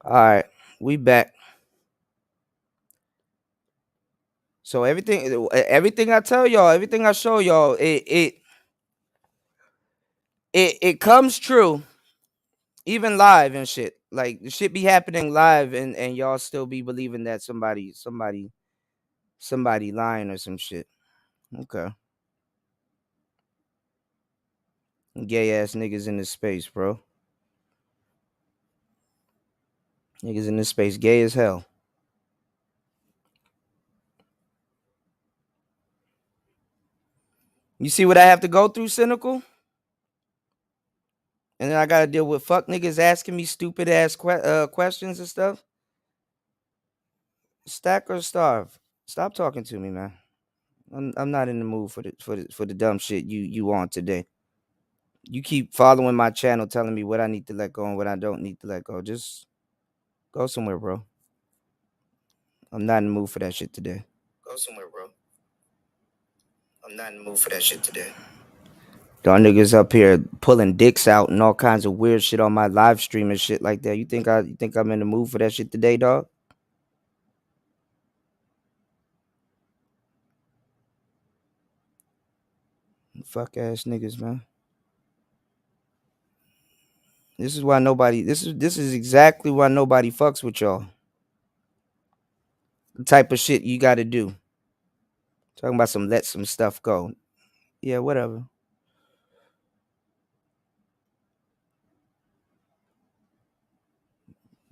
All right, we back. So everything I tell y'all, everything I show y'all, it comes true, even live and shit. Like the shit be happening live, and y'all still be believing that somebody lying or some shit. Okay, gay ass niggas in this space, bro. Niggas in this space, gay as hell. You see what I have to go through, cynical, and then I gotta deal with fuck niggas asking me stupid ass questions and stuff. Stack or starve. Stop talking to me, man. I'm not in the mood for the dumb shit you want today. You keep following my channel, telling me what I need to let go and what I don't need to let go. Just go somewhere, bro. I'm not in the mood for that shit today. Go somewhere, bro. I'm not in the mood for that shit today. Y'all niggas up here pulling dicks out and all kinds of weird shit on my live stream and shit like that. You think I'm in the mood for that shit today, dog? Fuck ass niggas, man. This is exactly why nobody fucks with y'all. The type of shit you gotta do. Talking about let some stuff go. Yeah, whatever.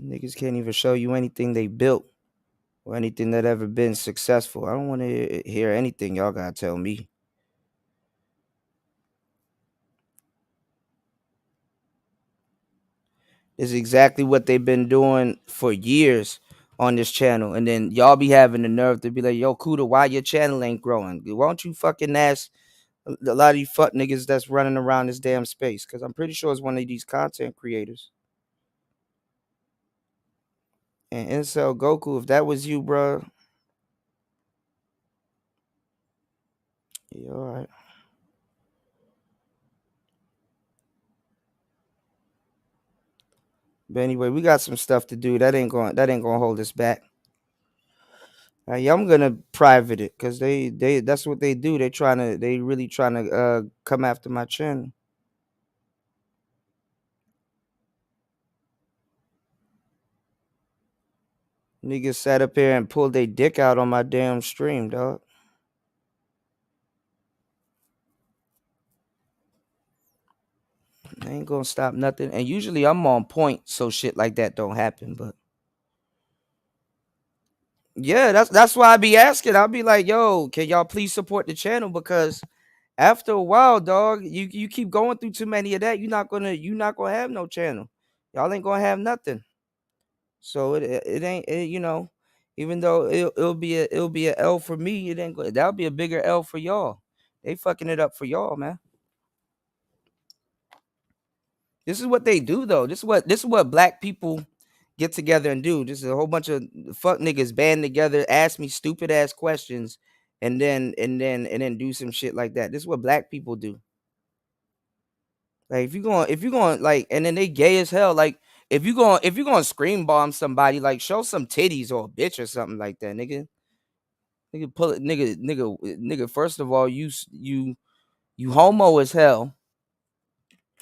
Niggas can't even show you anything they built or anything that ever been successful. I don't want to hear anything y'all gotta tell me. It's exactly what they've been doing for years on this channel. And then y'all be having the nerve to be like, yo, Kuda, why your channel ain't growing? Why don't you fucking ask a lot of these fuck niggas that's running around this damn space? Because I'm pretty sure it's one of these content creators. And Incel Goku, if that was you, bro, yeah, all right. But anyway, we got some stuff to do. That ain't gonna hold us back. Yeah, I'm gonna private it because they that's what they do. They really trying to come after my channel. Niggas sat up here and pulled their dick out on my damn stream, dog. I ain't gonna stop nothing. And usually I'm on point, so shit like that don't happen. But yeah, that's why I be asking. I'll be like, yo, can y'all please support the channel? Because after a while, dog, you keep going through too many of that, you're not gonna have no channel. Y'all ain't gonna have nothing. So it ain't even though it'll be a L for me, it ain't that'll be a bigger L for y'all. They fucking it up for y'all, man. This is what they do though. This is what black people get together and do. This is a whole bunch of fuck niggas band together, ask me stupid ass questions, and then do some shit like that. This is what black people do. Like if you going like, and then they gay as hell. Like if you going to scream bomb somebody, like show some titties or a bitch or something like that, nigga. Nigga pull it, nigga. First of all, you homo as hell,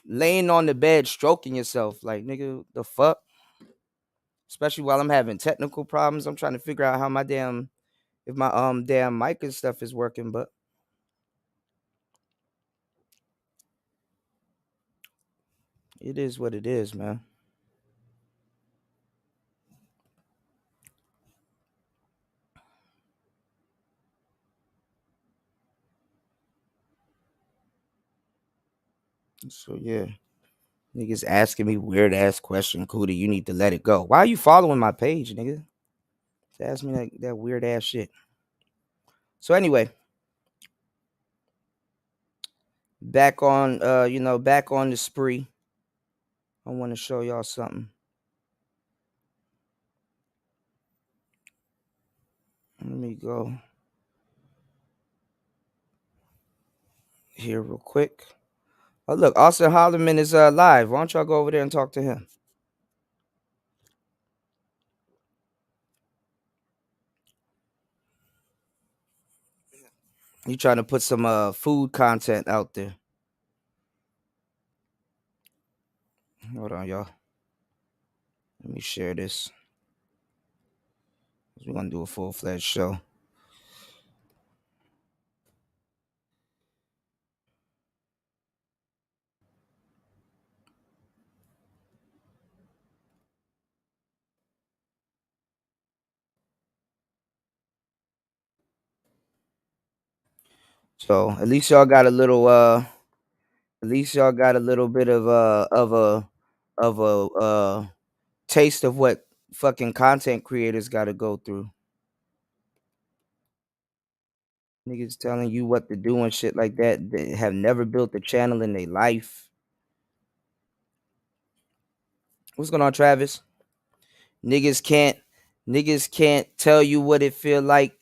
laying on the bed stroking yourself, like nigga, the fuck. Especially while I'm having technical problems, I'm trying to figure out how my damn if my damn mic and stuff is working, but it is what it is, man. So yeah, niggas asking me weird ass question, Cootie. You need to let it go. Why are you following my page, nigga? Ask me like that weird ass shit. So anyway, back on the spree. I want to show y'all something. Let me go here real quick. Oh look, Austin Holloman is live. Why don't y'all go over there and talk to him? You trying to put some food content out there. Hold on, y'all. Let me share this. We're gonna do a full-fledged show. So at least y'all got a little at least y'all got a little bit of a taste of what fucking content creators gotta go through. Niggas telling you what to do and shit like that. They have never built a channel in their life. What's going on, Travis? Niggas can't niggas can't tell you what it feel like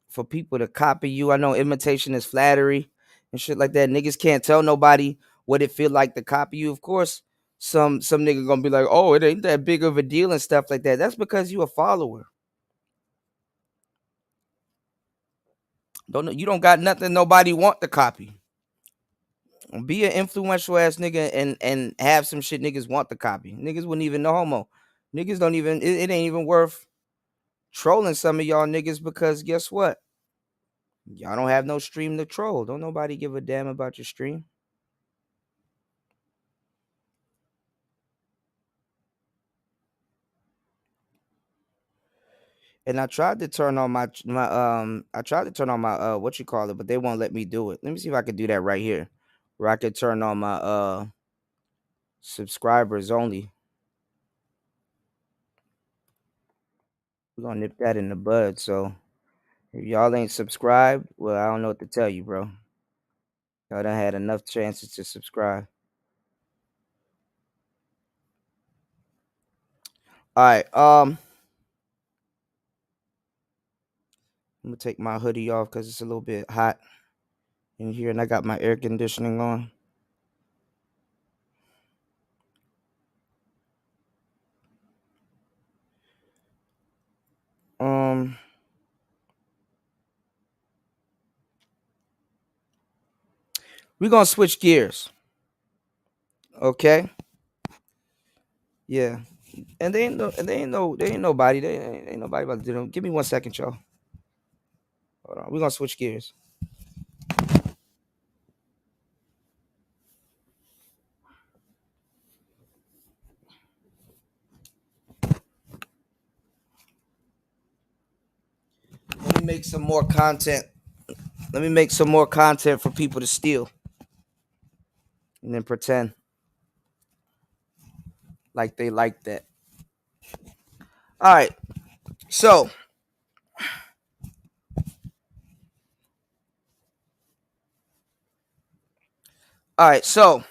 for people to copy you. I know imitation is flattery and shit like that. Niggas can't tell nobody what it feel like to copy you. Of course, some nigga gonna be like, oh, it ain't that big of a deal and stuff like that. That's because you a follower. You don't got nothing nobody want to copy. Be an influential ass nigga and have some shit niggas want to copy. Niggas wouldn't even know homo. Niggas don't even it ain't even worth trolling some of y'all niggas because guess what? Y'all don't have no stream to troll. Don't nobody give a damn about your stream. And I tried to turn on I tried to turn on my what you call it, but they won't let me do it. Let me see if I can do that right here. Where I could turn on my subscribers only. We're gonna nip that in the bud. So if y'all ain't subscribed, well, I don't know what to tell you, bro. Y'all done had enough chances to subscribe. All right. I'm gonna take my hoodie off because it's a little bit hot in here, and I got my air conditioning on. Um, we're gonna switch gears. Okay. Yeah. And they ain't nobody. Ain't nobody about to do them. Give me 1 second, y'all. Hold on. We're gonna switch gears. Let me make some more content. Let me make some more content for people to steal. And then pretend like they like that. All right. So, all right. So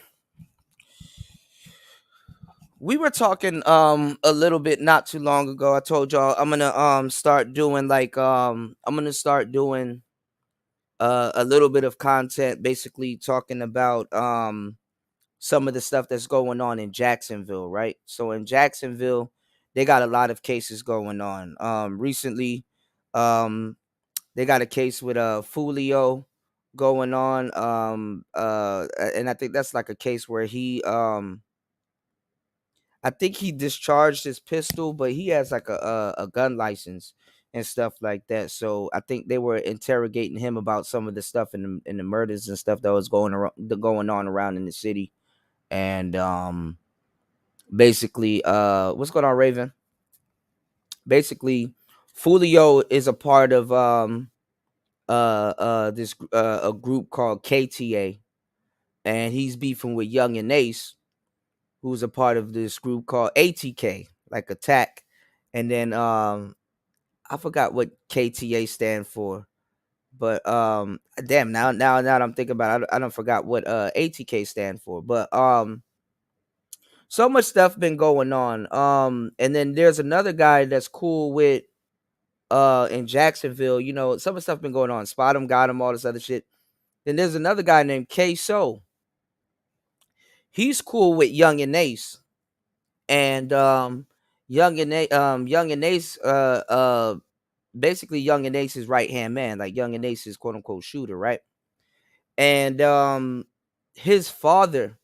we were talking a little bit not too long ago. I told y'all I'm gonna start doing like I'm gonna start doing a little bit of content basically talking about some of the stuff that's going on in Jacksonville, right? So in Jacksonville, they got a lot of cases going on. Recently, um they got a case with Fulio going on. And I think that's like a case where I think he discharged his pistol, but he has like a gun license and stuff like that. So I think they were interrogating him about some of the stuff in the murders and stuff that was going on around in the city. And basically, what's going on, Raven? Basically, Fulio is a part of this a group called KTA, and he's beefing with Young and Ace, who's a part of this group called ATK, like Attack. And then I forgot what KTA stand for, but damn, now that I'm thinking about it, I don't forgot what ATK stand for. But so much stuff been going on. And then there's another guy that's cool with in Jacksonville. You know, some of the stuff been going on. Spot him, got him, all this other shit. Then there's another guy named K So. He's cool with Young and Ace. And Young and Ace basically Young and Ace's right hand man, like Young and Ace's quote unquote shooter, right? And his father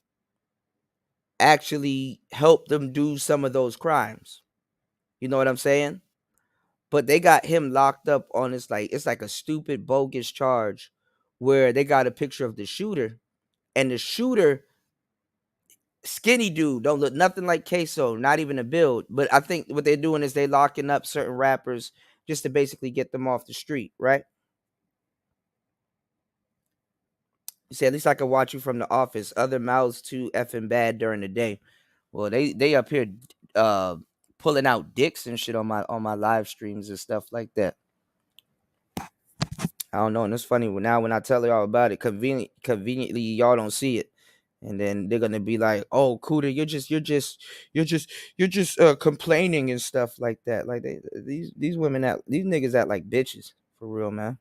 actually helped them do some of those crimes. You know what I'm saying? But they got him locked up on this, like, it's like a stupid bogus charge where they got a picture of the shooter, and the shooter, skinny dude, don't look nothing like Queso, not even a build. But I think what they're doing is they locking up certain rappers just to basically get them off the street, right? You say, at least I can watch you from the office. Other mouths too effing bad during the day. Well, they up here uh pulling out dicks and shit on my live streams and stuff like that. I don't know, and it's funny now when I tell y'all about it, conveniently y'all don't see it. And then they're gonna be like, "Oh, Kuda, you're just complaining and stuff like that." Like these women these niggas act like bitches for real, man.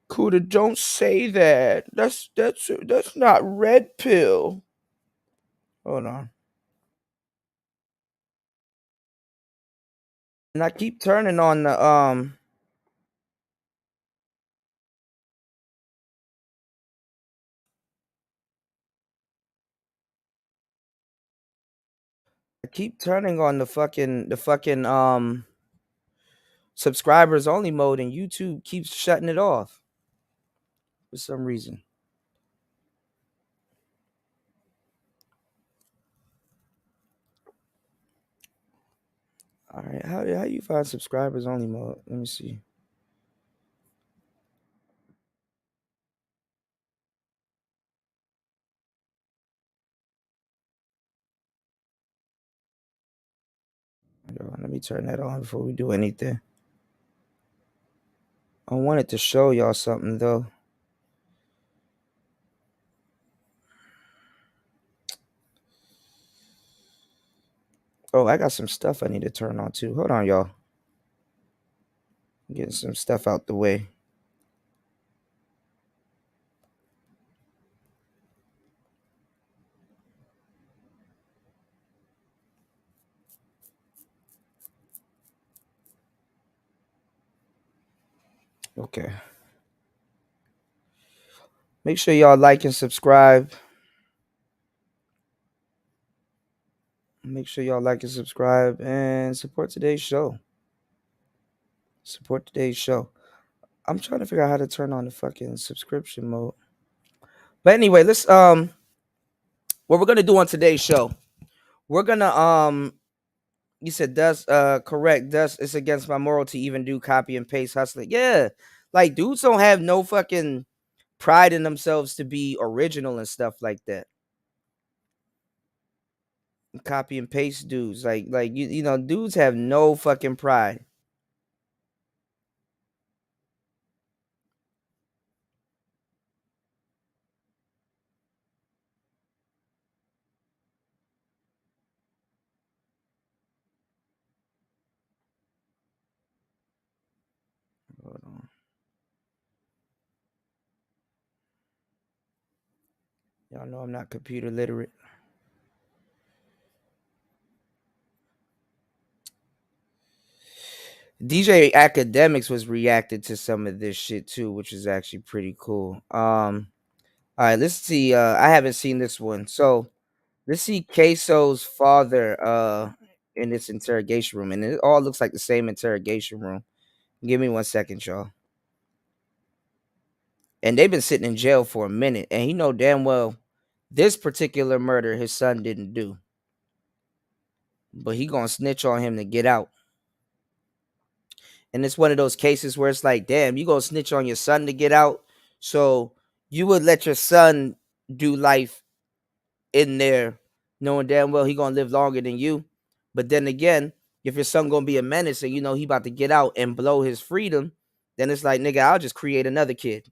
Kuda, don't say that. That's not red pill. Hold on. And I keep turning on the I keep turning on the fucking subscribers only mode, and YouTube keeps shutting it off for some reason. All right, how you find subscribers only mode? Let me see. Let me turn that on before we do anything. I wanted to show y'all something though. Oh, I got some stuff I need to turn on too. Hold on, y'all. I'm getting some stuff out the way. Okay. Make sure y'all like and subscribe. Make sure y'all like and subscribe and support today's show. Support today's show. I'm trying to figure out how to turn on the fucking subscription mode. But anyway, let's what we're gonna do on today's show. We're gonna you said does correct, does it's against my moral to even do copy and paste hustling. Yeah. Like dudes don't have no fucking pride in themselves to be original and stuff like that. Copy and paste dudes. Like you know, dudes have no fucking pride. Hold on. Y'all know I'm not computer literate. DJ Academics was reacted to some of this shit too, which is actually pretty cool. All right, let's see. I haven't seen this one. So let's see Queso's father in this interrogation room. And it all looks like the same interrogation room. Give me 1 second, y'all. And they've been sitting in jail for a minute. And he know damn well this particular murder his son didn't do. But he gonna snitch on him to get out. And it's one of those cases where it's like, damn, you gonna snitch on your son to get out. So you would let your son do life in there, knowing damn well he gonna live longer than you. But then again, if your son gonna be a menace and you know he about to get out and blow his freedom, then it's like, nigga, I'll just create another kid.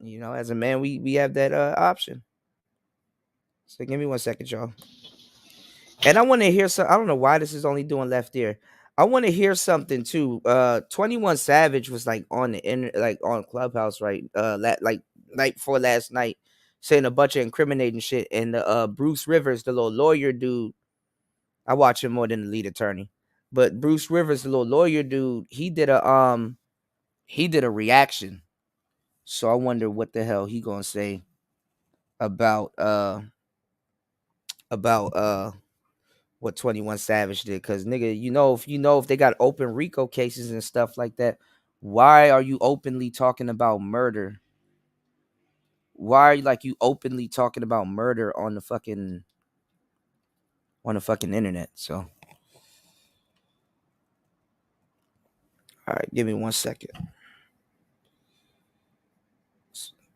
You know, as a man, we have that option. So give me 1 second, y'all. And I want to hear some. I don't know why this is only doing left ear. I want to hear something too. 21 Savage was like on the like on Clubhouse, right? Like night before last night, saying a bunch of incriminating shit. And Bruce Rivers, the little lawyer dude, I watch him more than the lead attorney. But Bruce Rivers, the little lawyer dude, he did a reaction. So I wonder what the hell he gonna say about what 21 Savage did. Cause nigga, if they got open RICO cases and stuff like that, why are you openly talking about murder? Why are you openly talking about murder on the fucking internet? So all right, give me 1 second.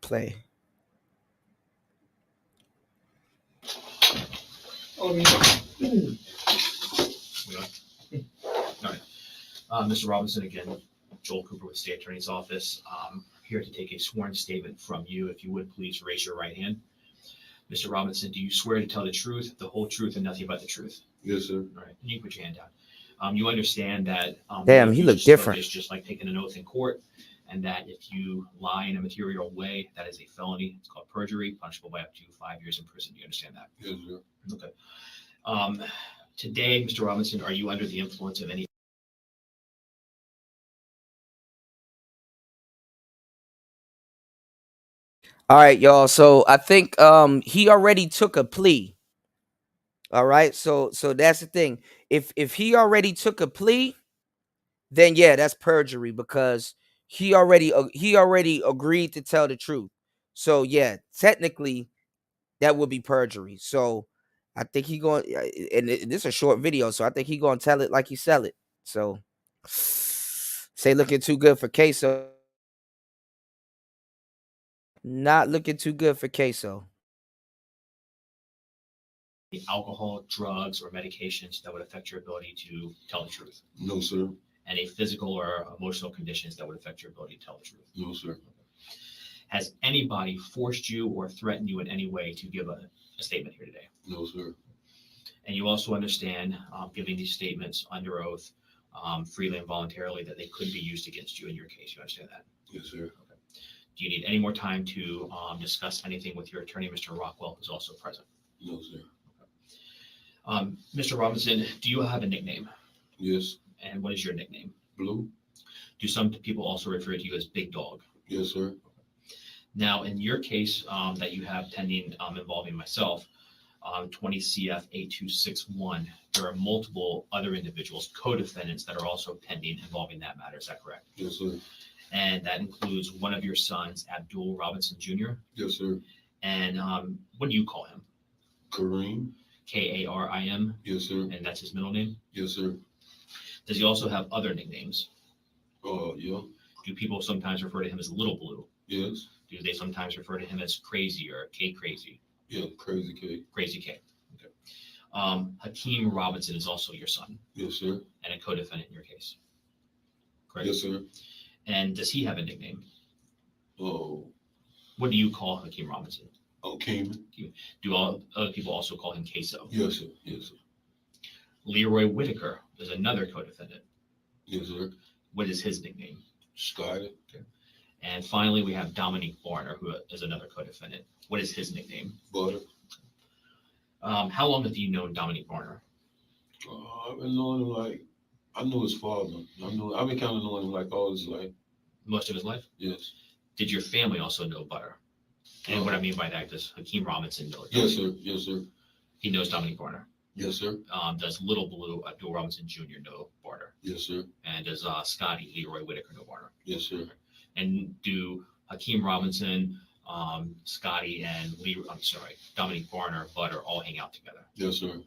Play. All right. Mr. Robinson, again, Joel Cooper with State Attorney's Office. Here to take a sworn statement from you. If you would please raise your right hand. Mr. Robinson, do you swear to tell the truth, the whole truth, and nothing but the truth? Yes, sir. All right. You can put your hand down. You understand that Damn, he looked different. It's just like taking an oath in court, and that if you lie in a material way, that is a felony. It's called perjury, punishable by up to 5 years in prison. Do you understand that? Yes, sir. Okay. Today, Mr. Robinson, are you under the influence of any? All right, y'all. So I think he already took a plea. All right. So that's the thing. If he already took a plea, then yeah, that's perjury because he already agreed to tell the truth. So yeah, technically that would be perjury. So I think he going and this is a short video, so I think he going to tell it like he sell it. So say looking too good for Queso. Not looking too good for Queso. Alcohol, drugs, or medications that would affect your ability to tell the truth? No, sir. Any physical or emotional conditions that would affect your ability to tell the truth? No, sir. Has anybody forced you or threatened you in any way to give a statement here today? No, sir. And you also understand giving these statements under oath freely and voluntarily that they could be used against you in your case. You understand that? Yes, sir. Okay. Do you need any more time to discuss anything with your attorney, Mr. Rockwell, who's also present? No, sir. Mr. Robinson, do you have a nickname? Yes. And what is your nickname? Blue. Do some people also refer to you as Big Dog? Yes, sir. Now, in your case that you have pending involving myself, 20 CF 8261, there are multiple other individuals, co-defendants, that are also pending involving that matter. Is that correct? Yes, sir. And that includes one of your sons, Abdul Robinson Jr. Yes, sir. And what do you call him? Kareem. Karim. Yes, sir. And that's his middle name? Yes, sir. Does he also have other nicknames? Yeah. Do people sometimes refer to him as Little Blue? Yes. Do they sometimes refer to him as Crazy or K Crazy? Yeah, Crazy K. Crazy K. Okay. Hakeem Robinson is also your son. Yes, sir. And a co-defendant in your case. Correct? Yes, sir. And does he have a nickname? Oh. What do you call Hakeem Robinson? Keeman. Do all other people also call him Queso? Yes, sir. Yes, sir. Leroy Whitaker is another co-defendant. Yes, sir. What is his nickname? Scotty. Okay. And finally, we have Dominique Barner, who is another co-defendant. What is his nickname? Butter. How long have you known Dominique Barner? I've been knowing him I knew his father. I've been kind of knowing him all his life. Most of his life? Yes. Did your family also know Butter? And what I mean by that, does Hakeem Robinson know? Yes, sir. Yes, sir. He knows Dominique Barner. Yes, sir. Does Little Blue Abdul Robinson Jr. know Barner? Yes, sir. And does Scotty Leroy Whitaker know Barner? Yes, sir. And do Hakeem Robinson, Scotty, and Dominique Barner, Butter, all hang out together? Yes, sir.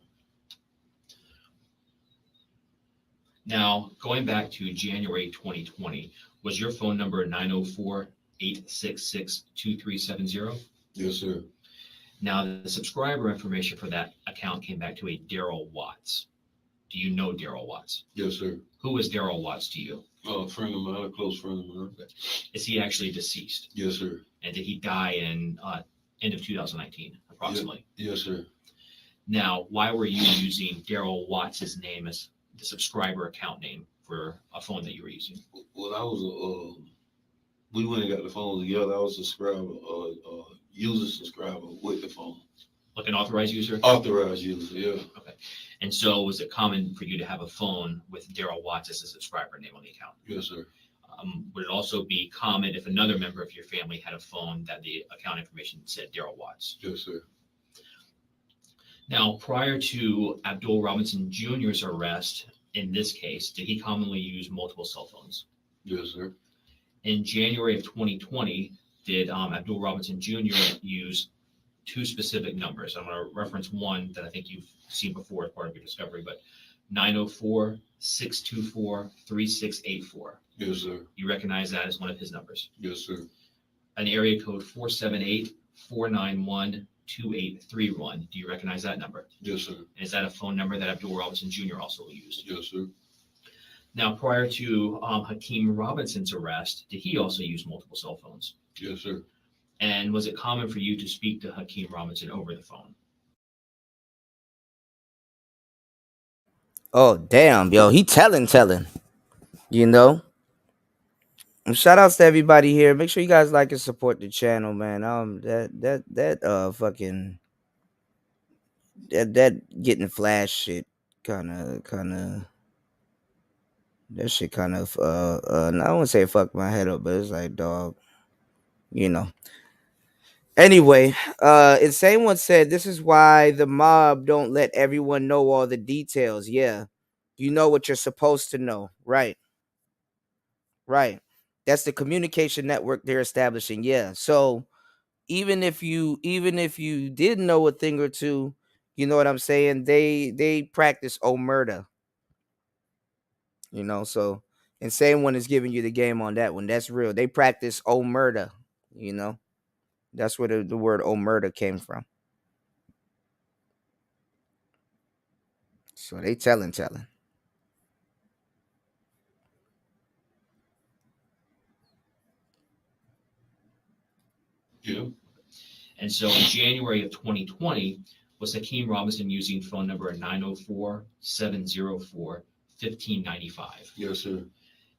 Now, going back to January 2020, was your phone number 904-866-2370? Yes, sir. Now, the subscriber information for that account came back to a Daryl Watts. Do you know Daryl Watts? Yes, sir. Who is Daryl Watts to you? A friend of mine, a close friend of mine. Is he actually deceased? Yes, sir. And did he die in end of 2019, approximately? Yes, sir. Now, why were you using Daryl Watts' name as the subscriber account name for a phone that you were using? Well, I was we went and got the phones together. I was a subscriber, user subscriber with the phone. Like an authorized user? Authorized user, yeah. Okay. And so was it common for you to have a phone with Daryl Watts as a subscriber name on the account? Yes, sir. Would it also be common if another member of your family had a phone that the account information said Daryl Watts? Yes, sir. Now, prior to Abdul Robinson Jr.'s arrest, in this case, did he commonly use multiple cell phones? Yes, sir. In January of 2020, did Abdul Robinson Jr. use two specific numbers? I'm going to reference one that I think you've seen before as part of your discovery, but 904-624-3684. Yes, sir. You recognize that as one of his numbers. Yes, sir. An area code 478-491-2831. Do you recognize that number? Yes, sir. And is that a phone number that Abdul Robinson Jr. also used? Yes, sir. Now, prior to Hakeem Robinson's arrest, did he also use multiple cell phones? Yes, sir. And was it common for you to speak to Hakeem Robinson over the phone? Oh damn, yo, he telling, you know. And shout outs to everybody here. Make sure you guys like and support the channel, man. That getting flash shit kind of that shit kind of I don't want to say fuck my head up, but it's like, dog, you know. Anyway, Insane One said this is why the mob don't let everyone know all the details. Yeah, you know what you're supposed to know, right? That's the communication network they're establishing. Yeah, so even if you did know a thing or two, you know what I'm saying, they practice omerta, you know. So Insane One is giving you the game on that one. That's real. They practice omerta, you know. That's where the word omerta came from. So they telling. Yeah. And so in January of 2020, was Hakeem Robinson using phone number 904-704-1595? Yes, sir.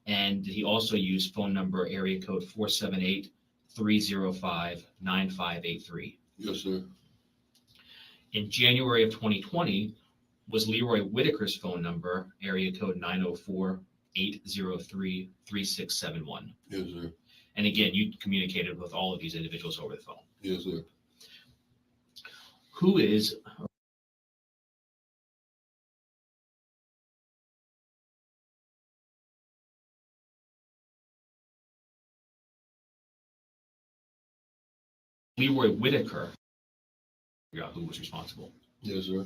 And did he also use phone number area code 478-305-9583? Yes, sir. In January of 2020, was Leroy Whitaker's phone number area code 904-803-3671? Yes, sir. And again, you communicated with all of these individuals over the phone. Yes, sir. Who is Leroy Whitaker? Figure out who was responsible. Yes, sir.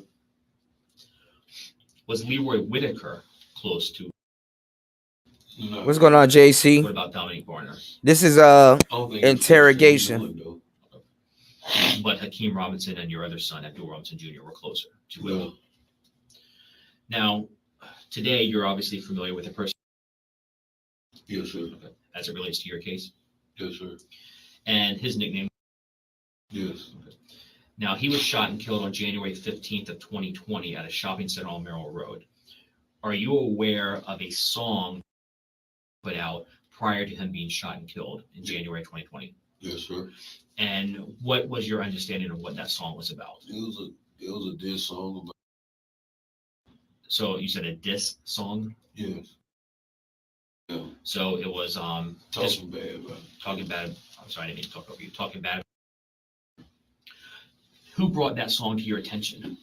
Was Leroy Whitaker close to? No. What's going on, What JC? about Dominique Barner? This is I don't think it's interrogation. the same one, But Hakeem Robinson and your other son, Abdul Robinson Jr., were closer to though. him. Yeah. Now, today you're obviously familiar with the person Yes, sir. as it relates to your case, Yes, sir. and his nickname. Yes. Now, he was shot and killed on January 15th of 2020 at a shopping center on Merrill Road. Are you aware of a song put out prior to him being shot and killed in January 2020? Yes, sir. And what was your understanding of what that song was about? It was a diss song about. So you said a diss song. Yes. Yeah. So it was Talking bad about it. talking bad. I'm sorry, I didn't mean to talk over you. Talking bad. Who brought that song to your attention?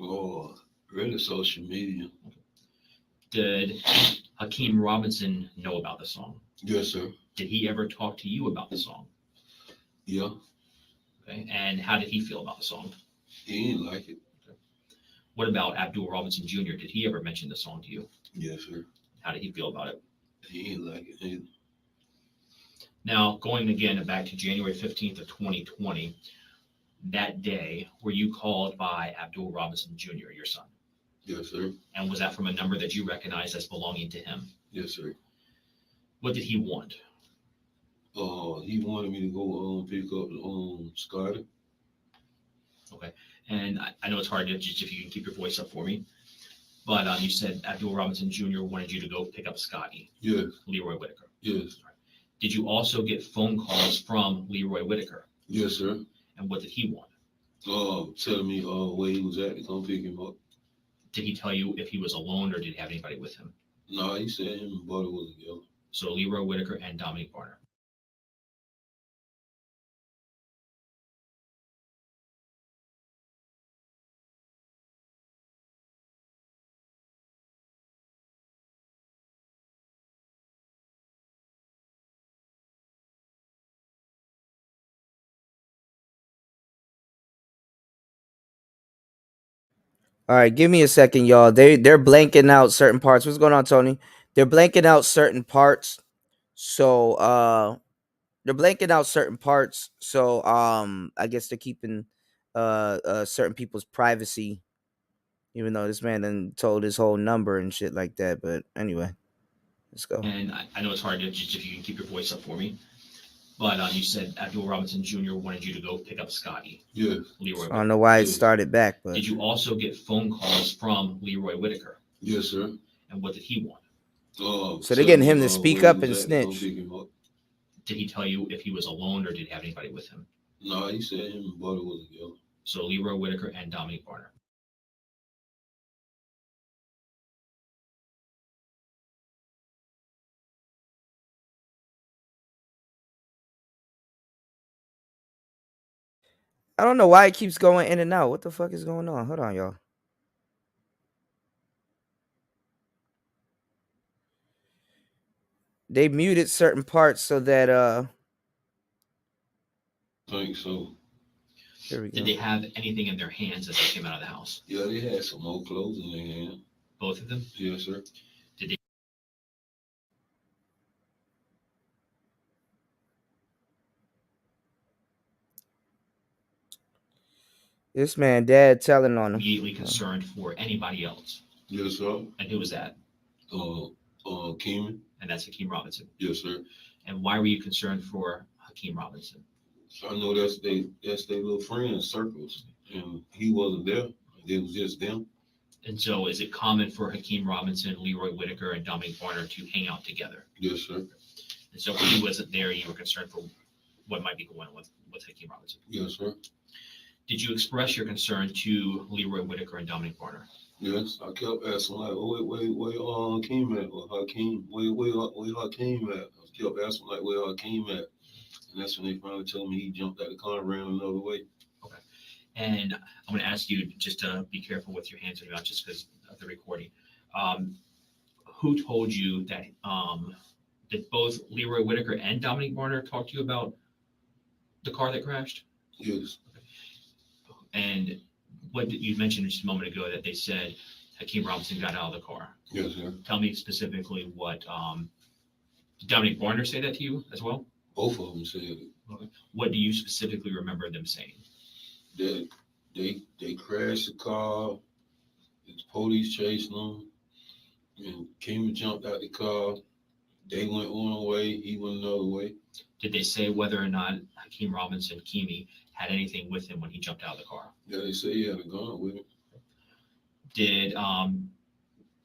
Oh, really social media. Did Hakeem Robinson know about the song? Yes, sir. Did he ever talk to you about the song? Yeah. Okay. And how did he feel about the song? He ain't like it. What about Abdul Robinson Jr.? Did he ever mention the song to you? Yes, sir. How did he feel about it? He ain't like it either. Now, going again back to January 15th of 2020, that day, were you called by Abdul Robinson Jr., your son? Yes, sir. And was that from a number that you recognized as belonging to him? Yes, sir. What did he want? He wanted me to go pick up the Scotty. Okay. And I know it's hard to just if you can keep your voice up for me, but you said Abdul Robinson Jr. wanted you to go pick up Scotty, Yes. Leroy Whitaker. Yes. Did you also get phone calls from Leroy Whitaker? Yes, sir. And what did he want? Telling me where he was at to come pick him up. Did he tell you if he was alone or did he have anybody with him? No, he said him and Buddy was together. So Leroy Whitaker and Dominique Barner. All right, give me a second, y'all. They're blanking out certain parts. What's going on, Tony? They're blanking out certain parts. So they're blanking out certain parts. So I guess they're keeping certain people's privacy, even though this man then told his whole number and shit like that. But anyway, let's go. And I know it's hard to just if you can keep your voice up for me. But you said Abdul Robinson Jr. wanted you to go pick up Scotty. Yes. Leroy. I don't know why it Yes. started back, but Did you also get phone calls from Leroy Whitaker? Yes, sir. And what did he want? So they're getting him to speak where up he and was at, go snitch. pick him up. Did he tell you if he was alone or did he have anybody with him? No, he said him and Buddy was together. So Leroy Whitaker and Dominique Barner. I don't know why it keeps going in and out. What the fuck is going on? Hold on, y'all. They muted certain parts so that I think so. here we Did go. they have anything in their hands as they came out of the house? Yeah, they had some more clothes in their hand. Both of them? Yes, sir. This man dad telling on him. Immediately concerned for anybody else. Yes, sir. And who was that? Keeman. And that's Hakeem Robinson. Yes, sir. And why were you concerned for Hakeem Robinson? I know that's they little friends circles, and he wasn't there. It was just them. And so is it common for Hakeem Robinson, Leroy Whitaker, and Dominique Barner to hang out together? Yes, sir. And so when he wasn't there, you were concerned for what might be going on with Hakeem Robinson. Yes, sir. Did you express your concern to Leroy Whitaker and Dominique Barner? Yes, I kept asking like, where Hakeem at? Or Hakeem, where Hakeem at? I kept asking like, where Hakeem at? And that's when they finally told me he jumped out the car and ran another way. Okay. And I'm going to ask you just to be careful with your hands and your mouth just because of the recording. Who told you that did both Leroy Whitaker and Dominique Barner talk to you about the car that crashed? Yes. And what did you mentioned just a moment ago that they said Hakeem Robinson got out of the car? Yes, sir. Tell me specifically what did Dominique Barner say that to you as well? Both of them said it. What do you specifically remember them saying? That they crashed the car. The police chasing them, and Keeman jumped out the car. They went one way, he went another way. Did they say whether or not Hakeem Robinson, Keemy, had anything with him when he jumped out of the car? Yeah, they say he had a gun with him. Did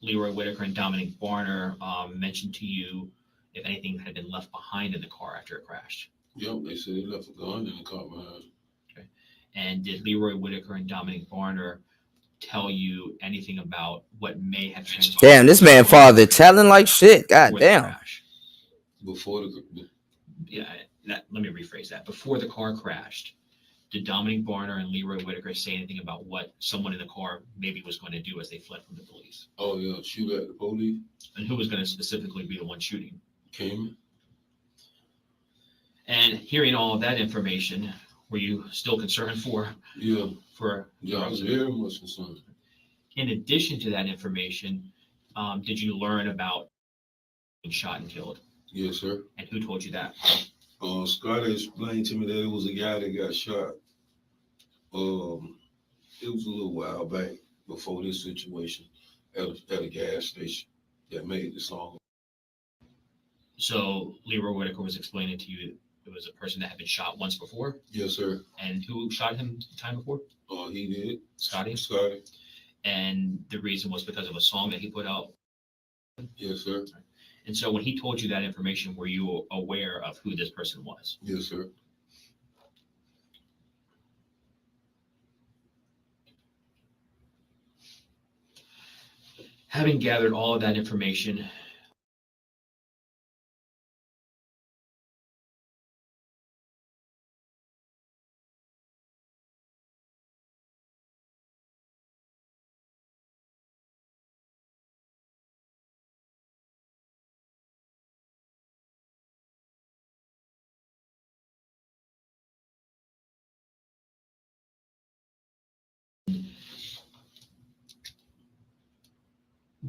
Leroy Whitaker and Dominique Barner mention to you if anything had been left behind in the car after it crashed? Yep, they said they left a gun in the car behind. Okay. And did Leroy Whitaker and Dominique Barner tell you anything about what may have transpired? Damn, this man father telling like shit. God damn. Before the Yeah, let me rephrase that. Before the car crashed, did Dominique Barner and Leroy Whitaker say anything about what someone in the car maybe was going to do as they fled from the police? Oh yeah, shoot at the police. And who was going to specifically be the one shooting? Keeman. And hearing all of that information, were you still concerned for? Yeah, Yeah, I was very much concerned. In addition to that information, did you learn about being shot and killed? Yes, sir. And who told you that? Scotty explained to me that it was a guy that got shot. It was a little while back before this situation at a gas station that made the song. So Leroy Whitaker was explaining to you it was a person that had been shot once before? Yes, sir. And who shot him the time before? He did. Scotty? Scotty. And the reason was because of a song that he put out? Yes, sir. And so when he told you that information, were you aware of who this person was? Yes, sir. Having gathered all of that information,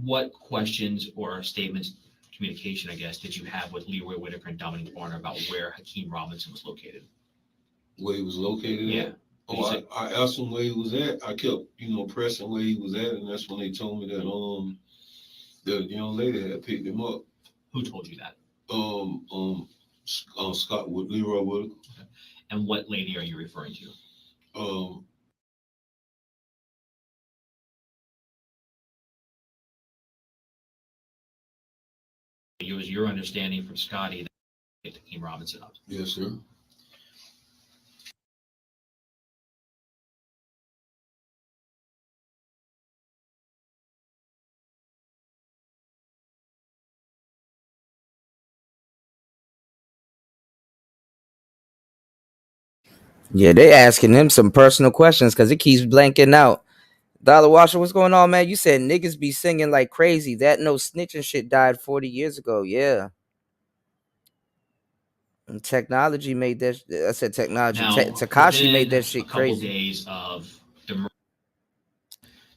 what questions or statements, communication, I guess, did you have with Leroy Whitaker and Dominic Barner about where Hakeem Robinson was located? Where he was located Yeah. at? Oh, I asked him where he was at. I kept, pressing where he was at, and that's when they told me that the young lady had picked him up. Who told you that? Scott with Leroy Whitaker. Okay. And what lady are you referring to? It was your understanding from Scotty that he picked Hakeem Robinson up. Yes, sir. Yeah, they asking him some personal questions because it keeps blanking out. Dollar Washer, what's going on, man? You said niggas be singing like crazy. That no snitching shit died 40 years ago. Yeah. And technology made that. I said technology. Now, Tekashi made that shit a couple crazy. Days of the murder,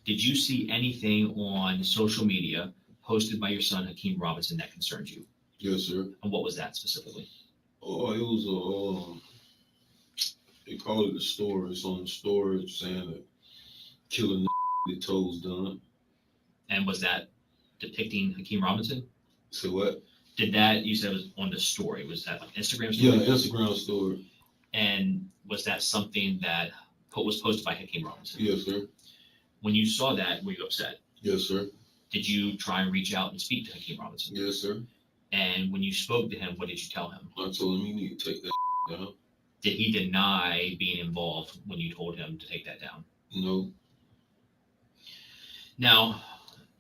did you see anything on social media posted by your son Hakeem Robinson that concerned you? Yes, sir. And what was that specifically? Oh, it was they call it a story. It's on the story saying that killing the toes done. And was that depicting Hakeem Robinson? So what? Did that, you said it was on the story, was that like Instagram story? Yeah, Instagram story. And was that something that was posted by Hakeem Robinson? Yes, sir. When you saw that, were you upset? Yes, sir. Did you try and reach out and speak to Hakeem Robinson? Yes, sir. And when you spoke to him, what did you tell him? I told him you need to take that down. Did he deny being involved when you told him to take that down? No. Now,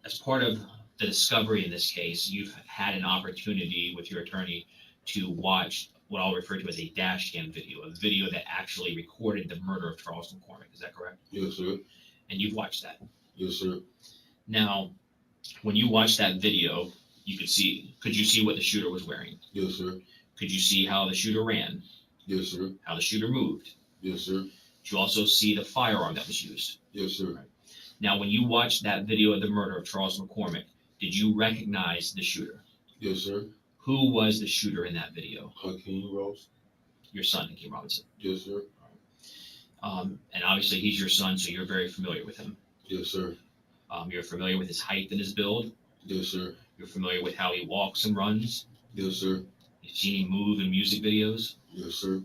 as part of the discovery in this case, you've had an opportunity with your attorney to watch what I'll refer to as a dash cam video, a video that actually recorded the murder of Charles McCormick. Is that correct? Yes, sir. And you've watched that. Yes, sir. Now, when you watched that video, could you see what the shooter was wearing? Yes, sir. Could you see how the shooter ran? Yes, sir. How the shooter moved? Yes, sir. Did you also see the firearm that was used? Yes, sir. Now, when you watched that video of the murder of Charles McCormick, did you recognize the shooter? Yes, sir. Who was the shooter in that video? Hakeem Ross. Your son, Hakeem Robinson. Yes, sir. And obviously he's your son, so you're very familiar with him. Yes, sir. You're familiar with his height and his build. Yes, sir. You're familiar with how he walks and runs. Yes, sir. You've seen him move in music videos. Yes, sir.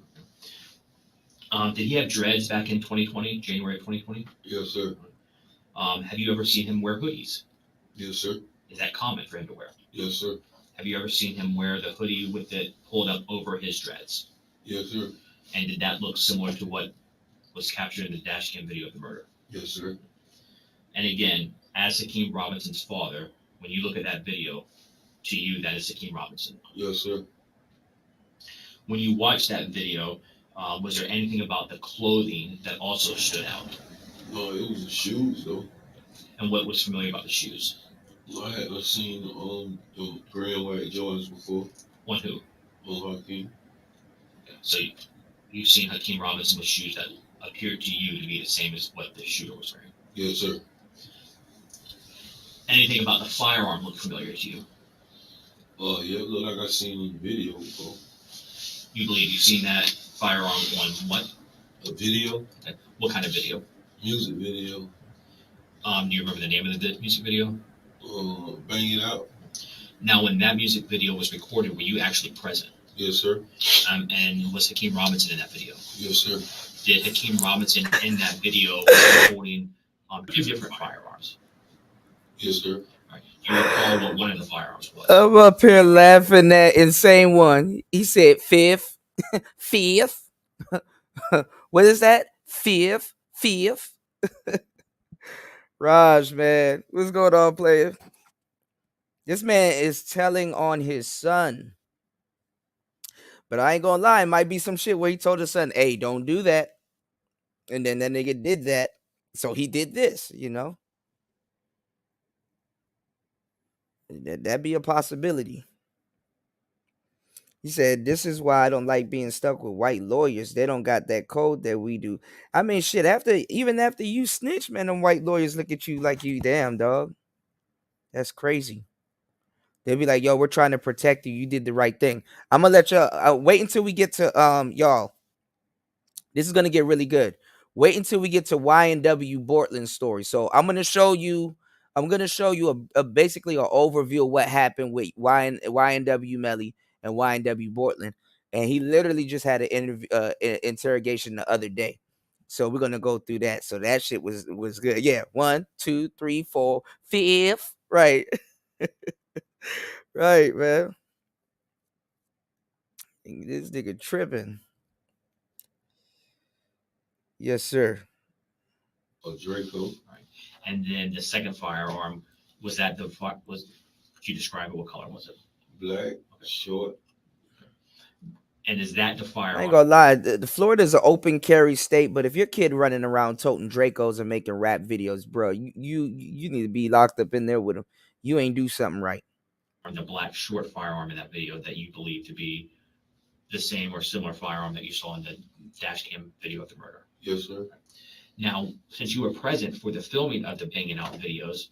Did he have dreads back in 2020, January of 2020? Yes, sir. Have you ever seen him wear hoodies? Yes, sir. Is that common for him to wear? Yes, sir. Have you ever seen him wear the hoodie with it pulled up over his dreads? Yes, sir. And did that look similar to what was captured in the dash cam video of the murder? Yes, sir. And again, as Hakeem Robinson's father, when you look at that video, to you, that is Hakeem Robinson. Yes, sir. When you watched that video, was there anything about the clothing that also stood out? No, it was the shoes, though. And what was familiar about the shoes? I hadn't seen the gray and white Jordans before. On who? On Hakeem. Okay. So you've seen Hakeem Robinson with shoes that appeared to you to be the same as what the shooter was wearing? Yes, sir. Anything about the firearm look familiar to you? Yeah, it looked like I seen in the video before. You believe you've seen that firearm on what? A video? Okay. What kind of video? Music video. Do you remember the name of the music video? Bang It Out. Now, when that music video was recorded, were you actually present? Yes, sir. And was Hakeem Robinson in that video? Yes, sir. Did Hakeem Robinson in that video holding two different firearms? Yes, sir. All right. Do you recall what one of the firearms was? I'm up here laughing at insane one. He said fifth. Fifth. What is that? Fifth. Raj, man. What's going on, player? This man is telling on his son. But I ain't gonna lie, it might be some shit where he told his son, hey, don't do that. And then that nigga did that. So he did this, you know? That'd be a possibility. He said, this is why I don't like being stuck with white lawyers. They don't got that code that we do. I mean, shit, even after you snitch, man, them white lawyers look at you like you damn, dog. That's crazy. They'll be like, yo, we're trying to protect you. You did the right thing. I'm gonna let y'all wait until we get to y'all. This is gonna get really good. Wait until we get to YNW Bortland's story. So I'm gonna show you a basically an overview of what happened with YNW Melly and YNW Bortland. And he literally just had an interrogation the other day. So we're gonna go through that. So that shit was good. Yeah, 1, 2, 3, 4, 5th. Right. Right, man. This nigga tripping. Yes, sir. Draco. Right. And then the second firearm, was that could you describe it? What color was it? Black, short. And is that the I firearm? ain't gonna lie, the Florida's an open carry state, but if your kid running around toting Dracos and making rap videos, bro, you need to be locked up in there with him. You ain't do something right. The black short firearm in that video that you believe to be the same or similar firearm that you saw in the dash cam video of the murder? Yes, sir. Now, since you were present for the filming of the banging out videos,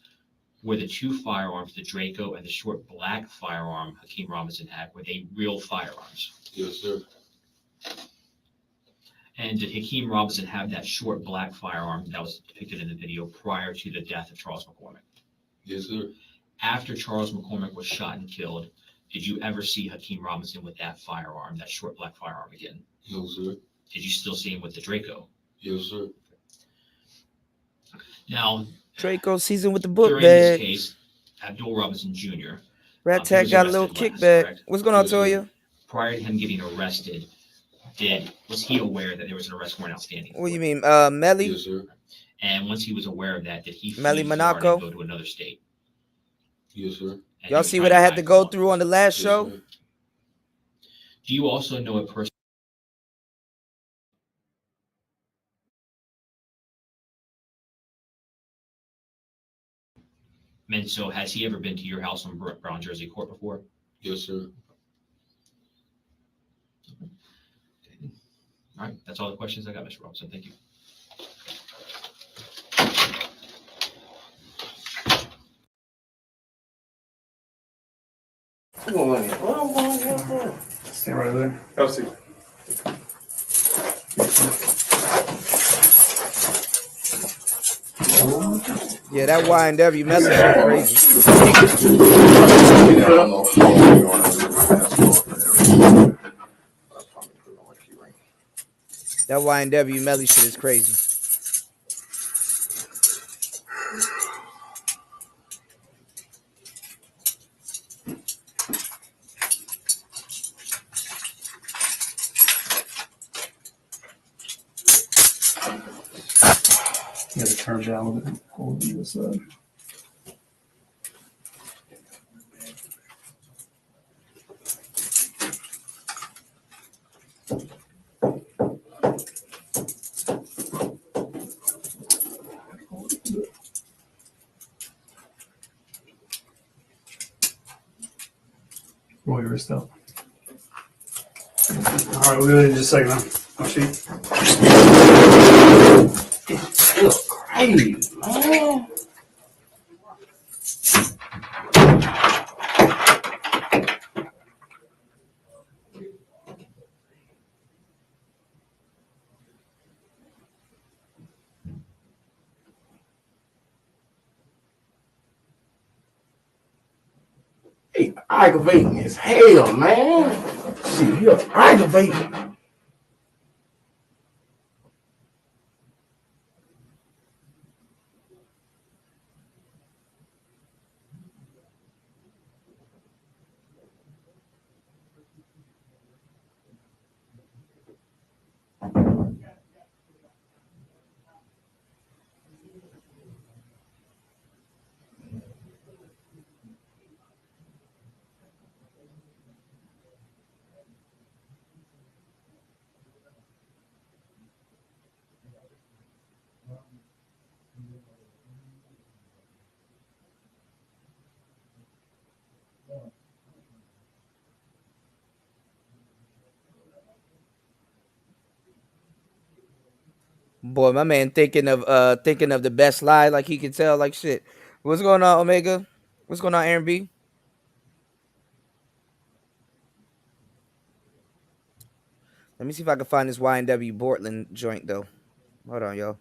were the two firearms, the Draco and the short black firearm Hakeem Robinson had, were they real firearms? Yes, sir. And did Hakeem Robinson have that short black firearm that was depicted in the video prior to the death of Charles McCormick? Yes, sir. After Charles McCormick was shot and killed, did you ever see Hakeem Robinson with that firearm, that short black firearm again? No, sir. Did you still see him with the Draco? Yes, sir. Now, Draco season with the book during bag. this case, Abdul Robinson Jr. Rat he Tat was got a little arrested last, kickback. correct? What's going on, Yes, sir. Toya? Prior to him getting arrested, was he aware that there was an arrest warrant outstanding? What do you mean, Melly? Yes, sir. And once he was aware of that, did he Melly flee Florida Monaco? and go to another state? Yes, sir. And he Y'all was see trying what I had to hide go from through on the last Yes, show? sir. Do you also know a person? And so, has he ever been to your house on Brown Jersey Court before? Yes, sir. All right, that's all the questions I got, Mr. Robinson. Thank you. Stand right there. Have a seat. Yeah, that YNW Melly shit crazy. That YNW Melly shit is crazy. You gotta turn down with it. Hold the other side. Roll your wrist out. All right, we'll do it in just a second. I'll see. It's crazy, man. He aggravating as hell, man. Shit, you're aggravating. Boy, my man thinking of the best lie, like he can tell like shit. What's going on, Omega? What's going on, Aaron B? Let me see if I can find this YNW Portland joint though. Hold on, y'all.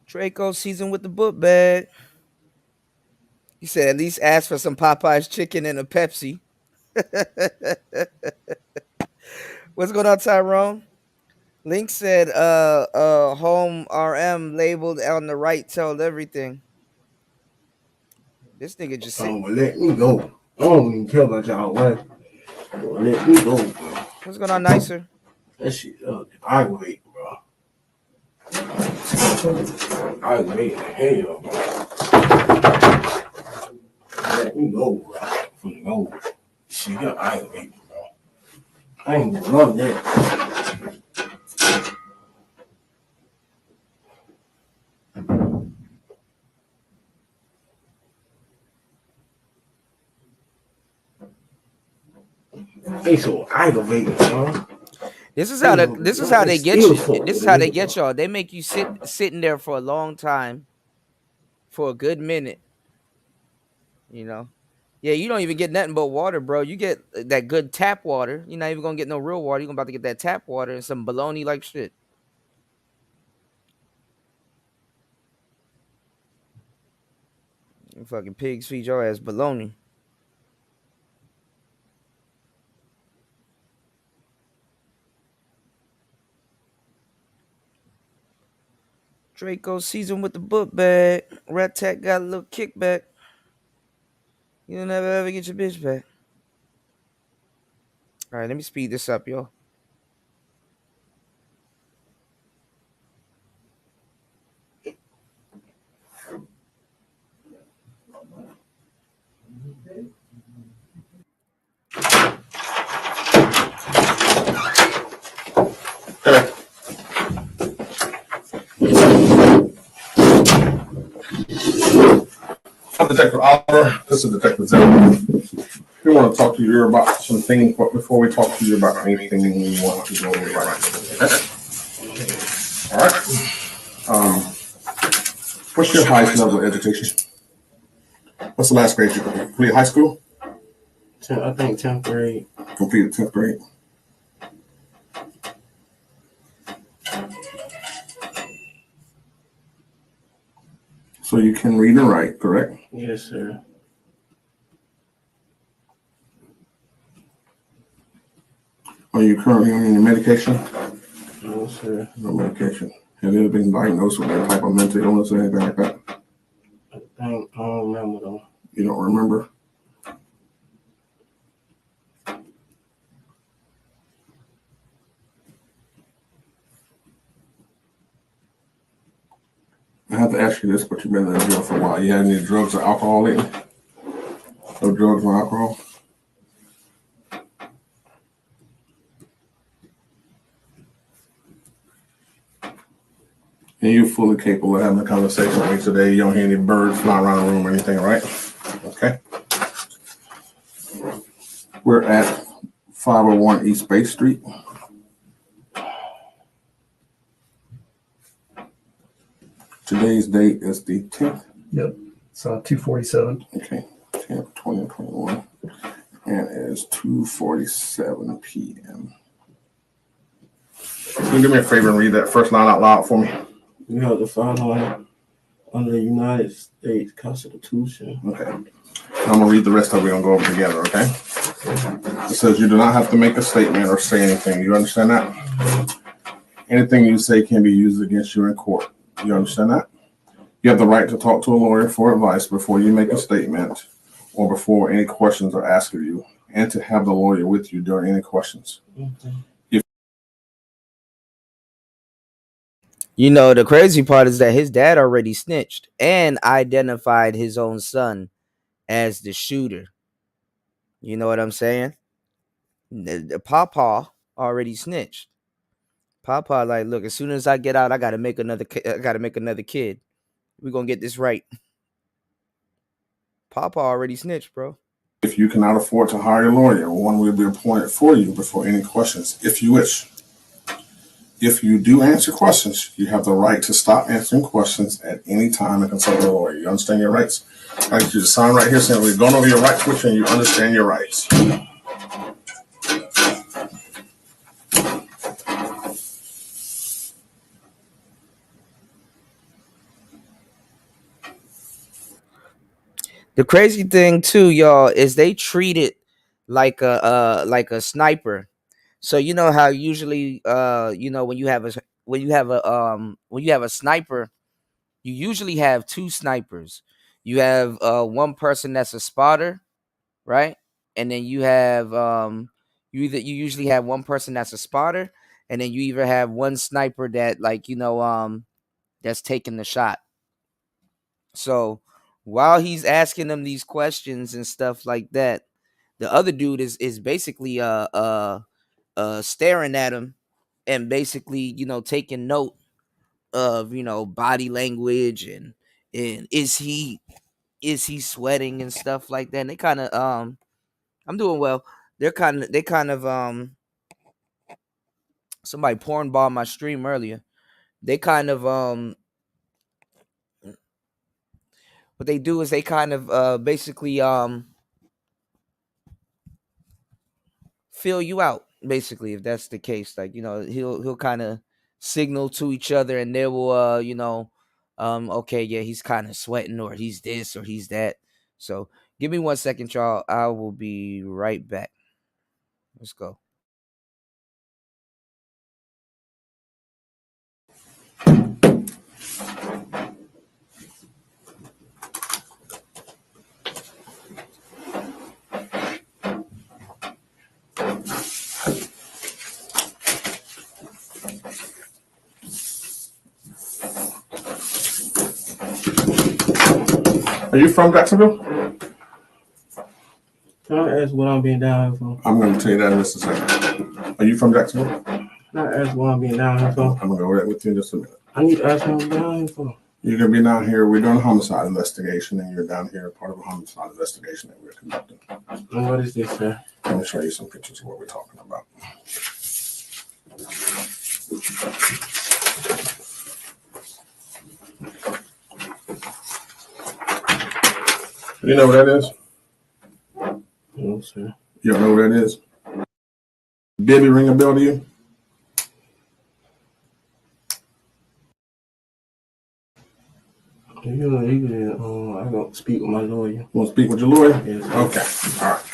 Draco season with the book bag. He said, at least ask for some Popeyes chicken and a Pepsi. What's going on, Tyrone? Link said, home RM labeled on the right told everything. This nigga just said, let me go. I don't even care about y'all wife. Let me go, bro. What's going on, Nicer? That shit aggravating, bro. Aggravating hell, bro. Let me go, bro. For the go. Shit, you're aggravating, bro. I ain't gonna love that. They so aggravating, bro. This is how they get you. This is how they get y'all. They make you sitting there for a long time, for a good minute. You know, yeah, you don't even get nothing but water, bro. You get that good tap water. You're not even gonna get no real water. You're about to get that tap water and some baloney like shit. You fucking pigs feed your ass baloney. Draco season with the book bag. Rat Tat got a little kickback. You'll never ever get your bitch back. All right, let me speed this up, yo. I'm Detective Oliver. This is Detective Zell. We want to talk to you about some things, but before we talk to you about anything we want to go over right now. All right. What's your highest level of education? What's the last grade you completed? High school? I think 10th grade. Completed 10th grade. So you can read and write, correct? Yes, sir. Are you currently on any medication? No, sir. No medication. Have you ever been diagnosed with any type of mental illness or anything like that? I don't remember though. You don't remember? I have to ask you this, but you've been in jail for a while. You had any drugs or alcohol lately? No drugs or alcohol? And you're fully capable of having a conversation with me today. You don't hear any birds flying around the room or anything, right? Okay. We're at 501 East Bay Street. Today's date is the 10th. Yep. It's 2:47. Okay, 10th, 2021. And it is 2:47 p.m. Can you do me a favor and read that first line out loud for me? You have to follow under the United States Constitution. Okay. I'm going to read the rest of it. We're going to go over it together, okay? It says you do not have to make a statement or say anything. You understand that? Anything you say can be used against you in court. You understand that? You have the right to talk to a lawyer for advice before you make a statement or before any questions are asked of you, and to have the lawyer with you during any questions. You know, the crazy part is that his dad already snitched and identified his own son as the shooter. You know what I'm saying? The Papa already snitched. Papa like, look, as soon as I get out, I gotta make another kid. We're gonna get this right. Papa already snitched, bro. If you cannot afford to hire a lawyer, one will be appointed for you before any questions, if you wish. If you do answer questions, you have the right to stop answering questions at any time and consult a lawyer. You understand your rights? I need you to sign right here saying we've gone over your rights with you and you understand your rights. The crazy thing too, y'all, is they treat it like a sniper. So you know how usually when you have a sniper, you usually have two snipers. You have one person that's a spotter, right? And then you have you usually have one person that's a spotter, and then you either have one sniper that that's taking the shot. So while he's asking them these questions and stuff like that, the other dude is basically staring at him and basically taking note of body language and is he sweating and stuff like that. And they kind of I'm doing well. They kind of somebody porn ball my stream earlier. They kind of what they do is they kind of basically fill you out, basically, if that's the case. Like, he'll kind of signal to each other and they will okay, yeah, he's kind of sweating, or he's this or he's that. So give me 1 second, y'all. I will be right back. Let's go. Are you from Jacksonville? Can I ask what I'm being down here for? I'm going to tell you that in just a second. Are you from Jacksonville? Can I ask what I'm being down here for? I'm going to go right with you in just a minute. I need to ask what I'm down here for. You're going to be down here. We're doing a homicide investigation, and you're down here part of a homicide investigation that we're conducting. And what is this, sir? Let me show you some pictures of what we're talking about. You know what that is? No, sir. You don't know what that is? Bibby ring a bell to you? I don't speak with my lawyer. You want to speak with your lawyer? Yes, sir. Okay. All right.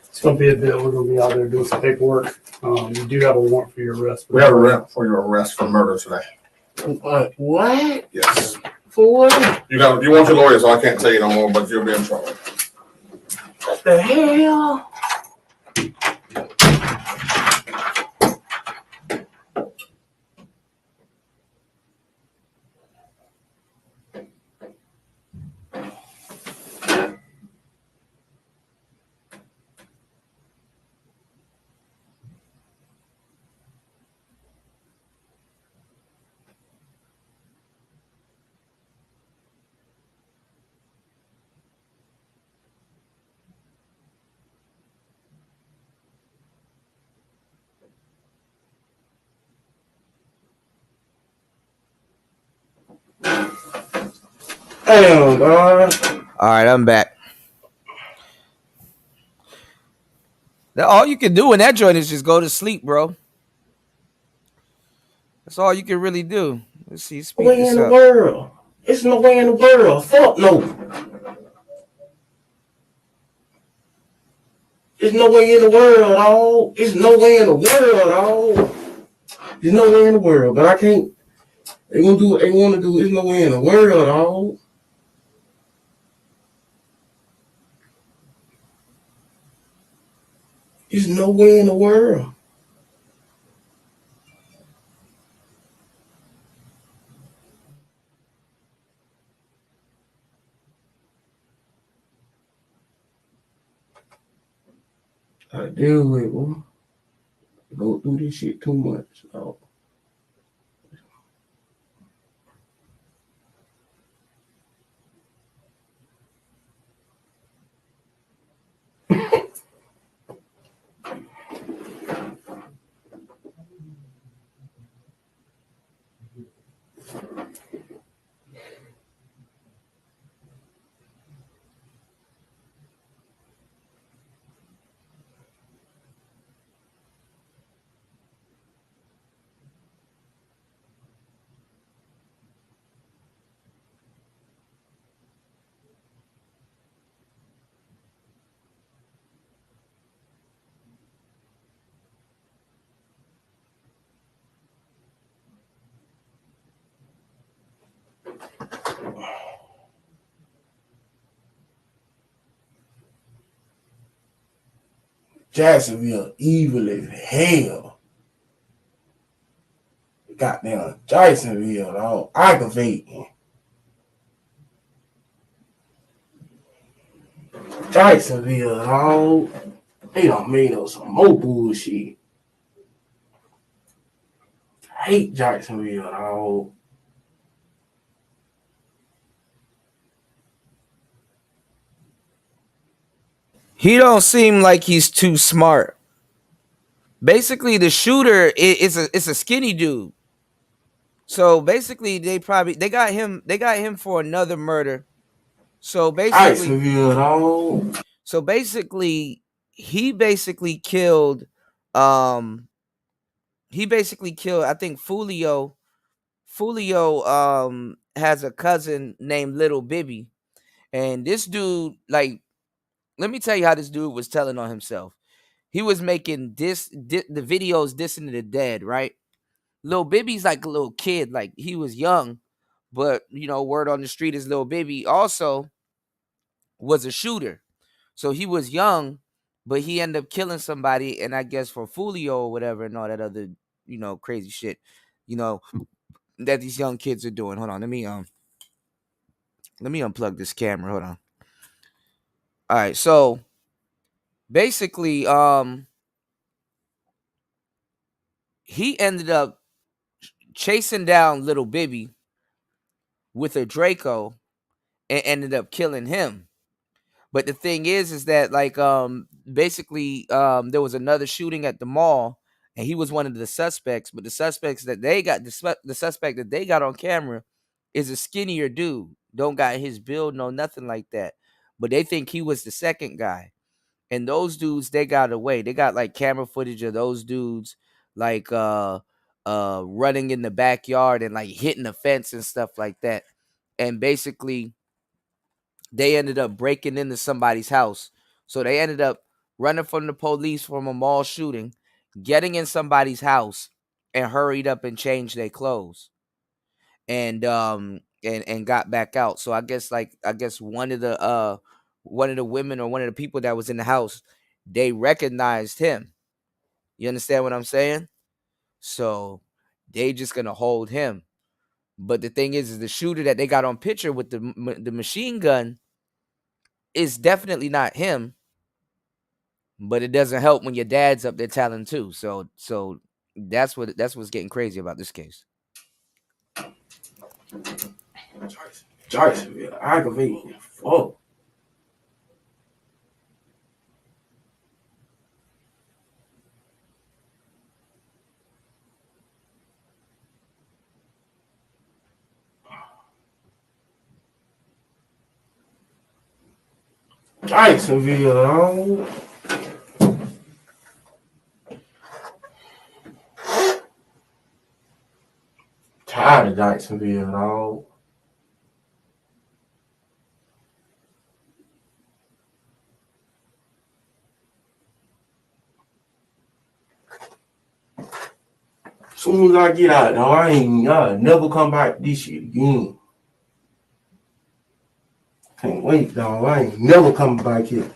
It's going to be a bit. We're going to be out there doing some paperwork. You do have a warrant for your arrest. We have a rep for your arrest for murder today. What? Yes. For what? You want your lawyer, so I can't tell you no more, but you'll be in trouble. What the hell? Damn, dog. All right, I'm back. Now, all you can do in that joint is just go to sleep, bro. That's all you can really do. Let's see. Speed Where this in the up. world? It's no way in the world. Fuck no. There's no way in the world, dog. There's no way in the world, dog. There's no way in the world. But I can't. They gonna do what they want to do. There's no way in the world, dog. There's no way in the world. I deal with it, boy. Go through this shit too much, dog. Jacksonville evil as hell. Goddamn Jacksonville, dog. Aggravating. Jacksonville, dog. They done made up some more bullshit. I hate Jacksonville, dog. He don't seem like he's too smart. Basically, the shooter is a skinny dude. So basically, they got him for another murder. So basically, Jacksonville, dog. so basically, he basically killed, I think Fulio has a cousin named Little Bibby, and this dude, like, let me tell you how this dude was telling on himself. He was making the videos dissing the dead, right? Lil Bibby's like a little kid, like he was young, but word on the street is Lil Bibby also was a shooter. So he was young, but he ended up killing somebody, and I guess for Fulio or whatever, and all that other, crazy shit, that these young kids are doing. Hold on, let me unplug this camera. Hold on. All right, so basically, he ended up chasing down Little Bibby with a Draco and ended up killing him. But the thing is that basically there was another shooting at the mall, and he was one of the suspects. But the suspect that they got on camera is a skinnier dude. Don't got his build, no nothing like that. But they think he was the second guy. And those dudes, they got away. They got like camera footage of those dudes like running in the backyard and like hitting the fence and stuff like that. And basically they ended up breaking into somebody's house. So they ended up running from the police from a mall shooting, getting in somebody's house, and hurried up and changed their clothes. And got back out. So I guess one of the women or one of the people that was in the house, they recognized him. You understand what I'm saying? So they just gonna hold him. But the thing is the shooter that they got on picture with the machine gun is definitely not him. But it doesn't help when your dad's up there telling too. So that's what's getting crazy about this case. Jacksonville, aggravating. Fuck. Jacksonville, dog. Tired of Jacksonville, dog. Soon as I get out, no, I'll never come back to this shit again. Can't wait, dog. I ain't never coming back here.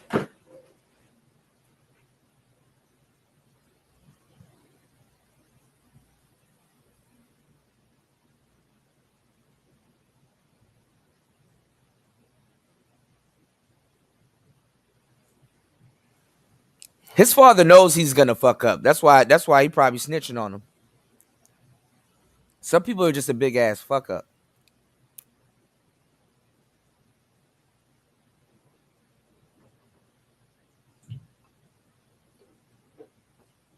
His father knows he's gonna fuck up. That's why he probably snitching on him. Some people are just a big ass fuck up.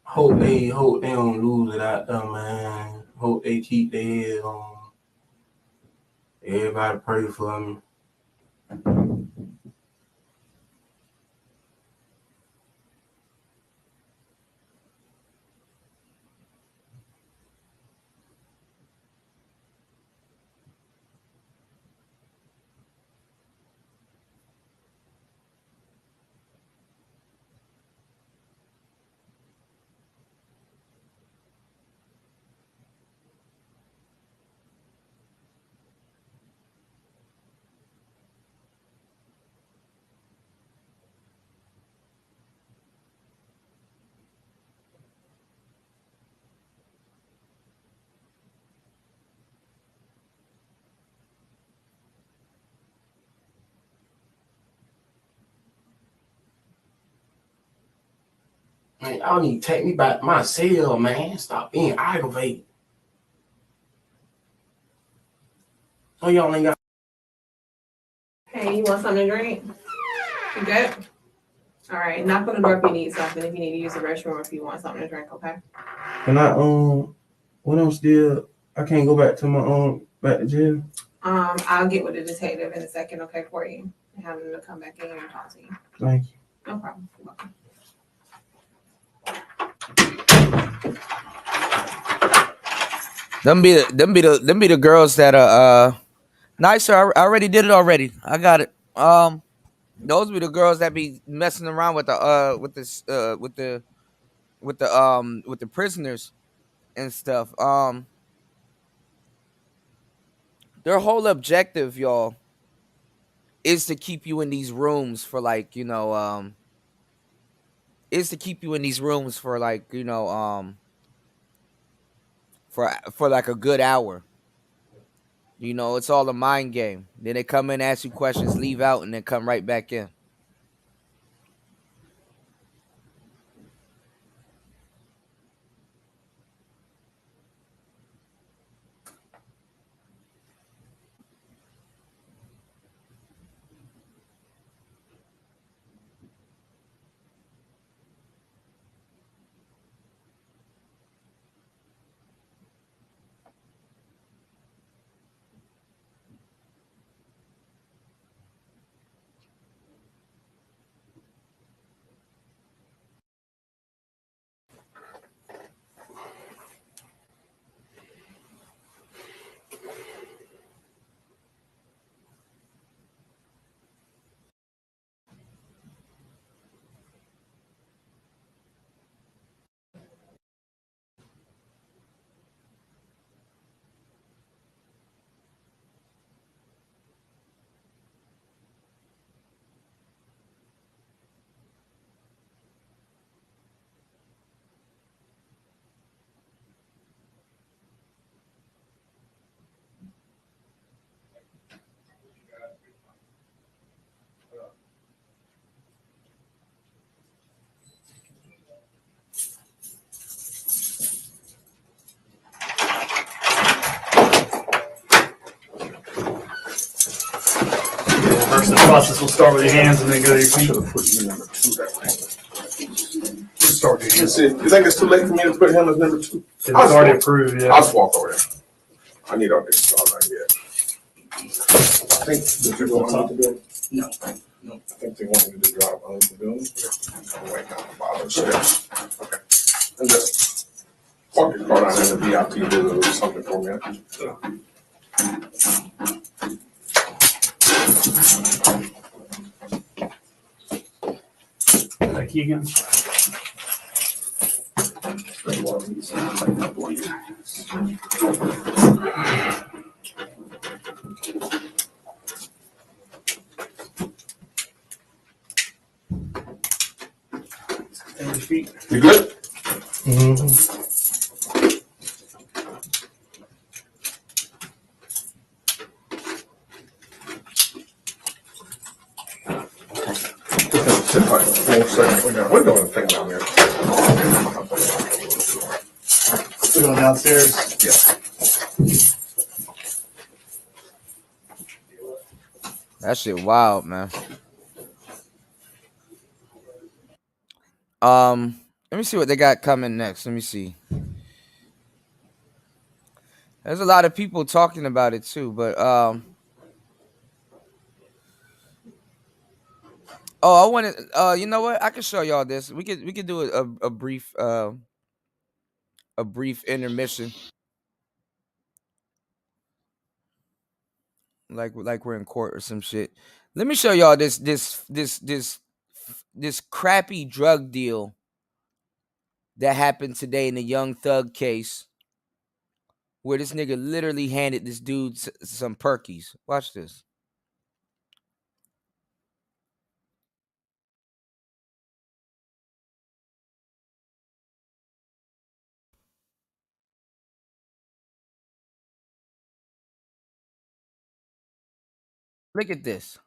Hope they don't lose it out there, man. Hope they keep their head on. Everybody pray for me. Man, y'all need to take me back to my cell, man. Stop being aggravated. Oh, y'all ain't got. Hey, you want something to drink? You good? All right, knock on the door if you need something, if you need to use the restroom or if you want something to drink, okay? Can I when I'm still, I can't go back to my back to jail. I'll get with the detective in a second, okay, for you. And have him to come back in here and talk to you. Thank you. No problem. You're welcome. Them be the girls that are nicer. I already did it already. I got it. Those be the girls that be messing around with the prisoners and stuff. Their whole objective, y'all, is to keep you in these rooms for like, is to keep you in these rooms for like, for like a good hour. It's all a mind game. Then they come in, ask you questions, leave out, and then come right back in. First, the process will start with your hands and then go to your feet. Should have put you number 2 that way. Start with your hands. You think it's too late for me to put him as number 2? It's already approved, yeah. I'll just walk over there. I need all this all right here. I think that you're going to the building. No. I think they want me to drive on the building. I'm waiting down the bottom of the steps. Okay. And just park your car down in the VIP building or something for me. Thank you again. You good? Sit like 4 seconds. We got a window and thing down there. We're going downstairs. That shit wild, man. Let me see what they got coming next. Let me see. There's a lot of people talking about it too, but I wanted you know what? I can show y'all this. We could do a brief intermission. Like we're in court or some shit. Let me show y'all this crappy drug deal that happened today in the Young Thug case, where this nigga literally handed this dude some Perkies. Watch this. Look at this.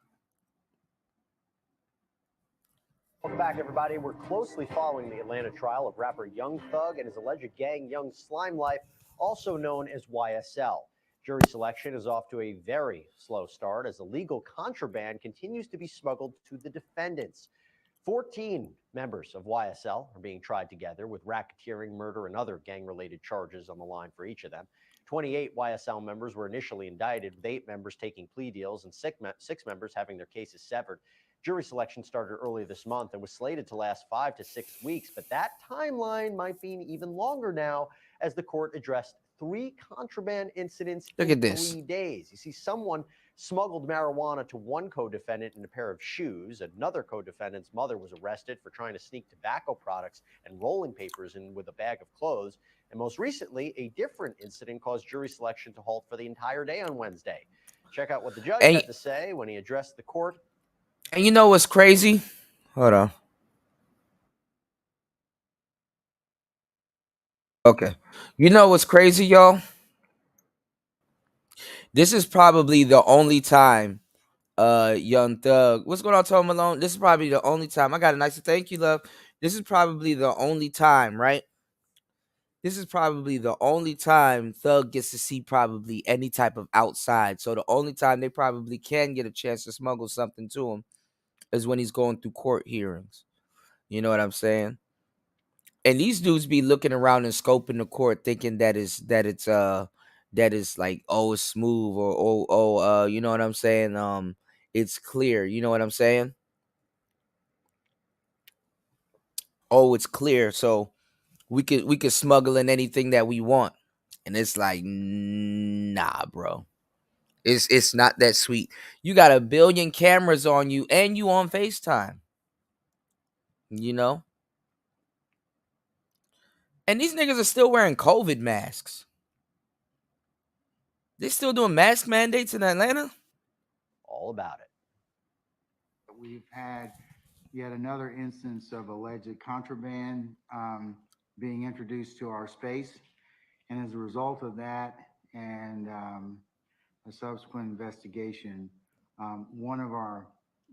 Welcome back, everybody. We're closely following the Atlanta trial of rapper Young Thug and his alleged gang, Young Slime Life, also known as YSL. Jury selection is off to a very slow start as illegal contraband continues to be smuggled to the defendants. 14 members of YSL are being tried together with racketeering, murder, and other gang-related charges on the line for each of them. 28 YSL members were initially indicted, with 8 members taking plea deals and 6 members having their cases severed. Jury selection started earlier this month and was slated to last 5 to 6 weeks, but that timeline might be even longer now as the court addressed 3 contraband incidents in 3 days. You see, someone smuggled marijuana to one co-defendant in a pair of shoes. Another co-defendant's mother was arrested for trying to sneak tobacco products and rolling papers in with a bag of clothes. And most recently, a different incident caused jury selection to halt for the entire day on Wednesday. Check out what the judge had to say when he addressed the court. And you know what's crazy? Hold on. Okay. You know what's crazy, y'all? This is probably the only time Young Thug. What's going on, Tom Malone? This is probably the only time. I got a nice thank you, love. This is probably the only time, right? This is probably the only time Thug gets to see probably any type of outside. So the only time they probably can get a chance to smuggle something to him is when he's going through court hearings. You know what I'm saying? And these dudes be looking around and scoping the court, thinking that it's like, oh, it's smooth, or you know what I'm saying? It's clear. You know what I'm saying? Oh, it's clear. So we could smuggle in anything that we want. And it's like, nah, bro. It's not that sweet. You got 1 billion cameras on you and you on FaceTime. You know? And these niggas are still wearing COVID masks. They still doing mask mandates in Atlanta? All about it. We've had yet another instance of alleged contraband being introduced to our space. And as a result of that and a subsequent investigation, one of our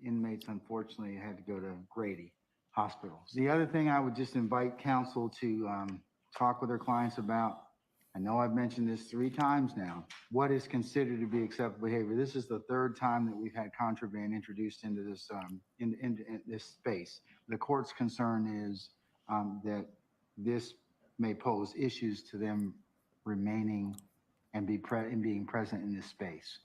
inmates unfortunately had to go to Grady Hospital. The other thing I would just invite counsel to talk with their clients about, I know I've mentioned this 3 times now, what is considered to be acceptable behavior. This is the 3rd time that we've had contraband introduced into this in this space. The court's concern is that this may pose issues to them remaining and being present in this space.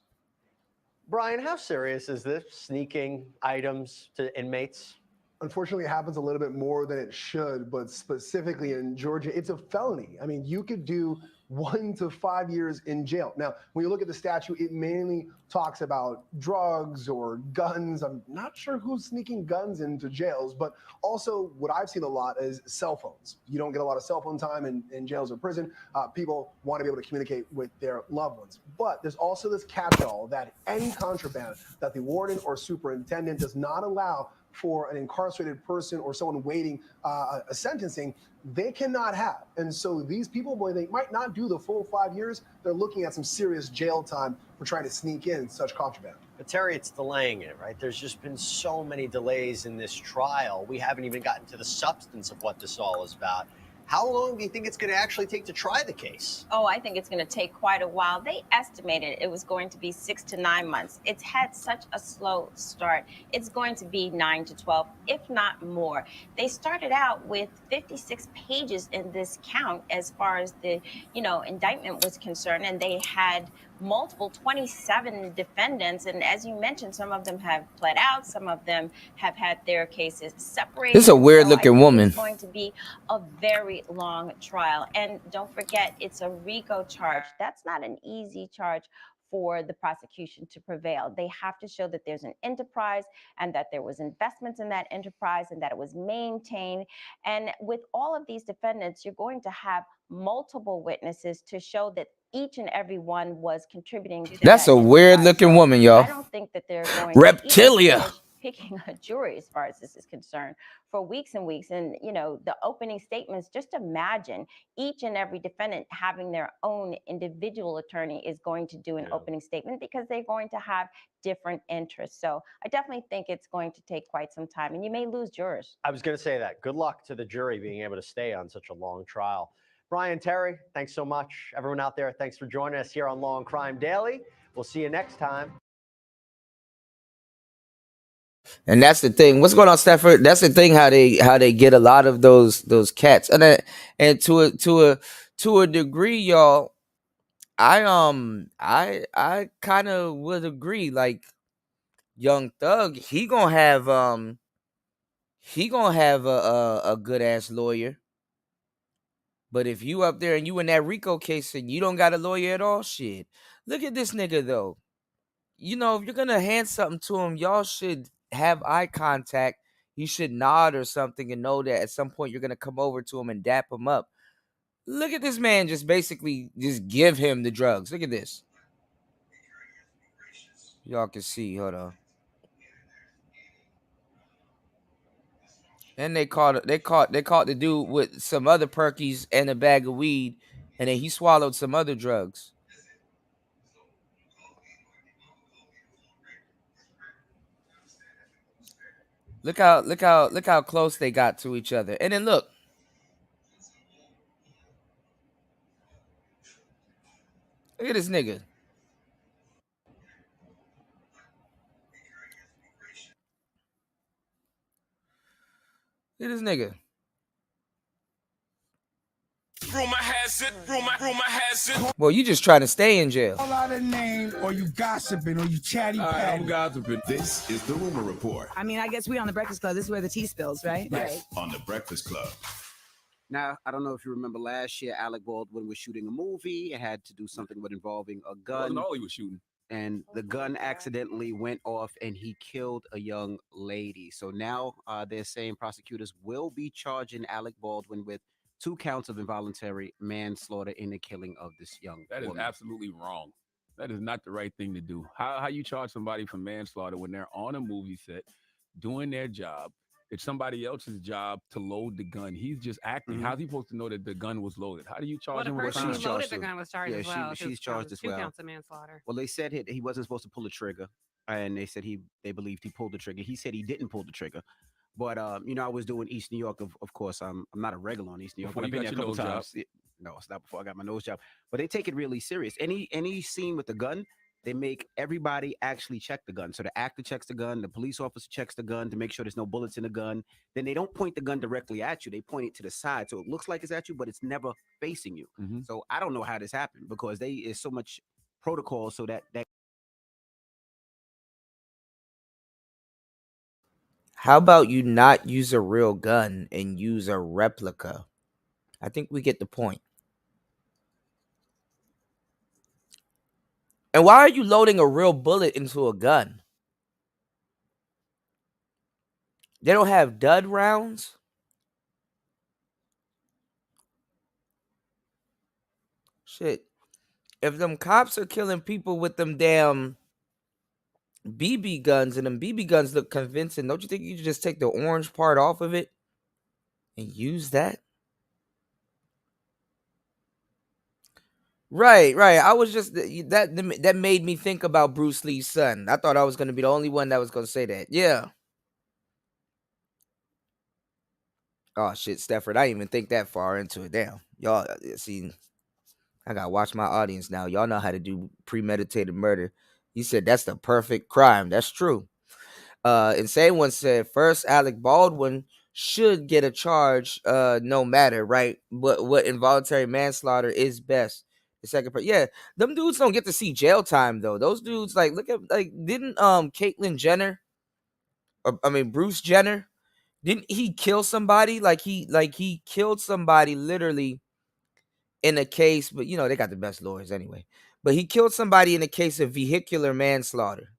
Brian, how serious is this, sneaking items to inmates? Unfortunately, it happens a little bit more than it should, but specifically in Georgia, it's a felony. I mean, you could do 1 to 5 years in jail. Now, when you look at the statute, it mainly talks about drugs or guns. I'm not sure who's sneaking guns into jails, but also what I've seen a lot is cell phones. You don't get a lot of cell phone time in jails or prison. People want to be able to communicate with their loved ones. But there's also this catch-all that any contraband that the warden or superintendent does not allow for an incarcerated person or someone waiting a sentencing, they cannot have. And so these people, boy, they might not do the full 5 years. They're looking at some serious jail time for trying to sneak in such contraband. But Terry, it's delaying it, right? There's just been so many delays in this trial. We haven't even gotten to the substance of what this all is about. How long do you think it's going to actually take to try the case? Oh, I think it's going to take quite a while. They estimated it was going to be 6 to 9 months. It's had such a slow start. It's going to be 9 to 12, if not more. They started out with 56 pages in this count as far as the, indictment was concerned, and they had multiple 27 defendants, and as you mentioned, some of them have pled out, some of them have had their cases separated. This is a weird looking woman. It's going to be a very long trial, and don't forget, it's a RICO charge. That's not an easy charge for the prosecution to prevail. They have to show that there's an enterprise and that there was investments in that enterprise and that it was maintained. And with all of these defendants, you're going to have multiple witnesses to show that each and every one was contributing to That's that a weird enterprise. looking woman, y'all. I don't think that they're going to Reptilia. even finish picking a jury as far as this is concerned for weeks and weeks. And, the opening statements, just imagine each and every defendant having their own individual attorney is going to do an opening statement because they're going to have different interests. So I definitely think it's going to take quite some time, and you may lose jurors. I was going to say that. Good luck to the jury being able to stay on such a long trial. Brian, Terry, thanks so much. Everyone out there, thanks for joining us here on Law and Crime Daily. We'll see you next time. And that's the thing. What's going on, Stafford? That's the thing. How they get a lot of those cats, and to a degree, y'all. I kind of would agree. Like Young Thug, he gonna have a good ass lawyer. But if you up there and you in that RICO case and you don't got a lawyer at all, shit. Look at this nigga though. If you're gonna hand something to him, y'all should have eye contact. You should nod or something and know that at some point you're gonna come over to him and dap him up. Look at this man just basically just give him the drugs. Look at this. Y'all can see. Hold on. And they caught the dude with some other perkies and a bag of weed, and then he swallowed some other drugs. Look how close they got to each other. And then look. Look at this nigga. Look at this nigga. Rumor has it. Well, you just trying to stay in jail. Call out a name, or you gossiping, or you chatty patty. I'm gossiping. This is the Rumor Report. I mean, I guess we on the Breakfast Club. This is where the tea spills, right? Yes, on the Breakfast Club. Now, I don't know if you remember last year, Alec Baldwin was shooting a movie. It had to do something with involving a gun. Wasn't all he was shooting. And the gun accidentally went off and he killed a young lady. So now they're saying prosecutors will be charging Alec Baldwin with 2 counts of involuntary manslaughter in the killing of this young That is woman. absolutely wrong. That is not the right thing to do. How you charge somebody for manslaughter when they're on a movie set doing their job? It's somebody else's job to load the gun. He's just acting. How's he supposed to know that the gun was loaded? How do you charge him with a crime? She's loaded the gun was charged as well. She's charged as well. 2 counts of manslaughter. Well, they said he wasn't supposed to pull the trigger, and they said they believed he pulled the trigger. He said he didn't pull the trigger. But I was doing East New York. Of course, I'm not a regular on East New York. Before But I've you been got there a your couple nose times. No, it's not before I got my nose job. But they take it really serious. Any scene with the gun, they make everybody actually check the gun. So the actor checks the gun, the police officer checks the gun to make sure there's no bullets in the gun. Then they don't point the gun directly at you. They point it to the side. So it looks like it's at you, but it's never facing you. So I don't know how this happened because is so much protocol so that How about you not use a real gun and use a replica? I think we get the point. And why are you loading a real bullet into a gun? They don't have dud rounds? Shit. If them cops are killing people with them damn BB guns and them BB guns look convincing, don't you think you could just take the orange part off of it and use that? Right. I was just that made me think about Bruce Lee's son. I thought I was going to be the only one that was going to say that. Yeah. Oh shit, Stefford, I didn't even think that far into it. Damn. Y'all see, I got to watch my audience now. Y'all know how to do premeditated murder. He said that's the perfect crime. That's true. Insane One said first Alec Baldwin should get a charge no matter, right? But what involuntary manslaughter is best. The second part, yeah, them dudes don't get to see jail time though. Those dudes, like, look at, like, didn't Caitlyn Jenner, or I mean Bruce Jenner, didn't he kill somebody? Like he killed somebody literally in a case, but you know they got the best lawyers anyway. But he killed somebody in a case of vehicular manslaughter.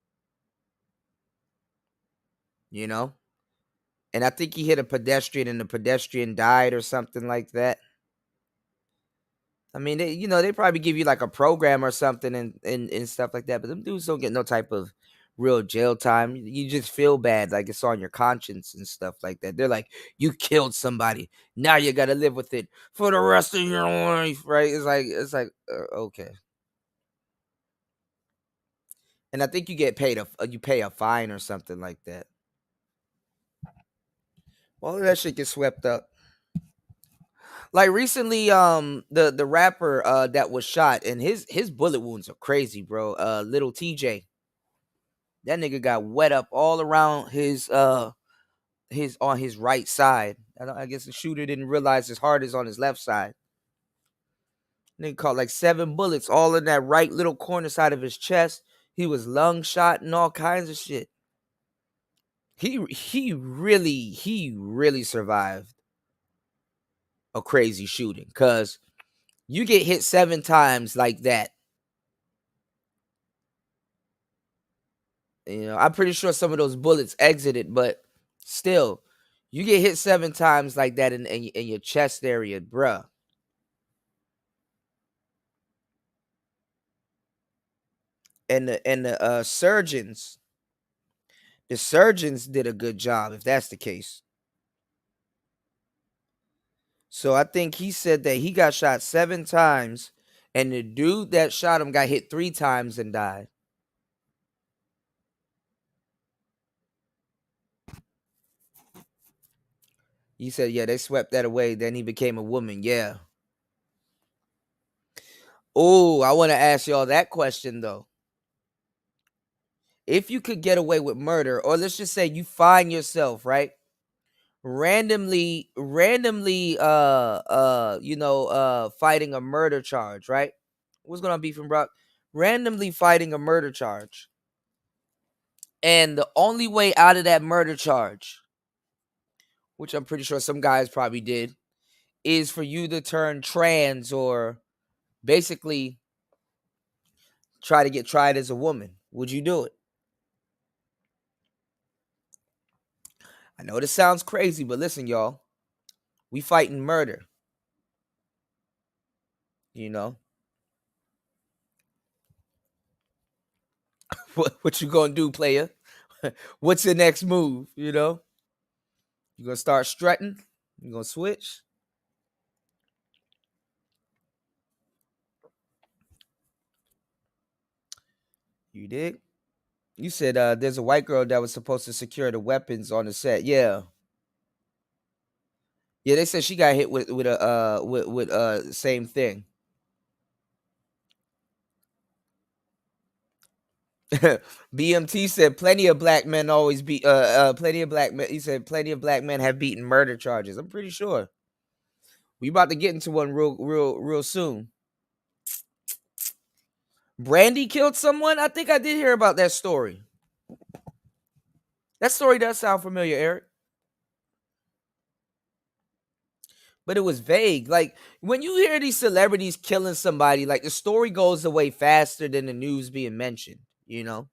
You know? And I think he hit a pedestrian and the pedestrian died or something like that. I mean, they probably give you like a program or something and stuff like that, but them dudes don't get no type of real jail time. You just feel bad, like it's on your conscience and stuff like that. They're like, you killed somebody. Now you got to live with it for the rest of your life, right? It's like okay. And I think you get paid you pay a fine or something like that. All of that shit gets swept up. Like recently, the rapper that was shot, and his bullet wounds are crazy, bro. Little TJ, that nigga got wet up all around his on his right side. I guess the shooter didn't realize his heart is on his left side. Nigga caught like 7 bullets all in that right little corner side of his chest. He was lung shot and all kinds of shit. He really survived a crazy shooting, because you get hit 7 times like that. You know, I'm pretty sure some of those bullets exited, but still, you get hit 7 times like that in your chest area, bruh. And the surgeons did a good job, if that's the case. So I think he said that he got shot 7 times, and the dude that shot him got hit 3 times and died. He said, yeah, they swept that away. Then he became a woman. Yeah. Oh, I want to ask y'all that question, though. If you could get away with murder, or let's just say you find yourself, right, randomly, fighting a murder charge, right? What's going on, Beef and Brock? Randomly fighting a murder charge. And the only way out of that murder charge, which I'm pretty sure some guys probably did, is for you to turn trans or basically try to get tried as a woman. Would you do it? I know this sounds crazy, but listen, y'all. We fighting murder. You know? What you gonna do, player? What's your next move, you know? You gonna start strutting? You gonna switch? You dig? You said there's a white girl that was supposed to secure the weapons on the set. Yeah. Yeah, they said she got hit with a same thing. BMT said plenty of black men always beat plenty of black men. He said plenty of black men have beaten murder charges. I'm pretty sure. We about to get into one real soon. Brandy killed someone? I think I did hear about that story. That story does sound familiar, Eric. but it was vague. Like when you hear these celebrities killing somebody, like the story goes away faster than the news being mentioned, you know?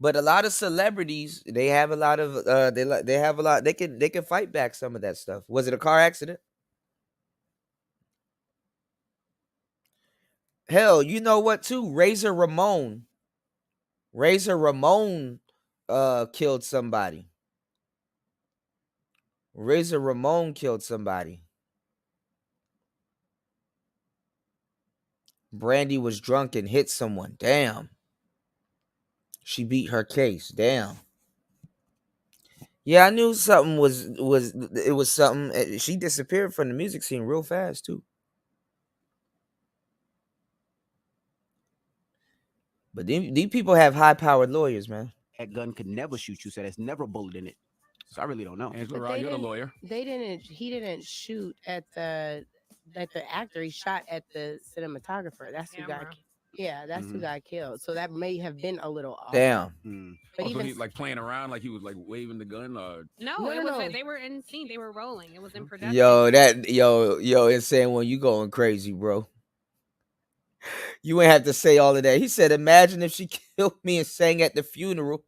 But a lot of celebrities, they have a lot of they can fight back some of that stuff. Was it a car accident? Hell, you know what too? Razor Ramon killed somebody. Razor Ramon killed somebody. Brandy was drunk and hit someone. Damn. She beat her case. Damn. Yeah, I knew something was something. She disappeared from the music scene real fast too. But these people have high-powered lawyers, man. That gun could never shoot you, so there's never a bullet in it. So I really don't know. Angela, But Rod, you're the lawyer. He didn't shoot at the actor. He shot at the cinematographer. That's who got. Yeah, that's who got killed. So that may have been a little off. Damn. But Also, even he like playing around, like he was like waving the gun, or No, it was. They were in scene. They were rolling. It was in production. Yo, it's saying when you going crazy, bro. You ain't have to say all of that. He said, imagine if she killed me and sang at the funeral.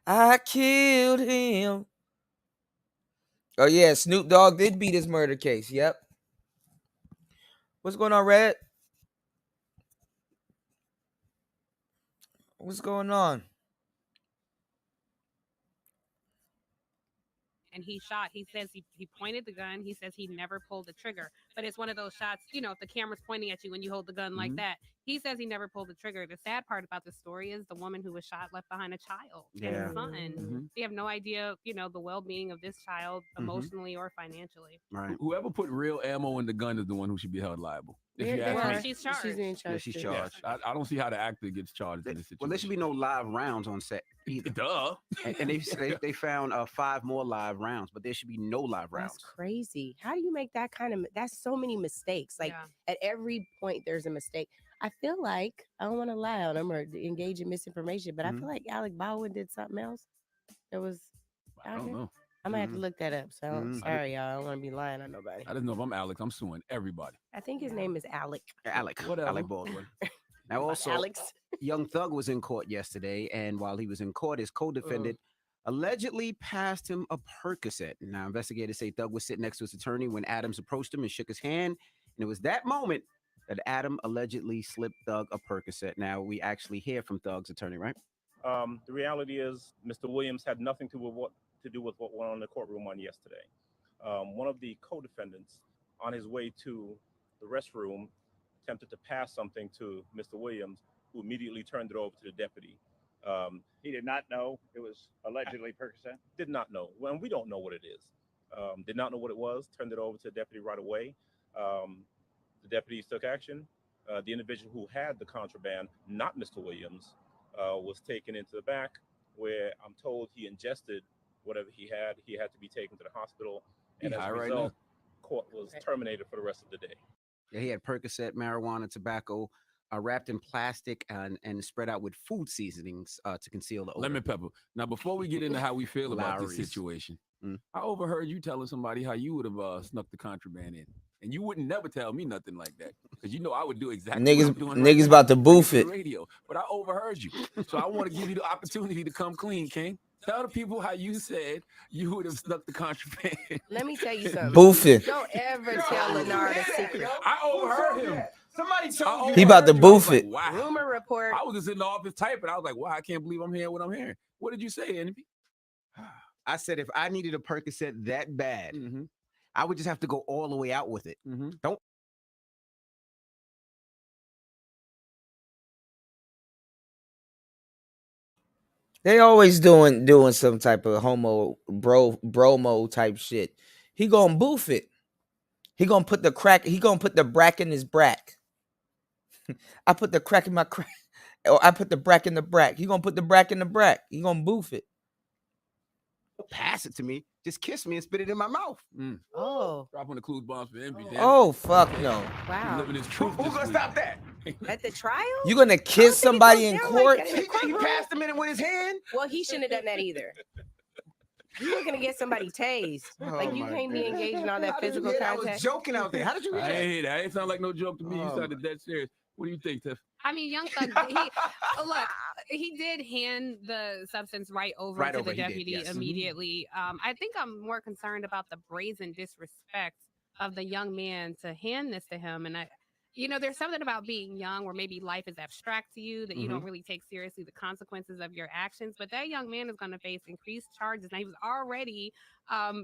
I killed him. Oh, yeah. Snoop Dogg did beat his murder case. Yep. What's going on, Red? What's going on? And he shot. He says he pointed the gun. He says he never pulled the trigger. But it's one of those shots, you know, if the camera's pointing at you when you hold the gun like that. He says he never pulled the trigger. The sad part about the story is the woman who was shot left behind a child and a son. They have no idea, you know, the well-being of this child emotionally or financially. Right. Whoever put real ammo in the gun is the one who should be held liable. If you ask me. She's charged. She's in charge. Yeah, she's too. charged. I don't see how the actor gets charged in this situation. Well, there should be no live rounds on set either. Duh. And they found 5 more live rounds, but there should be no live rounds. That's crazy. How do you make that kind of? That's so many mistakes. Like at every point, there's a mistake. I feel like I don't want to lie on them or engage in misinformation, but I feel like Alec Baldwin did something else. It was. I don't know. I'm gonna have to look that up. So I'm sorry, y'all. I don't want to be lying on nobody. I just know if I'm Alex, I'm suing everybody. I think his name is Alec. Alec Baldwin. Now, also, Alex. Young Thug was in court yesterday, and while he was in court, his co-defendant allegedly passed him a Percocet. Now, investigators say Thug was sitting next to his attorney when Adams approached him and shook his hand, and it was that moment that Adam allegedly slipped Thug a Percocet. Now, we actually hear from Thug's attorney, right? The reality is Mr. Williams had nothing to do with what went on in the courtroom on yesterday. One of the co-defendants on his way to the restroom attempted to pass something to Mr. Williams, who immediately turned it over to the deputy. He did not know it was allegedly Percocet? Did not know. Well, we don't know what it is. Did not know what it was, turned it over to the deputy right away. The deputies took action. The individual who had the contraband, not Mr. Williams, was taken into the back, where I'm told he ingested whatever he had. He had to be taken to the hospital, and as a result, court was terminated for the rest of the day. Yeah, he had Percocet, marijuana, tobacco, wrapped in plastic and spread out with food seasonings to conceal the odor. Lemon pepper. Now, before we get into how we feel about this Lowry's. situation, I overheard you telling somebody how you would have snuck the contraband in. And you wouldn't never tell me nothing like that. Because you know I would do exactly what I'm doing right Niggas now. about to boof it. Radio. But I overheard you. So I want to give you the opportunity to come clean, King. Tell the people how you said you would have snuck the contraband. Let me tell you something. Boofing. Don't ever tell Leonard a secret. I overheard him. Somebody told you. He about to boof it. Wow. Rumor report. I was just in the office typing. I was like, wow, I can't believe I'm hearing what I'm hearing. What did you say, Envy? I said if I needed a Percocet that bad, I would just have to go all the way out with it. Don't. They always doing some type of homo bromo type shit. He gonna boof it. He gonna put the crack. He gonna put the brack in his brack. I put the crack in my crack. Or I put the brack in the brack. He gonna put the brack in the brack. He gonna boof it. Pass it to me. Just kiss me and spit it in my mouth. Oh. Drop on the clues bombs for Envy. Oh fuck no. Wow. Living his truth. Who's gonna stop that? At the trial? You gonna kiss somebody in court? He passed a minute with his hand. Well, he shouldn't have done that either. You looking to get somebody tased. Like, you can't be engaged in all that physical I was contact. joking out there. How did you I get ain't hear that. It sound like no joke to me. You sounded dead serious. What do you think, Tiff? I mean, Young Thug, he did hand the substance right over Right to over, the he did, deputy yes. immediately. I think I'm more concerned about the brazen disrespect of the young man to hand this to him. And there's something about being young where maybe life is abstract to you, that you don't really take seriously the consequences of your actions. But that young man is going to face increased charges. Now, he was already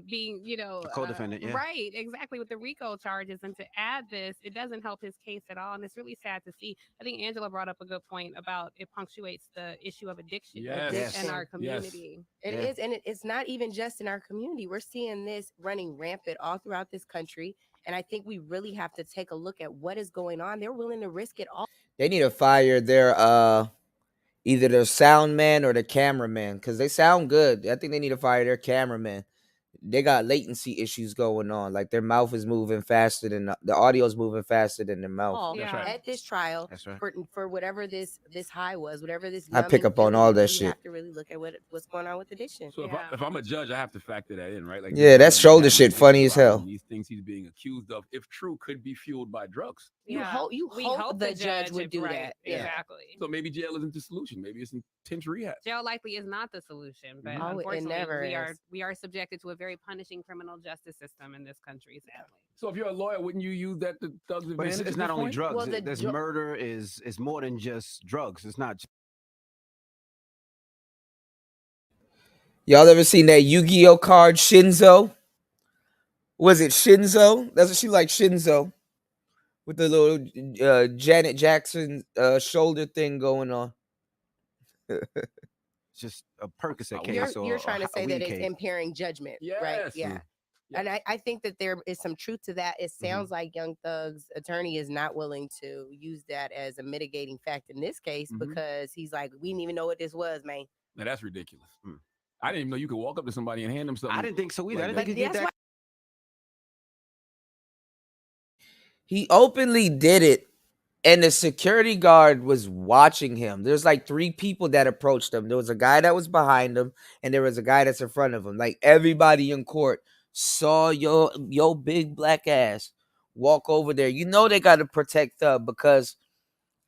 being, A co-defendant, yeah. right, exactly, with the RICO charges. And to add this, it doesn't help his case at all. And it's really sad to see. I think Angela brought up a good point about it punctuates the issue of addiction in our community. It is, and it's not even just in our community. We're seeing this running rampant all throughout this country. And I think we really have to take a look at what is going on. They're willing to risk it all. They need to fire their either their sound man or the cameraman, because they sound good. I think they need to fire their cameraman. They got latency issues going on. Like, their mouth is moving faster than the audio is moving faster than their mouth. At this trial, for whatever this high was, whatever this I pick up on all that you shit. have to really look at what's going on with addiction. So if I'm a judge, I have to factor that in, right? Like, Yeah, that shoulder shit funny as hell. These things he's being accused of, if true, could be fueled by drugs. We hope the judge would do that. Exactly. So maybe jail isn't the solution. Maybe it's intense rehab. Jail likely is not the solution, but It unfortunately, never we are subjected to a very punishing criminal justice system in this country, sadly. So if you're a lawyer, wouldn't you use that to thugs' But advantage? it's not at this only point? drugs. Well, There's murder is more than just drugs. It's not. Y'all ever seen that Yu-Gi-Oh card Shinzo? Was it Shinzo? That's what she like, Shinzo, with the little Janet Jackson shoulder thing going on. Just a Percocet case. You're trying to say that weed it's case. impairing judgment, right? Yes. Yeah. And I think that there is some truth to that. It sounds like Young Thug's attorney is not willing to use that as a mitigating fact in this case because he's like, we didn't even know what this was, man. Now that's ridiculous. I didn't even know you could walk up to somebody and hand them something. I didn't think so either. I like didn't think you did that. He openly did it, and the security guard was watching him. There's like 3 people that approached him. There was a guy that was behind him, and there was a guy that's in front of him. Like, everybody in court saw your big black ass walk over there. You know they got to protect Thug, because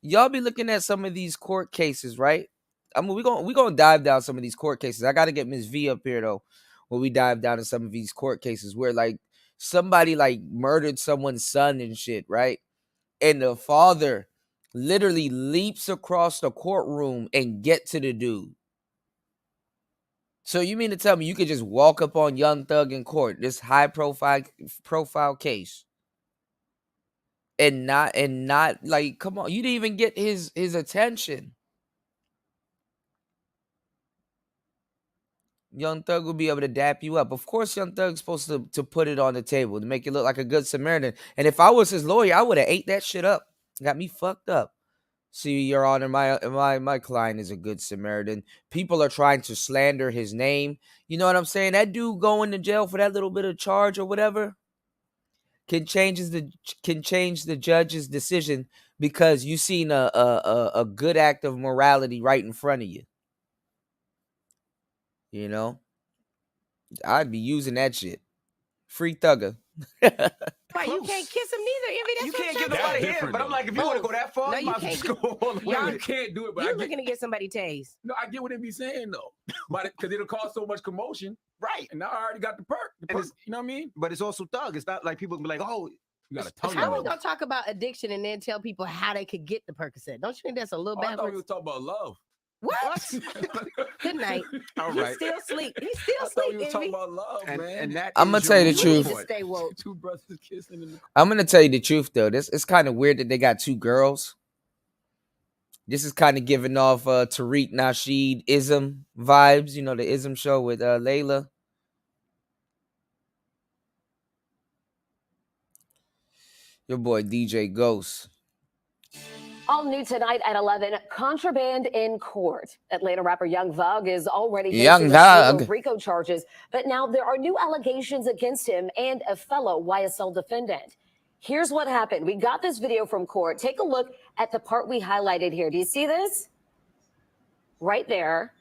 y'all be looking at some of these court cases, right? I mean, we're gonna dive down some of these court cases. I got to get Ms. V up here though, when we dive down in some of these court cases where like somebody like murdered someone's son and shit, right? And the father literally leaps across the courtroom and get to the dude. So you mean to tell me you could just walk up on Young Thug in court, this high profile case, and not like, come on, you didn't even get his attention. Young Thug will be able to dap you up. Of course, Young Thug's supposed to put it on the table to make it look like a good Samaritan. And if I was his lawyer, I would have ate that shit up. Got me fucked up. See, Your Honor, my client is a good Samaritan. People are trying to slander his name. You know what I'm saying? That dude going to jail for that little bit of charge or whatever can change the judge's decision because you seen a good act of morality right in front of you. You know, I'd be using that shit. Free Thugger. Why you can't kiss him neither? I mean, You that's can't what get I'm nobody saying. here. But I'm like, if you want to go that far, No, you you might as well can't. just go all the way. Well, with you it. can't do it, but You're I get, looking to get somebody tased. no, I get what they be saying though, but because it'll cause so much commotion, Right. and now I already got the perk. And it's- You know what I mean? But it's also Thug. It's not like people can be like, oh, You got a tongue. How are we roll. gonna talk about addiction and then tell people how they could get the Percocet? Don't you think that's a little Oh, I thought we backwards? was talking about love. What? Good night. all He's right. still asleep. He's still I thought we asleep, was talking Envy. about love, And man. that I'ma is tell you your the You need truth. to stay woke. Two brothers kissing in the. I'm gonna tell you the truth though. It's kind of weird that they got 2 girls. This is kind of giving off Tariq Nasheed ism vibes. You know, the ism show with Layla. Your boy DJ Ghost. All new tonight at 11, contraband in court. Atlanta rapper Young Thug is already Young facing a slew of Thug. RICO charges, but now there are new allegations against him and a fellow YSL defendant. Here's what happened. We got this video from court. Take a look at the part we highlighted here. Do you see this? Right there.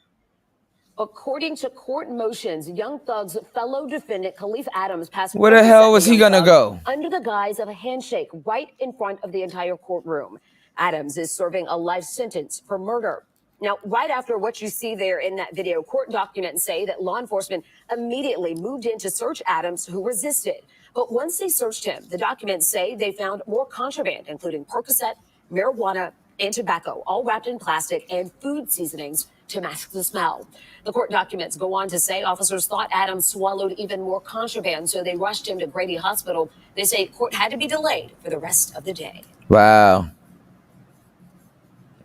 According to court motions, Young Thug's fellow defendant Khalif Adams passed. Where the hell was he Young gonna Thug go? Under the guise of a handshake right in front of the entire courtroom. Adams is serving a life sentence for murder. Now, right after what you see there in that video, court documents say that law enforcement immediately moved in to search Adams, who resisted. But once they searched him, the documents say they found more contraband, including Percocet, marijuana, and tobacco, all wrapped in plastic, and food seasonings to mask the smell. The court documents go on to say officers thought Adams swallowed even more contraband, so they rushed him to Grady Hospital. They say court had to be delayed for the rest of the day. Wow.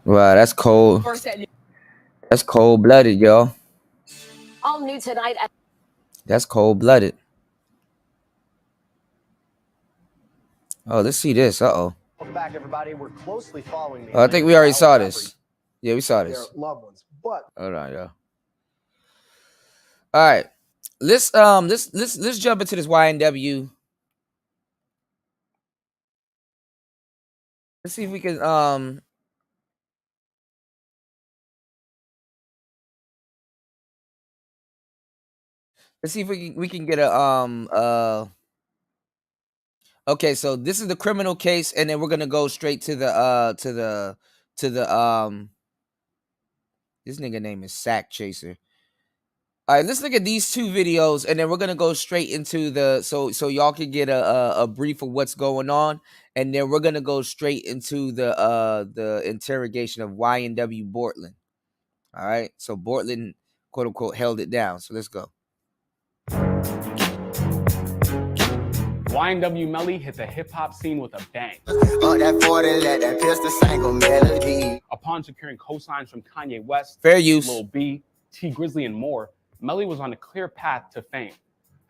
Wow, that's cold. That's cold-blooded, y'all. All new tonight. That's cold-blooded. Oh, let's see this. Uh-oh. Welcome back, everybody. We're closely following the Oh, I think we already trial saw of this. Yeah, we saw Their this. loved ones. But Hold on, y'all. All right. Let's jump into this YNW. Let's see if we can let's see if we can get a okay, so this is the criminal case, and then we're gonna go straight to the this nigga name is Sack Chaser. All right, let's look at these two videos, and then we're gonna go straight into the so y'all can get a brief of what's going on, and then we're gonna go straight into the interrogation of YNW Bortland. All right, so Bortland quote unquote held it down. So let's go. YNW Melly hit the hip-hop scene with a bang. That 40, let that pistol single melody. Upon securing cosigns from Kanye West, Fair use. Lil B, T Grizzly, and more, Melly was on a clear path to fame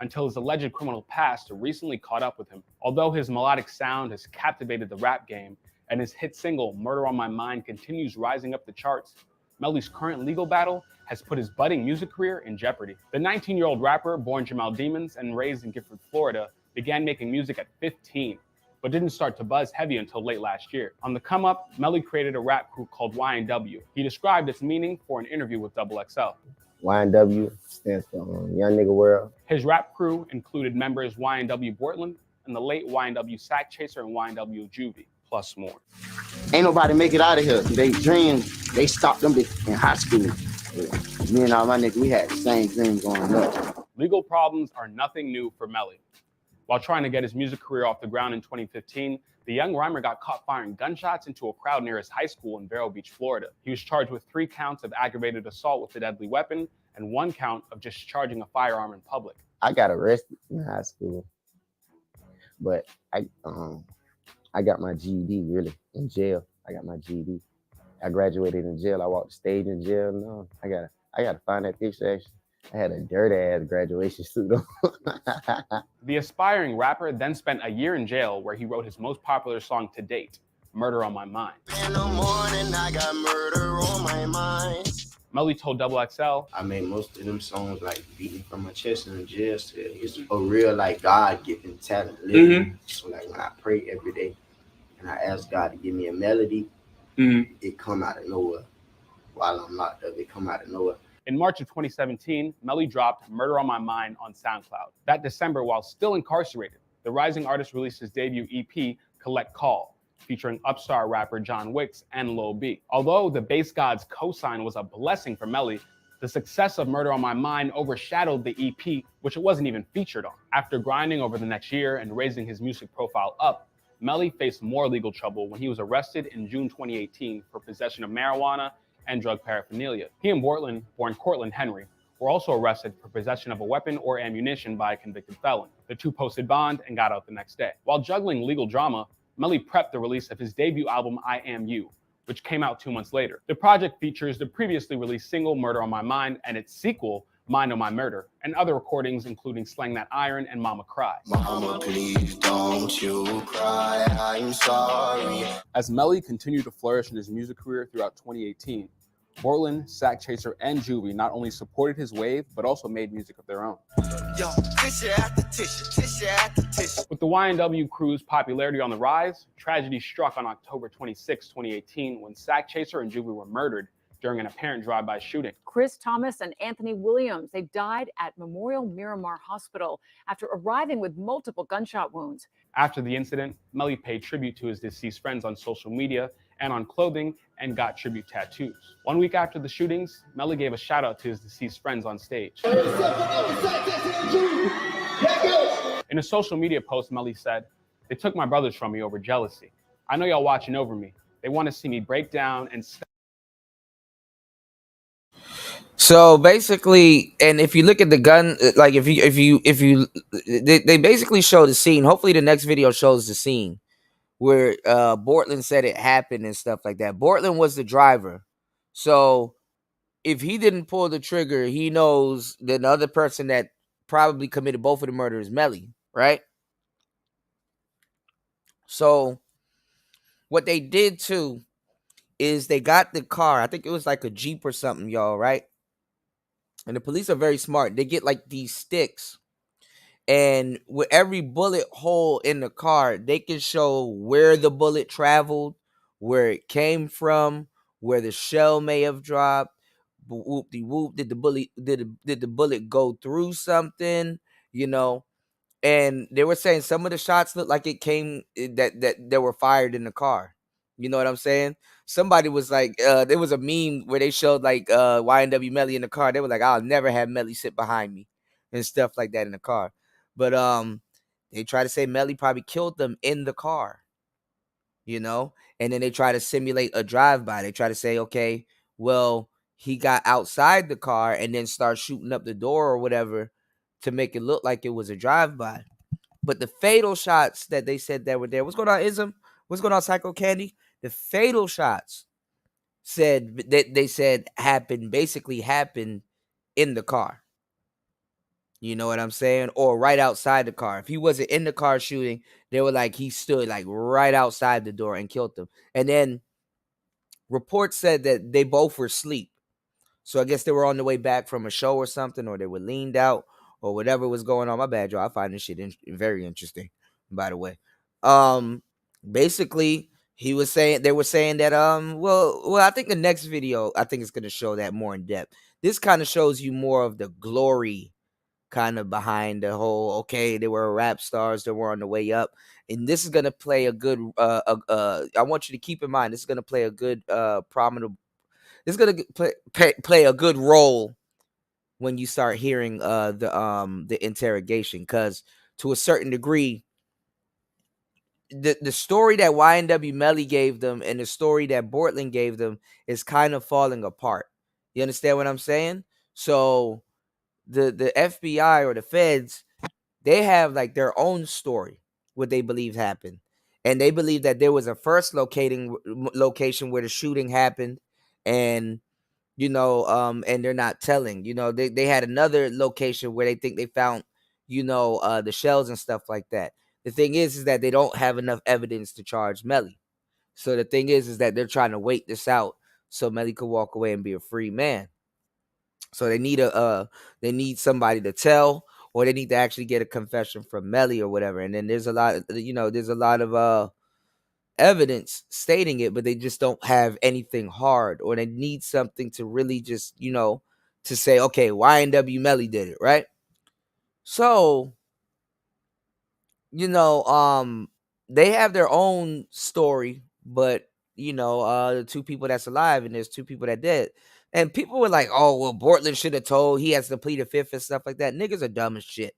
until his alleged criminal past recently caught up with him. Although his melodic sound has captivated the rap game and his hit single Murder on My Mind continues rising up the charts, Melly's current legal battle has put his budding music career in jeopardy. The 19-year-old rapper, born Jamal Demons and raised in Gifford, Florida, began making music at 15, but didn't start to buzz heavy until late last year. On the come up, Melly created a rap crew called YNW. He described its meaning for an interview with XXL. YNW stands for Young Nigga World. His rap crew included members YNW Bortland and the late YNW Sack Chaser and YNW Juvie, plus more. Ain't nobody make it out of here. They dream, they stopped them in high school. Me and all my niggas, we had the same dream going up. Legal problems are nothing new for Melly. While trying to get his music career off the ground in 2015, the young rhymer got caught firing gunshots into a crowd near his high school in Vero Beach, Florida. He was charged with 3 counts of aggravated assault with a deadly weapon and 1 count of discharging a firearm in public. I got arrested in high school, but I got my GED really in jail. I got my GED. I graduated in jail. I walked the stage in jail. No, I gotta find that picture actually. I had a dirty ass graduation suit on. The aspiring rapper then spent a year in jail where he wrote his most popular song to date, Murder on My Mind. In the morning, I got murder on my mind. Melly told XXL, I made most of them songs like beating from my chest in the jail cell. It's a real like God-given talent. So like when I pray every day and I ask God to give me a melody, it come out of nowhere. While I'm locked up, it come out of nowhere. In March of 2017, Melly dropped Murder on My Mind on SoundCloud. That December, while still incarcerated, the rising artist released his debut EP, Collect Call, featuring upstart rapper John Wicks and Lil B. Although the Bass Gods cosign was a blessing for Melly, the success of Murder on My Mind overshadowed the EP, which it wasn't even featured on. After grinding over the next year and raising his music profile up, Melly faced more legal trouble when he was arrested in June 2018 for possession of marijuana and drug paraphernalia. He and Bortland, born Cortland Henry, were also arrested for possession of a weapon or ammunition by a convicted felon. The two posted bond and got out the next day. While juggling legal drama, Melly prepped the release of his debut album, I Am You, which came out 2 months later. The project features the previously released single, Murder on My Mind, and its sequel, Mind on My Murder, and other recordings including Slang That Iron and Mama Cry. Mama, please don't you cry, I'm sorry. As Melly continued to flourish in his music career throughout 2018, Bortland, Sack Chaser, and Juvie not only supported his wave, but also made music of their own. Yo, tissue after tissue, tissue after tissue. With the YNW crew's popularity on the rise, tragedy struck on October 26, 2018, when Sack Chaser and Juvie were murdered during an apparent drive-by shooting. Chris Thomas and Anthony Williams, they died at Memorial Miramar Hospital after arriving with multiple gunshot wounds. After the incident, Melly paid tribute to his deceased friends on social media and on clothing and got tribute tattoos. 1 week after the shootings, Melly gave a shout out to his deceased friends on stage. In a social media post, Melly said, "They took my brothers from me over jealousy. I know y'all watching over me. They want to see me break down and..." So basically, and if you look at the gun, like if you they basically show the scene. Hopefully the next video shows the scene where Bortland said it happened and stuff like that. Bortland was the driver. So if he didn't pull the trigger, he knows that the other person that probably committed both of the murders is Melly, right? So what they did too is they got the car. I think it was like a Jeep or something, y'all, right? And the police are very smart. They get like these sticks, and with every bullet hole in the car, they can show where the bullet traveled, where it came from, where the shell may have dropped. Whoop-de-whoop. Did the bullet go through something? You know, and they were saying some of the shots looked like it came that were fired in the car. You know what I'm saying? Somebody was like, there was a meme where they showed like YNW Melly in the car. They were like, "I'll never have Melly sit behind me," and stuff like that in the car. But they try to say Melly probably killed them in the car, you know, and then they try to simulate a drive-by. They try to say, okay, well, he got outside the car and then start shooting up the door or whatever to make it look like it was a drive-by. But the fatal shots that they said that were there, what's going on, Ism? What's going on, Psycho Candy? The fatal shots said that they said basically happened in the car. You know what I'm saying? Or right outside the car. If he wasn't in the car shooting, they were like he stood like right outside the door and killed them. And then reports said that they both were asleep. So I guess they were on the way back from a show or something, or they were leaned out or whatever was going on. My bad, y'all. I find this shit very interesting, by the way. Basically, they were saying that well, I think the next video, I think it's gonna show that more in depth. This kind of shows you more of the glory kind of behind the whole, okay, they were rap stars, they were on the way up. And this is gonna play a good I want you to keep in mind, this is gonna play a good prominent, this is gonna play a good role when you start hearing the interrogation, because to a certain degree, the story that YNW Melly gave them and the story that Bortland gave them is kind of falling apart. You understand what I'm saying? So the FBI or the feds, they have like their own story, what they believe happened. And they believe that there was a first location where the shooting happened, and you know, and they're not telling. You know, they had another location where they think they found, you know, the shells and stuff like that. The thing is that they don't have enough evidence to charge Melly. So the thing is that they're trying to wait this out so Melly could walk away and be a free man. So they need somebody to tell, or they need to actually get a confession from Melly or whatever. And then there's a lot of evidence stating it, but they just don't have anything hard, or they need something to really just, you know, to say, okay, YNW Melly did it, right? So, you know, they have their own story, but you know, the two people that's alive and there's two people that dead. And people were like, oh, well, Bortland should have told, he has to plead a fifth and stuff like that. Niggas are dumb as shit.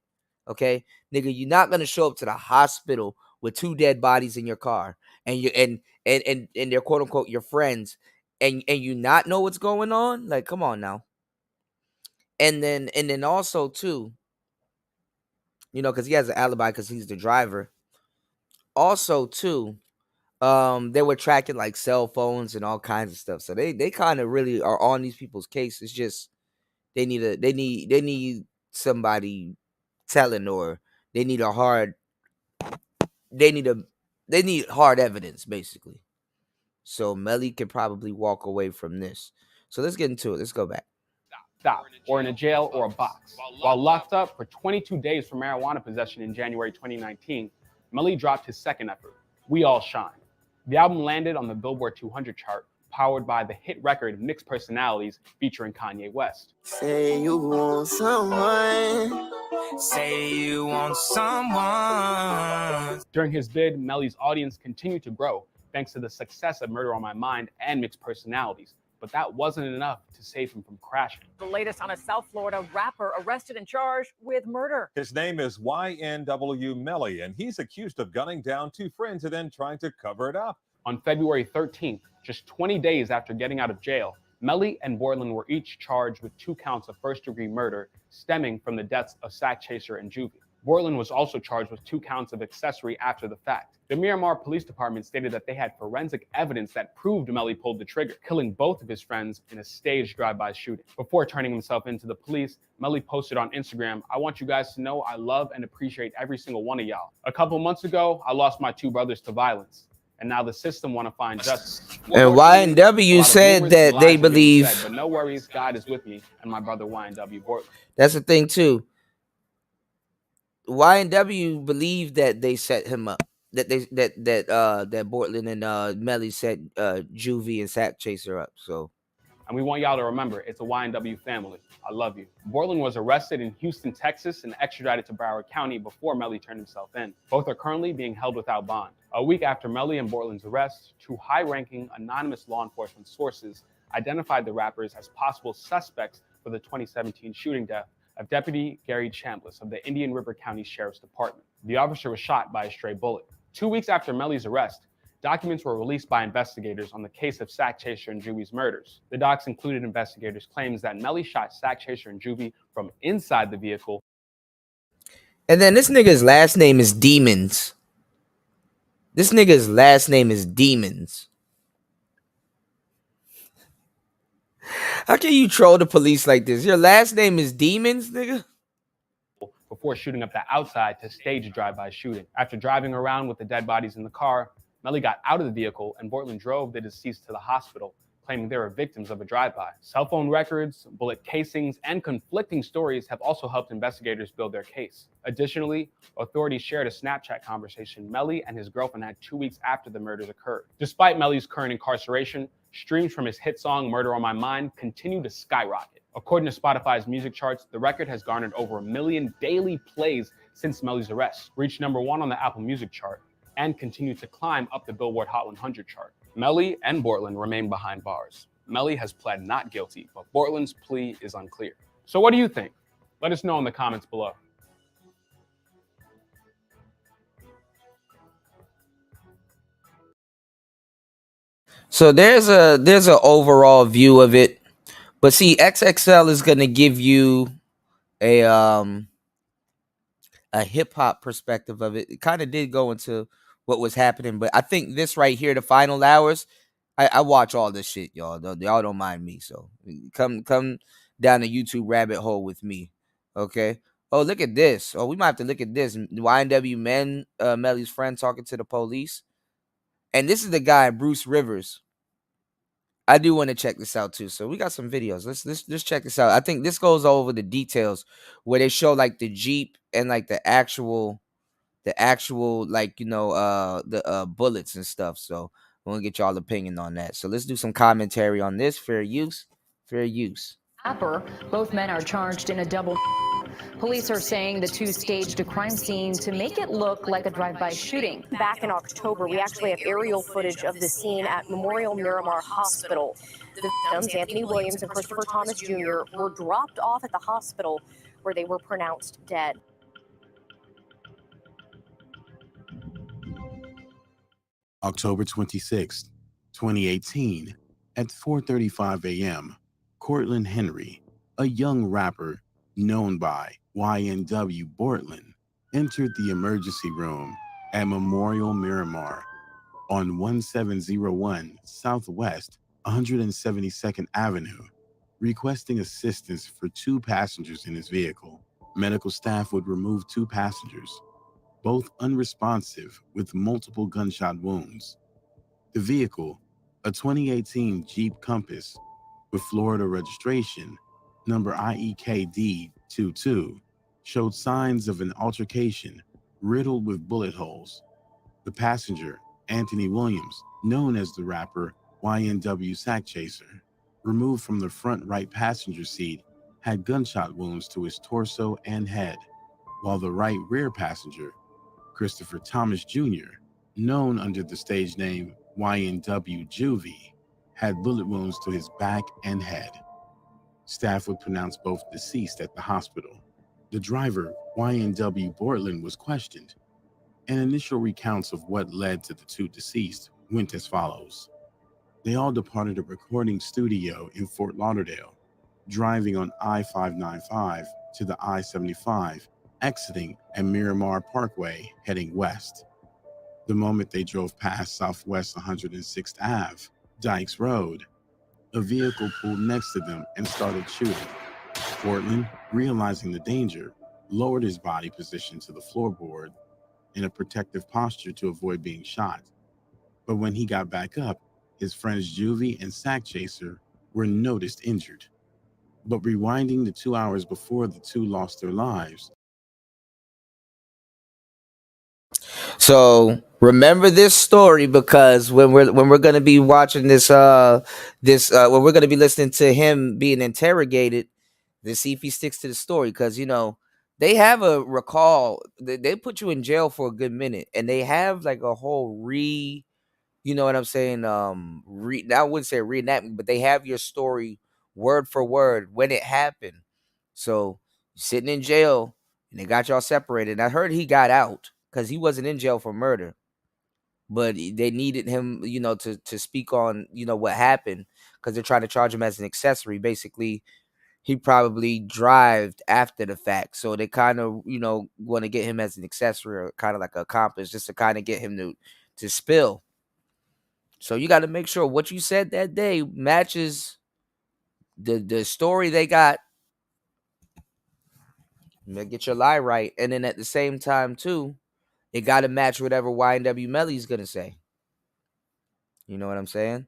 Okay? Nigga, you're not gonna show up to the hospital with two dead bodies in your car and you and they're quote unquote your friends, and you not know what's going on. Like, come on now. And then also too, you know, because he has an alibi because he's the driver. Also too, they were tracking like cell phones and all kinds of stuff. So they kind of really are on these people's case. It's just they need somebody telling, or they need hard evidence, basically. So Melly can probably walk away from this. So let's get into it. Let's go back. Stop, or in a jail or a box. While locked up for 22 days for marijuana possession in January 2019, Melly dropped his second effort, We All Shine. The album landed on the Billboard 200 chart, powered by the hit record Mixed Personalities featuring Kanye West. Say you want someone. Say you want someone. During his bid, Melly's audience continued to grow thanks to the success of Murder on My Mind and Mixed Personalities. But that wasn't enough to save him from crashing. The latest on a South Florida rapper arrested and charged with murder. His name is YNW Melly, and he's accused of gunning down two friends and then trying to cover it up. On February 13th, just 20 days after getting out of jail, Melly and Borland were each charged with 2 counts of first-degree murder stemming from the deaths of Sack Chaser and Juvie. Borland was also charged with 2 counts of accessory after the fact. The Miramar Police Department stated that they had forensic evidence that proved Melly pulled the trigger, killing both of his friends in a staged drive-by shooting. Before turning himself into the police, Melly posted on Instagram, "I want you guys to know I love and appreciate every single one of y'all. A couple months ago, I lost my 2 brothers to violence, and now the system want to find justice." And YNW said that they believe. But no worries, God is with me and my brother YNW Borland. That's the thing too. YNW believed that they set him up. That Borland and Melly set Juvie and Sack Chaser up. So, and we want y'all to remember, it's a YNW family. I love you. Borland was arrested in Houston, Texas, and extradited to Broward County before Melly turned himself in. Both are currently being held without bond. A week after Melly and Borland's arrest, 2 high-ranking anonymous law enforcement sources identified the rappers as possible suspects for the 2017 shooting death of Deputy Gary Chambliss of the Indian River County Sheriff's Department. The officer was shot by a stray bullet. 2 weeks after Melly's arrest, documents were released by investigators on the case of Sack Chaser and Juvie's murders. The docs included investigators' claims that Melly shot Sack Chaser and Juvie from inside the vehicle. And then this nigga's last name is Demons. This nigga's last name is Demons. How can you troll the police like this? Your last name is Demons, nigga? Before shooting up the outside to stage a drive-by shooting. After driving around with the dead bodies in the car, Melly got out of the vehicle and Borland drove the deceased to the hospital, claiming they were victims of a drive-by. Cell phone records, bullet casings, and conflicting stories have also helped investigators build their case. Additionally, authorities shared a Snapchat conversation Melly and his girlfriend had 2 weeks after the murders occurred. Despite Melly's current incarceration, streams from his hit song Murder on My Mind continue to skyrocket. According to Spotify's music charts, the record has garnered over 1 million daily plays since Melly's arrest, reached #1 on the Apple Music chart, and continued to climb up the Billboard Hot 100 chart. Melly and Borland remain behind bars. Melly has pled not guilty, but Borland's plea is unclear. So what do you think? Let us know in the comments below. So there's a overall view of it. But see, XXL is gonna give you a hip hop perspective of it. It kind of did go into what was happening, but I think this right here, the final hours, I watch all this shit, y'all. Y'all don't mind me, so come down the YouTube rabbit hole with me, okay? Oh, look at this. Oh, we might have to look at this. YNW Melly's friend talking to the police, and this is the guy, Bruce Rivers. I do want to check this out too. So we got some videos. Let's check this out. I think this goes over the details where they show like the Jeep and like the actual like, you know, the bullets and stuff. So I want to get y'all opinion on that. So let's do some commentary on this. Fair use. Both men are charged in a double. Police are saying the 2 staged a crime scene to make it look like a drive-by shooting. Back in October, we actually have aerial footage of the scene at Memorial Miramar Hospital. The victims, Anthony Williams and Christopher Thomas Jr., were dropped off at the hospital where they were pronounced dead. October 26, 2018, at 4:35 a.m., Cortland Henry, a young rapper known by YNW Borland, entered the emergency room at Memorial Miramar on 1701 Southwest 172nd Avenue, requesting assistance for 2 passengers in his vehicle. Medical staff would remove 2 passengers, both unresponsive with multiple gunshot wounds. The vehicle, a 2018 Jeep Compass with Florida registration, number IEKD22, showed signs of an altercation riddled with bullet holes. The passenger, Anthony Williams, known as the rapper, YNW Sack Chaser, removed from the front right passenger seat, had gunshot wounds to his torso and head, while the right rear passenger, Christopher Thomas Jr., known under the stage name YNW Juvie, had bullet wounds to his back and head. Staff would pronounce both deceased at the hospital. The driver, YNW Bortland, was questioned, and initial recounts of what led to the two deceased went as follows. They all departed a recording studio in Fort Lauderdale, driving on I-595 to the I-75, exiting at Miramar Parkway, heading west. The moment they drove past Southwest 106th Ave, Dykes Road, a vehicle pulled next to them and started shooting. Portland, realizing the danger, lowered his body position to the floorboard in a protective posture to avoid being shot. But when he got back up, his friends Juvie and Sack Chaser were noticed injured. But rewinding the 2 hours before the two lost their lives. So remember this story, because when we're gonna be watching when we're gonna be listening to him being interrogated, to see if he sticks to the story, because they have a recall. They put you in jail for a good minute, and they have like a whole you know what I'm saying? I wouldn't say reenactment, but they have your story word for word when it happened. So sitting in jail, and they got y'all separated. And I heard he got out because he wasn't in jail for murder, but they needed him, to speak on, what happened, because they're trying to charge him as an accessory. Basically, he probably drived after the fact, so they kind of, want to get him as an accessory, or kind of like an accomplice, just to kind of get him to spill. So you got to make sure what you said that day matches the story they got. Get your lie right. And then at the same time, too, it got to match whatever YNW Melly's going to say. You know what I'm saying?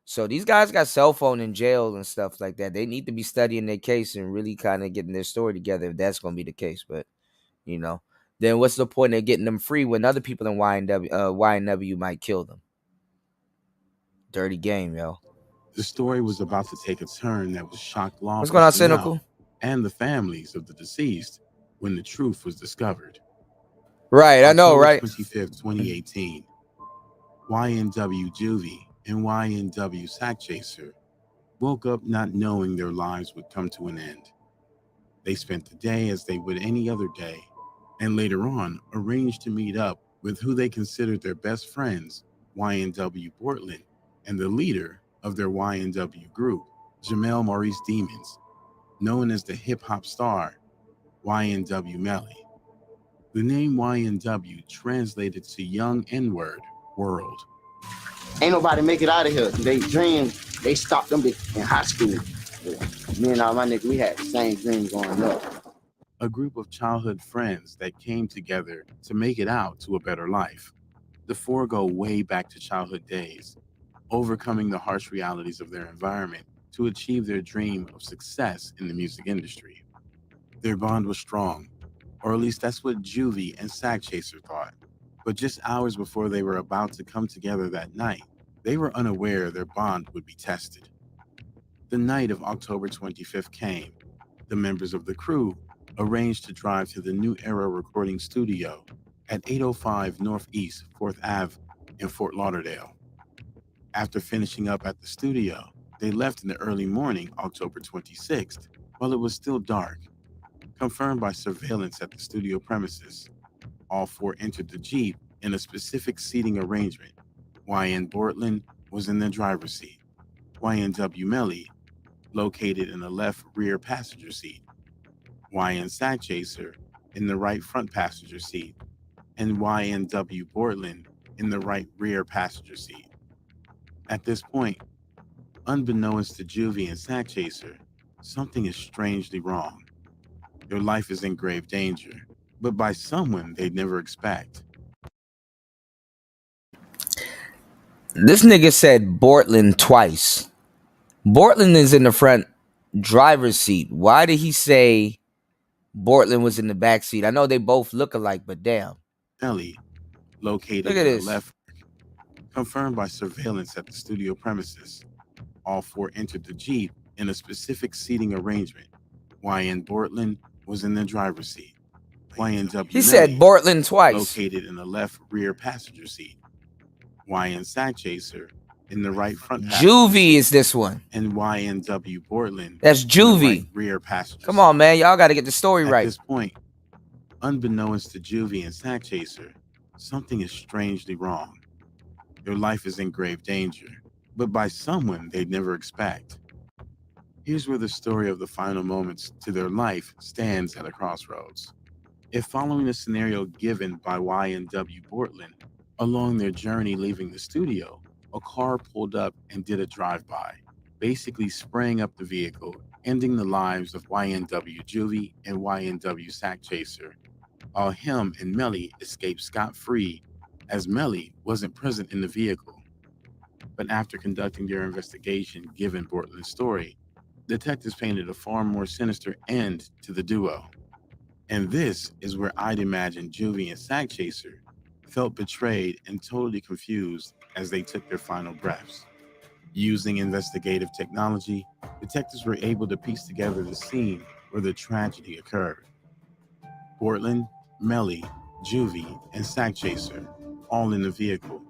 So these guys got cell phone in jail and stuff like that. They need to be studying their case and really kind of getting their story together, if that's going to be the case. But, then what's the point of getting them free when other people in YNW might kill them? Dirty game, yo. The story was about to take a turn that would shock law What's going on, personnel Cynical? and the families of the deceased when the truth was discovered. Right, I know, October right? 25th, 2018. YNW Juvie and YNW Sack Chaser woke up not knowing their lives would come to an end. They spent the day as they would any other day, and later on arranged to meet up with who they considered their best friends, YNW Portland, and the leader of their YNW group, Jamel Maurice Demons, known as the hip-hop star, YNW Melly. The name YNW translated to Young N-Word World. Ain't nobody make it out of here. They dream, they stopped them in high school. Me and all my niggas, we had the same dream going up. A group of childhood friends that came together to make it out to a better life. The four go way back to childhood days, overcoming the harsh realities of their environment to achieve their dream of success in the music industry. Their bond was strong, or at least that's what Juvie and Sack Chaser thought. But just hours before they were about to come together that night, they were unaware their bond would be tested. The night of October 25th came. The members of the crew arranged to drive to the New Era recording studio at 805 Northeast 4th Ave in Fort Lauderdale. After finishing up at the studio, they left in the early morning, October 26th, while it was still dark. Confirmed by surveillance at the studio premises, all four entered the Jeep in a specific seating arrangement. YN Bortland was in the driver's seat. YNW Melly located in the left rear passenger seat. YN Sack Chaser in the right front passenger seat. And YNW Bortland in the right rear passenger seat. At this point, unbeknownst to Juvie and Sack Chaser, something is strangely wrong. Their life is in grave danger, but by someone they'd never expect. This nigga said Bortland twice. Bortland is in the front driver's seat. Why did he say Bortland was in the back seat? I know they both look alike, but damn. Ellie, located Look at in this. the left. confirmed by surveillance at the studio premises. All four entered the Jeep in a specific seating arrangement. YN Bortland was in the driver's seat. YNW He said Melly Bortland twice. located in the left rear passenger seat. YN Sack Chaser in the right front passenger Juvie is this one. and YNW Bortland That's in the Juvie. right rear passenger Come on, man. Y'all got to get the story At right. this point, unbeknownst to Juvie and Sack Chaser, something is strangely wrong. Their life is in grave danger, but by someone they'd never expect. Here's where the story of the final moments to their life stands at a crossroads. If following the scenario given by YNW Bortland, along their journey leaving the studio, a car pulled up and did a drive-by, basically spraying up the vehicle, ending the lives of YNW Juvie and YNW Sack Chaser, while him and Melly escaped scot-free as Melly wasn't present in the vehicle. But after conducting their investigation given Bortland's story, detectives painted a far more sinister end to the duo. And this is where I'd imagine Juvie and Sack Chaser felt betrayed and totally confused as they took their final breaths. Using investigative technology, detectives were able to piece together the scene where the tragedy occurred. Bortland, Melly, Juvie, and Sack Chaser, all in the vehicle.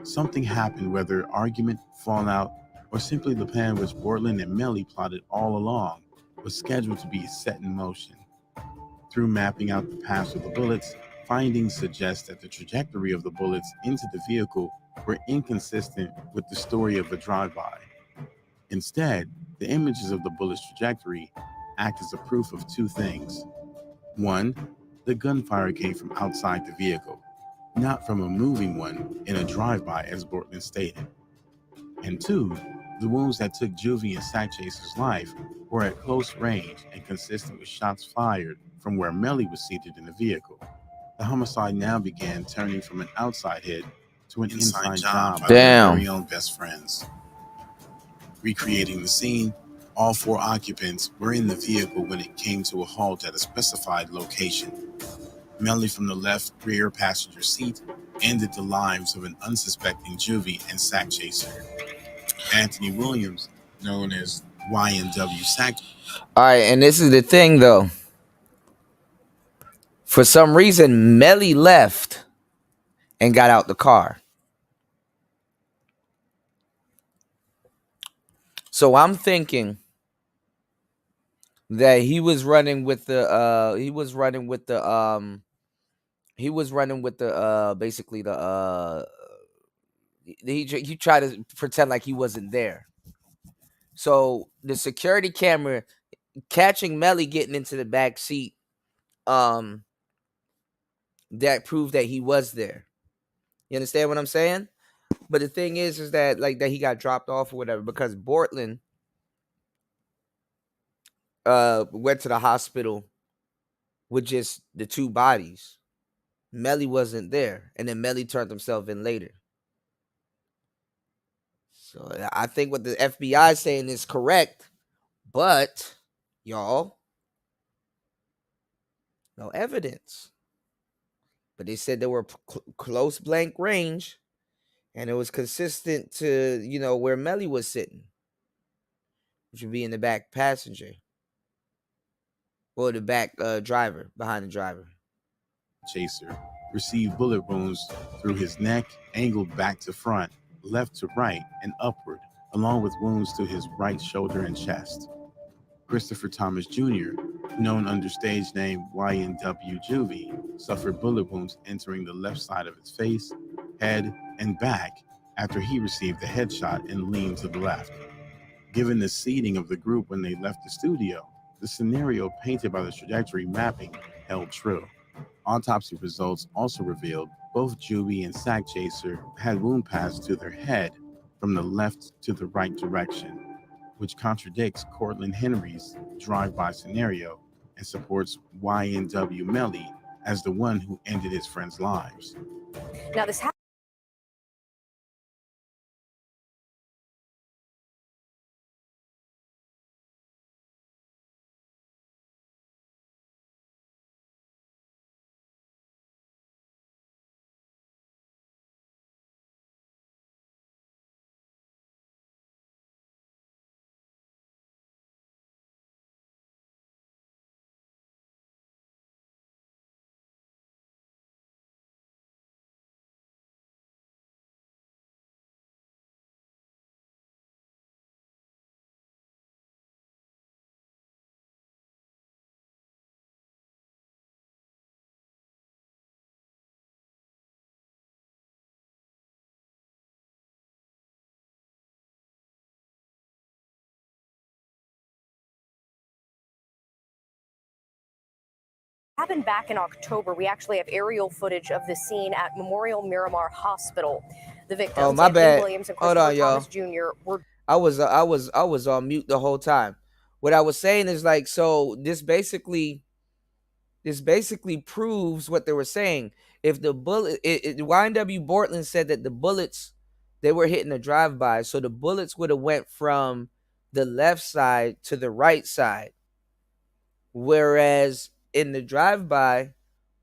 Something happened, whether argument, fallout, or simply the plan which Bortland and Melly plotted all along was scheduled to be set in motion. Through mapping out the paths of the bullets, findings suggest that the trajectory of the bullets into the vehicle were inconsistent with the story of the drive-by. Instead, the images of the bullet's trajectory act as a proof of two things. One, the gunfire came from outside the vehicle, not from a moving one in a drive-by as Bortland stated. And two, the wounds that took Juvie and Sack Chaser's life were at close range and consistent with shots fired from where Melly was seated in the vehicle. The homicide now began turning from an outside hit to an inside job by their very own best friends. Recreating the scene, all four occupants were in the vehicle when it came to a halt at a specified location. Melly from the left rear passenger seat ended the lives of an unsuspecting Juvie and Sack Chaser. Anthony Williams, known as YNW Sack. All right, and this is the thing, though. For some reason, Melly left and got out the car. So I'm thinking that he was running with the basically the he tried to pretend like he wasn't there. So the security camera catching Melly getting into the back seat, that proved that he was there. You understand what I'm saying? But the thing is that like that he got dropped off or whatever because Bortland went to the hospital with just the two bodies. Melly wasn't there, and then Melly turned himself in later. So I think what the FBI is saying is correct, but y'all, no evidence. But they said they were close blank range, and it was consistent to, you know, where Melly was sitting, which would be in the back passenger. Or the back driver, behind the driver. Chaser received bullet wounds through his neck, angled back to front, left to right, and upward, along with wounds to his right shoulder and chest. Christopher Thomas Jr., known under stage name YNW Juvie, suffered bullet wounds entering the left side of his face, head, and back after he received a headshot and leaned to the left. Given the seating of the group when they left the studio, the scenario painted by the trajectory mapping held true. Autopsy results also revealed both Juvie and Sack Chaser had wound paths to their head from the left to the right direction, which contradicts Cortland Henry's drive-by scenario and supports YNW Melly as the one who ended his friends' lives. Now, this Happened back in October. We actually have aerial footage of the scene at Memorial Miramar Hospital. The victims, Oh, my Anthony bad. Williams and Hold Christopher on, y'all. Thomas Jr., were I was on mute the whole time. What I was saying is like, so this basically proves what they were saying. If the bullet, YNW Bortland said that the bullets, they were hitting a drive-by, so the bullets would have went from the left side to the right side. Whereas in the drive-by,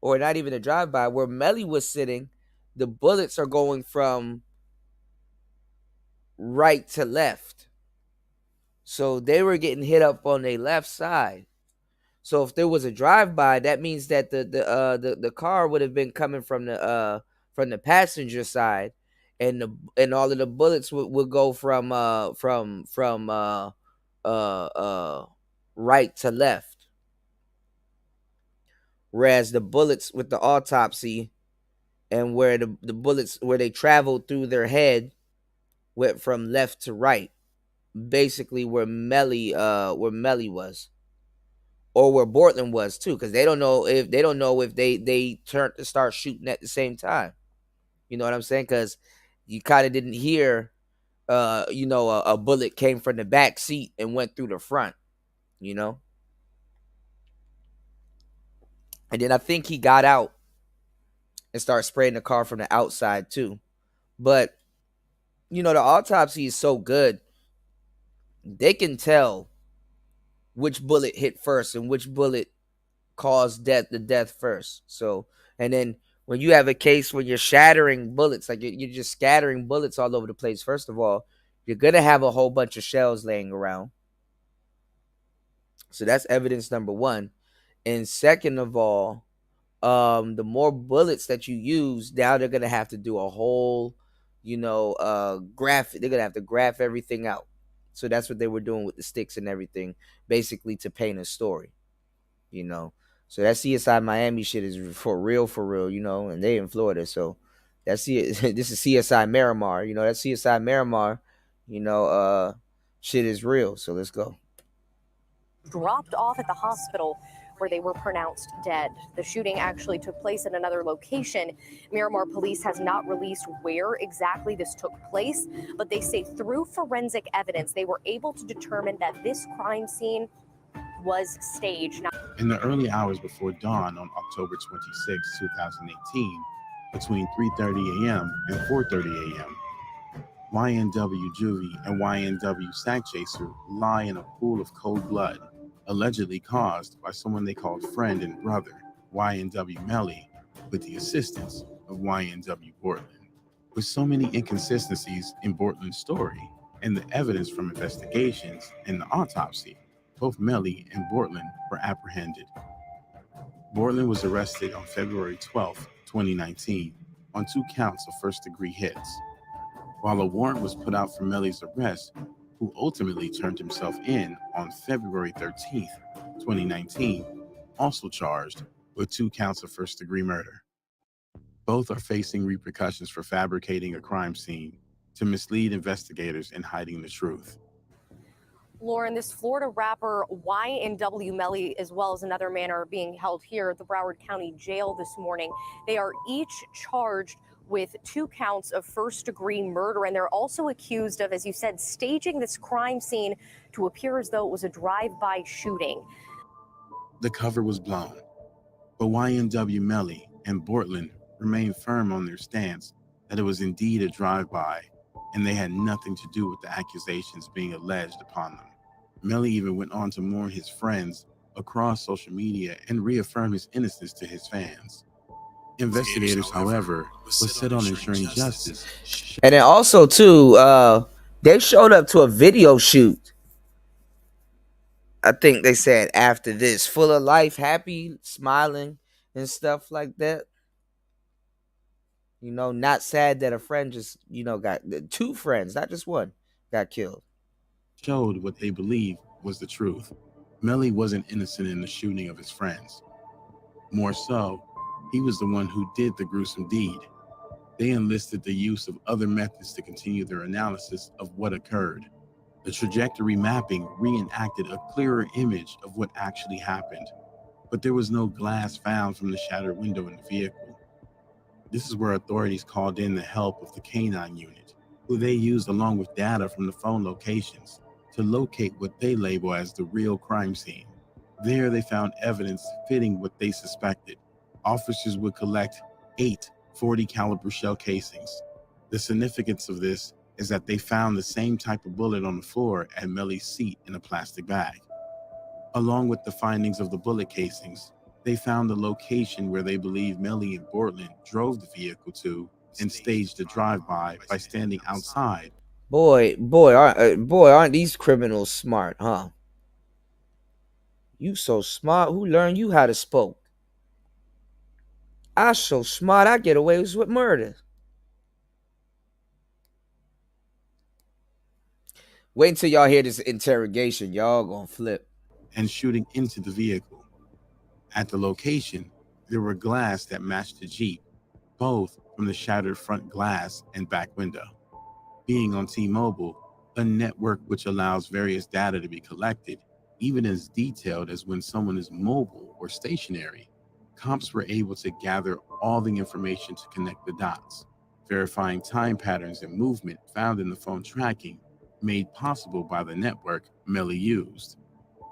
or not even a drive-by, where Melly was sitting, the bullets are going from right to left. So they were getting hit up on their left side. So if there was a drive-by, that means that the car would have been coming from the passenger side, and all of the bullets would go from right to left. Whereas the bullets with the autopsy and where the bullets where they traveled through their head went from left to right, basically where Melly was, or where Bortland was too, because they don't know if they turned to start shooting at the same time. You know what I'm saying? Because you kind of didn't hear, a bullet came from the back seat and went through the front. You know. And then I think he got out and started spraying the car from the outside too. But, the autopsy is so good. They can tell which bullet hit first and which bullet caused the death first. So, and then when you have a case where you're shattering bullets, like you're just scattering bullets all over the place, first of all, you're going to have a whole bunch of shells laying around. So that's evidence number one. And second of all, the more bullets that you use, now they're gonna have to do a whole, graph. They're gonna have to graph everything out. So that's what they were doing with the sticks and everything, basically to paint a story. So that CSI Miami shit is for real, and they in Florida. So that's this is CSI Miramar. That CSI Miramar, shit is real. So let's go. dropped off at the hospital where they were pronounced dead. The shooting actually took place at another location. Miramar police has not released where exactly this took place, but they say through forensic evidence, they were able to determine that this crime scene was staged. In the early hours before dawn on October 26, 2018, between 3:30 a.m. and 4:30 a.m., YNW Juvie and YNW Sack Chaser lie in a pool of cold blood, allegedly caused by someone they called friend and brother, YNW Melly, with the assistance of YNW Bortland. With so many inconsistencies in Bortland's story and the evidence from investigations and the autopsy, both Melly and Bortland were apprehended. Bortland was arrested on February 12, 2019, on 2 counts of first-degree hits, while a warrant was put out for Melly's arrest, who ultimately turned himself in on February 13, 2019, also charged with 2 counts of first-degree murder. Both are facing repercussions for fabricating a crime scene to mislead investigators in hiding the truth. Lauren, this Florida rapper YNW Melly, as well as another man, are being held here at the Broward County Jail this morning. They are each charged with 2 counts of first-degree murder, and they're also accused of, as you said, staging this crime scene to appear as though it was a drive-by shooting. The cover was blown, but YNW Melly and Bortland remained firm on their stance that it was indeed a drive-by, and they had nothing to do with the accusations being alleged upon them. Melly even went on to mourn his friends across social media and reaffirm his innocence to his fans. Investigators, however, was set on ensuring justice. And then also too, they showed up to a video shoot. I think they said after this, full of life, happy, smiling, and stuff like that. Not sad that a friend just, got 2 friends, not just one, got killed. Showed what they believed was the truth. Melly wasn't innocent in the shooting of his friends. More so, he was the one who did the gruesome deed. They enlisted the use of other methods to continue their analysis of what occurred. The trajectory mapping reenacted a clearer image of what actually happened. but there was no glass found from the shattered window in the vehicle. This is where authorities called in the help of the K-9 unit, who they used along with data from the phone locations to locate what they label as the real crime scene. There they found evidence fitting what they suspected. Officers would collect 8 .40 caliber shell casings. The significance of this is that they found the same type of bullet on the floor at Melly's seat in a plastic bag. Along with the findings of the bullet casings, they found the location where they believe Melly and Bortland drove the vehicle to and staged a drive-by by standing outside. Boy, aren't these criminals smart, huh? You so smart. Who learned you how to spoke? I so smart I get away with murder. Wait until y'all hear this interrogation. Y'all gonna flip. And shooting into the vehicle. At the location, there were glass that matched the Jeep, both from the shattered front glass and back window. Being on T-Mobile, a network which allows various data to be collected, even as detailed as when someone is mobile or stationary, cops were able to gather all the information to connect the dots, verifying time patterns and movement found in the phone tracking made possible by the network Melly used.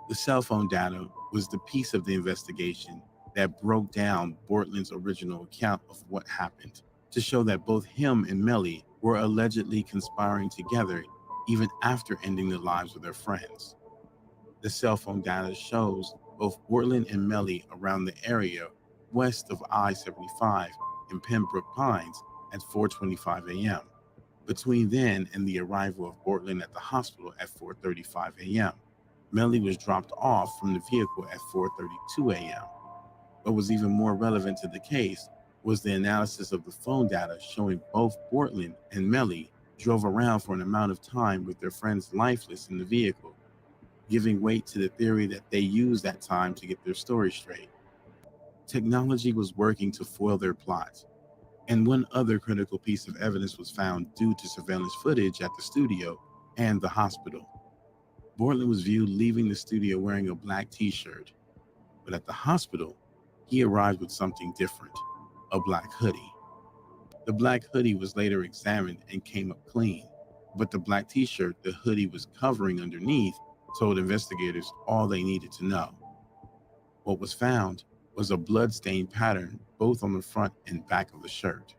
The cell phone data was the piece of the investigation that broke down Bortland's original account of what happened, to show that both him and Melly were allegedly conspiring together even after ending the lives of their friends. The cell phone data shows both Bortland and Melly around the area west of I-75 in Pembroke Pines at 4:25 a.m. Between then and the arrival of Bortland at the hospital at 4:35 a.m., Melly was dropped off from the vehicle at 4:32 a.m. What was even more relevant to the case was the analysis of the phone data showing both Bortland and Melly drove around for an amount of time with their friends lifeless in the vehicle, giving weight to the theory that they used that time to get their story straight. Technology was working to foil their plot, and one other critical piece of evidence was found due to surveillance footage at the studio and the hospital. Bortland was viewed leaving the studio wearing a black t-shirt, but at the hospital, he arrived with something different, a black hoodie. The black hoodie was later examined and came up clean, but the black t-shirt the hoodie was covering underneath told investigators all they needed to know. What was found was a blood-stained pattern both on the front and back of the shirt.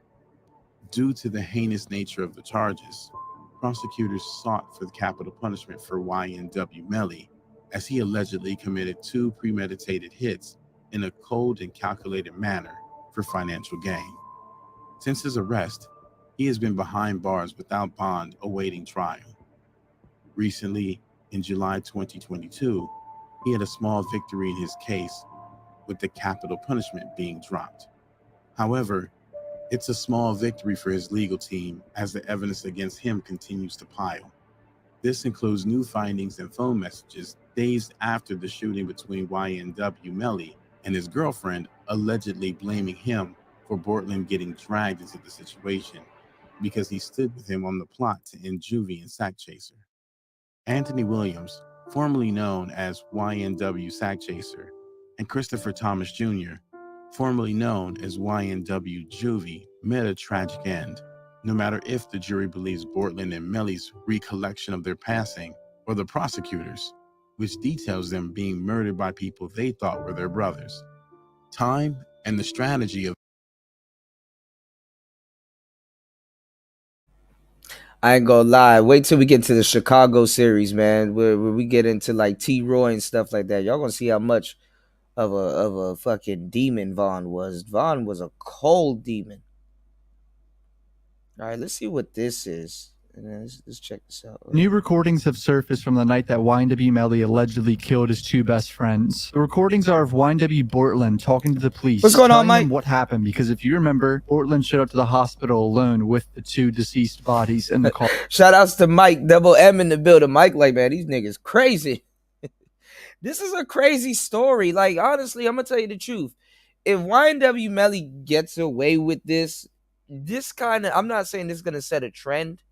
Due to the heinous nature of the charges, prosecutors sought for the capital punishment for YNW Melly, as he allegedly committed 2 premeditated hits in a cold and calculated manner for financial gain. Since his arrest, he has been behind bars without bond awaiting trial. Recently, in July 2022, he had a small victory in his case, with the capital punishment being dropped. However, it's a small victory for his legal team as the evidence against him continues to pile. This includes new findings and phone messages days after the shooting between YNW Melly and his girlfriend, allegedly blaming him for Bortland getting dragged into the situation because he stood with him on the plot to end Juvie and Sack Chaser. Anthony Williams, formerly known as YNW Sack Chaser, and Christopher Thomas Jr., formerly known as YNW Juvie, met a tragic end. No matter if the jury believes Bortland and Melly's recollection of their passing or the prosecutors, which details them being murdered by people they thought were their brothers. Time and the strategy of I ain't gonna lie. Wait till we get to the Chicago series, man, where we get into like T-Roy and stuff like that. Y'all gonna see how much of a fucking demon Vaughn was. Vaughn was a cold demon. All right, let's see what this is. And then let's check this out. New recordings have surfaced from the night that YNW Melly allegedly killed his 2 best friends. The recordings are of YNW Bortland talking to the police. What's going on, telling Mike? them what happened, because if you remember, Bortland showed up to the hospital alone with the 2 deceased bodies in the car. Shout outs to Mike, double M in the building. Mike, like, man, these niggas crazy. This is a crazy story. Like, honestly, I'm gonna tell you the truth. If YNW Melly gets away with this kind of, I'm not saying this is gonna set a trend,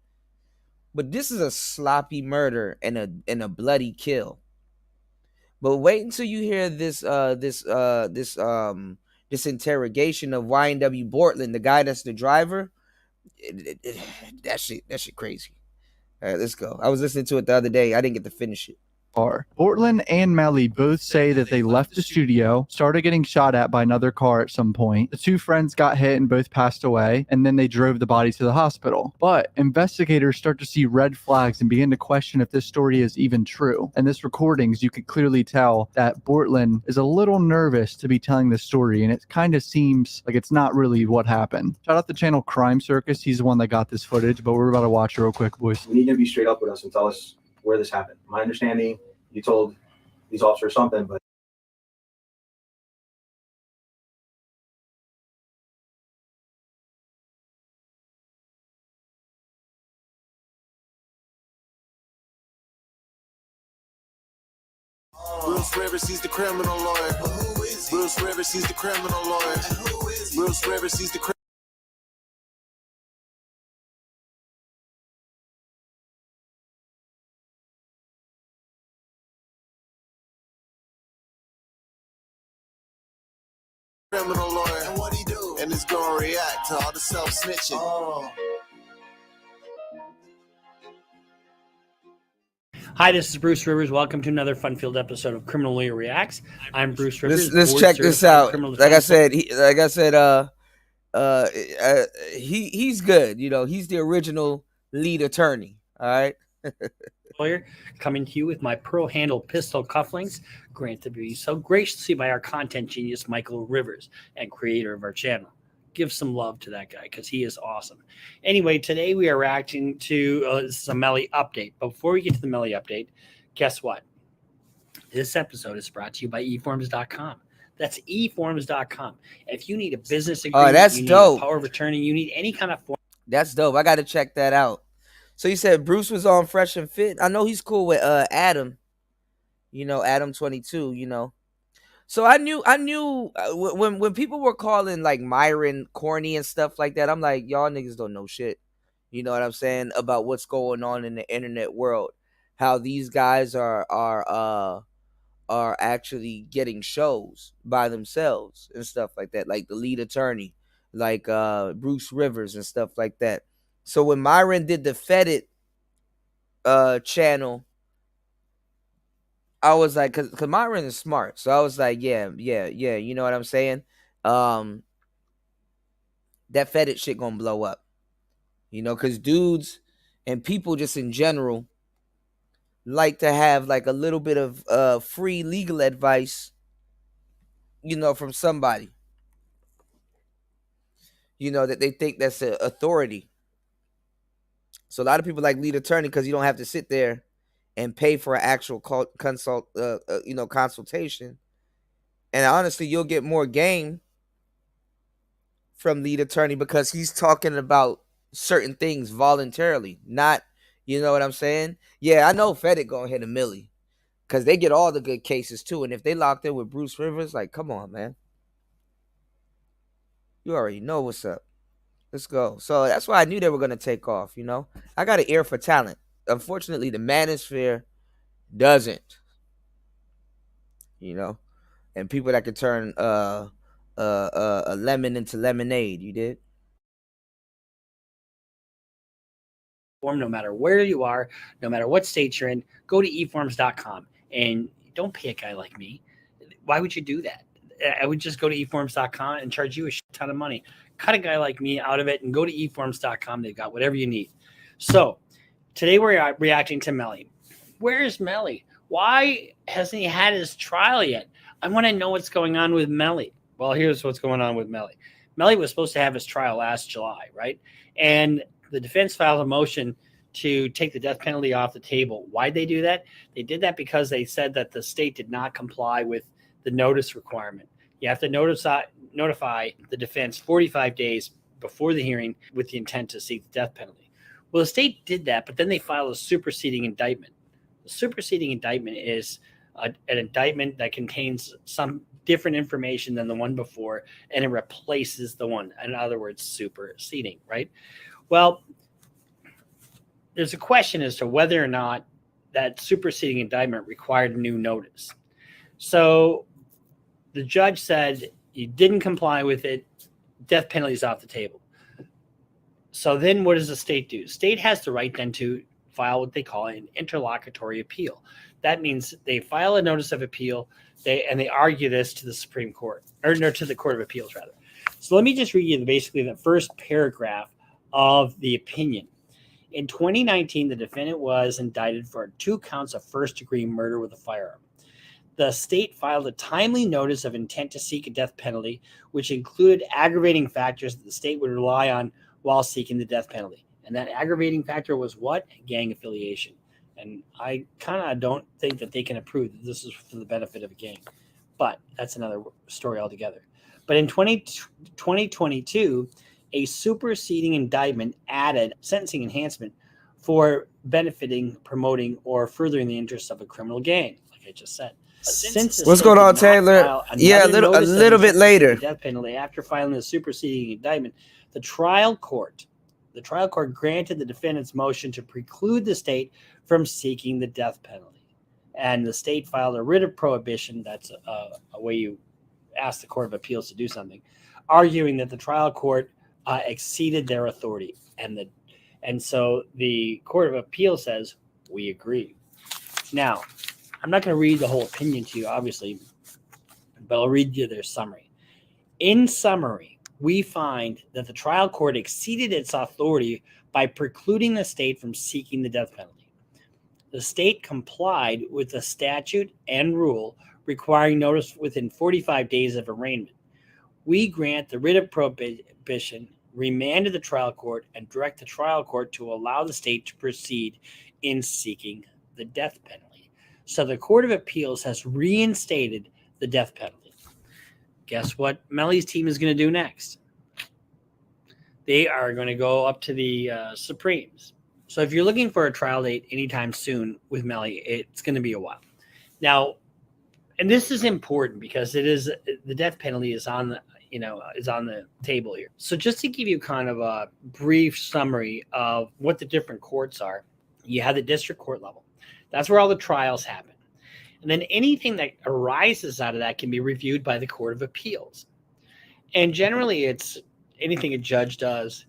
but this is a sloppy murder and a bloody kill. But wait until you hear this interrogation of YNW Bortland, the guy that's the driver. That shit crazy. All right, let's go. I was listening to it the other day. I didn't get to finish it. Bortland and Melly both say that they left the studio, started getting shot at by another car at some point. The two friends got hit and both passed away, and then they drove the body to the hospital. But investigators start to see red flags and begin to question if this story is even true. And this recordings, you could clearly tell that Bortland is a little nervous to be telling this story, and it kind of seems like it's not really what happened. Shout out the channel Crime Circus. He's the one that got this footage, but we're about to watch it real quick, boys. You need to be straight up with us and tell us where this happened. My understanding, you told these officers something, but Bruce Rivers, he's the criminal lawyer. Who is he? Bruce Rivers, he's the criminal lawyer. And who is he? Bruce Rivers, he's the criminal lawyer. And what he do? And it's gonna react to all the self-snitching. Oh. Hi, this is Bruce Rivers. Welcome to another fun-filled episode of Criminal Lawyer Reacts. I'm Bruce Rivers. Let's check this out. Like I said, he's good. You know, he's the original lead attorney. All right. Lawyer, coming to you with my pearl-handled pistol cufflinks, granted to be so graciously by our content genius Michael Rivers and creator of our channel. Give some love to that guy because he is awesome. Anyway, today we are reacting to some Melly update. But before we get to the Melly update, guess what? This episode is brought to you by eForms.com. That's eForms.com. If you need a business agreement, that's you dope. need a power of attorney, you need any kind of form. That's dope. I got to check that out. So you said Bruce was on Fresh and Fit. I know he's cool with Adam. You know, Adam 22. You know. So I knew when people were calling like Myron corny and stuff like that, I'm like, y'all niggas don't know shit. You know what I'm saying about what's going on in the internet world, how these guys are actually getting shows by themselves and stuff like that, like the lead attorney, like Bruce Rivers and stuff like that. So when Myron did the Fed It channel, I was like, cause Myron is smart. So I was like, yeah. You know what I'm saying? That Fed It shit gonna blow up. You know, cause dudes and people just in general like to have like a little bit of free legal advice, you know, from somebody. You know, that they think that's an authority. So a lot of people like lead attorney because you don't have to sit there and pay for an actual consultation. And honestly, you'll get more game from lead attorney because he's talking about certain things voluntarily, not, you know what I'm saying? Yeah, I know Fed It gonna hit $1 million because they get all the good cases too. And if they locked in with Bruce Rivers, like, come on, man. You already know what's up. Let's go. So that's why I knew they were gonna take off, you know? I got an ear for talent. Unfortunately, the manosphere doesn't, you know, and people that could turn a lemon into lemonade. You did. No matter where you are, no matter what state you're in, go to eForms.com and don't pay a guy like me. Why would you do that? I would just go to eForms.com and charge you a shit ton of money. Cut a guy like me out of it and go to eForms.com. They've got whatever you need. So today we're reacting to Melly. Where is Melly? Why hasn't he had his trial yet? I want to know what's going on with Melly. Well, here's what's going on with Melly. Melly was supposed to have his trial last July, right? And the defense filed a motion to take the death penalty off the table. Why'd they do that? They did that because they said that the state did not comply with the notice requirement. You have to notify the defense 45 days before the hearing with the intent to seek the death penalty. Well, the state did that, but then they filed a superseding indictment. The superseding indictment is an indictment that contains some different information than the one before, and it replaces the one. In other words, superseding, right? Well, there's a question as to whether or not that superseding indictment required new notice. So the judge said you didn't comply with it. Death penalty is off the table. So then what does the state do? State has the right then to file what they call an interlocutory appeal. That means they file a notice of appeal, they argue this to the Supreme Court, or no, to the Court of Appeals, rather. So let me just read you basically the first paragraph of the opinion. In 2019, the defendant was indicted for 2 counts of first-degree murder with a firearm. The state filed a timely notice of intent to seek a death penalty, which included aggravating factors that the state would rely on while seeking the death penalty. And that aggravating factor was what? Gang affiliation. And I kind of don't think that they can approve that this is for the benefit of a gang. But that's another story altogether. But in 2022, a superseding indictment added sentencing enhancement for benefiting, promoting, or furthering the interests of a criminal gang, like I just said. What's going on, Taylor? Yeah, a little bit later. Death penalty after filing the superseding indictment, the trial court granted the defendant's motion to preclude the state from seeking the death penalty, and the state filed a writ of prohibition. That's a way you ask the Court of Appeals to do something, arguing that the trial court exceeded their authority, and so the Court of Appeals says we agree. Now, I'm not going to read the whole opinion to you, obviously, but I'll read you their summary. In summary, we find that the trial court exceeded its authority by precluding the state from seeking the death penalty. The state complied with the statute and rule requiring notice within 45 days of arraignment. We grant the writ of prohibition, remanded the trial court, and direct the trial court to allow the state to proceed in seeking the death penalty. So the Court of Appeals has reinstated the death penalty. Guess what Melly's team is going to do next? They are going to go up to the Supremes. So if you're looking for a trial date anytime soon with Melly, it's going to be a while. Now, and this is important because it is the death penalty is on the table here. So just to give you kind of a brief summary of what the different courts are, you have the district court level. That's where all the trials happen. And then anything that arises out of that can be reviewed by the Court of Appeals. And generally it's anything a judge does,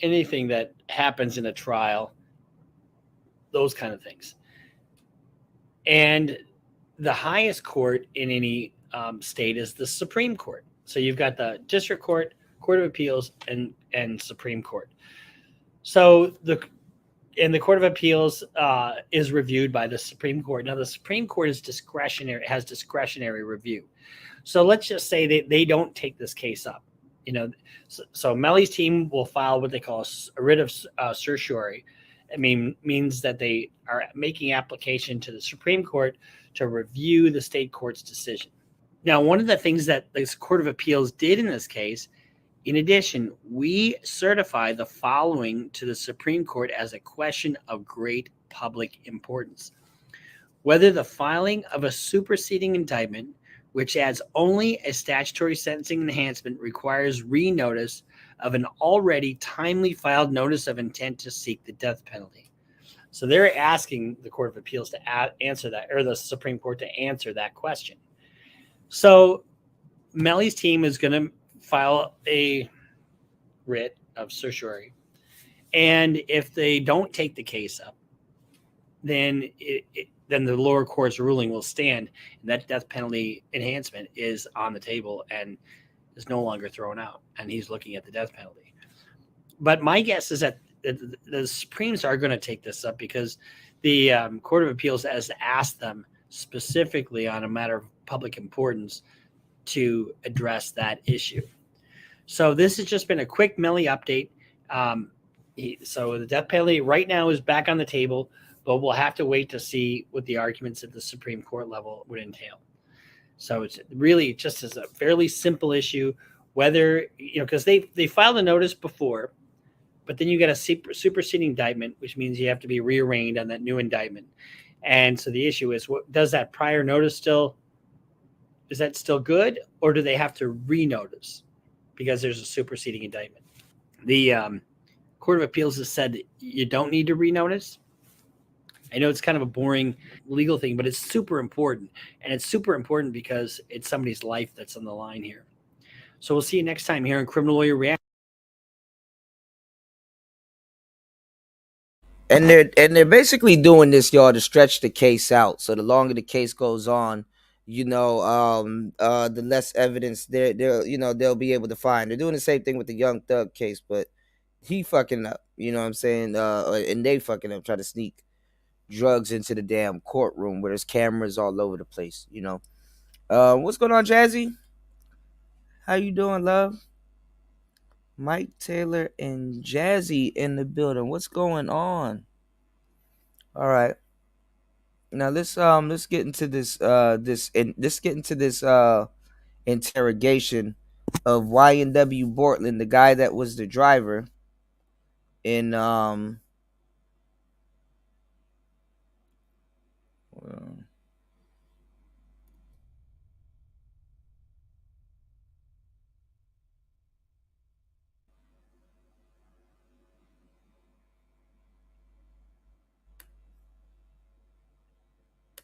anything that happens in a trial, those kind of things. And the highest court in any state is the Supreme Court. So you've got the district court, Court of Appeals, and Supreme Court. So the Court of Appeals is reviewed by the Supreme Court. Now the Supreme Court is discretionary, has discretionary review. So let's just say they don't take this case up. So Melly's team will file what they call a writ of certiorari. Means that they are making application to the Supreme Court to review the state court's decision. Now, one of the things that the Court of Appeals did in this case, in addition, we certify the following to the Supreme Court as a question of great public importance. Whether the filing of a superseding indictment, which adds only a statutory sentencing enhancement, requires renotice of an already timely filed notice of intent to seek the death penalty. So they're asking the Court of Appeals to answer that, or the Supreme Court to answer that question. So Melly's team is going to file a writ of certiorari. And if they don't take the case up, then then the lower court's ruling will stand, and that death penalty enhancement is on the table and is no longer thrown out, and he's looking at the death penalty. But my guess is that the Supremes are going to take this up because the Court of Appeals has asked them specifically on a matter of public importance to address that issue. So this has just been a quick Melly update. So the death penalty right now is back on the table, but we'll have to wait to see what the arguments at the Supreme Court level would entail. So it's really just as a fairly simple issue, whether, because they filed a notice before, but then you get a superseding indictment, which means you have to be rearranged on that new indictment. And so the issue is, what does that prior notice is that still good, or do they have to renotice because there's a superseding indictment? The Court of Appeals has said that you don't need to renotice. I know it's kind of a boring legal thing, but it's super important. And it's super important because it's somebody's life that's on the line here. So we'll see you next time here on Criminal Lawyer React. And they're basically doing this, y'all, to stretch the case out. So the longer the case goes on, the less evidence they'll be able to find. They're doing the same thing with the Young Thug case, but he fucking up. You know what I'm saying? And they fucking up, try to sneak drugs into the damn courtroom where there's cameras all over the place. What's going on, Jazzy? How you doing, love? Mike Taylor and Jazzy in the building. What's going on? All right. Now let's get into this interrogation of YNW Bortland, the guy that was the driver in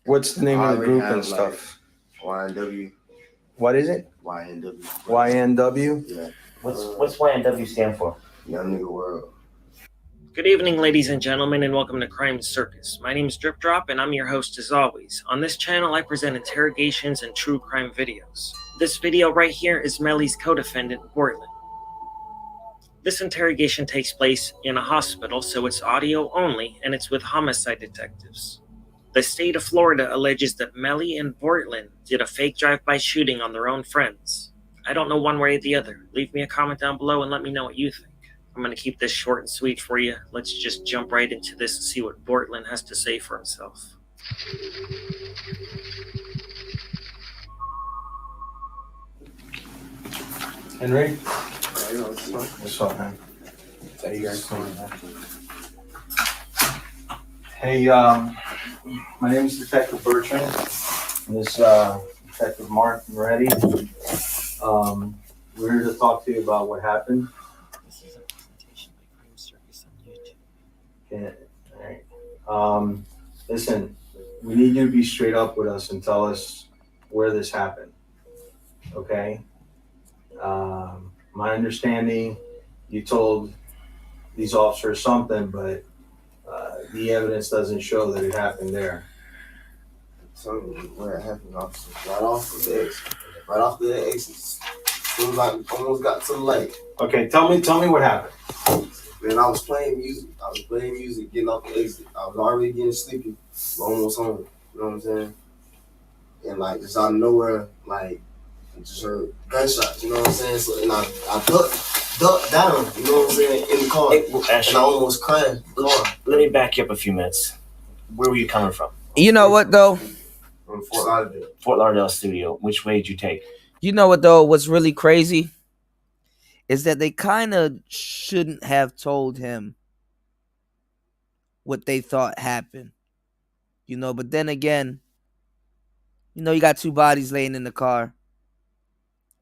What's the name of the already group have, and stuff? YNW. What is it? YNW. YNW? Yeah. What's YNW stand for? Young Nigga World. Good evening, ladies and gentlemen, and welcome to Crime Circus. My name is Drip Drop, and I'm your host as always. On this channel, I present interrogations and true crime videos. This video right here is Melly's co-defendant, Bortland. This interrogation takes place in a hospital, so it's audio only, and it's with homicide detectives. The state of Florida alleges that Melly and Bortland did a fake drive-by shooting on their own friends. I don't know one way or the other. Leave me a comment down below and let me know what you think. I'm going to keep this short and sweet for you. Let's just jump right into this and see what Bortland has to say for himself. Henry? What's up, man? How you guys doing, man? Hey, my name is Detective Bertrand. This Detective Mark Moretti. We're here to talk to you about what happened. This is a presentation by Crime Circus on YouTube. Okay, all right. Listen, we need you to be straight up with us and tell us where this happened. Okay? My understanding, you told these officers something, but the evidence doesn't show that it happened there. Tell me where it happened, officer. Right off the exit. Right off the exit. Soon as I almost got to the lake. Okay, tell me what happened. Man, I was playing music. Getting off the exit. I was already getting sleepy. Almost home. You know what I'm saying? And like just out of nowhere, like I just heard gunshots, you know what I'm saying? So and I ducked down, you know what I'm saying, in the car. Hey, Ashley, and I almost crashed the car. Let me back you up a few minutes. Where were you coming from? You know what though? From Fort Lauderdale. Fort Lauderdale studio. Which way did you take? You know what though? What's really crazy is that they kind of shouldn't have told him what they thought happened. But then again, you got two bodies laying in the car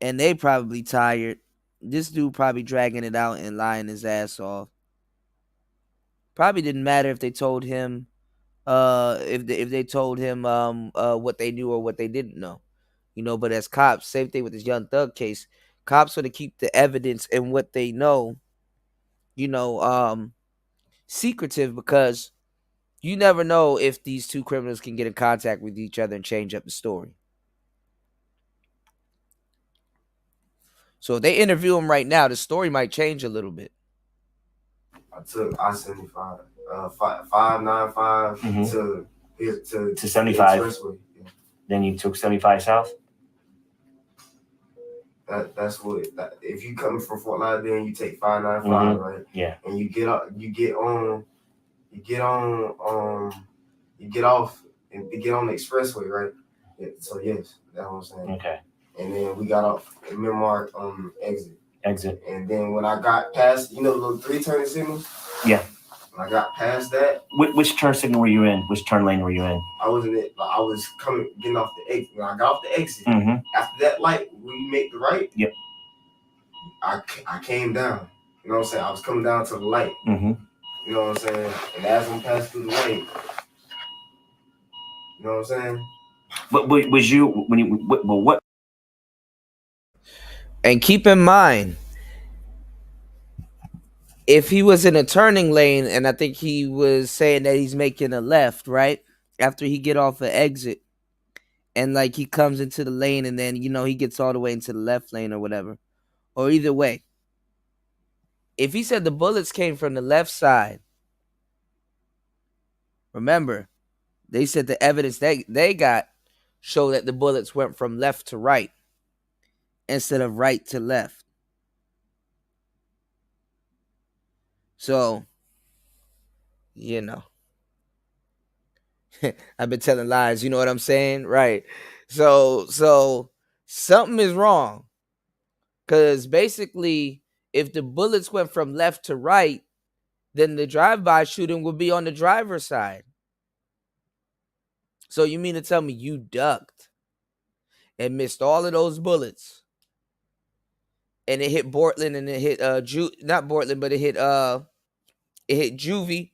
and they probably tired. This dude probably dragging it out and lying his ass off. Probably didn't matter if they told him if they told him what they knew or what they didn't know. But as cops, same thing with this Young Thug case, cops want to keep the evidence and what they know, secretive, because you never know if these two criminals can get in contact with each other and change up the story. So if they interview him right now, the story might change a little bit. I took I-75, 595 to 75. Expressway. Yeah. Then you took 75 south. That's what. If you coming from Fort Lauderdale, and you take 595, right? Yeah. And you get off, and you get on the expressway, right? Yeah, so yes, that's what I'm saying. Okay. And then we got off at Miramar exit. And then when I got past, the little 3 turn signals. Yeah. When I got past that. Which turn signal were you in? Which turn lane were you in? I was in it. I was getting off the exit. When I got off the exit, after that light, when you make the right. Yep. I came down. You know what I'm saying? I was coming down to the light. Mm-hmm. You know what I'm saying? And as I'm passing through the light, You know what I'm saying? But was you when you? What? And keep in mind, if he was in a turning lane, and I think he was saying that he's making a left, right? After he get off the exit, and like he comes into the lane, and then, you know, he gets all the way into the left lane or whatever. Or either way. If he said the bullets came from the left side, remember, they said the evidence they got showed that the bullets went from left to right instead of right to left. So, you know, I've been telling lies, you know what I'm saying? Right. So something is wrong. Because basically, if the bullets went from left to right, then the drive-by shooting would be on the driver's side. So you mean to tell me you ducked and missed all of those bullets, and it hit Bortland, and it hit not Bortland, but it hit Juvie,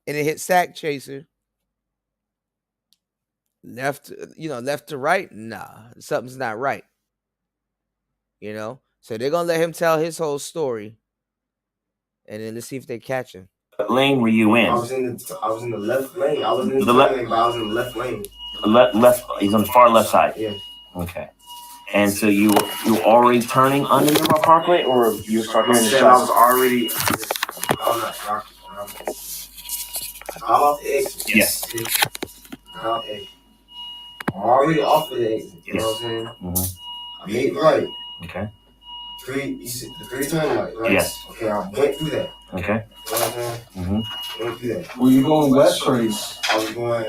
and it hit Sack Chaser. Left to right? Nah, something's not right. You know? So they're gonna let him tell his whole story, and then let's see if they catch him. What lane were you in? I was in the left lane. I was in the left lane, but I was in the left lane. Left. He's on the far left side. Yeah. Okay. And so you already turning under Miramar Parkway, or you start hearing the shots? I was already. I'm off the exit. Yes. I'm already off the exit. You know what I'm saying? Mm-hmm. I made right. Okay. The three turn light, right? Yes. Okay, I went through that. Okay. You know what I'm saying? Mm-hmm. Went through that. Were you going west or east? I was going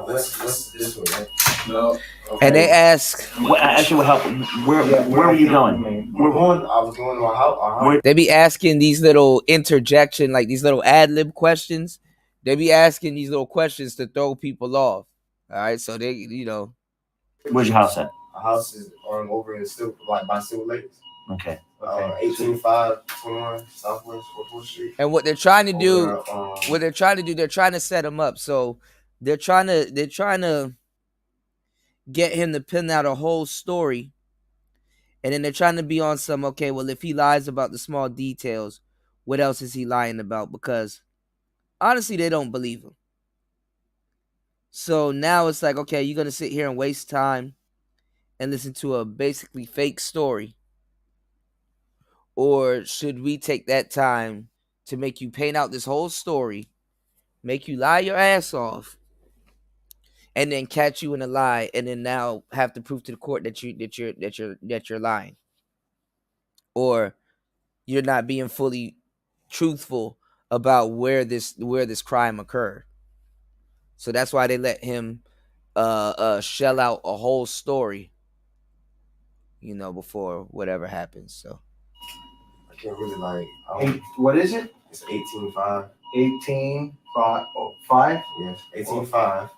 west this way, right? No. Okay. And they ask, actually, what help? Where were you going? I was going to our house. They be asking these little interjection, like these little ad-lib questions. They be asking these little questions to throw people off. All right, so they, you know. Where's your house at? Our house is over in by Silver Lakes. Okay. 18521 Southwest 44th Street. And what they're trying to do, they're trying to set him up. So they're trying to get him to pin out a whole story. And then they're trying to be on some, okay, well, if he lies about the small details, what else is he lying about? Because honestly, they don't believe him. So now it's like, okay, you're going to sit here and waste time and listen to a basically fake story? Or should we take that time to make you paint out this whole story, make you lie your ass off, and then catch you in a lie, and then now have to prove to the court that you're lying, or you're not being fully truthful about where this crime occurred? So that's why they let him shell out a whole story, you know, before whatever happens. So I can't really what is it? It's 18.5. 18.5? Yes, 18.5.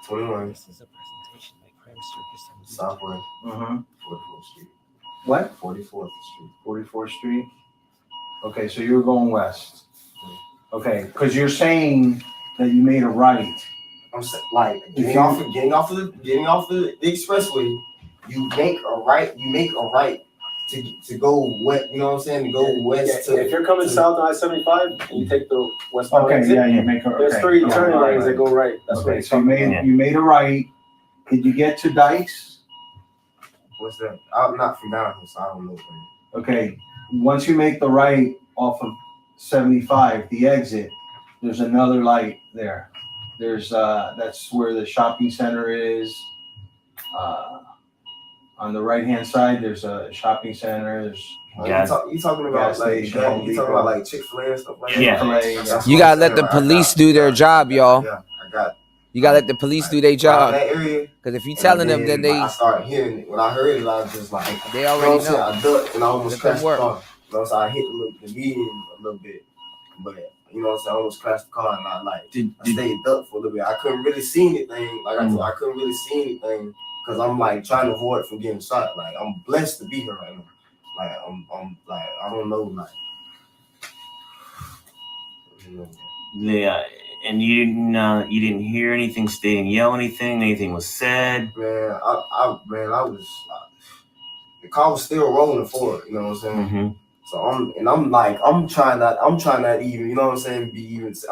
21. This is a presentation by Crime Circus on Southwest. 44th Street. What? 44th Street. 44th Street. Okay, so you were going west. Okay, because you're saying that you made a right. I'm saying, like, getting off of the expressway, you make a right to go west. You know what I'm saying? To go west. If you're coming south on I-75 and you take the westbound exit, you make a right. there's three turning lanes that go right. That's okay, what so you made a right. Did you get to Dykes? What's that? I'm not from down here, so I don't know. Okay, once you make the right off of 75, the exit, there's another light there. There's that's where the shopping center is. On the right-hand side, there's a shopping center. There's you talking about like that? You talking about like Chick-fil-A and stuff like that? Yeah. You gotta let the police do their job, y'all. Yeah, I got it. You gotta let the police do their job. That area. Because if you telling them, then they. I started hearing it. When I heard it, I was just like, they already know. I ducked and I almost crashed the work. car. You know, so I hit the median a little bit, but you know what I'm saying, I almost crashed the car, and I stayed ducked for a little bit. I couldn't really see anything. Like I couldn't really see anything because I'm like trying to avoid from getting shot. Like I'm blessed to be here right now. Like I'm like I don't know like. Yeah, And you didn't hear anything, they didn't yell anything was said. Man, the car was still rolling forward, you know what I'm saying? Mm-hmm. So I'm trying not even, you know what I'm saying,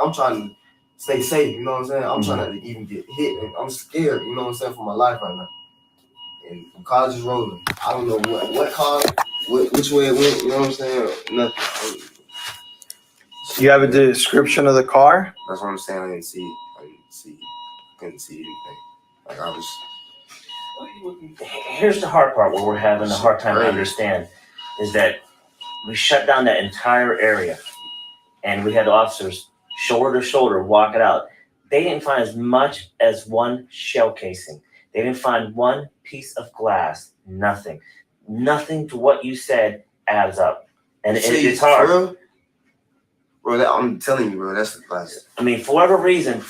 I'm trying to stay safe, you know what I'm saying? I'm trying not to even get hit, and I'm scared, you know what I'm saying, for my life right now. And the car just rolling. I don't know what car, which way it went, you know what I'm saying? Nothing. Do you have a description of the car? That's what I'm saying. I couldn't see anything. Like I was. Here's the hard part where we're having a hard time to understand is that we shut down that entire area and we had officers shoulder to shoulder walk it out. They didn't find as much as one shell casing. They didn't find one piece of glass. Nothing to what you said adds up. And it's hard. Bro, I'm telling you, bro, that's the class. I mean, for whatever reason,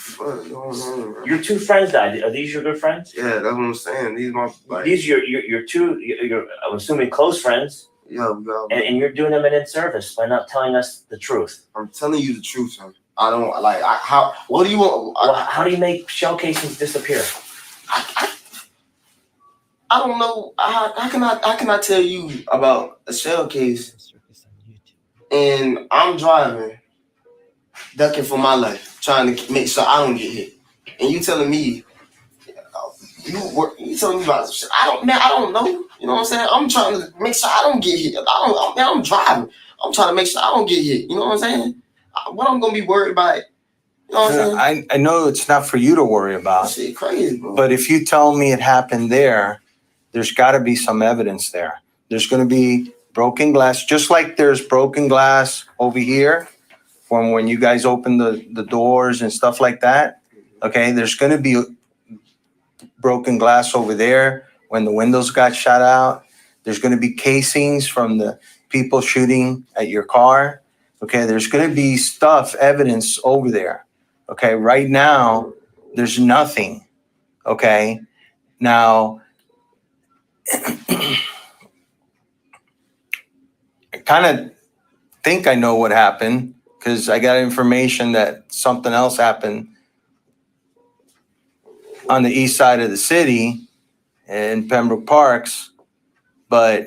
your two friends died. Are these your good friends? Yeah, that's what I'm saying. These your two, I'm assuming close friends. Yeah, and you're doing them an inservice by not telling us the truth. I'm telling you the truth, son. I don't like. What do you want? How do you make shell casings disappear? I don't know. How can I tell you about a shell case? And I'm driving, ducking for my life, trying to make sure I don't get hit. And you telling me, you telling me about shit. I don't know. You know what I'm saying? I'm trying to make sure I don't get hit. I'm driving. I'm trying to make sure I don't get hit. You know what I'm saying? What I'm gonna be worried about? You know what I'm saying? I know it's not for you to worry about. That shit crazy, bro. But if you tell me it happened there's got to be some evidence there. There's going to be broken glass, just like there's broken glass over here from when you guys open the doors and stuff like that. Okay, there's going to be broken glass over there when the windows got shot out. There's going to be casings from the people shooting at your car. Okay, there's going to be evidence over there. Okay, right now, there's nothing. Okay, now, I kind of think I know what happened because I got information that something else happened on the east side of the city in Pembroke Parks, but,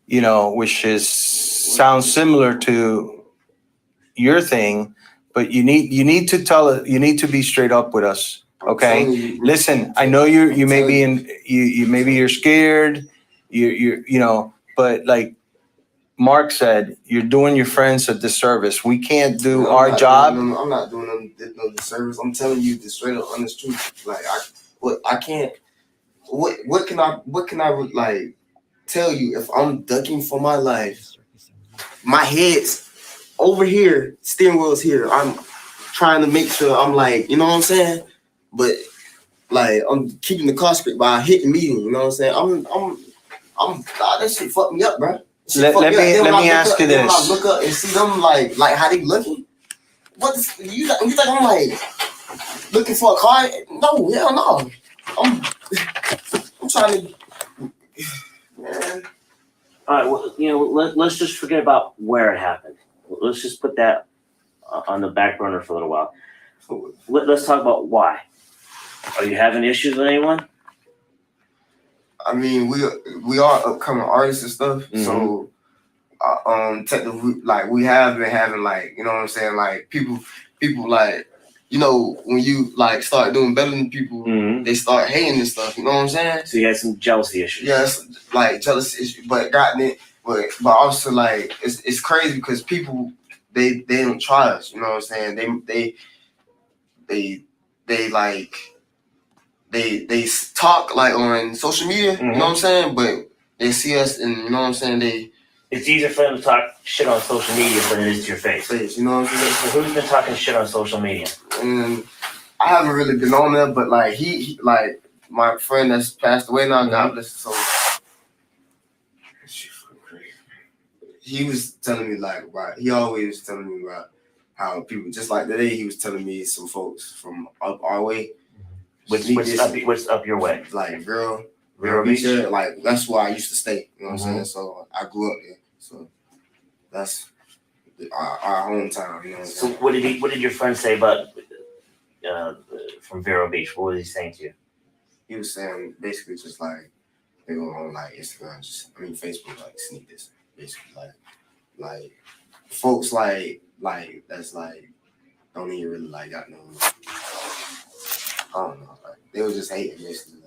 which sounds similar to your thing, but you need to be straight up with us. Okay. Listen, I know you may be maybe you're scared, but like Mark said, you're doing your friends a disservice. We can't do our job. I'm not doing them no disservice. I'm telling you the straight up honest truth. Like I can't. What can I like tell you if I'm ducking for my life? My head's over here, steering wheel's here. I'm trying to make sure I'm like, you know what I'm saying? But like I'm keeping the car straight by hitting median, you know what I'm saying? I'm that shit fucked me up, bro. Let me ask you this. When I look up and see them like how they looking, you think I'm like looking for a car? No, hell no. I'm trying to. Man. All right, well, let's just forget about where it happened. Let's just put that on the back burner for a little while. Let's talk about why. Are you having issues with anyone? I mean, we are upcoming artists and stuff, so technically, like we have been having like, you know what I'm saying, like people like, when you like start doing better than people, they start hating and stuff. You know what I'm saying? So you had some jealousy issues. Yeah, it's like jealousy issues, but but also like it's crazy because people they don't try us. You know what I'm saying? They talk like on social media. You know what I'm saying? But they see us and you know what I'm saying. It's easier for them to talk shit on social media than it is to your face. You know what I'm saying? So who's been talking shit on social media? And I haven't really been on there, but like he like my friend that's passed away now, God bless his soul. He was telling me like, right, he always was telling me about how people, just like today, he was telling me some folks from up our way. What's up your way? Like Vero Beach? Like that's where I used to stay. You know what I'm saying? So I grew up there. So that's our hometown. You know what I'm saying? So what did your friend say about from Vero Beach? What was he saying to you? He was saying basically just like they go on like Instagram, Facebook, like sneak this, basically like folks like that's like don't even really like got no. I don't know. Like, they were just hating basically.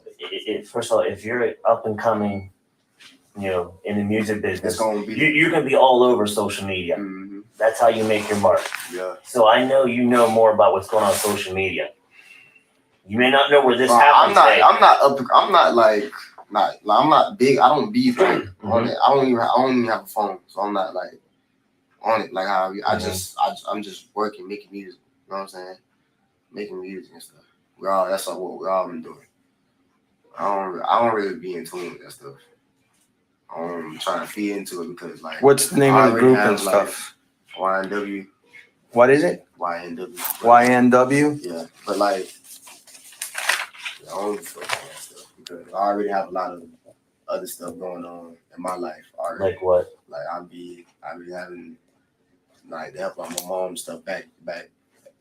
First of all, if you're up and coming, you know, in the music business, It's gonna be you're gonna be all over social media. That's how you make your mark. Yeah. So I know you know more about what's going on social media. You may not know where this I'm happened not. today. I'm not big. I don't be like on it. I don't even have a phone, so I'm not like on it like how I'm just working, making music. You know what I'm saying? Making music and stuff. That's what we're all been doing. I don't really be in tune with that stuff. I'm trying to feed into it because like. What's the name I of the already group have, and stuff? YNW. What is it? YNW. YNW? Yeah, but like, I don't focus on that stuff because I already have a lot of other stuff going on in my life already. Like what? Like I be having like the help of my mom and stuff back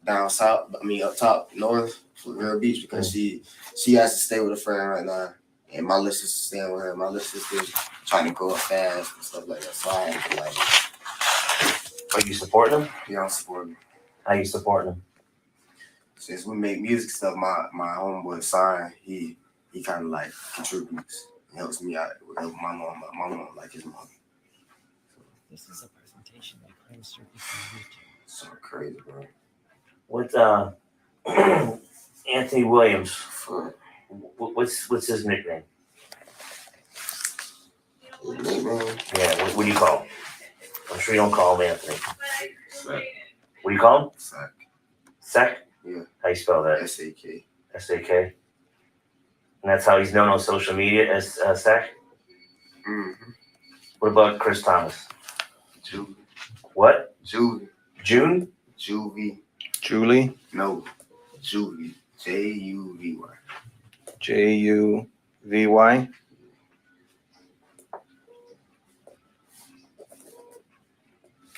down south. I mean up top north for Vero Beach because she has to stay with a friend right now, and my little sister's staying with her. My little sister's trying to grow up fast and stuff like that. So I have to like. Are you supporting them? Yeah, I'm supporting them. How you supporting them? Since we make music stuff, my homeboy Sign, he kind of like contributes, and helps me out with my mom like his mom. This is a presentation by Crime Circus. So crazy, bro. What's Anthony Williams? What's his nickname? Yeah, what do you call him? I'm sure you don't call him Anthony. Sack. What do you call him? Sack. Sack? Yeah. How you spell that? S-A-K. S-A-K. And that's how he's known on social media as Sack? Mm-hmm. What about Chris Thomas? Juvie. What? Juvie. June? Juvie. Julie? No. Juvie. Juvy. Juvy?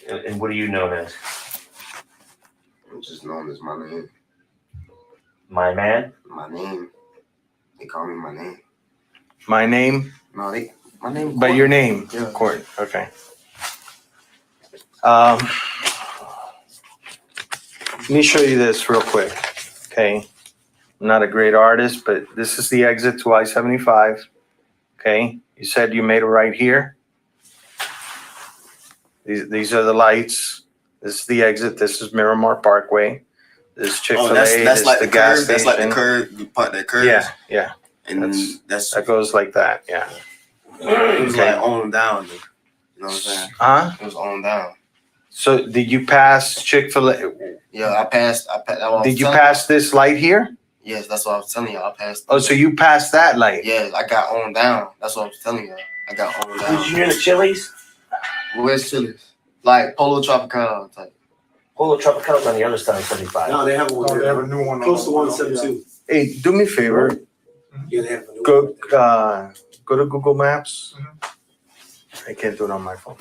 And what are you known as? I'm just known as my name. My man? My name. They call me my name. My name? No, my name. But your name? Yeah. Court. Okay. Let me show you this real quick. Okay. I'm not a great artist, but this is the exit to I-75. Okay. You said you made it right here. These are the lights. This is the exit. This is Miramar Parkway. This is Chick-fil-A. That's this like the the gas curve. That's station. like the curve. The part that curves. Yeah, yeah. And that goes like that. Yeah. It was Okay. like on down. Dude. You know what I'm saying? Huh? It was on down. So did you pass Chick-fil-A? Yeah, I passed. Did you pass this light here? Yes, that's what I was telling you. I passed. Oh, so you passed that light? Yeah, I got on down. That's what I was telling you. I got on down. Did you hear the Chili's? Where's Chili's? Like Polo Tropical type. Polo Tropical's on the other side of 75. No, they have one. Oh, they have a new one. Close to on- 172. Hey, do me a favor. Yeah, they have a new Go to Google Maps. I can't do it on my phone.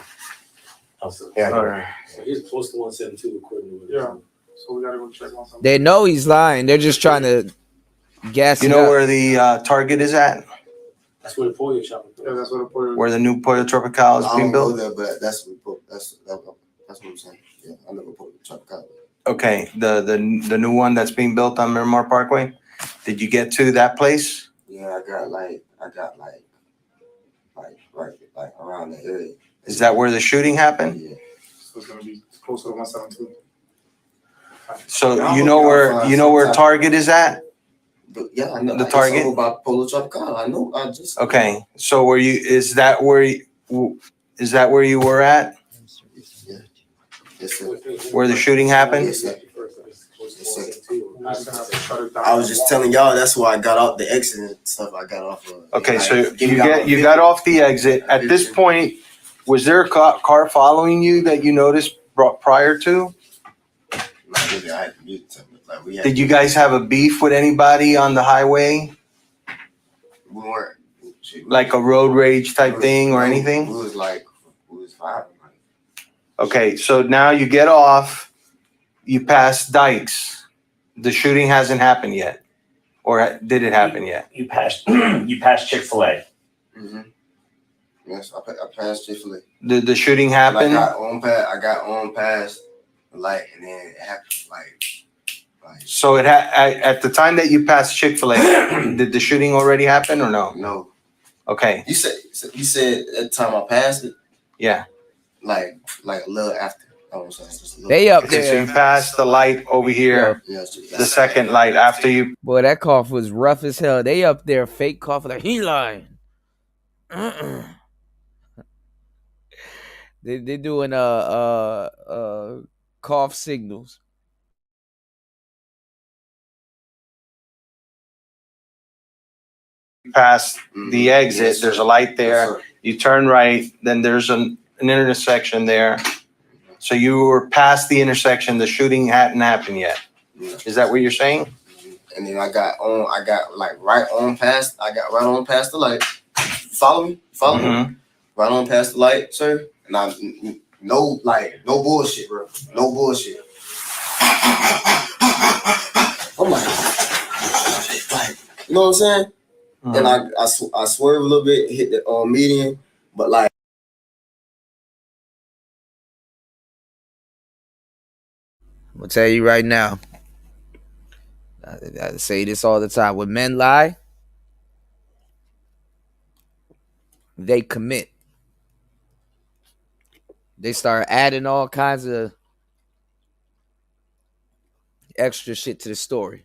Yeah. All right. So he's close to 172 according to what Yeah. So we gotta go check on something. They know he's lying. They're just trying to gas You it know up. where the Target is at? That's where the Pollo shop is. Yeah, that's what the point. Where the new Pollo Tropical is I being don't go built? there, but that's what I'm saying. Yeah, I never Pollo Tropical. Okay, the new one that's being built on Miramar Parkway. Did you get to that place? Yeah, I got like right around the area. Is that where the shooting happened? Yeah. So it's gonna be close to 172. So you know where Target is at? But yeah, I know The it's Target? all about Polo Tropical. I know. I just Okay, so is that where you were at? Yes, sir. Where the shooting happened? Yes, sir. I was just telling y'all that's why I got off the exit and stuff. I got off of. Okay, like, so give me you out got off the exit. At this point, was there a car following you that you noticed prior to? Like, really, I had to mute something. Like, we had Did you guys have a beef with anybody on the highway? We weren't. Like a road rage type thing or We anything? was vibing. Okay, so now you get off, you pass Dykes. The shooting hasn't happened yet, or did it happen yet? You passed Chick-fil-A. Mm-hmm. Yes, I passed Chick-fil-A. Did the shooting happen? I got on past the light, and then it happened like. So at the time that you passed Chick-fil-A, did the shooting already happen or no? No. Okay. You said at the time I passed it. Yeah. Like a little after. I was saying just a little. They up Okay, there. so you passed the light over here, the second light after you. Boy, that cough was rough as hell. They up there fake coughing like he lying. They doing cough signals. Past the exit, there's a light there. You turn right, then there's an intersection there. So you were past the intersection. The shooting hadn't happened yet. Is that what you're saying? And then I got right on past the light. Follow me? Mm-hmm. Right on past the light, sir. And I no bullshit, bro. No bullshit. I'm like, you know what I'm saying? Mm-hmm. And I swerve a little bit, hit the median, but like. I'm gonna tell you right now. I say this all the time. When men lie, they commit. They start adding all kinds of extra shit to the story.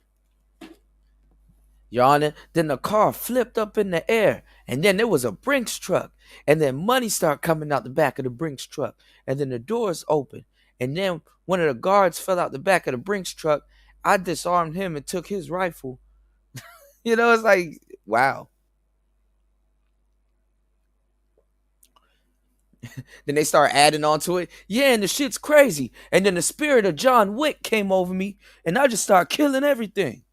Your Honor, then the car flipped up in the air, and then there was a Brinks truck, and then money started coming out the back of the Brinks truck, and then the doors opened, and then one of the guards fell out the back of the Brinks truck. I disarmed him and took his rifle. You know, it's like, wow. Then they start adding on to it. Yeah, and the shit's crazy. And then the spirit of John Wick came over me, and I just started killing everything.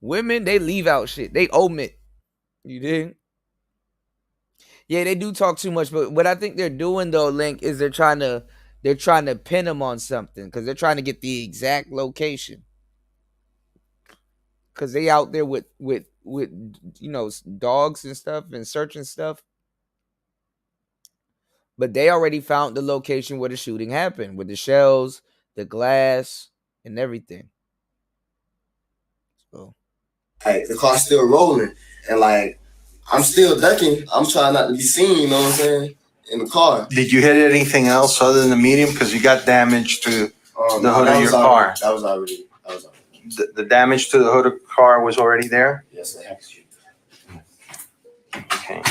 Women, they leave out shit. They omit. You dig? Yeah, they do talk too much, but what I think they're doing though, Link, is they're trying to pin them on something because they're trying to get the exact location. Because they out there with you know, dogs and stuff and searching stuff. But they already found the location where the shooting happened, with the shells, the glass, and everything. So, Like the car's still rolling, and like I'm still ducking. I'm trying not to be seen. You know what I'm saying? In the car. Did you hit anything else other than the medium? Because you got damage to the hood of your car. That was already. The damage to the hood of the car was already there? Yes, sir. Okay.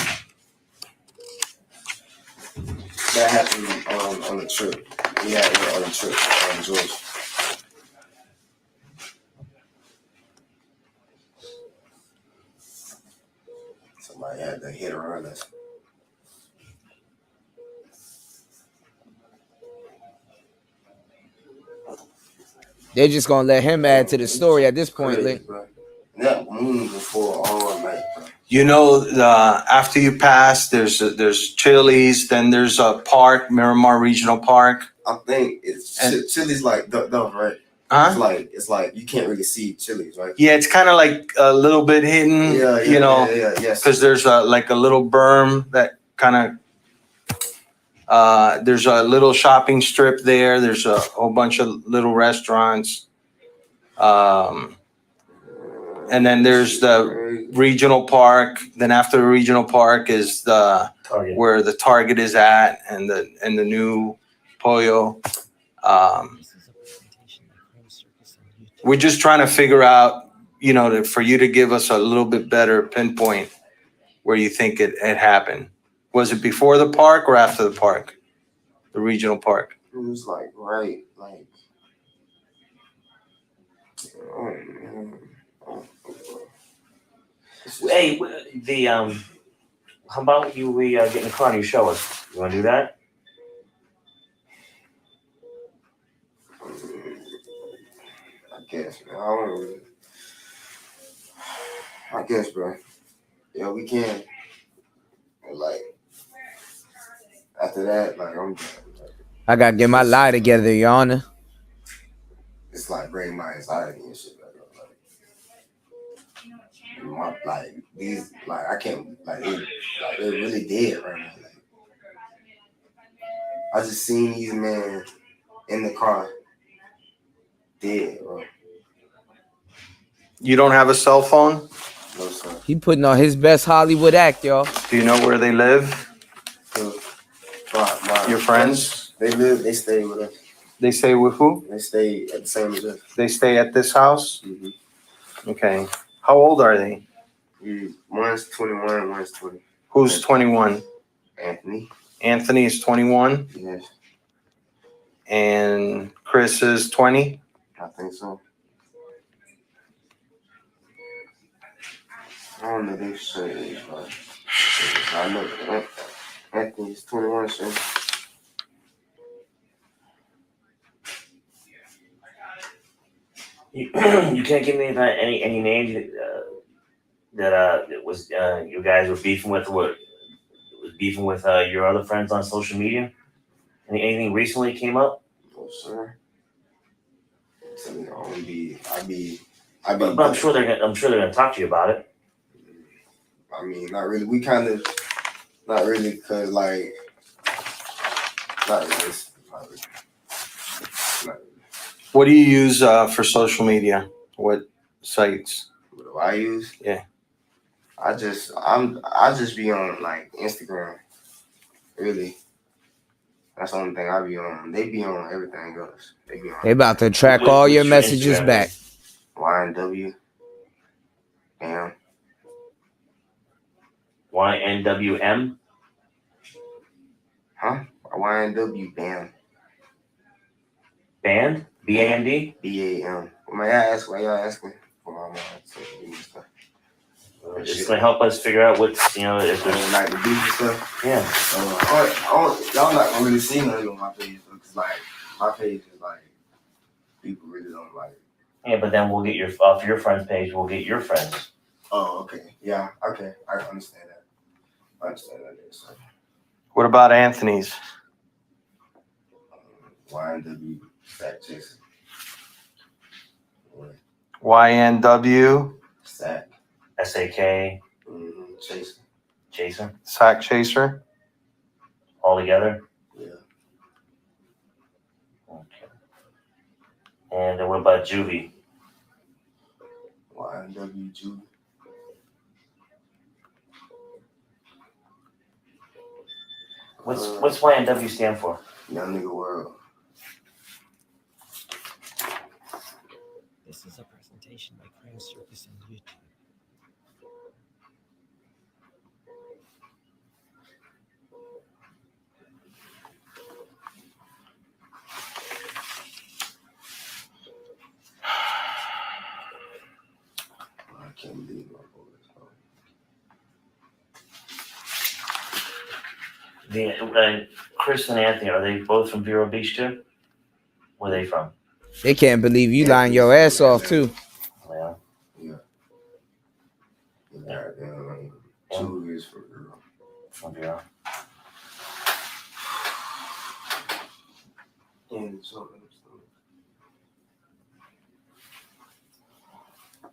That happened on the trip. Yeah, on the trip on Georgia. Somebody had to hit around us. they're just gonna let him add to the story at this point, Link. That moon before all night, bro. You know, after you pass, there's Chili's, then there's a park, Miramar Regional Park. I think it's Chili's like ducked off, right? Huh? It's like you can't really see Chili's, right? Yeah, it's kind of like a little bit hidden, you know, because there's like a little berm that kind of, there's a little shopping strip there. There's a whole bunch of little restaurants. And then there's the regional park. Then after the regional park is the Target, where the Target is at, and the new Pollo. We're just trying to figure out, you know, for you to give us a little bit better pinpoint where you think it happened. Was it before the park or after the park? The regional park? It was like right, like. Hey, how about we get in the car and you show us? You want to do that? I guess, man. I guess, bro. Yeah, we can. And like after that, like I gotta get my lie together, Your Honor. It's like bring my anxiety and shit back up. Like these, like I can't, they're really dead right now. Like, I just seen these men in the car dead, bro. You don't have a cell phone? No, sir. He putting on his best Hollywood act, y'all. Do you know where they live? Your friends? They stay with us. They stay with who? They stay at the same as us. They stay at this house? Mm-hmm. Okay. How old are they? One's 21, one's 20. Who's 21? Anthony. Anthony is 21? Yes. And Chris is 20? I think so. I don't know their sure age, but I know Anthony's 21, sir. You can't give me any names that was you guys were beefing with, what was beefing with your other friends on social media? Anything recently came up? No, sir. So, you know, But I'm sure they're gonna talk to you about it. I mean, not really. We kind of, not really, cause like, not really. What do you use for social media? What sites? What do I use? Yeah. I just be on like Instagram. Really. That's the only thing I be on. They be on everything else. They about to track all your messages back. YNW. Damn. YNWM? Huh? YNW band. Band? BAND? BAM. May I ask why y'all asking for my mom? It's gonna help us figure out what's, you know, if there's like the beef and stuff. Yeah. Y'all not gonna really see nothing on my page because like my page is like people really don't like. Yeah, but then we'll get off your friend's page, we'll get your friends. Oh, okay. Yeah, okay. I understand that. So. What about Anthony's? YNW Sack Jason. YNW? Sack. SAK. Chaser. Chaser. Sack Chaser? All together? Yeah. Okay. And then what about Juvie? YNW Juvie. What's YNW stand for? Young Nigga World. This is a presentation by Crime Circus on YouTube. I can't believe my Chris and Anthony, are they both from Vero Beach too? Where are they from? They can't believe you lying your ass off too. Yeah. Yeah. 2 years for Vero. From Vero.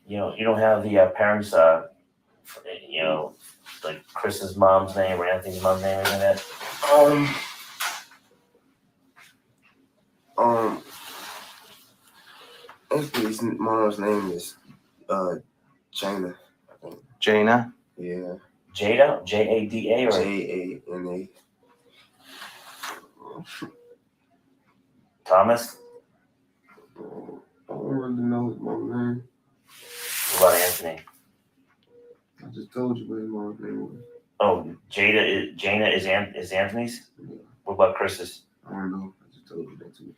You don't have the parents, like Chris's mom's name or Anthony's mom's name or anything like that? Anthony's mom's name is Jana, I think. Jana? Yeah. Jada? Jada or Jana. Thomas? I don't really know his mom's name. What about Anthony? I just told you what his mom's name was. Oh, Jana is Anthony's? Yeah. What about Chris's? I don't know. I just told you that too.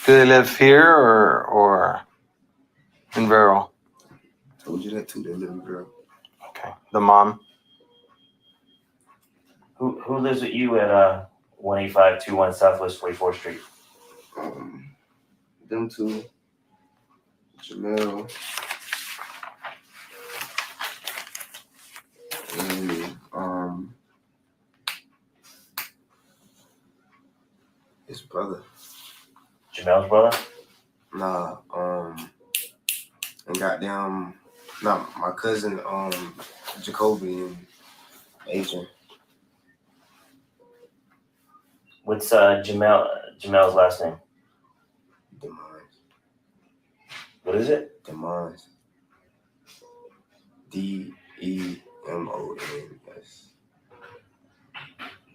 Do they live here or in Vero? Told you that too. They live in Vero. Okay. The mom? Who lives with you at 18521 Southwest 44th Street? Them two. Jamel. And Brother. Jamel's brother? Nah, and goddamn, nah, my cousin, Jacoby and Adrian. What's Jamel's last name? Demons. What is it? Demons. DEMONS.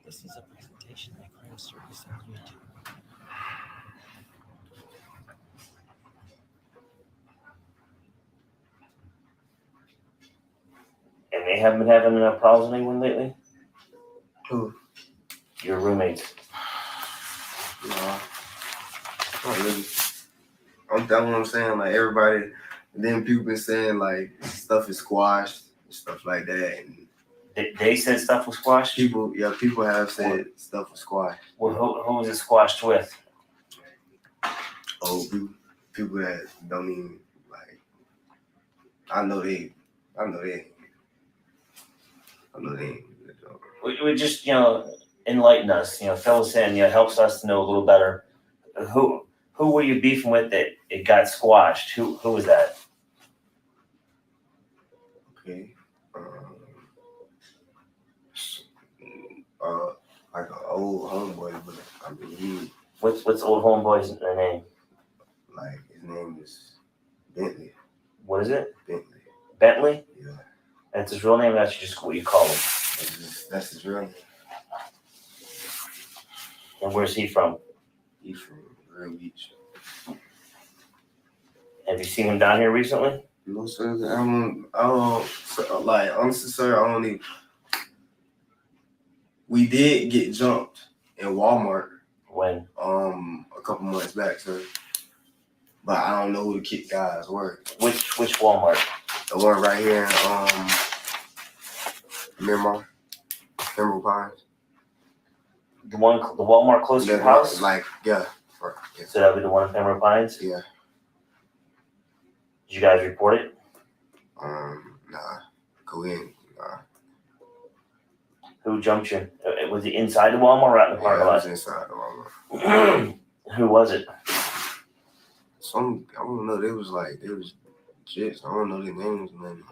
This is a presentation by Crime Circus on YouTube. And they haven't been having enough problems with anyone lately? Who? Your roommates. No. Not really. That's what I'm saying. Like everybody, then people been saying like stuff is squashed and stuff like that. And they said stuff was squashed? People have said stuff was squashed. Well, who was it squashed with? Oh, people that don't even like. I know they. We just, enlighten us, fill us in, helps us to know a little better. Who were you beefing with that it got squashed? Who was that? Okay. Like an old homeboy, but I mean he. What's old homeboy's name? Like his name is Bentley. What is it? Bentley. Bentley? Yeah. That's his real name. That's just what you call him. That's his real name. And where's he from? He's from Real Beach. Have you seen him down here recently? No, sir. Like honestly, sir, I don't even. We did get jumped in Walmart. When? A couple months back, sir. But I don't know who the kick guys were. Which Walmart? The one right here in Miramar Pines. The Walmart close to your house? Yeah. Yeah. So that would be the one in Pembroke Pines? Yeah. Did you guys report it? Nah. Go in. Nah. Who jumped you? Was he inside the Walmart or out in the parking lot? It was inside the Walmart. Who was it? I don't know. They was jits. I don't know their names and nothing.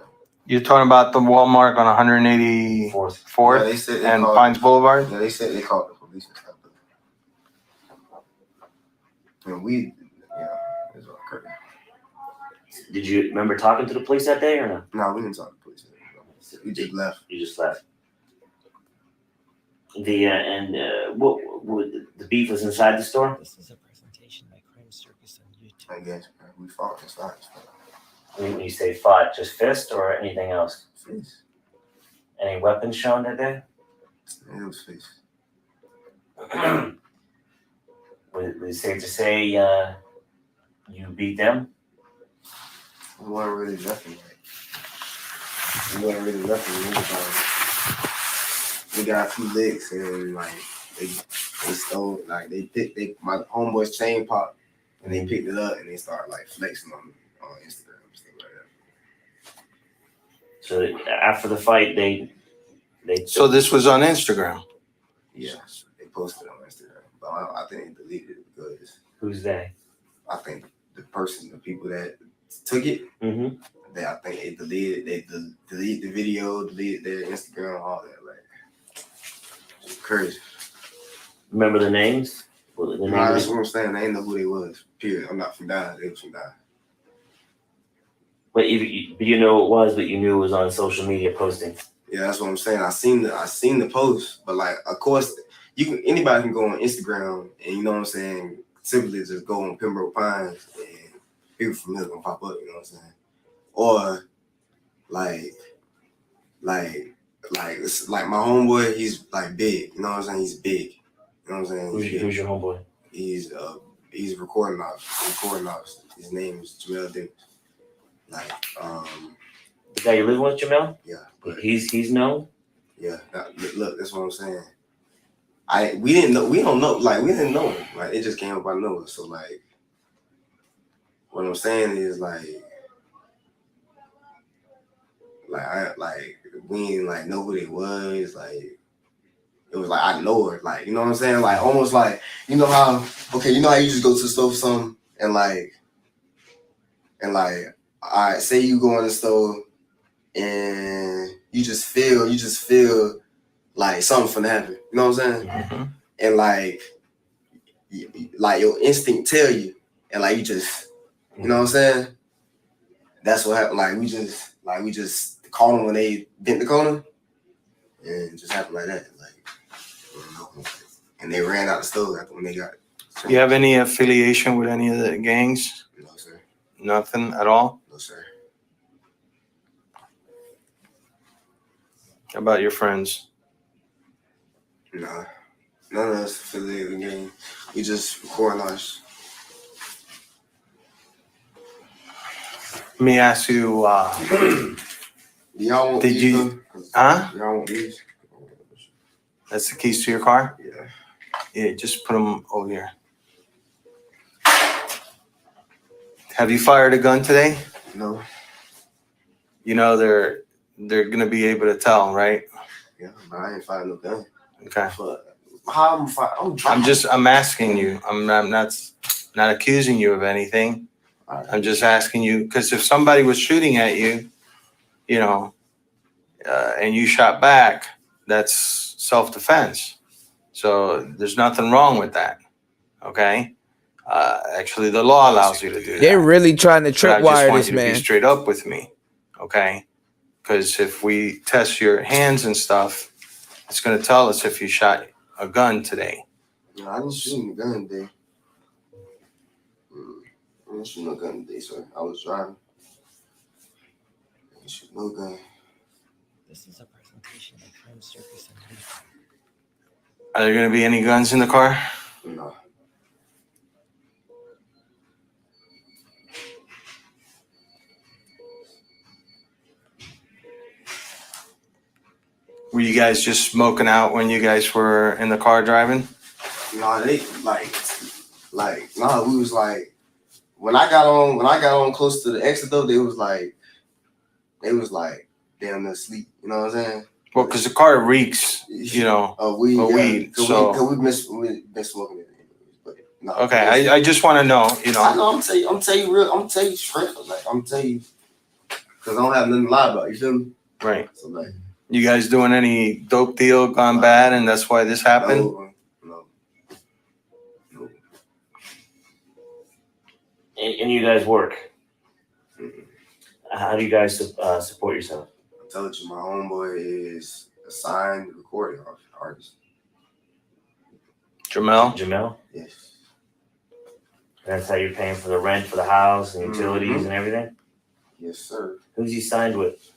You're talking about the Walmart on 184th Yeah, they said they and called- Pines Boulevard? Yeah, they said they called the police and stuff. And it's all crazy. Did you remember talking to the police that day or no? No, we didn't talk to the police. We just left. You just left. What the beef was inside the store? This is a presentation by Crime Circus on YouTube. I guess we fought inside. When you say fought, just fist or anything else? Fist. Any weapons shown that day? It was fist. Was it safe to say you beat them? We weren't really nothing. We got a few licks and like they stole, like my homeboy's chain popped and they picked it up and they started like flexing on Instagram and stuff like that. So after the fight, they. So this was on Instagram? Yeah, they posted it on Instagram, but I think they deleted it because. Who's they? I think the people that took it. Mm-hmm. I think they deleted the video, deleted their Instagram, all that. Like, it's crazy. Remember the names? That's what I'm saying. They didn't know who they was. Period. I'm not from down. They was from down. But you know it was, but you knew it was on social media posting. Yeah, that's what I'm saying. I seen the post, but like, of course, anybody can go on Instagram and you know what I'm saying. Simply just go on Pembroke Pines and people from here gonna pop up. You know what I'm saying. Or it's like my homeboy, he's like big, you know what I'm saying? He's big. You know what I'm saying? Who's your homeboy? He's recording officer. His name is Jamel Davis. Like the guy you living with, Jamel? Yeah. He's known? Yeah. Look, that's what I'm saying. We didn't know him. Like it just came up out of nowhere. So like what I'm saying is like we didn't like know who they was. Like it it was like I know her, like, you know what I'm saying? Like almost like, you know how you just go to the store for something and like, all right, say you go in the store and you just feel like something finna happen. You know what I'm saying? Mm-hmm. And like your instinct tell you, and like you just, you know what I'm saying? That's what happened. Like we just called them when they bent the corner, and it just happened like that. Like, and they ran out the store after when they got. Do you have any affiliation with any of the gangs? No, sir. Nothing at all? No, sir. How about your friends? Nah, none of us affiliated with the game. We just recording ours. Let me ask you, y'all want did these, you, huh? Y'all want these? That's the keys to your car? Yeah. Yeah, just put them over here. Have you fired a gun today? No. You know they're gonna be able to tell, right? Yeah, but I ain't firing no gun. Okay. But how I'm asking you. I'm not accusing you of anything. I'm just asking you because if somebody was shooting at you, you know, and you shot back, that's self-defense. So there's nothing wrong with that. Okay. Actually, the law allows you to do that. They're really trying to But I just tripwire want this you to be man. straight up with me, okay? Because if we test your hands and stuff, it's going to tell us if you shot a gun today. No, I didn't shoot a gun today. I didn't shoot no gun today, sir. I was driving. I didn't shoot no gun. This is a presentation by Crime Circus. Are there going to be any guns in the car? No. Were you guys just smoking out when you guys were in the car driving? No, they we was like, when I got on close to the exit though, they was like damn near asleep. You know what I'm saying? Well, because the car reeks, you know, of weed. weed. So we been smoking it. But no, okay, I just want to know, you know. I know. I'm tell you straight. Like I'm tell you, because I don't have nothing to lie about. You feel me? Right. So like, you guys doing any dope deal gone bad, and that's why this happened? No. And you guys work. How do you guys support yourself? I told you, my homeboy is a signed recording artist. Jamel? Yes. That's how you're paying for the rent for the house and utilities and everything? Yes, sir. Who's he signed with?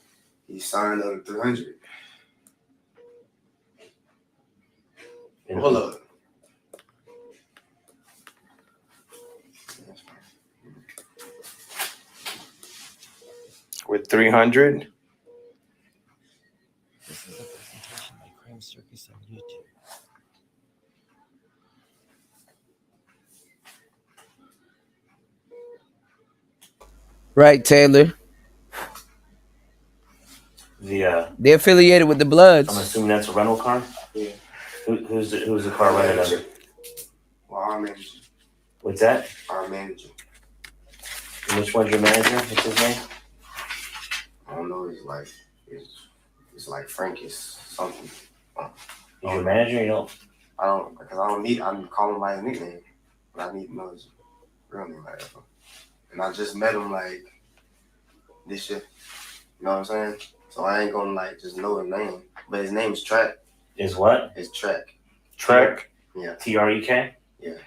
He signed under 300. And Hold up. With 300? This is a presentation by Crime Circus on YouTube. Right, Taylor. They're affiliated with the Bloods. I'm assuming that's a rental car? Yeah. Who's the car rented under? Well, our manager. What's that? Our manager. And which one's your manager? What's his name? I don't know. It's like Frank is something. He's your manager? You don't? I don't, because I don't need. I'm calling him by his nickname, but I need to know his real name. Like, and I just met him like this year. You know what I'm saying? So I ain't gonna like just know his name, but his name is Track. Is what? It's Track. Trek? Yeah. TREK? Yeah.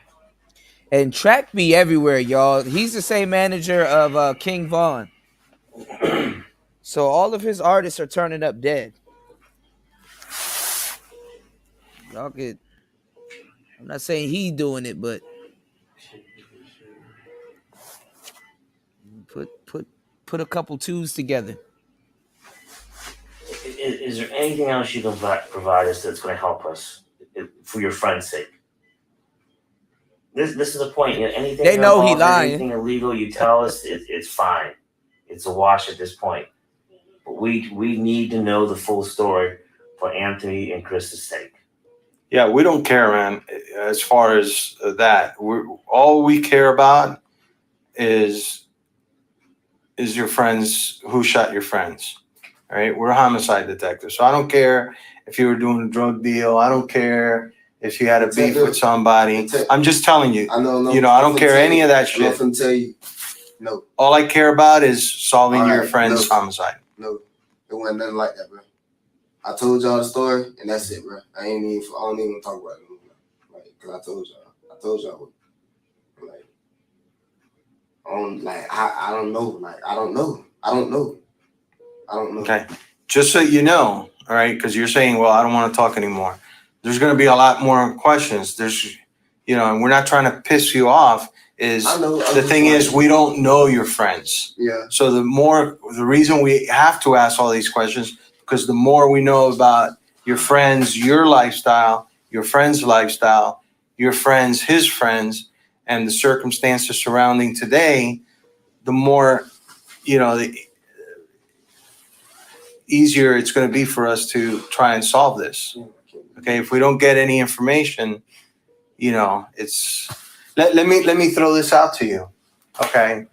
And Track be everywhere, y'all. He's the same manager of King Von. So all of his artists are turning up dead. Y'all get. I'm not saying he doing it, but put a couple twos together. Is there anything else you can provide us that's going to help us for your friend's sake? This is the point. You know, anything They know he lying. Anything illegal, you tell us it's fine. It's a wash at this point. But we need to know the full story for Anthony and Chris's sake. Yeah, we don't care, man. As far as that, all we care about is your friends, who shot your friends. All right, we're homicide detectives, so I don't care if you were doing a drug deal. I don't care if you had a beef with somebody. I'm just telling you. I know. You know, I don't care any of that shit. I'm finna tell you. No. All I care about is solving All your right, friend's no. homicide. No, it wasn't nothing like that, bro. I told y'all the story, and that's it, bro. I don't even talk about it anymore. Like, cause I told y'all. Like, I don't know. Like, I don't know. Okay. Just so you know, all right, because you're saying, well, I don't want to talk anymore. There's going to be a lot more questions. There's, you know, and we're not trying to piss you off. The thing is, we don't know your friends. Yeah. So the reason we have to ask all these questions, because the more we know about your friends, your lifestyle, your friend's lifestyle, your friends, his friends, and the circumstances surrounding today, the more, you know, the easier it's going to be for us to try and solve this. Okay, if we don't get any information, you know, it's let me throw this out to you. Okay.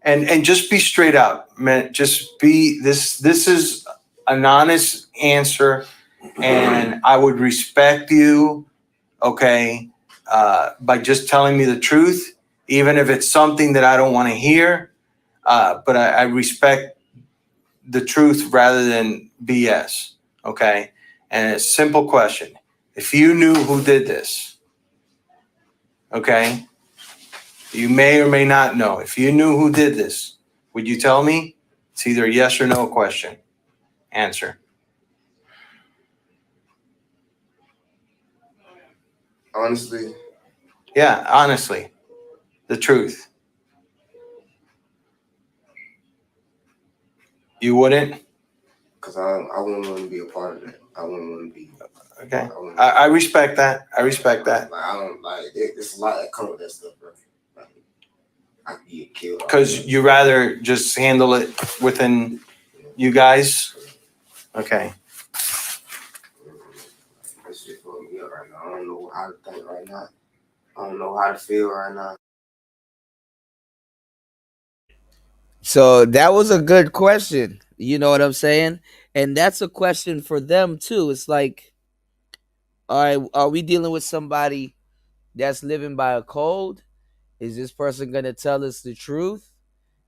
And just be straight up, man. Just be this is an honest answer, and I would respect you, okay, by just telling me the truth, even if it's something that I don't want to hear. But I respect the truth rather than BS. Okay. And a simple question. If you knew who did this, okay, you may or may not know. If you knew who did this, would you tell me? It's either a yes or no question. Answer. Honestly. Yeah, honestly. The truth. You wouldn't? Because I wouldn't want to be a part of that. I wouldn't want to be. Okay. I respect that. I respect that. Like, I don't like it. It's a lot that comes with that stuff, bro. Like, I could get killed. Because you rather just handle it within you guys? Okay. That shit fucked me up right now. I don't know how to think right now. I don't know how to feel right now. So that was a good question. You know what I'm saying? And that's a question for them too. It's like, all right, are we dealing with somebody that's living by a code? Is this person going to tell us the truth?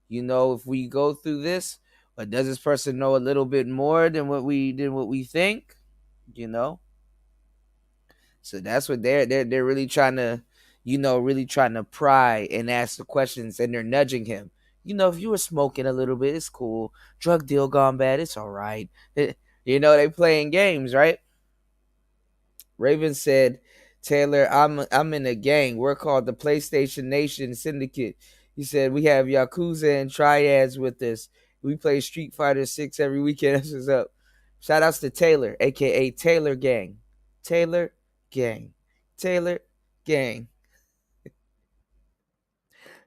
You know, if we go through this, or does this person know a little bit more than what we think? You know? So that's what they're really trying to, you know, really trying to pry and ask the questions, and they're nudging him. You know, if you were smoking a little bit, it's cool. Drug deal gone bad, it's all right. You know, they playing games, right? Raven said, Taylor, I'm in a gang. We're called the PlayStation Nation Syndicate. He said, we have Yakuza and Triads with us. We play Street Fighter 6 every weekend. That's what's up. Shout outs to Taylor, a.k.a. Taylor Gang. Taylor Gang. Taylor Gang.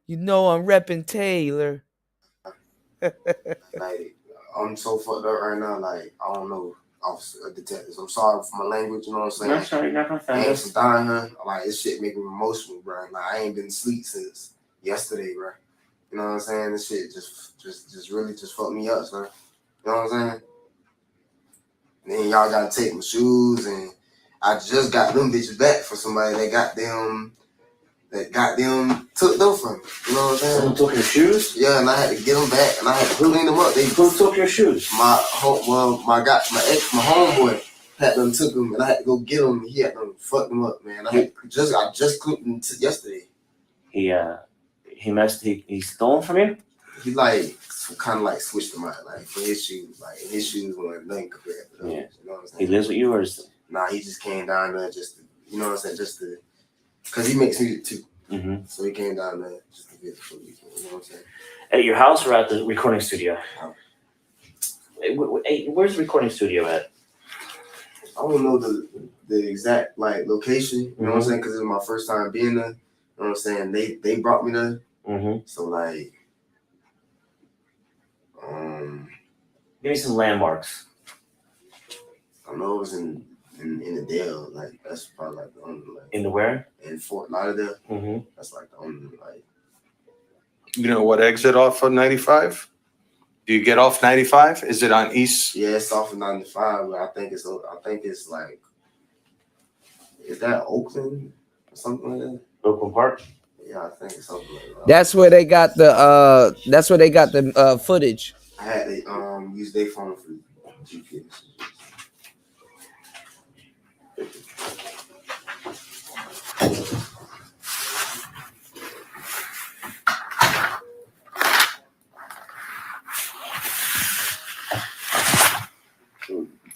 You know I'm repping Taylor. Like, I'm so fucked up right now. Like, I don't know. Detectives. I'm sorry for my language, you know what I'm saying? No, sorry, not gonna I ain't find from down here. Like, this shit make me emotional, bro. Like, I ain't been asleep since yesterday, bro. You know what I'm saying? This shit just really fucked me up, bro. You know what I'm saying? And then y'all gotta take my shoes, and I just got them bitches back for somebody that got them took them from me. You know what I'm saying? Someone took your shoes? Yeah, and I had to get them back, and I had to clean them up. Who took your shoes? My homeboy had them took them, and I had to go get them. And he had them fucked them up, man. I just cleaned them yesterday. He stole them from you? He like kind of like switched them out, like for his shoes. Like his shoes weren't nothing compared to those. Yeah. You know what I'm saying? He lives with you, or is? Nah, he just came down there just to, you know what I'm saying, just to, cause he makes music too. Mm-hmm. So he came down there just to visit for the weekend. You know what I'm saying? At your house or at the recording studio? Hey, where's the recording studio at? I don't know the exact like location. You know what I'm saying? Cause it was my first time being there. You know what I'm saying? They brought me there. Mm-hmm. So like, give me some landmarks. I know it was in in the Dale, like that's probably like the only like In the where? in Fort Lauderdale. Mm-hmm. That's like the only like. You know what exit off of 95? Do you get off 95? Is it on East? Yeah, it's off of 95, but I think it's like, is that Oakland or something like that? Oakland Park? Yeah, I think it's something like that. That's where they got the footage. I had to use their phone for GPS.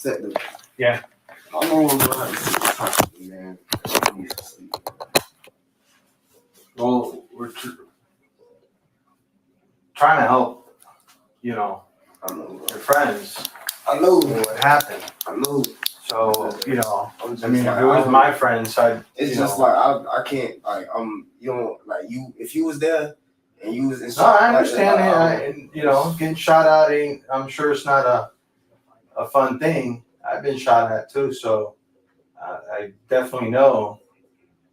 Detective. Yeah. I don't know how to talk to you, man. Well, we're trying to help, you know, your friends. I know what happened. I know. So, you know, I mean, if like, it was my friends, it's just like I can't like you know, like you if you was there and you was in No, I like, understand it. You know, getting shot at ain't, I'm sure it's not a fun thing. I've been shot at too, so I definitely know,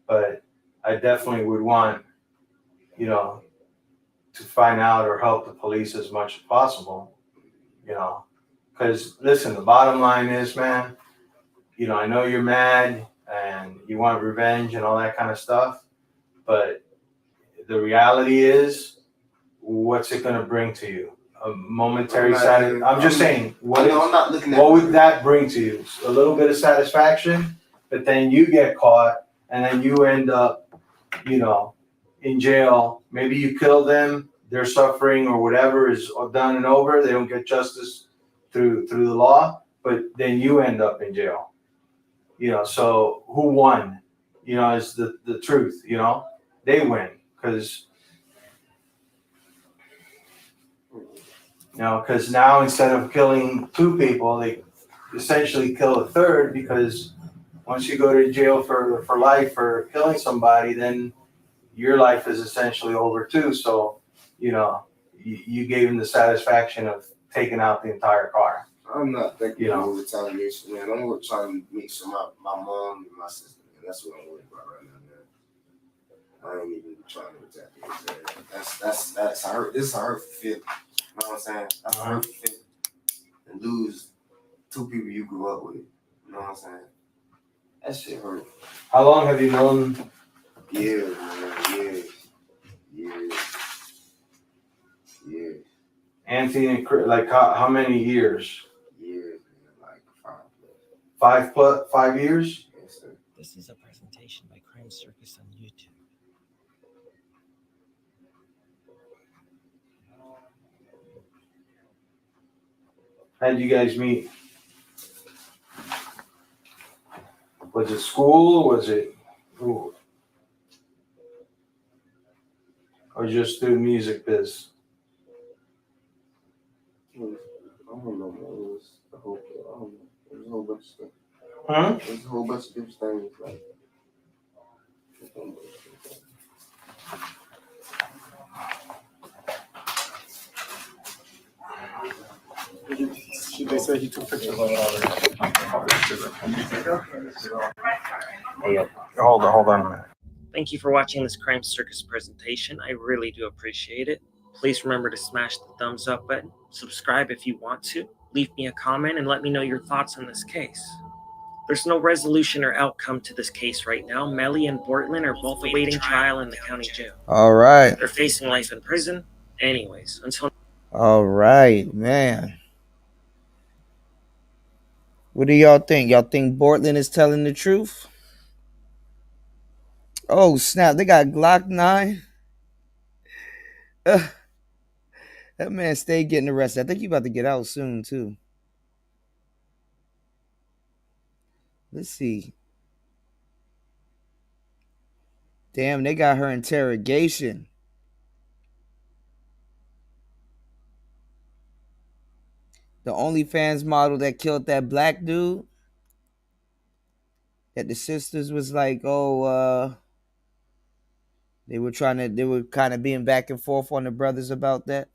but I definitely would want, you know, to find out or help the police as much as possible, you know, because listen, the bottom line is, man, you know, I know you're mad and you want revenge and all that kind of stuff, but the reality is, what's it going to bring to you? A momentary satisfaction. I'm just saying, what would that bring to you? A little bit of satisfaction, but then you get caught and then you end up, you know, in jail. Maybe you kill them, they're suffering or whatever is done and over. They don't get justice through the law, but then you end up in jail. You know, so who won? You know, is the truth, you know? They win because now instead of killing two people, they essentially kill a third, because once you go to jail for life for killing somebody, then your life is essentially over too. So, you know, you gave him the satisfaction of taking out the entire car. I'm not thinking of retaliation, man. I'm trying to make sure my mom and my sister, man. That's what I'm worried about right now, man. I ain't even trying to retaliate, man. That's hurt. This is a hurtful feeling. You know what I'm saying? That's a hurtful feeling. And lose two people you grew up with. You know what I'm saying? That shit hurt. How long have you known? Years, man. Years. Anthony, like how many years? Years, man. Like 5+. 5 years? Yes, sir. This is a presentation by Crime Circus on YouTube. How did you guys meet? Was it school? Was it who? Or just through music biz? I don't know, man. It was a whole bunch of stuff. Huh? It was a whole bunch of different things. Like, They said he took pictures of it already. Hold on a minute. Thank you for watching this Crime Circus presentation. I really do appreciate it. Please remember to smash the thumbs up button, subscribe if you want to, leave me a comment, and let me know your thoughts on this case. There's no resolution or outcome to this case right now. Melly and Bortland are both awaiting trial in the county jail. All right. They're facing life in prison. Anyways, until... All right, man. What do y'all think? Y'all think Bortland is telling the truth? Oh, snap. They got Glock 9. That man stayed getting arrested. I think he about to get out soon, too. Let's see. Damn, they got her interrogation. The OnlyFans model that killed that black dude. That the sisters was like, oh, they were kind of being back and forth on the brothers about that.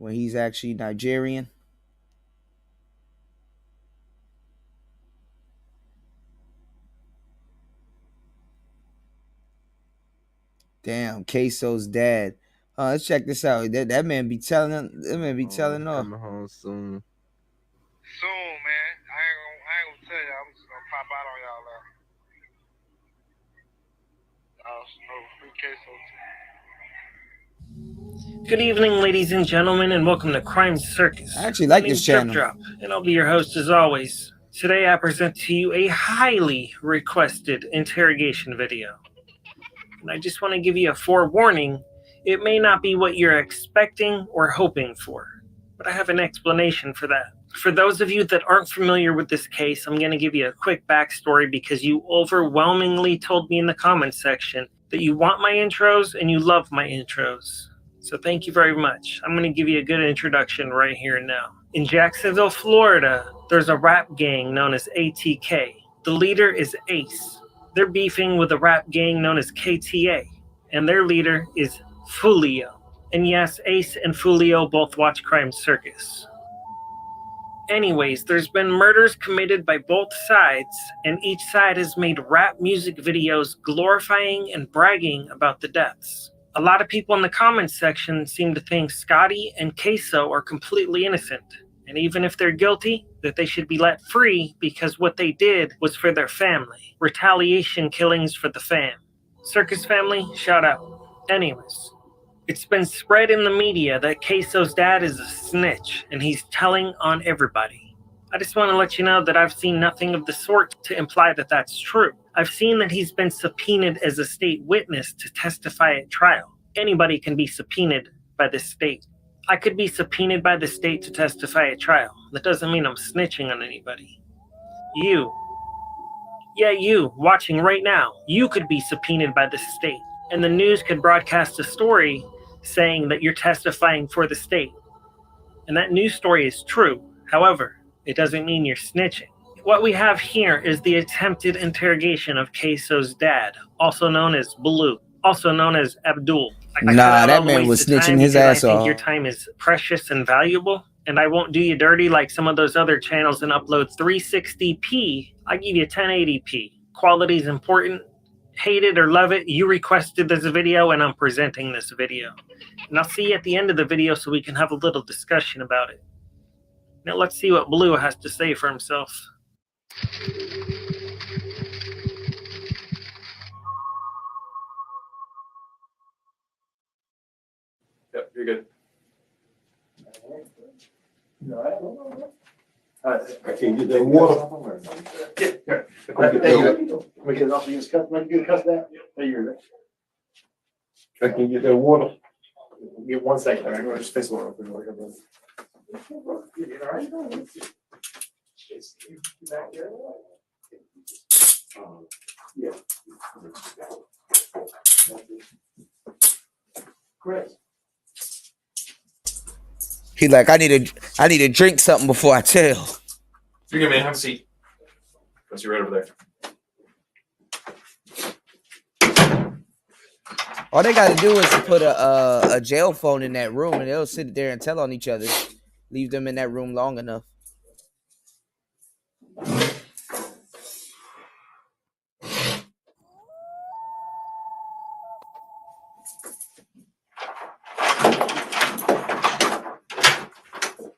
when he's actually Nigerian. Damn, Queso's dad. Let's check this out. That man be telling off. Coming home soon. Soon, man. I ain't gonna tell y'all. I'm just gonna pop out on y'all now. Good evening, ladies and gentlemen, and welcome to Crime Circus. I actually like My name's this channel. Drip Drop, and I'll be your host as always. Today I present to you a highly requested interrogation video. And I just want to give you a forewarning. It may not be what you're expecting or hoping for, but I have an explanation for that. For those of you that aren't familiar with this case, I'm going to give you a quick backstory because you overwhelmingly told me in the comments section that you want my intros and you love my intros. So thank you very much. I'm going to give you a good introduction right here and now. In Jacksonville, Florida, there's a rap gang known as ATK. The leader is Ace. They're beefing with a rap gang known as KTA, and their leader is Fulio. And yes, Ace and Fulio both watch Crime Circus. Anyways, there's been murders committed by both sides, and each side has made rap music videos glorifying and bragging about the deaths. A lot of people in the comments section seem to think Scotty and Queso are completely innocent, and even if they're guilty, that they should be let free because what they did was for their family. Retaliation killings for the fam. Circus family, shout out. Anyways, it's been spread in the media that Queso's dad is a snitch and he's telling on everybody. I just want to let you know that I've seen nothing of the sort to imply that that's true. I've seen that he's been subpoenaed as a state witness to testify at trial. Anybody can be subpoenaed by the state. I could be subpoenaed by the state to testify at trial. That doesn't mean I'm snitching on anybody. You, watching right now, you could be subpoenaed by the state. And the news could broadcast a story saying that you're testifying for the state. And that news story is true. However, it doesn't mean you're snitching. What we have here is the attempted interrogation of Queso's dad, also known as Blue, also known as Abdul. Nah, that man was snitching his ass I think off. your time is precious and valuable, and I won't do you dirty like some of those other channels and upload 360p. I give you 1080p. Quality is important. Hate it or love it, you requested this video and I'm presenting this video. And I'll see you at the end of the video so we can have a little discussion about it. Now let's see what Blue has to say for himself. Yep, you're good. I can get that water. Yeah, here. There you go. Let me get it off of you. Let me get it cut that. There you go. I can get that water. Give 1 second. I'm going to just face one open. Yeah. Chris. He like, I need to drink something before I tell. You're good, man. Have a seat. Let's see right over there. All they got to do is put a jail phone in that room, and they'll sit there and tell on each other. Leave them in that room long enough.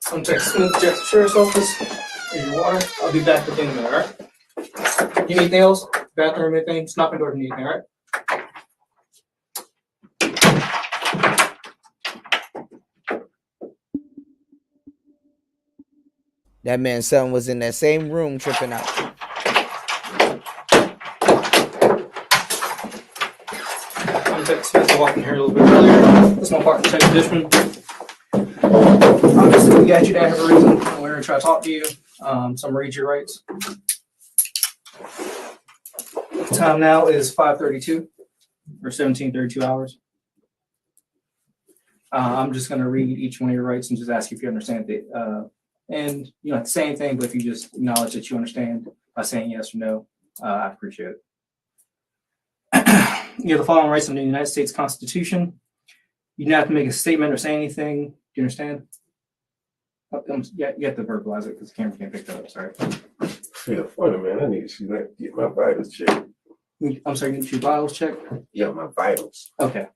I'm Texas Smith, Jackson Sheriff's Office. Here's your water. I'll be back within a minute, all right? You need anything else? Bathroom, anything? Just knock on the door if you need anything, all right? That man's son was in that same room tripping out. I'm Texas Smith. I walked in here a little bit earlier. This is my partner, Ted Dishman. Obviously, we got you down here for a reason. We're going to try to talk to you. So I'm going to read your rights. The time now is 5:32 or 17:32 hours. I'm just going to read each one of your rights and just ask you if you understand it. And you don't have to say anything, but if you just acknowledge that you understand by saying yes or no, I appreciate it. You have the following rights under the United States Constitution. You don't have to make a statement or say anything you understand? Yeah, you have to verbalize it because the camera can't pick that up. Sorry. Yeah, funny, man. I need to get my vitals checked. I'm sorry, get your vitals checked? Yeah, my vitals. Okay.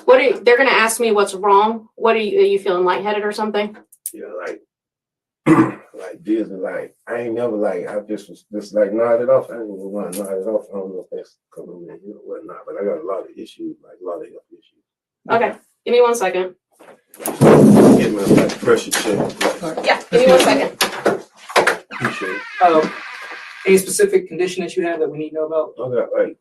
What are you, they're gonna ask me what's wrong. What are you feeling lightheaded or something? Yeah, like like dizzy, like I ain't never like I just was just like nodded off. I didn't even want to nod it off. I don't know if that's coming in here or whatnot, but I got a lot of issues, like a lot of health issues. Okay, give me 1 second. Get my like, pressure check. Yeah, give me 1 second. Appreciate it. Any specific condition that you have that we need to know about? I got like,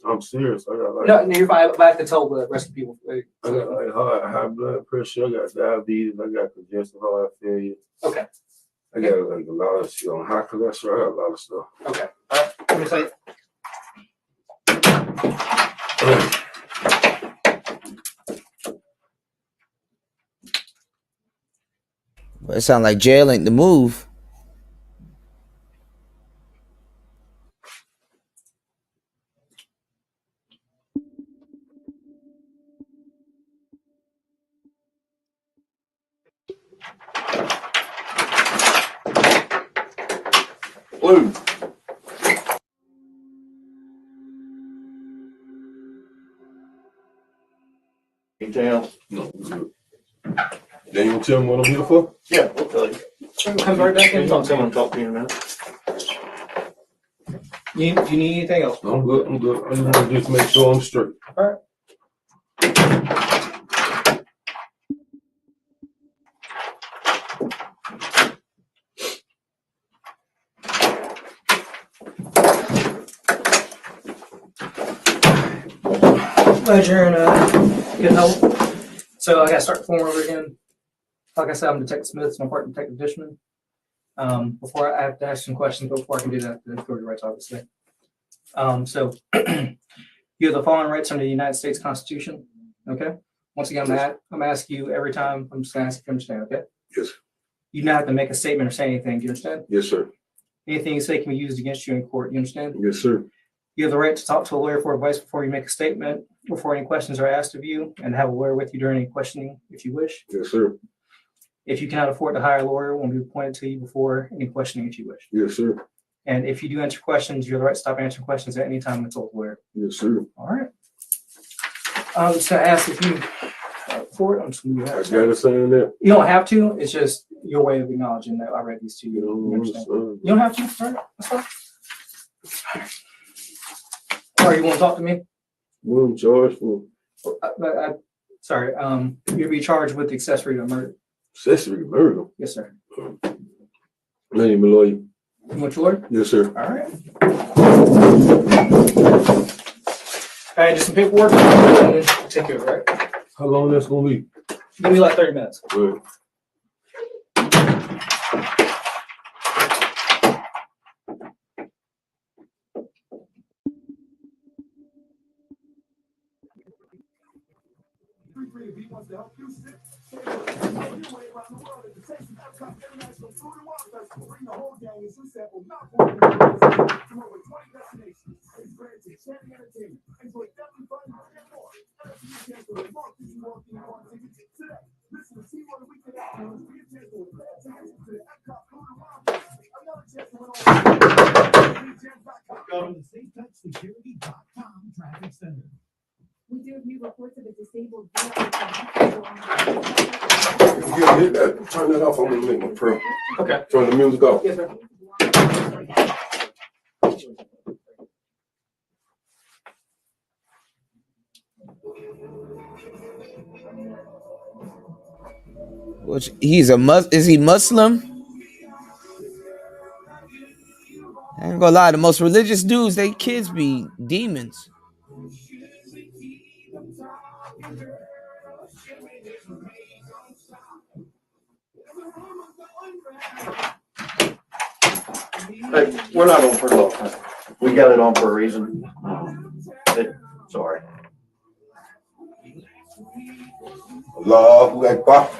I'm serious. I got like, No, you're fine. I have to tell the rest of the people. I got like high blood pressure. I got diabetes. I got congestive heart failure. Okay. I got like a lot of shit on high cholesterol. I got a lot of stuff. Okay. All right. Let me tell you. Well, it sounds like jail ain't the move. Blue. Anything else? No, we're good. Then you want to tell me what I'm here for? Yeah, we'll tell you. Come right back in. Talk to him and talk to you in a minute. Do you need anything else? I'm good. I'm good. I just want to just make sure I'm straight. All right. Glad you're in good health. So I got to start the form over again. Like I said, I'm Detective Smith. I'm part of Detective Dishman. Before I have to ask some questions, but before I can do that, the authority rights, obviously. So you have the following rights under the United States Constitution. Okay. Once again, I'm gonna ask you every time. I'm just gonna ask if you understand. Okay. Yes. You don't have to make a statement or say anything. Do you understand? Yes, sir. Anything you say can be used against you in court. You understand? Yes, sir. You have the right to talk to a lawyer for advice before you make a statement, before any questions are asked of you, and have a lawyer with you during any questioning if you wish. Yes, sir. If you cannot afford to hire a lawyer, one will be appointed to you before any questioning if you wish. Yes, sir. And if you do answer questions, you have the right to stop answering questions at any time with the lawyer. Yes, sir. All right. I'm just gonna ask if you for it. I'm just gonna I gotta sign that. You don't have to. It's just your way of acknowledging that I read these to you. You understand? You don't have to. All right. That's fine. All right. You want to talk to me? What I'm charged for? Sorry. You'll be charged with accessory to murder. Accessory murder? Yes, sir. My name is lawyer. You want your lawyer? Yes, sir. All right. All right, just some paperwork. And then take care of it, right? How long that's gonna be? Give me like 30 minutes. All right. We do have new reports of a disabled Yeah, hit that. Turn that off. I'm gonna make my prayer. Okay. Turn the music off. Yes, sir. Which he's is he Muslim? I ain't gonna lie, the most religious dudes, they kids be demons. Hey, we're not on for a long time. We got it on for a reason. Sorry. Allahu Akbar.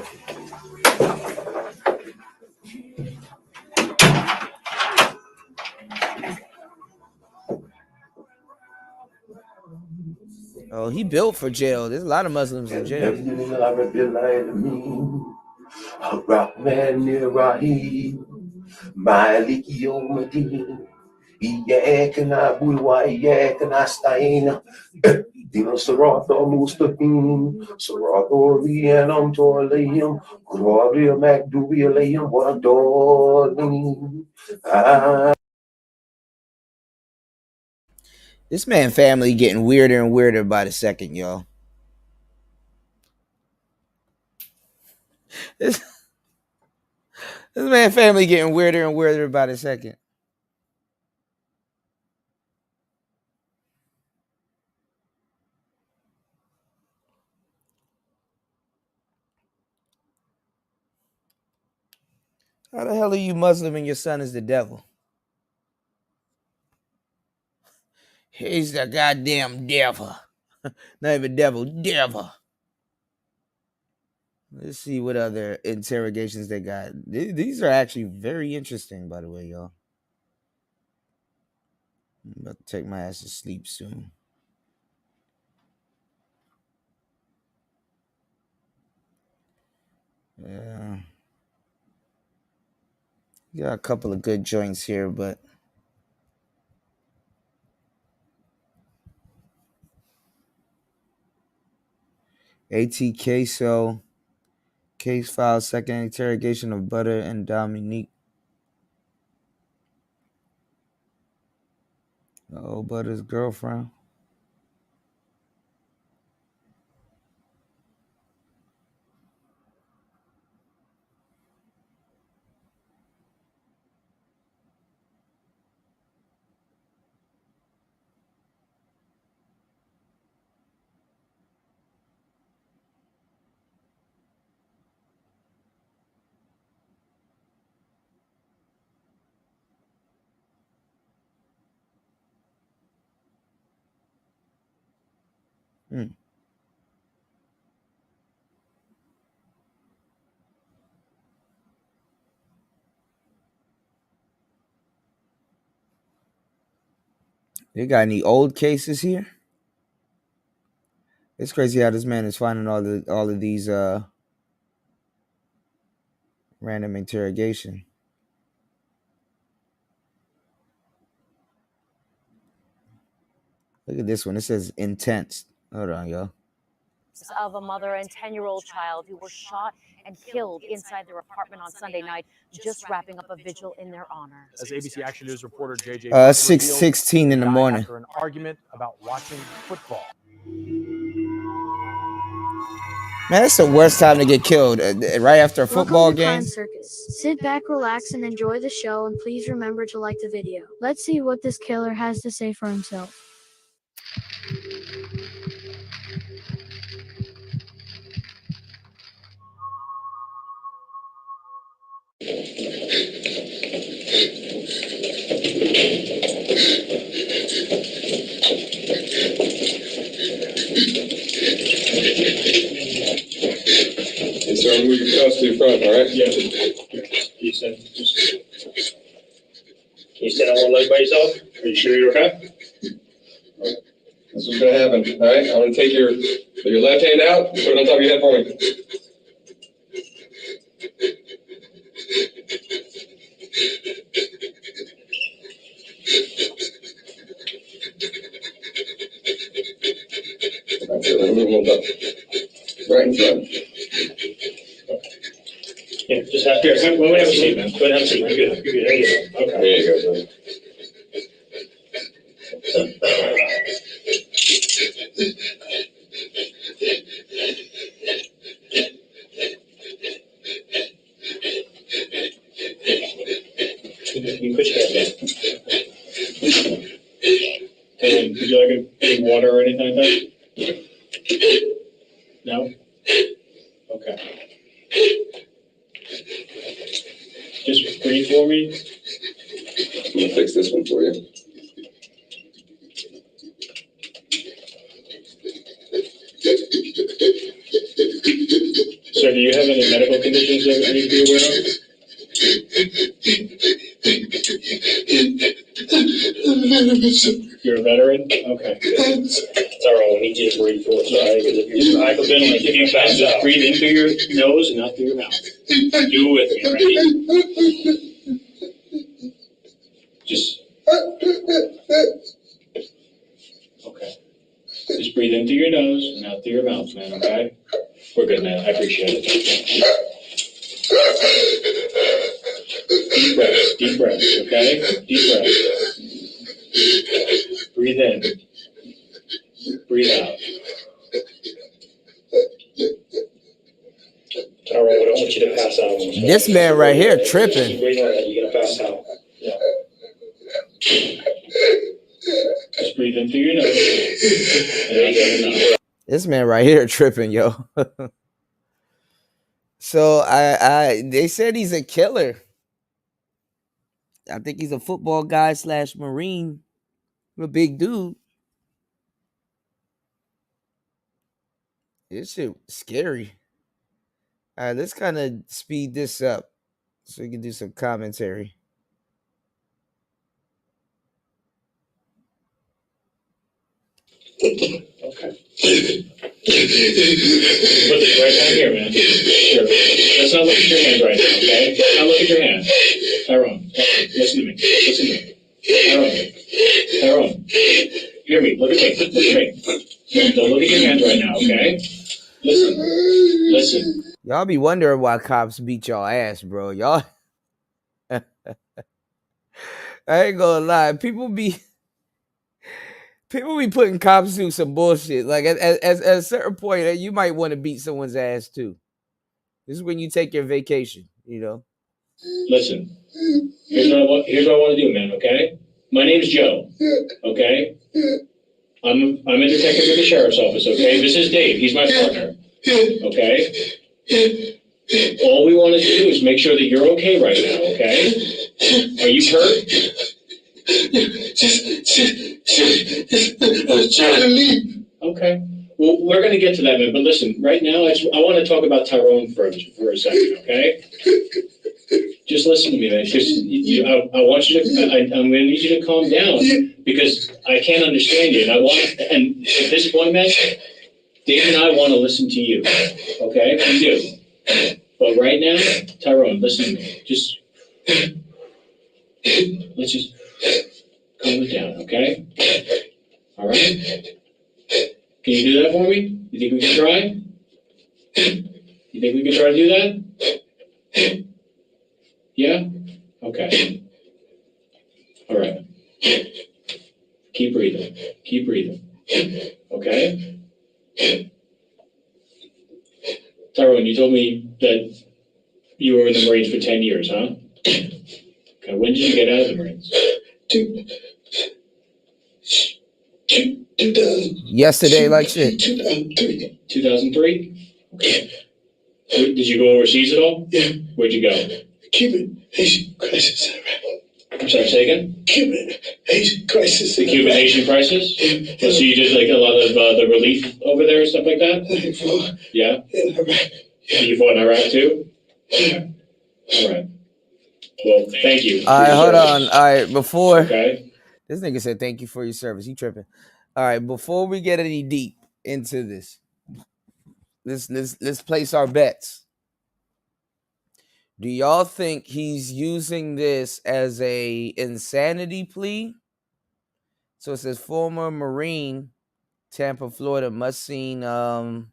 Oh, he built for jail. There's a lot of Muslims in jail. Dino Sarato Mustaqim, Sarato Rianum Torleum, Gloria Macdubialeum, Wadorlim. This man family getting weirder and weirder by the second, y'all. This man family getting weirder and weirder by the second. How the hell are you Muslim and your son is the devil? He's the goddamn devil. Not even devil, devil. Let's see what other interrogations they got. These are actually very interesting, by the way, y'all. I'm about to take my ass to sleep soon. Yeah. Got a couple of good joints here, but ATK, so case file, second interrogation of Butter and Dominique. Oh, Butter's girlfriend. They got any old cases here? It's crazy how this man is finding all of these random interrogation. Look at this one. It says intense. Hold on, y'all. Of a mother and 10-year-old child who were shot and killed inside their apartment on Sunday night, just wrapping up a vigil in their honor. As ABC Action News reporter JJ 6:16 in the morning. After an argument about watching football. Man, it's the worst time to get killed. Right after a football Welcome to game. Crime Circus. Sit back, relax, and enjoy the show, and please remember to like the video. Let's see what this killer has to say for himself. Hey, sir, move your cuffs to the front, all right? Yeah. You said, can you stand on one leg by yourself? Are you sure you're okay? All right. This is gonna happen, all right? I'm gonna take your left hand out, put it on top of your head for me. That's it, remove them up. Right in front. Yeah, just have here. We'll have a seat, man. Go ahead and have a seat. You're good. You're good. There you go. Okay. There you go, buddy. You put your hand down. And would you like any water or anything like that? No? Okay. Just breathe for me. I'm gonna fix this one for you. So do you have any medical conditions that I need to be aware of? You're a veteran? Okay. It's all Tyrone, we need you to breathe for us, all right? Because if you're just hyperventilating, if you can just breathe in through your nose and out through your mouth. Do it with me, ready? Just. Okay. Just breathe in through your nose and out through your mouth, man, okay? We're good, man. I appreciate it. Deep breaths, okay? Deep breaths. Breathe in. Breathe out. Tyrone, I don't want you to pass out. This man right here tripping. Breathe on that. You're gonna pass out. Yeah. Just breathe in through your nose. And out through your mouth. This man right here tripping, yo. So they said he's a killer. I think he's a football guy / Marine. A big dude. This shit scary. All right, let's kind of speed this up so we can do some commentary. Okay. Put it right down here, man. Sure. Let's not look at your hand right now, okay? Now look at your hand. Tyrone, listen to me. Listen to me. Tyrone. Hear me. Look at me. Look at me. Don't look at your hands right now, okay? Listen. Y'all be wondering why cops beat y'all ass, bro. Y'all. I ain't gonna lie. People be putting cops through some bullshit. Like at a certain point, you might want to beat someone's ass too. This is when you take your vacation, you know. Listen. Here's what I want to do, man, okay? My name's Joe, okay? I'm a detective with the sheriff's office, okay? This is Dave. He's my partner, okay? All we want to do is make sure that you're okay right now, okay? Are you hurt? I was trying to leave. Okay. Well, we're going to get to that, man. But listen, right now, I want to talk about Tyrone for a second, okay? Just listen to me, man. I want you to. I'm going to need you to calm down because I can't understand you, and at this point, man, Dave and I want to listen to you. Okay, we do. But right now, Tyrone, listen to me. Let's just calm it down, okay? All right. Can you do that for me? You think we can try? You think we can try to do that? Yeah? Okay. All right. Keep breathing. Keep breathing. Okay? Tyrone, you told me that you were in the Marines for 10 years, huh? Okay, when did you get out of the Marines? 2000. Yesterday, like shit. 2003. 2003? Okay. Did you go overseas at all? Yeah. Where'd you go? Cuban Haitian crisis. I'm sorry, say again? Cuban Haitian crisis. The Cuban Haitian crisis? Yeah. So you did like a lot of the relief over there and stuff like that? Yeah. In Iraq. Yeah. You fought in Iraq too? Yeah. All right. Well, thank you. All right, hold on. All right, before this nigga said thank you for your service. He tripping. All right, before we get any deep into this, let's place our bets. Do y'all think he's using this as a insanity plea? So it says former Marine, Tampa, Florida, must seen I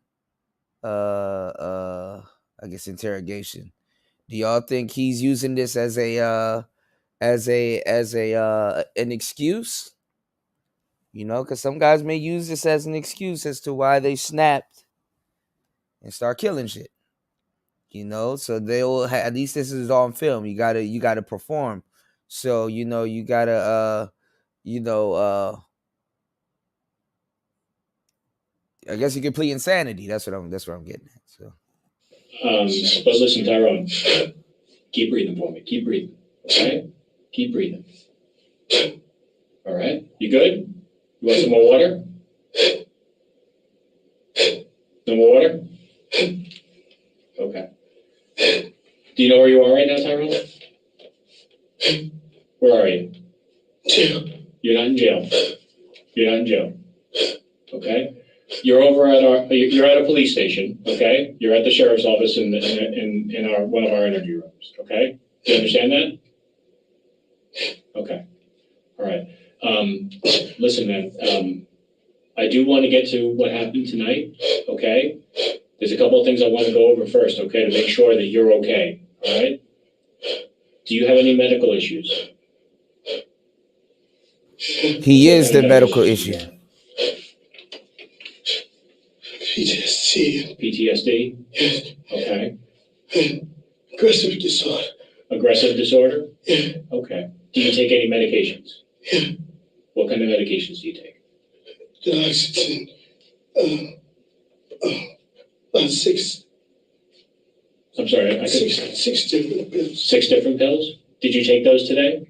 guess interrogation. Do y'all think he's using this as an excuse? You know, because some guys may use this as an excuse as to why they snapped and start killing shit. You know, so they'll at least this is on film. You gotta perform. So you know you gotta I guess you could plead insanity. That's what I'm getting at. So. But listen, Tyrone, keep breathing for me. Keep breathing. Okay? Keep breathing. All right? You good? You want some more water? No more water? Okay. Do you know where you are right now, Tyrone? Where are you? Jail. You're not in jail. You're not in jail. Okay, you're over at you're at a police station. Okay, you're at the sheriff's office in our one of our interview rooms. Okay, do you understand that? Okay, all right. Listen, man. I do want to get to what happened tonight. Okay, there's a couple of things I want to go over first. Okay, to make sure that you're okay. All right. Do you have any medical issues? He is the medical issue. PTSD. PTSD? Yes. Okay. Aggressive disorder. Aggressive disorder? Yeah. Okay. Do you take any medications? Yeah. What kind of medications do you take? Duloxetine. 6. I'm sorry. Six different pills. 6 different pills? Did you take those today?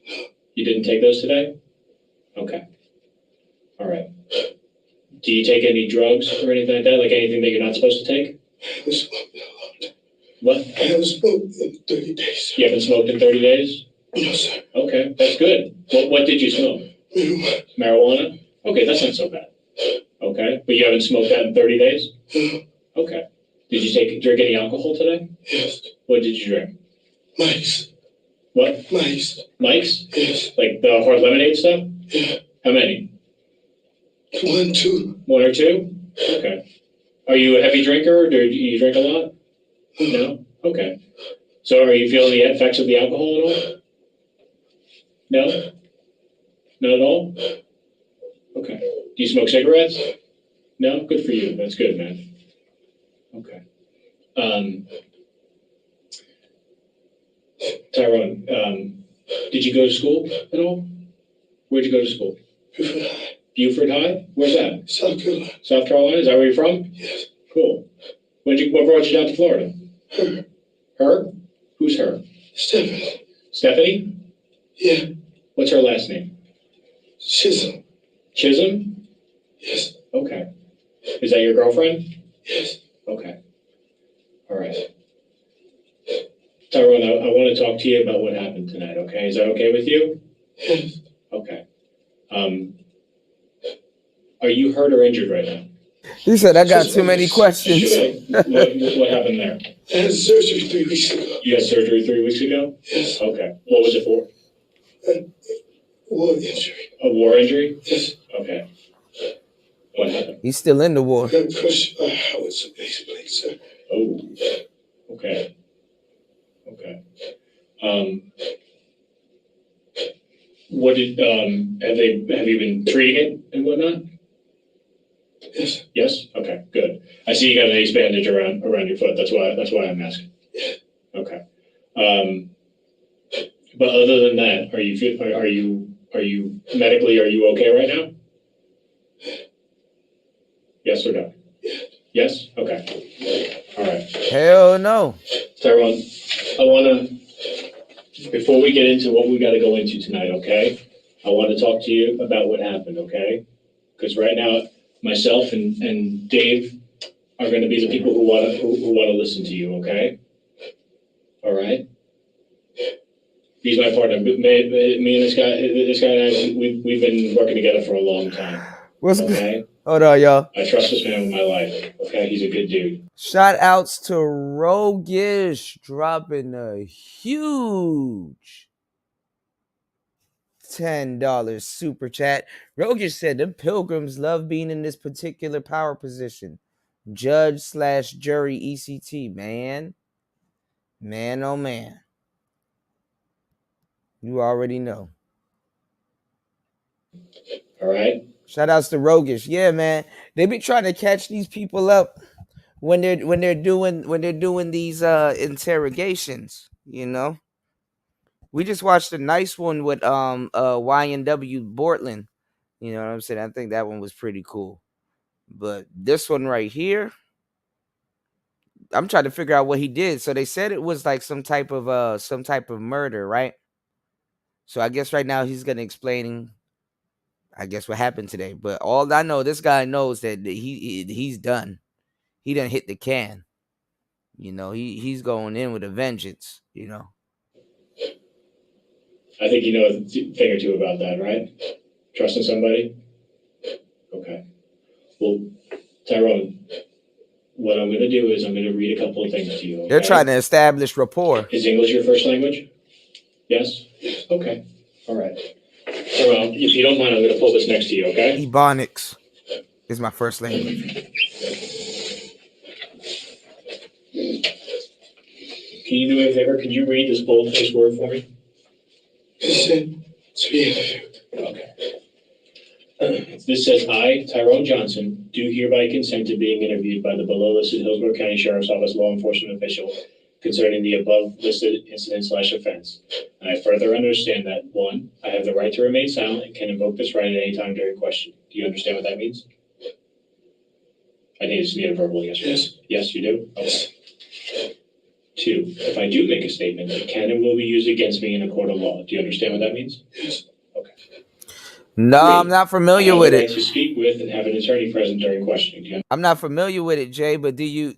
No. You didn't take those today? Okay. All right. Do you take any drugs or anything like that? Like anything that you're not supposed to take? I haven't smoked in a long time. What? I haven't smoked in 30 days. You haven't smoked in 30 days? No, sir. Okay, that's good. What did you smoke? Marijuana. Marijuana? Okay, that's not so bad. Okay, but you haven't smoked that in 30 days? No. Okay. Did you drink any alcohol today? Yes. What did you drink? Mike's. What? Mike's. Mike's? Yes. Like the hard lemonade stuff? Yeah. How many? 1, 2. 1 or 2? Okay. Are you a heavy drinker? Do you drink a lot? No? Okay. So are you feeling the effects of the alcohol at all? No? Not at all? Okay. Do you smoke cigarettes? No? Good for you. That's good, man. Okay. Tyrone, did you go to school at all? Where'd you go to school? Buford High? Where's that? South Carolina. South Carolina? Is that where you're from? Yes. Cool. What brought you down to Florida? Her. Her? Who's her? Stephanie. Stephanie? Yeah. What's her last name? Chisholm. Chisholm? Yes. Okay. Is that your girlfriend? Yes. Okay. All right. Tyrone, I want to talk to you about what happened tonight, okay? Is that okay with you? Yes. Okay. Are you hurt or injured right now? He said, I got too many questions. What happened there? I had surgery 3 weeks ago. You had surgery 3 weeks ago? Yes. Okay. What was it for? A war injury. A war injury? Yes. Okay. What happened? He's still in the war. I got crushed by a howitzer base plate, sir. Oh. Okay. Okay. What did have you been treating it and whatnot? Yes. Yes? Okay, good. I see you got an ace bandage around your foot. That's why I'm asking. Yeah. Okay. But other than that, are you medically okay right now? Yes or no? Yeah. Yes? Okay. All right. Hell no. Tyrone, I wanna before we get into what we gotta go into tonight, okay? I want to talk to you about what happened, okay? Because right now, myself and Dave are going to be the people who want to listen to you, okay? All right. He's my partner. Me and this guy and I, we've been working together for a long time. What's okay? good? Hold on, y'all. I trust this man with my life. Okay, he's a good dude. Shout outs to Rogish dropping a huge $10 super chat. Rogish said the Pilgrims love being in this particular power position. Judge/jury ECT, man. Man, oh man. You already know. All right. Shout outs to Rogish. Yeah, man. They be trying to catch these people up when they're doing these interrogations, you know. We just watched a nice one with YNW Bortland. You know what I'm saying? I think that one was pretty cool. But this one right here, I'm trying to figure out what he did. So they said it was like some type of murder, right? So I guess right now he's gonna explain, I guess, what happened today. But all I know, this guy knows that he's done. He done hit the can. You know, he's going in with a vengeance, you know. I think you know a thing or two about that, right? Trusting somebody? Okay. Well, Tyrone, what I'm going to do is I'm going to read a couple of things to you. They're okay? trying to establish rapport. Is English your first language? Yes? Okay. All right. Tyrone, if you don't mind, I'm going to pull this next to you, okay? Ebonics is my first language. Can you do me a favor? Can you read this boldface word for me? Okay. This says, I, Tyrone Johnson, do hereby consent to being interviewed by the below listed Hillsborough County Sheriff's Office law enforcement official concerning the above listed incident/offense. And I further understand that, 1, I have the right to remain silent and can invoke this right at any time during question. Do you understand what that means? I think it's needed verbal yes. Yes. Yes, you do? Okay. 2, if I do make a statement, it can and will be used against me in a court of law. Do you understand what that means? Yes. Okay. No, 3, I'm not familiar with I have the it. right to speak with and have an attorney present during questioning. Do you I'm not familiar with it, Jay, but do you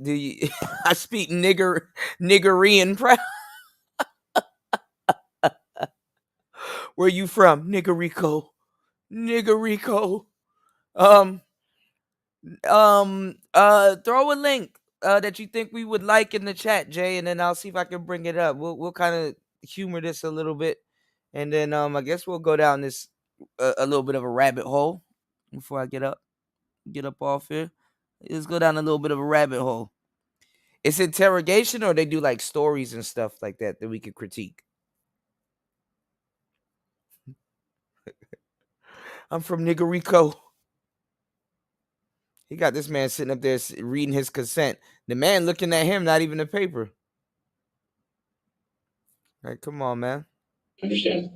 I speak niggerian proud. Where you from? Niggerico. Throw a link that you think we would like in the chat, Jay, and then I'll see if I can bring it up. We'll kind of humor this a little bit, and then I guess we'll go down this a little bit of a rabbit hole before I get up off here. Let's go down a little bit of a rabbit hole. It's interrogation, or they do like stories and stuff like that we could critique. I'm from Niggerico. He got this man sitting up there reading his consent. The man looking at him, not even the paper. Like, come on, man. understand?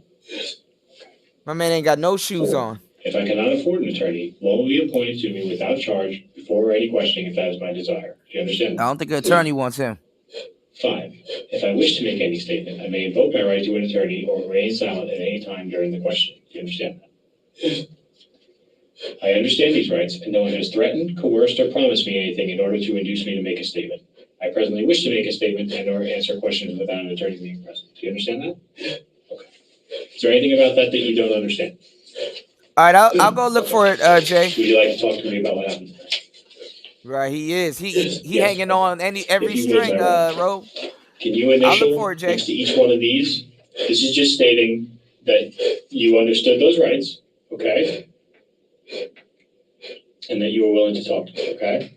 My man ain't got no shoes on. If I cannot afford an attorney, one will be appointed to me without charge before any questioning if that is my desire. Do you understand? I don't think an attorney wants him. 5, if I wish to make any statement, I may invoke my right to an attorney or remain silent at any time during the questioning. Do you understand that? I understand these rights, and no one has threatened, coerced, or promised me anything in order to induce me to make a statement. I presently wish to make a statement and or answer questions without an attorney being present. Do you understand that? Okay. Is there anything about that you don't understand? All right, I'll go look for it, Jay. Would you like to talk to me about what happened? Right, he is. He Yes. hanging on every If you would, string, Ro. Can you I'll initial look for it, Jay. next to each one of these? This is just stating that you understood those rights, okay? And that you were willing to talk to me, okay?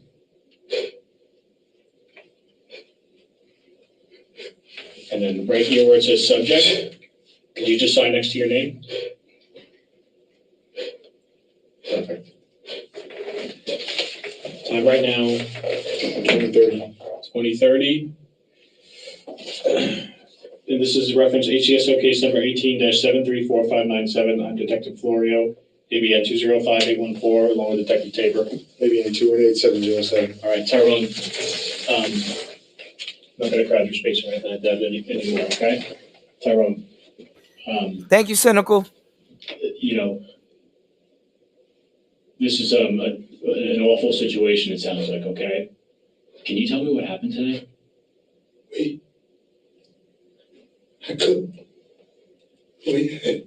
And then right here where it says subject, could you just sign next to your name? Perfect. Time right now, 2030. 2030. And this is reference HCSO case number 18-734597. I'm Detective Florio, ABN 205-814, along with Detective Tabor. ABN 218-707. All right, Tyrone, not going to crowd your space or anything like that anymore, okay? Tyrone. Thank you, Cynical. You know, this is an awful situation, it sounds like, okay? Can you tell me what happened today? I could. We had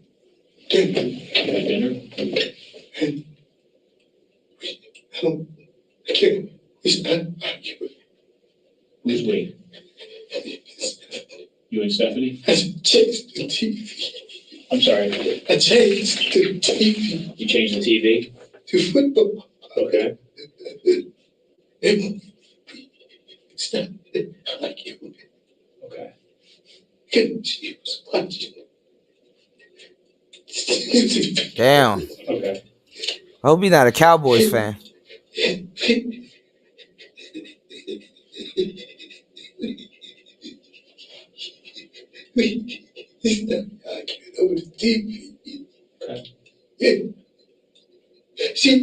dinner. You had dinner? And I can't. It's not arguing. Who's we? You and Stephanie? I changed the TV. I'm sorry. I changed the TV. You changed the TV? To football. Okay. It's not like you. Okay. And she was watching. Damn. Okay. I hope you're not a Cowboys fan. He's not arguing over the TV. Okay. And she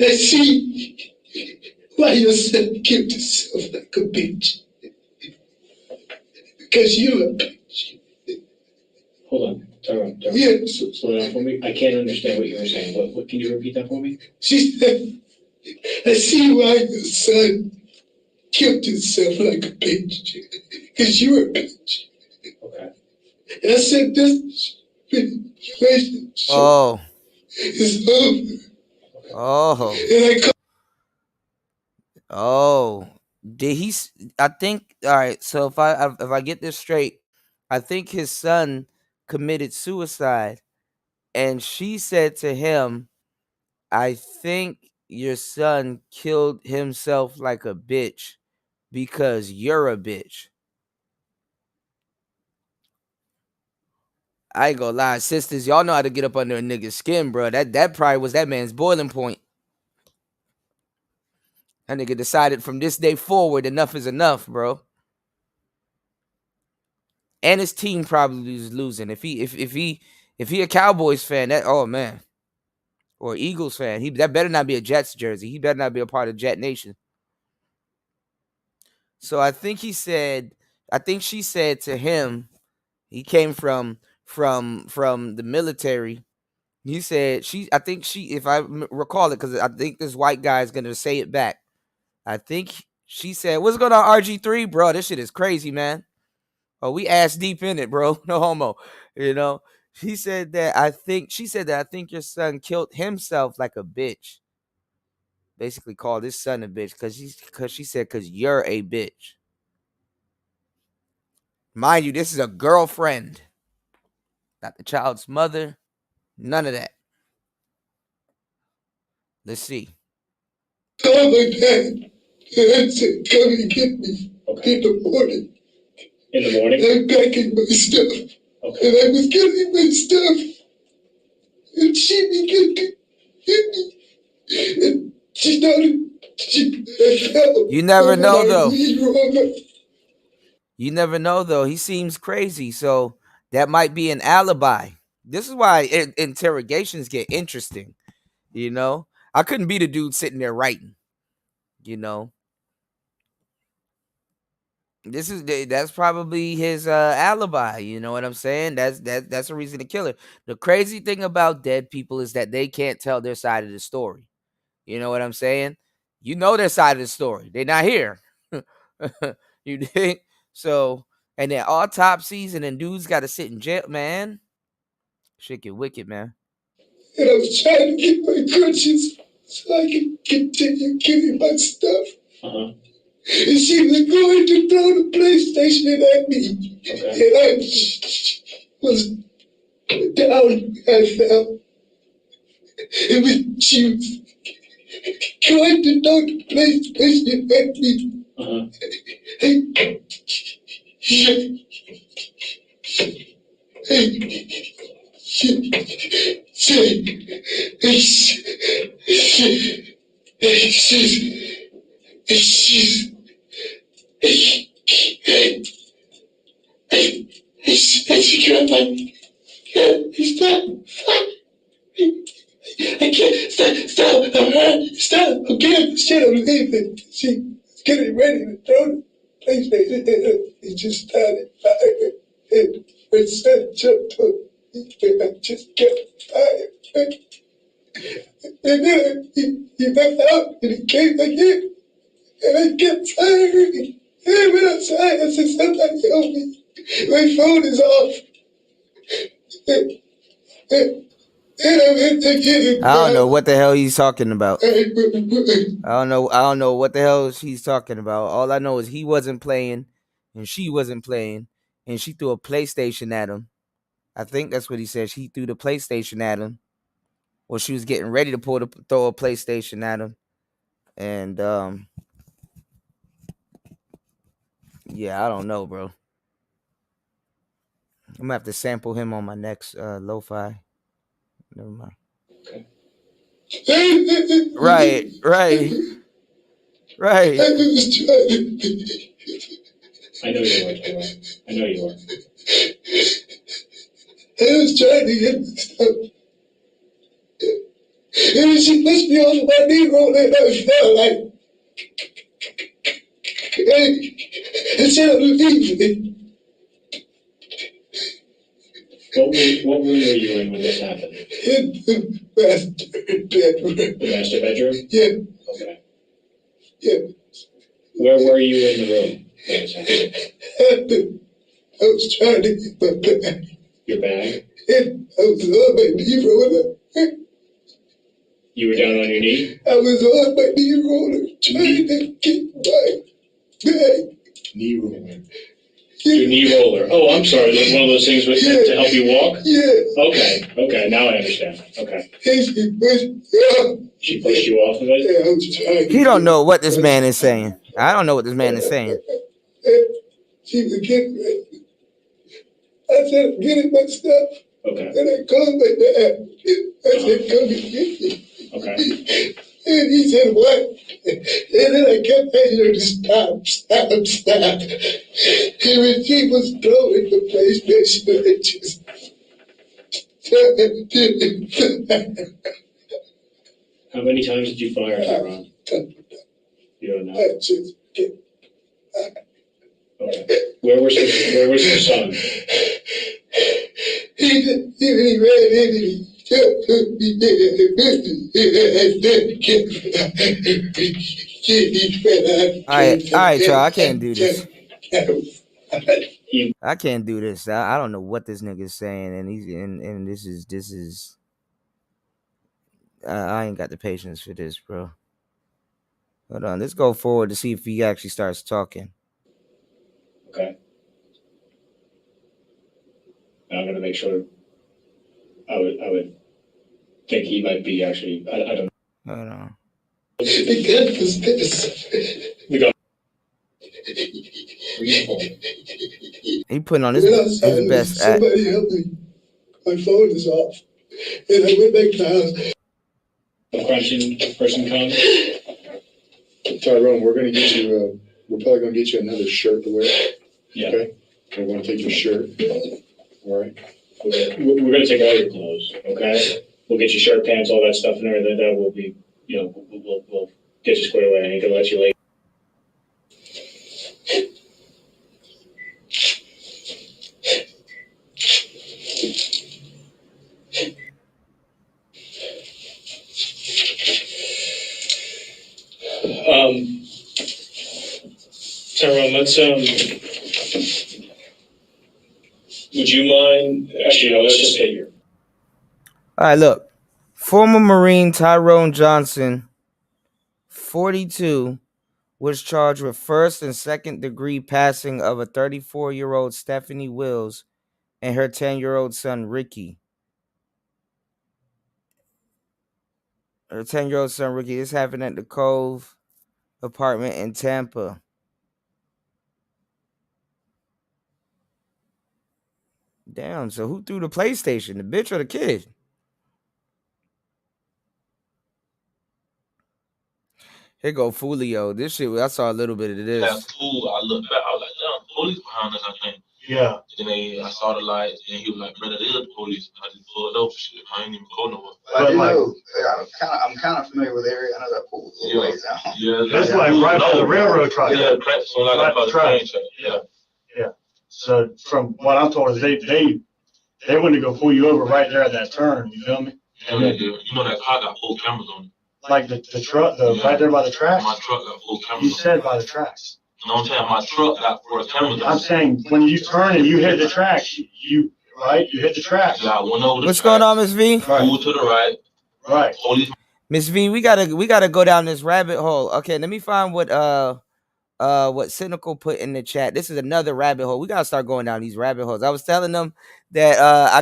I see why your son killed himself like a bitch. Because you're a bitch. Hold on, Tyrone. Yeah. Slow down for me. I can't understand what you were saying. What can you repeat that for me? She said, I see why your son killed himself like a bitch. Because you're a bitch. Okay. And I said this relationship. Oh. It's over. Oh. And I Oh. Did he? I think. All right. So if I get this straight, I think his son committed suicide, and she said to him, "I think your son killed himself like a bitch because you're a bitch." I ain't gonna lie, sisters, y'all know how to get up under a nigga's skin, bro. That probably was that man's boiling point. That nigga decided from this day forward, enough is enough, bro. And his team probably was losing. If he a Cowboys fan, that oh man, or Eagles fan, that better not be a Jets jersey. He better not be a part of Jet Nation. So I think she said to him, he came from the military. He said if I recall it, because I think this white guy is gonna say it back. I think she said, "What's going on, RG3, bro? This shit is crazy, man. Oh, we ass deep in it, bro. No homo." You know, she said that I think your son killed himself like a bitch. Basically called his son a bitch because you're a bitch. Mind you, this is a girlfriend, not the child's mother. None of that. Let's see. called my dad. And I said, come and get me in the morning. In the morning? I'm packing my stuff. Okay. And I was getting my stuff. And she began to hit me. And she started, I fell. You never And know, I though. leaned over. You never know, though. He seems crazy, so that might be an alibi. This is why interrogations get interesting. You know, I couldn't be the dude sitting there writing. You know, that's probably his alibi. You know what I'm saying? That's a reason to kill her. The crazy thing about dead people is that they can't tell their side of the story. You know what I'm saying? You know their side of the story. They're not here. You dig? So, and then autopsies, and then dudes got to sit in jail, man. Shit get wicked, man. And I was trying to get my crutches so I could continue getting my stuff. Uh-huh. And she was going to throw the PlayStation at me. Okay. And I was down. I fell. And when she was going to throw the PlayStation at me, she grabbed my stop. I can't stop. I'm getting the shit. I'm leaving. She's getting ready to throw the PlayStation at her. He just started firing. And my son jumped on me. And I just kept firing. And then he went out and he came again. And I kept firing. And I went outside. I said, somebody help me. My phone is off. I don't know what the hell he's talking about. I don't know what the hell he's talking about. All I know is he wasn't playing and she wasn't playing, and she threw a PlayStation at him. I think that's what he said. She threw the PlayStation at him. Well, she was getting ready to throw a PlayStation at him. And yeah, I don't know, bro. I'm gonna have to sample him on my next lo-fi. Never mind. Okay. Right. I know you are, Taylor. I know you are. I was trying to get the stuff. And she pushed me off my knee roll and I fell like. And said, I'm leaving. What room were you in when this happened? In the master bedroom. The master bedroom? Yeah. Okay. Yeah. Where were you in the room when this happened? I was trying to get my bag. Your bag? And I was on my knee rolling. You were down on your knee? I was on my knee roller trying to get my back. Knee roller. Your knee roller. Oh, I'm sorry. Like one of those things with, to help you walk? Yeah. Okay. Now I understand. Okay. And she pushed me off. She pushed you off of it? Yeah, I was trying He don't know what this man is saying. I don't know what this man is saying. She was getting ready. I said, get it my stuff. Okay. And I called my dad. I said, come and get me. Okay. And he said, what? And then I kept telling her to stop. And when she was throwing the PlayStation, I just How many times did you fire that round? You don't know. I just Okay. Where was your son? He ran into me. All right, y'all. I can't do this. I can't do this. I don't know what this nigga's saying, and this is. I ain't got the patience for this, bro. Hold on. Let's go forward to see if he actually starts talking. Okay. I'm gonna make sure. I would think he might be actually. I don't. Hold on. The gun was this. We got. He putting on his best act. Somebody help me. My phone is off. And I went back to the house. A crunching person comes. Tyrone, we're gonna get you. We're probably gonna get you another shirt to wear. Yeah. Okay. We're gonna take your shirt. All right. We're gonna take all your clothes. Okay. We'll get you shirt, pants, all that stuff in there. That will be. We'll get you squared away. I ain't gonna let you lay. Tyrone, let's would you mind? Actually, no. Let's just hit here. All right, look. Former Marine Tyrone Johnson, 42, was charged with first and second degree passing of a 34-year-old Stephanie Wills and her 10-year-old son Ricky. Her 10-year-old son Ricky. This happened at the Cove apartment in Tampa. Damn, so who threw the PlayStation? The bitch or the kid? Here go Fulio. This shit, I saw a little bit of this. I looked back, I was like, damn, police behind us, I think. Yeah. And then I saw the light, and he was like, brother, it is the police. I just pulled over, shit. I ain't even go nowhere. I'm kind of familiar with the area. I know that pool. Yeah. That's like right by the railroad track. Yeah, correct. So like Right about the track. train track. Yeah. So from what I'm told is they went to go pull you over right there at that turn. You feel me? Yeah, they do. You know that car got 4 cameras on it. Like the truck, right there by the tracks. My truck got 4 cameras. You said by the tracks. No, I'm saying my truck got 4 cameras on it. I'm saying when you turn and you hit the tracks, you hit the tracks. Yeah, I went over the What's going on, Miss V? Move to the right. Right. Police. Miss V, we gotta go down this rabbit hole. Okay, let me find what Cynical put in the chat. This is another rabbit hole. We gotta start going down these rabbit holes. I was telling them that I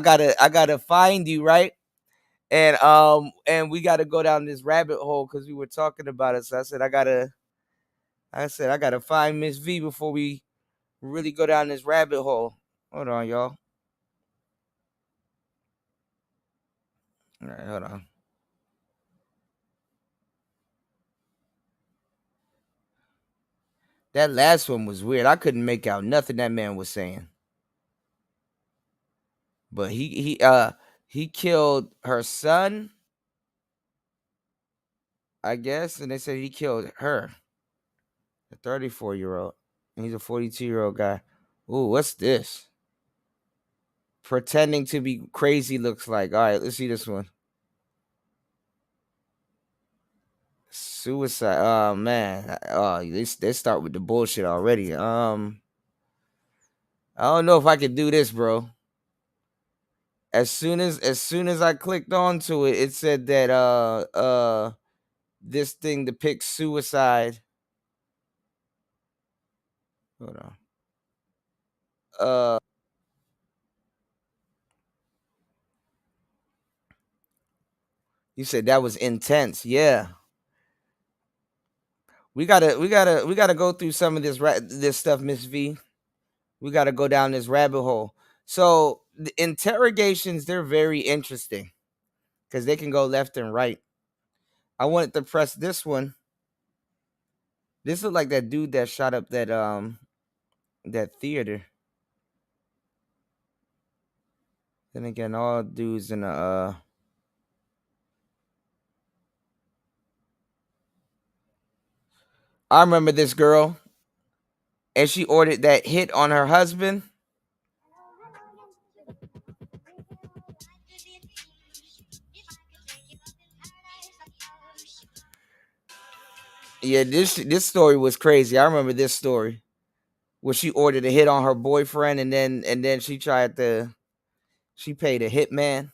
gotta find you, right? And we gotta go down this rabbit hole because we were talking about it. So I said I gotta find Miss V before we really go down this rabbit hole. Hold on, y'all. All right, hold on. That last one was weird. I couldn't make out nothing that man was saying. But he killed her son, I guess, and they said he killed her, a 34-year-old. And he's a 42-year-old guy. Ooh, what's this? Pretending to be crazy looks like. All right, let's see this one. Suicide. Oh man. Oh, they start with the bullshit already. I don't know if I could do this, bro. As soon as I clicked onto it, it said that this thing depicts suicide. Hold on. You said that was intense. Yeah. We gotta go through some of this stuff, Miss V. We gotta go down this rabbit hole. So the interrogations, they're very interesting because they can go left and right. I wanted to press this one. This looked like that dude that shot up that theater. Then again, all dudes in the I remember this girl, and she ordered that hit on her husband. Yeah, this story was crazy. I remember this story where she ordered a hit on her boyfriend, and then she paid a hitman.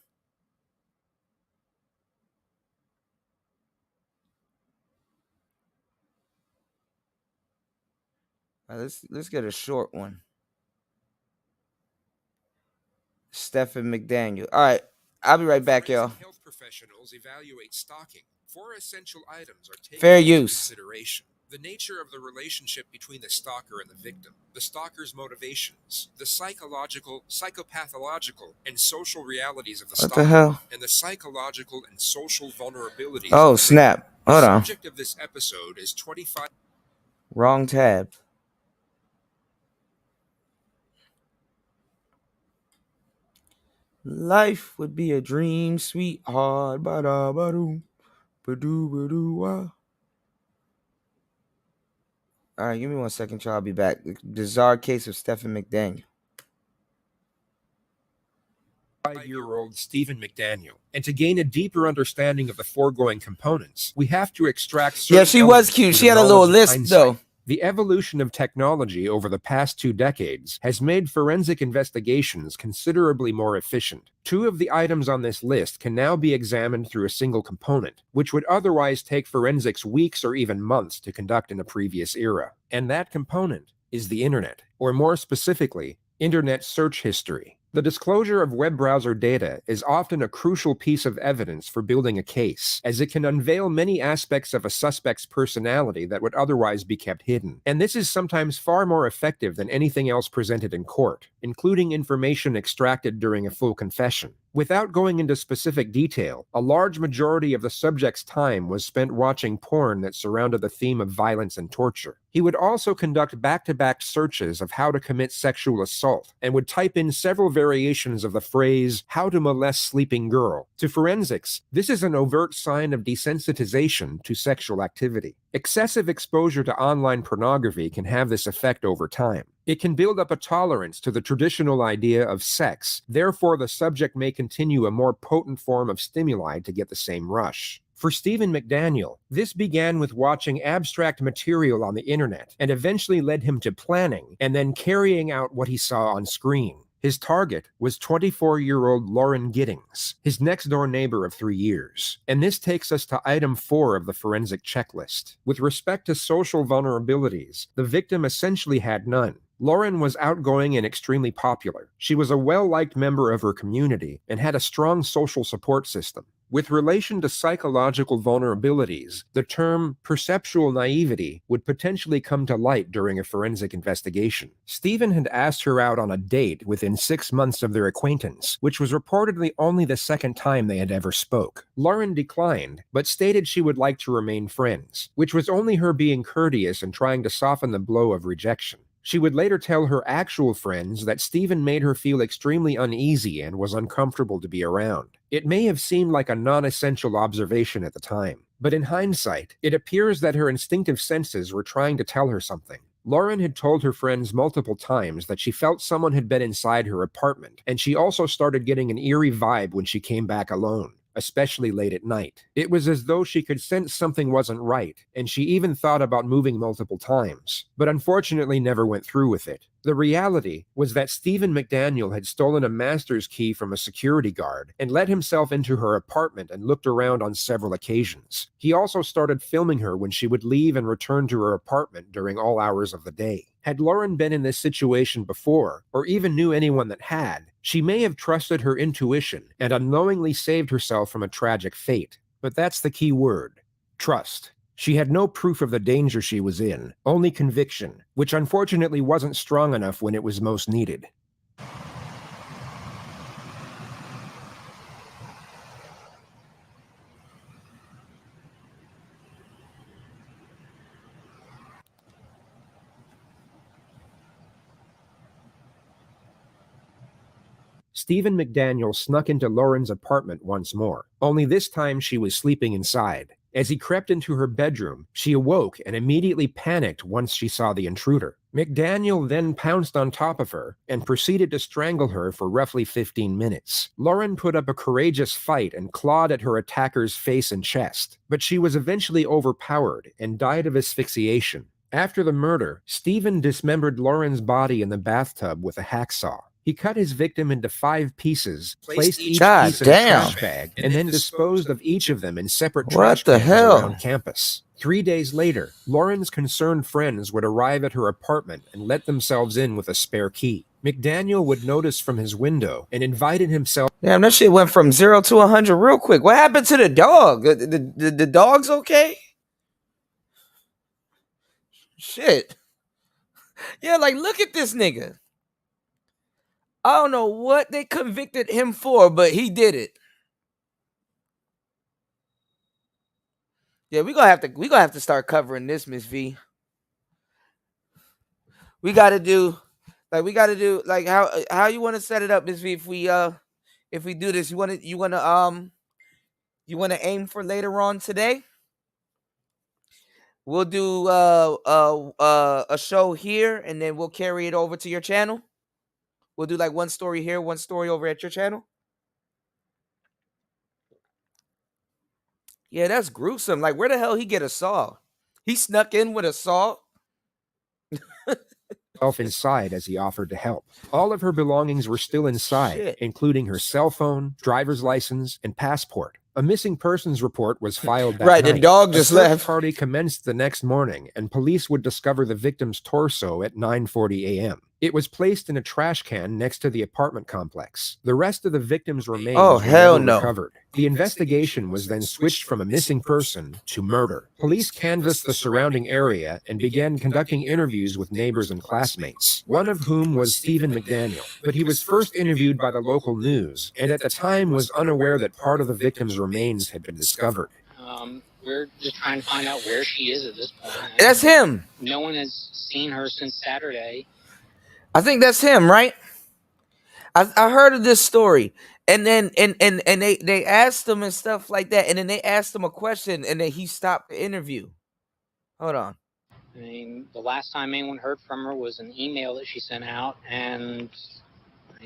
Let's get a short one. Stephen McDaniel. All right, I'll be right back, y'all. Health professionals evaluate stalking. 4 essential items are taken Fair into use. consideration. The nature of the relationship between the stalker and the victim, the stalker's motivations, the psychological, psychopathological, and social realities of the What stalker, the hell? and the psychological and social vulnerabilities. Oh, of the snap. victim. The Hold on. subject of this episode is 25. Wrong tab. Life would be a dream, sweetheart. Ba-da-ba-doo. Ba-doo-ba-doo-wah. All right, give me 1 second, y'all. I'll be back. The bizarre case of Stephen McDaniel. 5-year-old Stephen McDaniel. And to gain a deeper understanding of the foregoing components, we have to extract certain Yeah, she was elements cute. through She the had a little knowledge of list, hindsight. though. The evolution of technology over the past 2 decades has made forensic investigations considerably more efficient. 2 of the items on this list can now be examined through a single component, which would otherwise take forensics weeks or even months to conduct in a previous era. And that component is the internet, or more specifically, internet search history. The disclosure of web browser data is often a crucial piece of evidence for building a case, as it can unveil many aspects of a suspect's personality that would otherwise be kept hidden. And this is sometimes far more effective than anything else presented in court, including information extracted during a full confession. Without going into specific detail, a large majority of the subject's time was spent watching porn that surrounded the theme of violence and torture. He would also conduct back-to-back searches of how to commit sexual assault, and would type in several variations of the phrase, "how to molest sleeping girl." To forensics, this is an overt sign of desensitization to sexual activity. Excessive exposure to online pornography can have this effect over time. It can build up a tolerance to the traditional idea of sex. Therefore, the subject may continue a more potent form of stimuli to get the same rush. For Stephen McDaniel, this began with watching abstract material on the internet and eventually led him to planning and then carrying out what he saw on screen. His target was 24-year-old Lauren Giddings, his next-door neighbor of 3 years. And this takes us to item 4 of the forensic checklist. With respect to social vulnerabilities, the victim essentially had none. Lauren was outgoing and extremely popular. She was a well-liked member of her community and had a strong social support system. With relation to psychological vulnerabilities, the term perceptual naivety would potentially come to light during a forensic investigation. Stephen had asked her out on a date within 6 months of their acquaintance, which was reportedly only the second time they had ever spoke. Lauren declined, but stated she would like to remain friends, which was only her being courteous and trying to soften the blow of rejection. She would later tell her actual friends that Stephen made her feel extremely uneasy and was uncomfortable to be around. It may have seemed like a non-essential observation at the time, but in hindsight, it appears that her instinctive senses were trying to tell her something. Lauren had told her friends multiple times that she felt someone had been inside her apartment, and she also started getting an eerie vibe when she came back alone. especially late at night. It was as though she could sense something wasn't right, and she even thought about moving multiple times, but unfortunately never went through with it. The reality was that Stephen McDaniel had stolen a master's key from a security guard and let himself into her apartment and looked around on several occasions. He also started filming her when she would leave and return to her apartment during all hours of the day. Had Lauren been in this situation before, or even knew anyone that had, she may have trusted her intuition and unknowingly saved herself from a tragic fate. But that's the key word: trust. She had no proof of the danger she was in, only conviction, which unfortunately wasn't strong enough when it was most needed. Stephen McDaniel snuck into Lauren's apartment once more, only this time she was sleeping inside. As he crept into her bedroom, she awoke and immediately panicked once she saw the intruder. McDaniel then pounced on top of her and proceeded to strangle her for roughly 15 minutes. Lauren put up a courageous fight and clawed at her attacker's face and chest, but she was eventually overpowered and died of asphyxiation. After the murder, Stephen dismembered Lauren's body in the bathtub with a hacksaw. He cut his victim into 5 pieces, placed each piece in a trash bag, and then disposed of each of them in separate trash cans around campus. 3 days later, Lauren's concerned friends would arrive at her apartment and let themselves in with a spare key. McDaniel would notice from his window and invited himself. Damn, that shit went from 0 to 100 real quick. What happened to the dog? The dog's okay? Shit. Yeah, like, look at this nigga. I don't know what they convicted him for, but he did it. Yeah, we gonna have to start covering this, Miss V. We gotta do like how you want to set it up, Miss V. If we do this, you wanna aim for later on today. We'll do a show here, and then we'll carry it over to your channel. We'll do like one story here, one story over at your channel. Yeah, that's gruesome. Like, where the hell he get a saw? He snuck in with a saw? Inside as he offered to help. All of her belongings were still inside, including her cell phone, driver's license, and passport. A missing persons report was filed that night. The dog just left. The party commenced the next morning, and police would discover the victim's torso at 9:40 a.m. It was placed in a trash can next to the apartment complex. The rest of the victim's remains were never recovered. The investigation was then switched from a missing person to murder. Police canvassed the surrounding area and began conducting interviews with neighbors and classmates, one of whom was Stephen McDaniel. But he was first interviewed by the local news, and at the time was unaware that part of the victim's remains had been discovered. We're just trying to find out where she is at this point. That's him. No one has seen her since Saturday. I think that's him, right? I heard of this story, and then they asked him and stuff like that, and then they asked him a question, and then he stopped the interview. Hold on. I mean, the last time anyone heard from her was an email that she sent out, and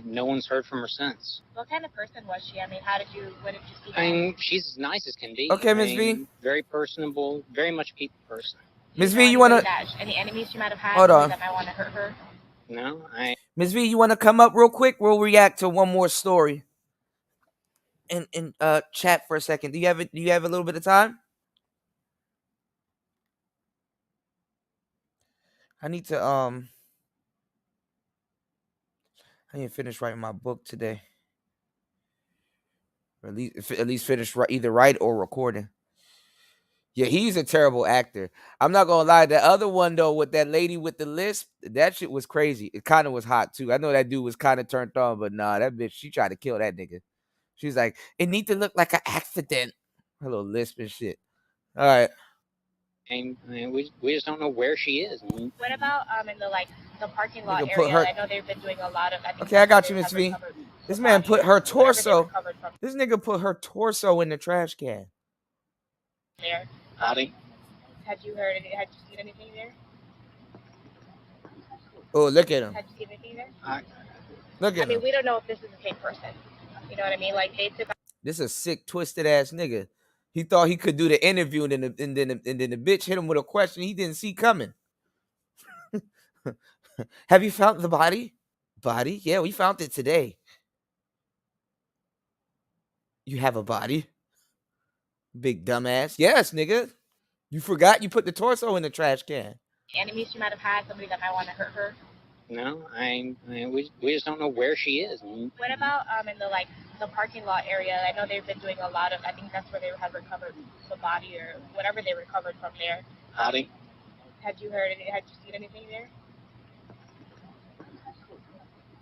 no one's heard from her since. What kind of person was she? I mean, what did you see? I mean, she's as nice as can be. Okay, Miss V. Very personable, very much a people person. Miss V, you wanna? Any enemies she might have had? Hold on. That might want to hurt her. No, Miss V, you want to come up real quick? We'll react to one more story. And chat for a second. Do you have a little bit of time? I need to finish writing my book today. Or at least finish either write or recording. Yeah, he's a terrible actor. I'm not gonna lie. The other one though, with that lady with the lisp, that shit was crazy. It kind of was hot too. I know that dude was kind of turned on, but nah, that bitch, she tried to kill that nigga. She's like, it need to look like an accident. Her little lisp and shit. All right. I mean, we just don't know where she is. What about in the parking lot Nigga put area? her- I know they've been doing a lot of. Okay, I got you, Miss V. This man put her torso. This nigga put her torso in the trash can. There. Howdy. Had you heard it? Had you seen anything there? Oh, look at him. Had you seen anything there? Look at I mean, him. we don't know if this is the same person. You know what I mean? Like they took. This is a sick, twisted ass nigga. He thought he could do the interview, and then the bitch hit him with a question he didn't see coming. Have you found the body? Body? Yeah, we found it today. You have a body? Big dumbass. Yes, nigga. You forgot you put the torso in the trash can. Enemies she might have had, somebody that might want to hurt her. No, we just don't know where she is. What about in the parking lot area? I know they've been doing a lot of. I think that's where they had recovered the body or whatever they recovered from there. Body? Had you heard it? Had you seen anything there?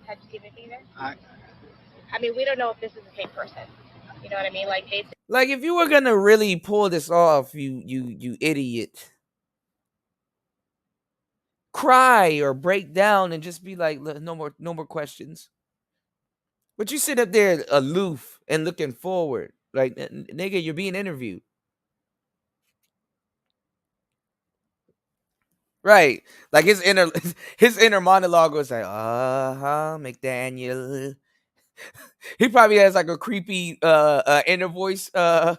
Had you seen anything there? I mean, we don't know if this is the same person. You know what I mean? Like they. Like, if you were gonna really pull this off, you idiot, cry or break down and just be like, no more questions. But you sit up there aloof and looking forward, like, nigga, you're being interviewed, right? Like his inner monologue was like, McDaniel. He probably has like a creepy inner voice tone.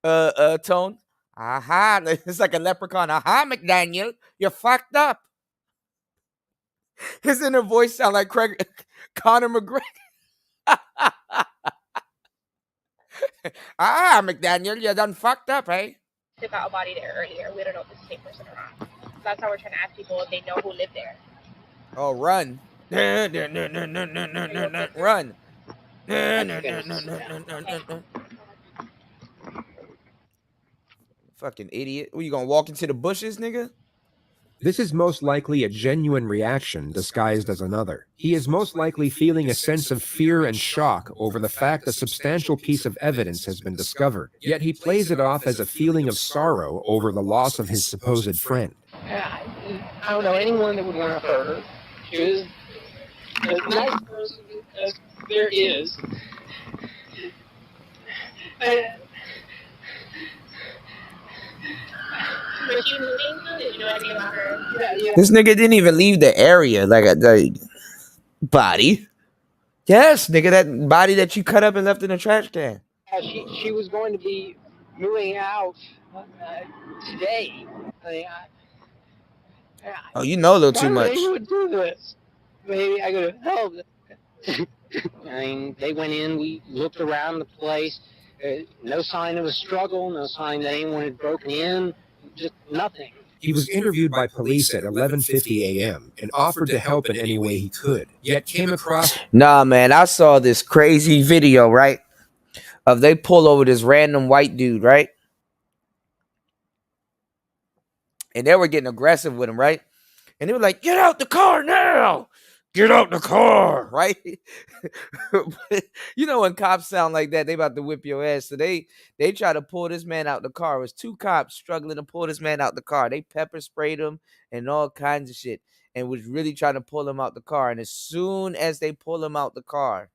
It's like a leprechaun. McDaniel, you're fucked up. His inner voice sound like Conor McGregor. McDaniel, you done fucked up, eh? They got a body there earlier. We don't know if it's the same person or not. So that's how we're trying to ask people if they know who lived there. Oh, run. Run. Fucking idiot. What, you gonna walk into the bushes, nigga? This is most likely a genuine reaction disguised as another. He is most likely feeling a sense of fear and shock over the fact a substantial piece of evidence has been discovered, yet he plays it off as a feeling of sorrow over the loss of his supposed friend. I don't know anyone that would want to hurt her. She was as nice a person as there is. Was she moving? Did you know anything about her? Yeah. This nigga didn't even leave the area. Like a body. Yes, nigga, that body that you cut up and left in the trash can. She was going to be moving out today. Oh, you know a little too much. Maybe would do this. Maybe I could have helped. I mean, they went in, we looked around the place, no sign of a struggle, no sign that anyone had broken in, just nothing. He was interviewed by police at 11:50 a.m. and offered to help in any way he could, yet came across... Nah, man, I saw this crazy video, right? Of they pull over this random white dude, right? And they were getting aggressive with him, right? And they were like, get out the car now! Get out the car, right? You know when cops sound like that, they about to whip your ass. So they try to pull this man out the car. It was two cops struggling to pull this man out the car. They pepper sprayed him and all kinds of shit and was really trying to pull him out the car. And as soon as they pull him out the car,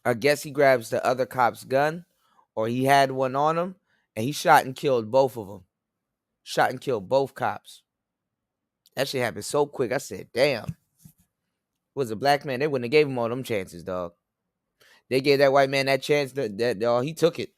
I guess he grabs the other cop's gun, or he had one on him, and he shot and killed both of them. Shot and killed both cops. That shit happened so quick. I said, damn. Was a black man, they wouldn't have gave him all them chances, dog. They gave that white man that chance, that he took it.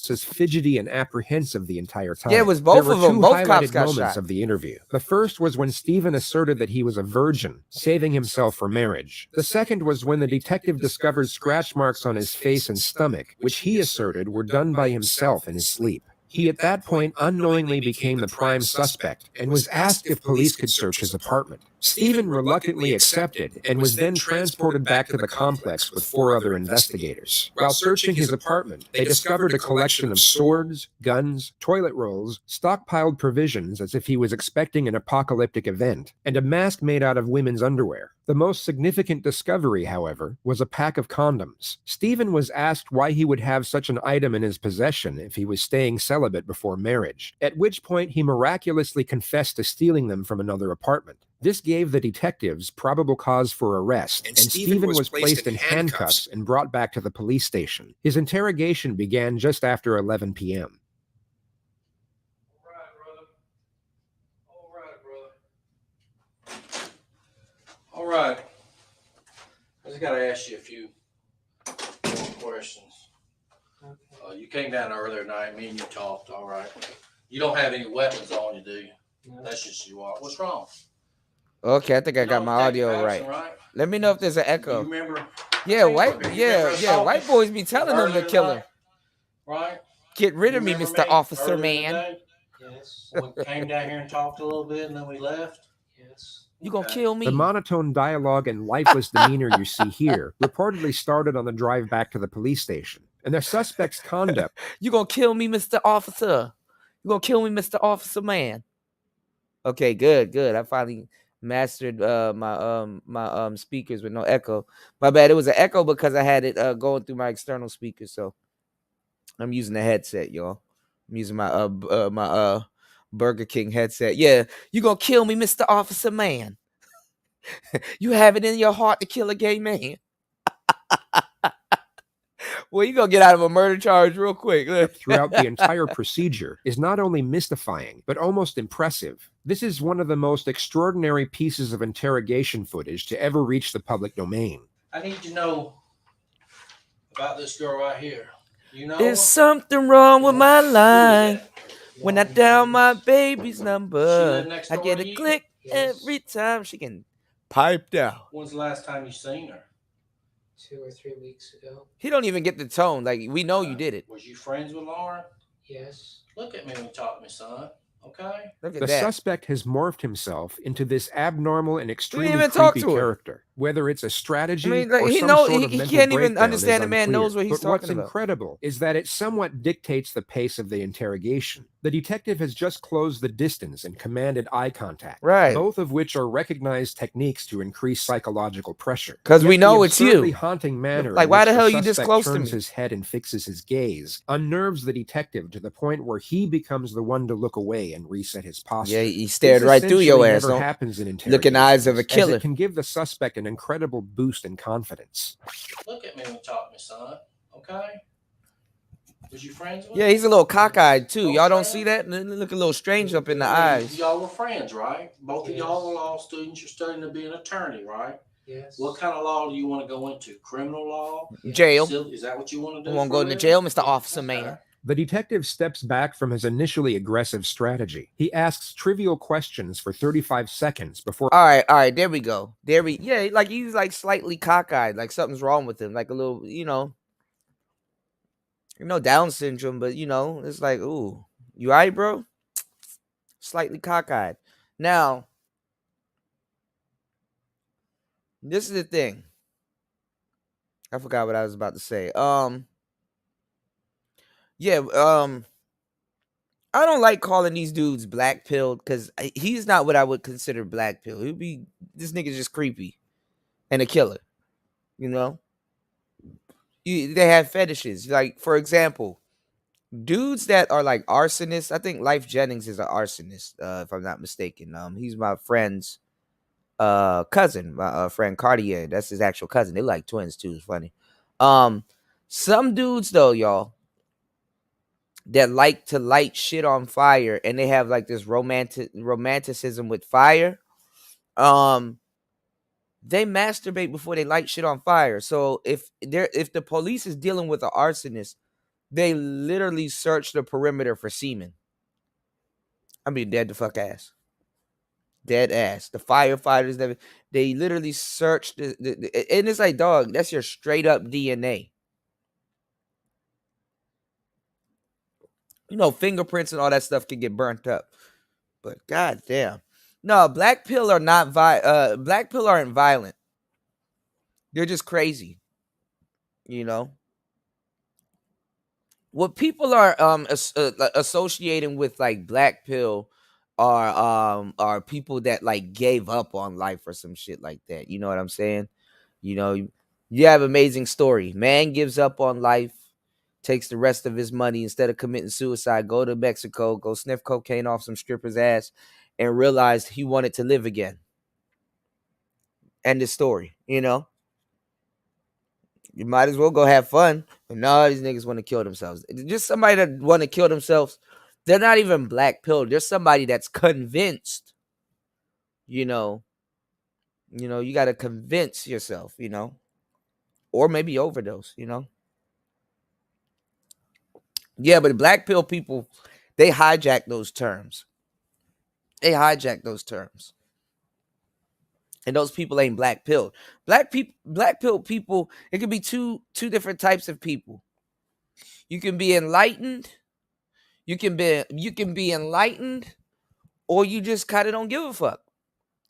...as fidgety and apprehensive the entire time. Yeah, it was both of them. Both cops got moments shot. Of the interview. The first was when Stephen asserted that he was a virgin, saving himself for marriage. The second was when the detective discovered scratch marks on his face and stomach, which he asserted were done by himself in his sleep. He at that point unknowingly became the prime suspect and was asked if police could search his apartment. Stephen reluctantly accepted and was then transported back to the complex with 4 other investigators. While searching his apartment, they discovered a collection of swords, guns, toilet rolls, stockpiled provisions as if he was expecting an apocalyptic event, and a mask made out of women's underwear. The most significant discovery, however, was a pack of condoms. Stephen was asked why he would have such an item in his possession if he was staying celibate before marriage, at which point he miraculously confessed to stealing them from another apartment. This gave the detectives probable cause for arrest, and Stephen was placed in handcuffs and brought back to the police station. His interrogation began just after 11 p.m. All right. How's just got to ask you a few more questions. You came down earlier tonight. Me and you talked. All right. You don't have any weapons on you, do you? No. That's just you are. What's wrong? Okay, I think I got my audio right. Let me know if there's an echo. You remember? Yeah, white boys be telling them to kill him. Right? Get rid of me, Mr. Officer Man. Yes. We came down here and talked a little bit, and then we left. Yes. You gonna kill me? The monotone dialogue and lifeless demeanor you see here reportedly started on the drive back to the police station, and the suspect's conduct. You gonna kill me, Mr. Officer? You gonna kill me, Mr. Officer Man? Okay, good. I finally mastered my speakers with no echo. My bad. It was an echo because I had it going through my external speakers, so I'm using the headset, y'all. I'm using my Burger King headset. Yeah, you gonna kill me, Mr. Officer Man? You have it in your heart to kill a gay man. Well, you gonna get out of a murder charge real quick. Throughout the entire procedure is not only mystifying, but almost impressive. This is one of the most extraordinary pieces of interrogation footage to ever reach the public domain. I need to know about this girl right here. You know, there's something wrong with my line. When I dial my baby's number, I get a click every time she can pipe down. When's the last time you seen her? 2 or 3 weeks ago. He don't even get the tone. Like, we know you did it. Was you friends with Lauren? Yes. Look at me when you talk to me, son. Okay? Look at The that. suspect has morphed himself into this abnormal and extremely even talk creepy to her. character. Whether it's a strategy like, or he some knows sort of he mental can't even breakdown understand is the man unclear. knows what he's But what's talking about. incredible is that it somewhat dictates the pace of the interrogation. The detective has just closed the distance and commanded eye contact, right? Both of which are recognized techniques to increase psychological pressure. 'Cause we Yet know the it's you. absurdly haunting manner Like, in why which the hell you this suspect close to turns me? his head and fixes his gaze unnerves the detective to the point where he becomes the one to look away and reset his posture. Yeah, he stared This right through your essentially ass. never Don't happens in look in the eyes of a interrogations, as killer. it can give the suspect an incredible boost in confidence. Look at me when you talk to me, son. Okay? Was you friends with Yeah, her? he's a little cockeyed too. Y'all don't see that? Look a little strange up in the eyes. Y'all were friends, right? Both of y'all are law students. You're studying to be an attorney, right? Yes. What kind of law do you want to go into? Criminal law? Jail. Is that what you want to do? You want to for go a into living? jail, Mr. Officer Man? The detective steps back from his initially aggressive strategy. He asks trivial questions for 35 seconds before. All right, there we go. Yeah, like he's like slightly cockeyed, like something's wrong with him, like a little, Down syndrome, but it's like, ooh, you all right, bro? Slightly cockeyed. Now, this is the thing. I forgot what I was about to say. I don't like calling these dudes black pilled because he's not what I would consider black pill. This nigga's just creepy and a killer. They have fetishes. Like, for example, dudes that are like arsonists. I think Life Jennings is an arsonist, if I'm not mistaken. He's my friend's cousin, my friend Cartier. That's his actual cousin. They're like twins too. It's funny. Some dudes though, y'all, that like to light shit on fire, and they have like this romanticism with fire. They masturbate before they light shit on fire. So if the police is dealing with an arsonist, they literally search the perimeter for semen. I mean, dead the fuck ass. Dead ass. The firefighters, they literally search and it's like, dog, that's your straight up DNA. Fingerprints and all that stuff can get burnt up. But goddamn. No, black pill are not black pill aren't violent. They're just crazy. What people are associating with like black pill are people that like gave up on life or some shit like that. You know what I'm saying? You have amazing story. Man gives up on life, takes the rest of his money instead of committing suicide, go to Mexico, go sniff cocaine off some stripper's ass, and realized he wanted to live again. End of story, You might as well go have fun. But no, these niggas want to kill themselves. Just somebody that want to kill themselves, they're not even black pilled. They're somebody that's convinced. You got to convince yourself, or maybe overdose, you know. Yeah, but black pill people, they hijack those terms. They hijack those terms. And those people ain't black pilled. Black pill people, it could be two different types of people. You can be enlightened. You can be enlightened, or you just kind of don't give a fuck.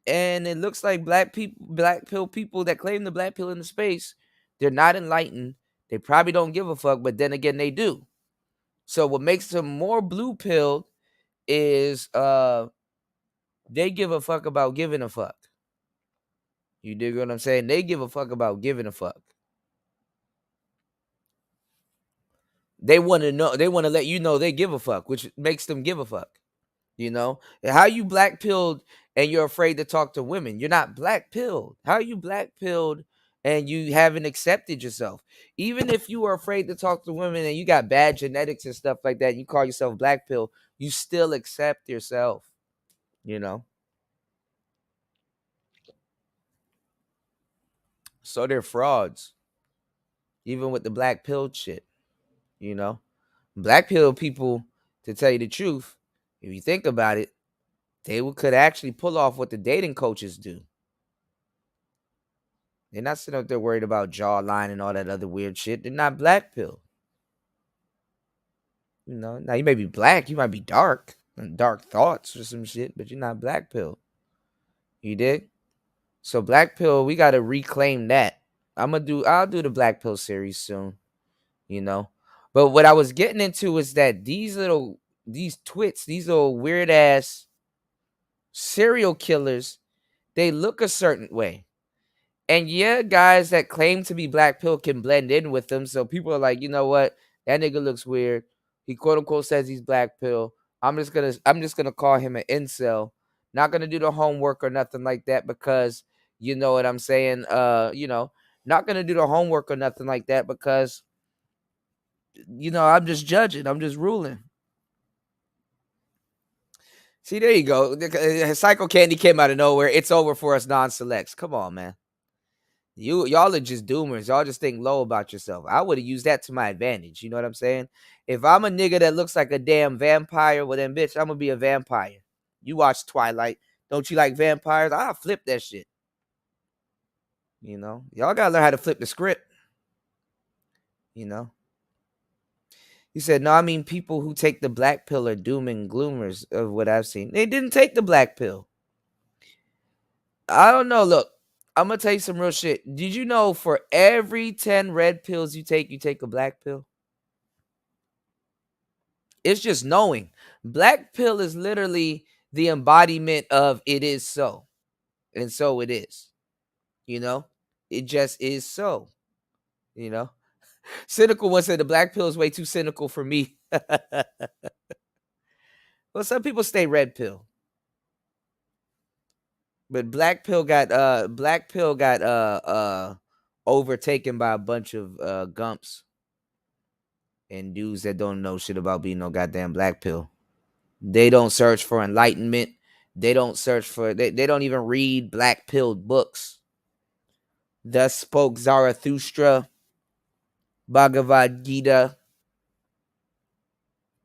And it looks like black pill people that claim the black pill in the space, they're not enlightened. They probably don't give a fuck, but then again, they do. So what makes them more blue pilled is they give a fuck about giving a fuck. You dig what I'm saying? They give a fuck about giving a fuck. They want to know. They want to let you know they give a fuck, which makes them give a fuck. You know, how you black pilled and you're afraid to talk to women? You're not black pilled. How are you black pilled and you haven't accepted yourself? Even if you are afraid to talk to women and you got bad genetics and stuff like that, and you call yourself black pill, you still accept yourself. You know. So they're frauds. Even with the black pill shit. You know, black pill people, to tell you the truth, if you think about it, they could actually pull off what the dating coaches do. They're not sitting up there worried about jawline and all that other weird shit. They're not black pill. You know, now you may be black, you might be dark thoughts or some shit, but you're not black pill. You dig? So black pill, we gotta reclaim that. I'll do the black pill series soon. You know. But what I was getting into is that these little weird ass serial killers, they look a certain way. And yeah, guys that claim to be black pill can blend in with them. So people are like, you know what? That nigga looks weird. He quote unquote says he's black pill. I'm just gonna call him an incel. Not gonna do the homework or nothing like that because you know what I'm saying. Not gonna do the homework or nothing like that because I'm just judging. I'm just ruling. See, there you go. Psycho Candy came out of nowhere. It's over for us non-selects. Come on, man. Y'all are just doomers. Y'all just think low about yourself. I would have used that to my advantage. You know what I'm saying? If I'm a nigga that looks like a damn vampire, well then, bitch, I'm going to be a vampire. You watch Twilight. Don't you like vampires? I'll flip that shit. You know? Y'all got to learn how to flip the script. You know? He said, no, I mean people who take the black pill are doom and gloomers of what I've seen. They didn't take the black pill. I don't know. Look, I'm going to tell you some real shit. Did you know for every 10 red pills you take a black pill? It's just knowing. Black pill is literally the embodiment of it is so. And so it is. You know? It just is so. You know? Cynical one said the black pill is way too cynical for me. Well, some people stay red pill. But black pill got overtaken by a bunch of gumps and dudes that don't know shit about being no goddamn black pill. They don't search for enlightenment. They don't search for they don't even read black pilled books. Thus spoke Zarathustra, Bhagavad Gita.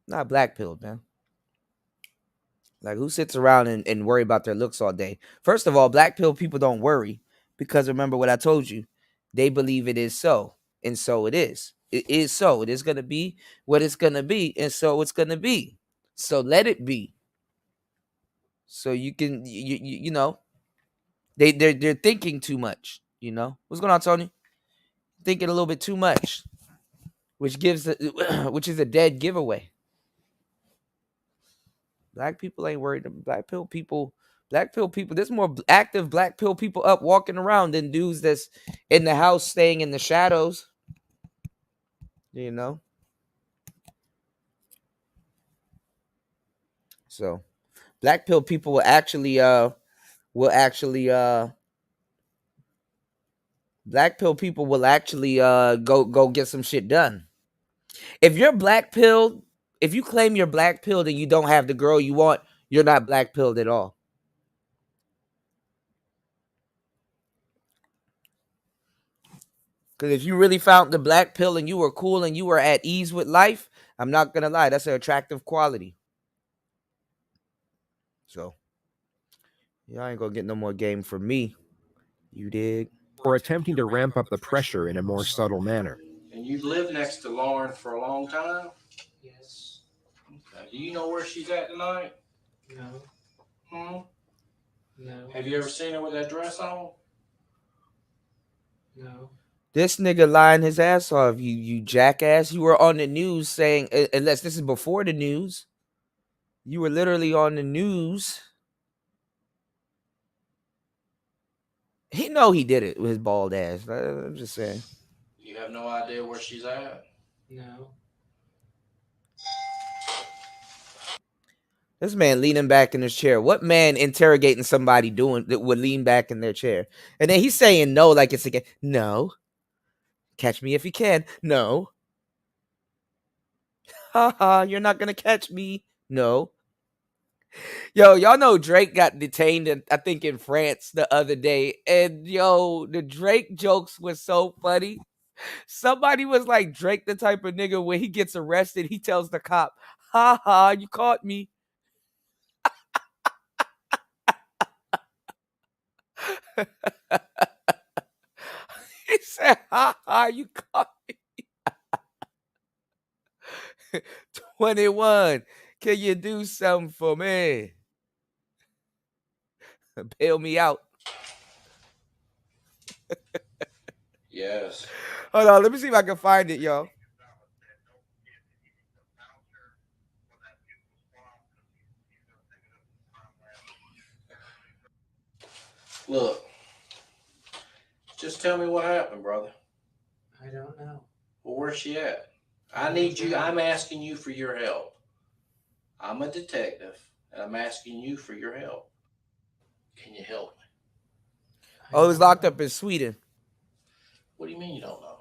Not black pilled, man. Like, who sits around and worry about their looks all day? First of all, black pill people don't worry because remember what I told you. They believe it is so, and so it is. It is so. It is going to be what it's going to be, and so it's going to be. So let it be. So you can, you know, they're thinking too much, you know. What's going on, Tony? Thinking a little bit too much, which is a dead giveaway. Black people ain't worried. Black pill people. There's more active black pill people up walking around than dudes that's in the house staying in the shadows. You know. So, black pill people will actually black pill people will actually go get some shit done. If you're black pilled, if you claim you're black pilled and you don't have the girl you want, you're not black pilled at all. Because if you really found the black pill and you were cool and you were at ease with life, I'm not going to lie, that's an attractive quality. So, y'all ain't going to get no more game from me. You dig? Or attempting to ramp up the pressure in a more subtle manner. And you've lived next to Lauren for a long time? Yes. Okay. Do you know where she's at tonight? No. Hmm? No. Have you ever seen her with that dress on? No. This nigga lying his ass off, you jackass. You were on the news saying, unless this is before the news, you were literally on the news. He know he did it with his bald ass. I'm just saying. You have no idea where she's at? No. This man leaning back in his chair. What man interrogating somebody doing that would lean back in their chair? And then he's saying no like it's again. No. Catch me if you can. No. Haha, you're not gonna catch me. No. Yo, y'all know Drake got detained in, I think, in France the other day. And yo, the Drake jokes was so funny. Somebody was like, Drake the type of nigga when he gets arrested, he tells the cop, haha, you caught me. He said, ha, you caught me. 21, can you do something for me? Bail me out. Yes. Hold on, let me see if I can find it, y'all. Look, just tell me what happened, brother. I don't know. Well, where's she at? I need you. I'm asking you for your help. I'm a detective, and I'm asking you for your help. Can you help me? Oh, he's locked up in Sweden. What do you mean you don't know?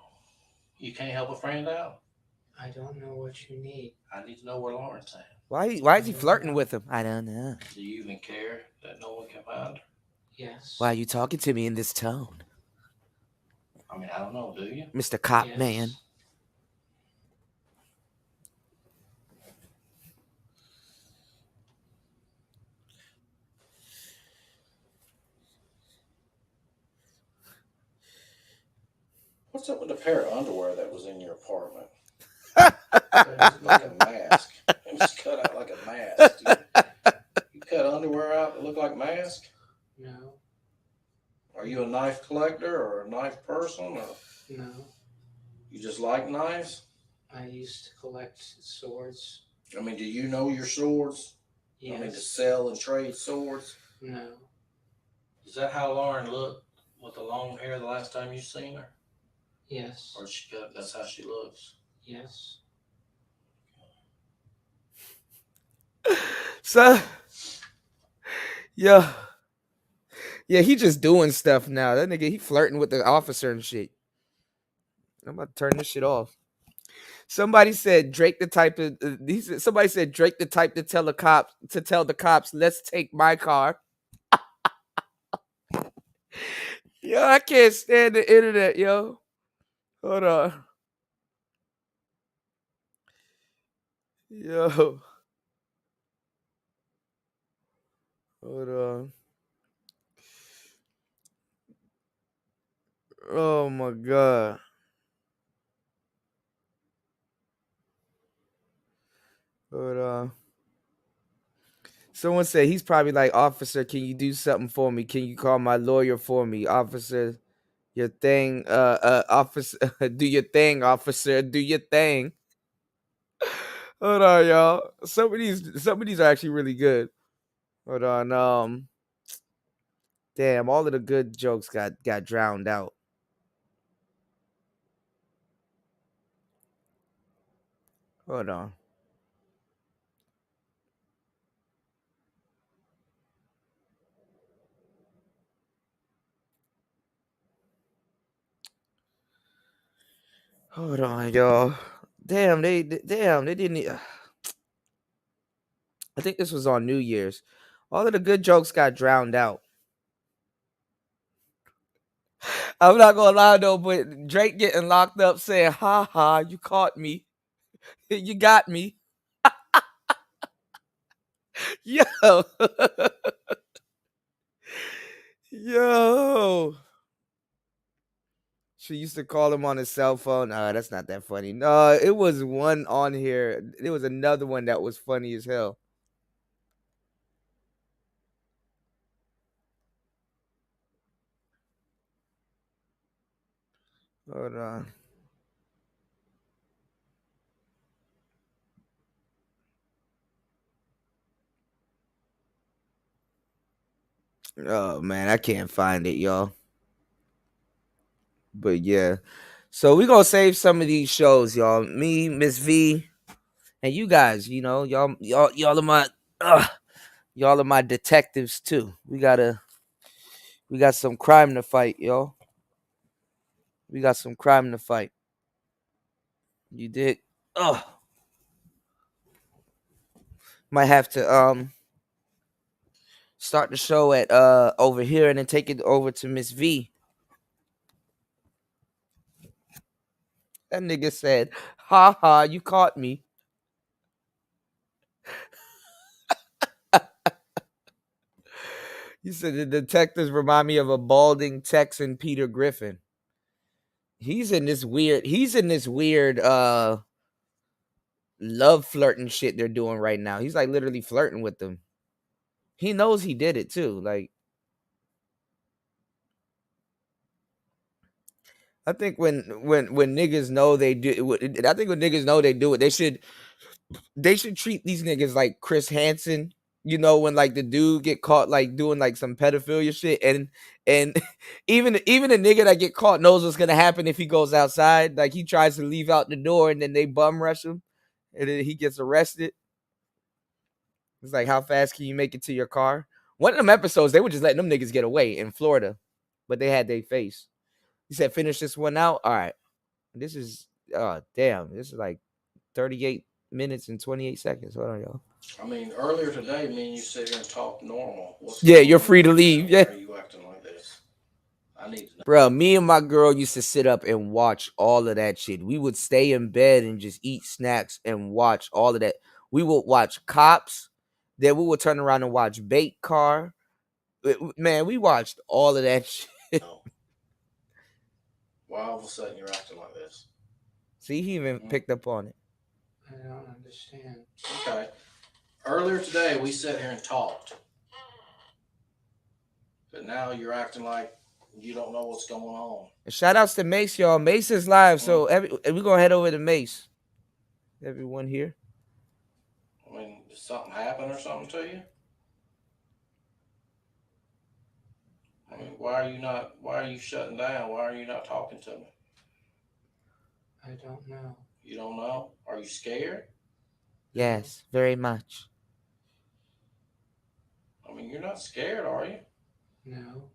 You can't help a friend out? I don't know what you need. I need to know where Lauren's at. Why is he flirting with him? I don't know. Do you even care that no one can find her? Yes. Why are you talking to me in this tone? I mean, I don't know, do you? Mr. Cop Yes. Man. What's up with the pair of underwear that was in your apartment? It was like a mask. It was cut out like a mask. You cut underwear out that look like a mask? No. Are you a knife collector or a knife person? Or No. you just like knives? I used to collect swords. I mean, do you know your swords? Yes. I mean, to sell and trade swords? No. Is that how Lauren looked with the long hair the last time you seen her? Yes. Or she got, that's how she looks? Yes. So, yeah, he just doing stuff now. That nigga, he flirting with the officer and shit. I'm about to turn this shit off. Somebody said Drake the type of somebody said Drake the type to tell the cops, let's take my car. Yo, I can't stand the internet, yo. Hold on. Yo. Hold on. Oh my God. Hold on. Someone said he's probably like, officer, can you do something for me? Can you call my lawyer for me? Officer, your thing, officer, do your thing, officer, do your thing. Hold on, y'all. Some of these are actually really good. Hold on. Damn, all of the good jokes got drowned out. Hold on. Hold on, y'all. Damn, they didn't. I think this was on New Year's. All of the good jokes got drowned out. I'm not gonna lie though, but Drake getting locked up saying, "Ha ha, you caught me, you got me." Yo, yo. She used to call him on his cell phone. That's not that funny. No, it was one on here. There was another one that was funny as hell. Hold on. Oh man, I can't find it, y'all. But yeah. So we're gonna save some of these shows, y'all. Me, Miss V, and you guys, you know, y'all are my y'all are my detectives too. We got some crime to fight, y'all. We got some crime to fight. You dig? Might have to start the show at over here and then take it over to Miss V. That nigga said, "Ha ha, you caught me." He said the detectives remind me of a balding Texan Peter Griffin. He's in this weird love flirting shit they're doing right now. He's like literally flirting with them. He knows he did it too. Like, I think when niggas know they do it, I think when niggas know they do it, they should treat these niggas like Chris Hansen. You know, when like the dude get caught like doing like some pedophilia shit, and even a nigga that get caught knows what's gonna happen if he goes outside. Like he tries to leave out the door and then they bum rush him and then he gets arrested. It's like, how fast can you make it to your car? One of them episodes, they were just letting them niggas get away in Florida, but they had their face. He said, "Finish this one out." All right. This is damn. This is like 38 minutes and 28 seconds. Hold on, y'all. I mean, earlier today, me and you sit here and talk normal. Yeah, you're free to leave. Yeah. Why are you acting like this? I need to know. Bro, me and my girl used to sit up and watch all of that shit. We would stay in bed and just eat snacks and watch all of that. We would watch Cops. Then we would turn around and watch Bait Car. Man, we watched all of that shit. Why all of a sudden you're acting like this? See, he even picked up on it. I don't understand. Okay. Earlier today, we sat here and talked. But now you're acting like you don't know what's going on. Shout outs to Mace, y'all. Mace is live, so we're gonna head over to Mace. Everyone here. I mean, did something happen or something to you? I mean, why are you shutting down? Why are you not talking to me? I don't know. You don't know? Are you scared? Yes, very much. I mean, you're not scared, are you? No.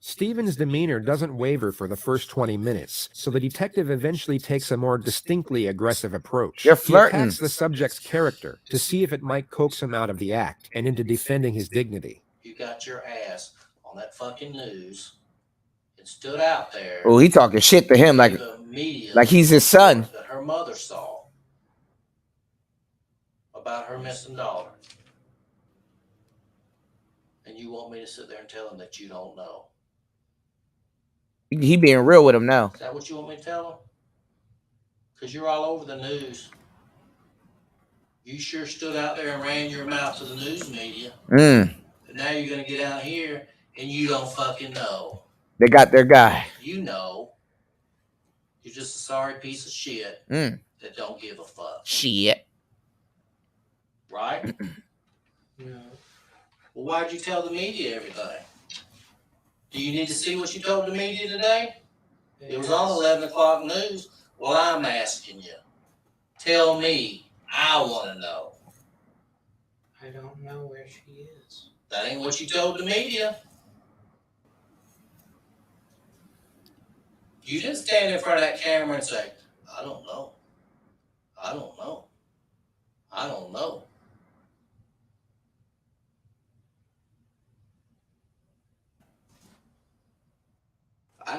Stephen's demeanor doesn't waver for the first 20 minutes, so the detective eventually takes a more distinctly aggressive approach. You're He flirting. attacks the subject's character to see if it might coax him out of the act and into defending his dignity. You got your ass on that fucking news and stood out there. Oh, he talking shit to him like he's his son. That her mother saw about her missing daughter. And you want me to sit there and tell him that you don't know? He being real with him now. Is that what you want me to tell him? Because you're all over the news. You sure stood out there and ran your mouth to the news media. And now you're going to get out here and you don't fucking know. They got their guy. You know. You're just a sorry piece of shit that don't give a fuck. Shit. Right? No. Well, why'd you tell the media everything? Do you need to see what you told the media today? It was on 11 o'clock news. Well, I'm asking you. Tell me. I want to know. I don't know where she is. That ain't what you told the media. You didn't stand in front of that camera and say, I don't know. I don't know. I don't know.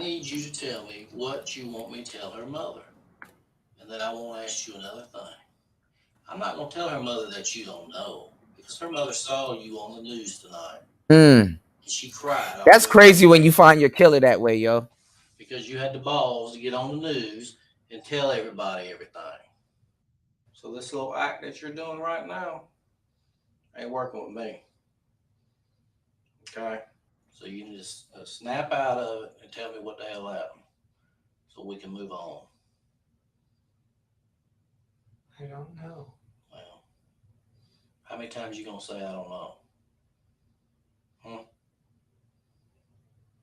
need you to tell me what you want me to tell her mother. And then I won't ask you another thing. I'm not going to tell her mother that you don't know, because her mother saw you on the news tonight. And she cried. That's crazy when you find your killer that way, yo. Because you had the balls to get on the news and tell everybody everything. So this little act that you're doing right now ain't working with me. Okay? So you can just snap out of it and tell me what the hell happened so we can move on. I don't know. Well, how many times you gonna say I don't know?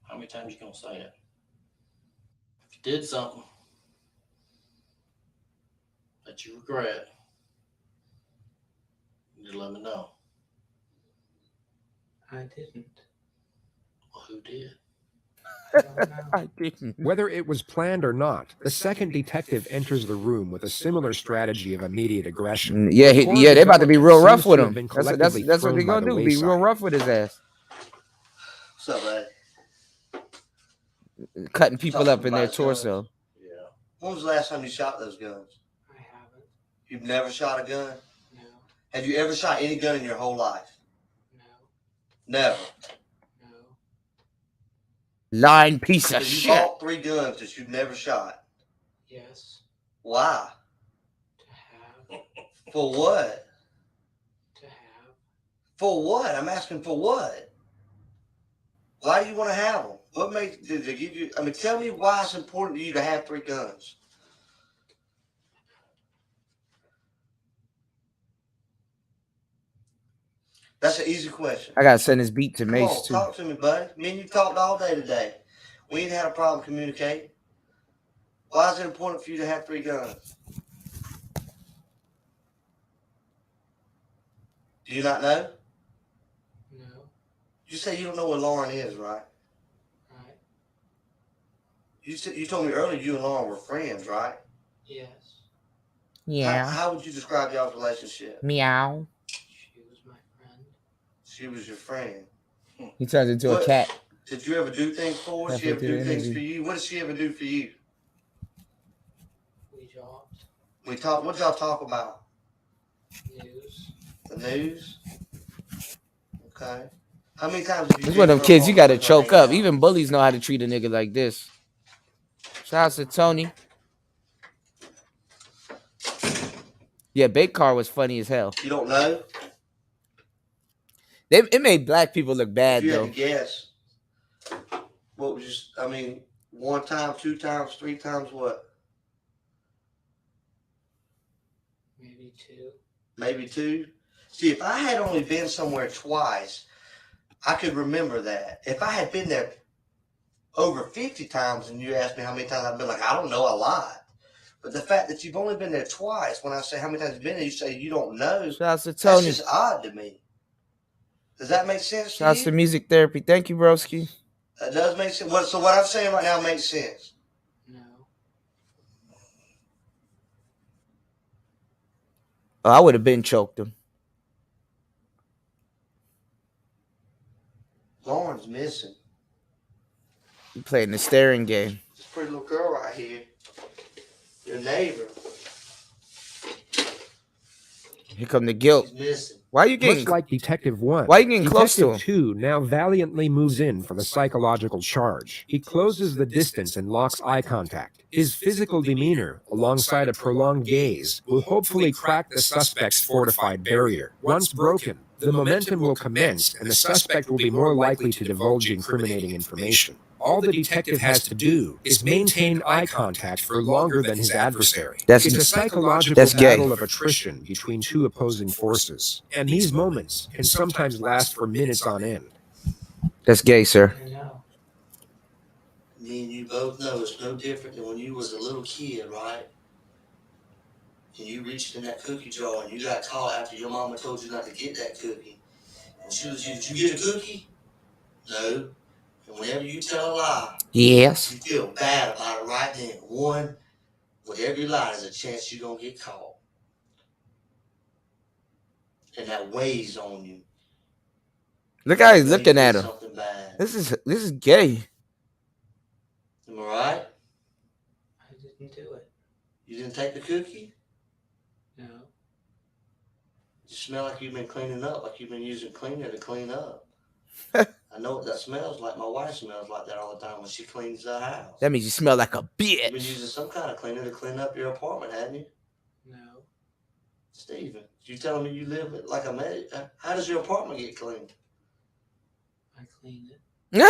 How many times you gonna say it? If you did something that you regret, you need to let me know. I didn't. Well, who did? I didn't. Whether it was planned or not, the second detective enters the room with a similar strategy of immediate aggression. Yeah, yeah, they about to be real rough with him. Seems to have been That's collectively what thrown they by gonna the do. Be real wayside. rough with his ass. What's up, man? Cutting people Talking up in their about guns. torso. Yeah. When was the last time you shot those guns? I haven't. You've never shot a gun? No. Have you ever shot any gun in your whole life? No. Never. Lying piece So of you shit. bought 3 guns that you've never shot. Yes. Why? To have. For what? To have. For what? I'm asking for what? Why do you want to have them? What makes did they give you? I mean, tell me why it's important to you to have 3 guns. That's an easy question. I gotta send this beat to Come Mace on, too. talk to me, buddy. Me and you talked all day today. We ain't had a problem communicating. Why is it important for you to have 3 guns? Do you not know? No. You say you don't know where Lauren is, right? Right. You told me earlier you and Lauren were friends, right? Yes. Yeah. How would you describe y'all's relationship? Meow. She was my friend. She was your friend. He turns into a cat. Did you ever do things for her? Did she ever do things for you? What did she ever do for you? We talked. We talked. What y'all talk about? News. The news. Okay. How many times have you? This one of them kids you gotta choke up. Even bullies know how to treat a nigga like this. Shout out to Tony. Yeah, Bait Car was funny as hell. You don't know? It made black people look bad If you though. had to guess, what was just? I mean, 1 time, 2 times, 3 times, what? Maybe 2. Maybe 2. See, if I had only been somewhere twice, I could remember that. If I had been there over 50 times and you asked me how many times, I'd be like, I don't know, a lot. But the fact that you've only been there twice, when I say how many times you've been there, you say you don't know. Shout out to That's Tony. just odd to me. Does that make sense Shout out to to you? music therapy. Thank you, broski. That does make sense. So what I'm saying right now makes sense. No. Oh, I would have been choked him. Lauren's missing. You playing the staring game. This pretty little girl right here. Your neighbor. Here come the guilt. She's missing. Why are you getting? Much like Detective 1, Why are you getting close to Detective 2 now valiantly moves in for the psychological charge. He closes the distance and locks eye contact. His physical demeanor, alongside a prolonged gaze, will hopefully crack the suspect's fortified barrier. Once broken, the momentum will commence and the suspect will be more likely to divulge incriminating information. All the detective has to do is maintain eye contact for longer than his adversary. That's- It's a psychological that's gay. battle of attrition between 2 opposing forces, and these moments can sometimes last for minutes on end. That's gay, sir. I know. Me and you both know it's no different than when you was a little kid, right? And you reached in that cookie jar and you got caught after your mama told you not to get that cookie. And she was, did you get a cookie? No. And whenever you tell a lie, Yes. you feel bad about it right then. One, with every lie, there's a chance you're gonna get caught. And that weighs on you. Look how he's looking at him. Something bad. This is gay. Am Am I right? I didn't do it. You didn't take the cookie? No. You smell like you've been cleaning up, like you've been using cleaner to clean up. I know what that smells like. My wife smells like that all the time when she cleans the house. That means you smell like a You've been bitch. using some kind of cleaner to clean up your apartment, hadn't you? No. Steven, you telling me you live like a man? How does your apartment get cleaned? I cleaned it.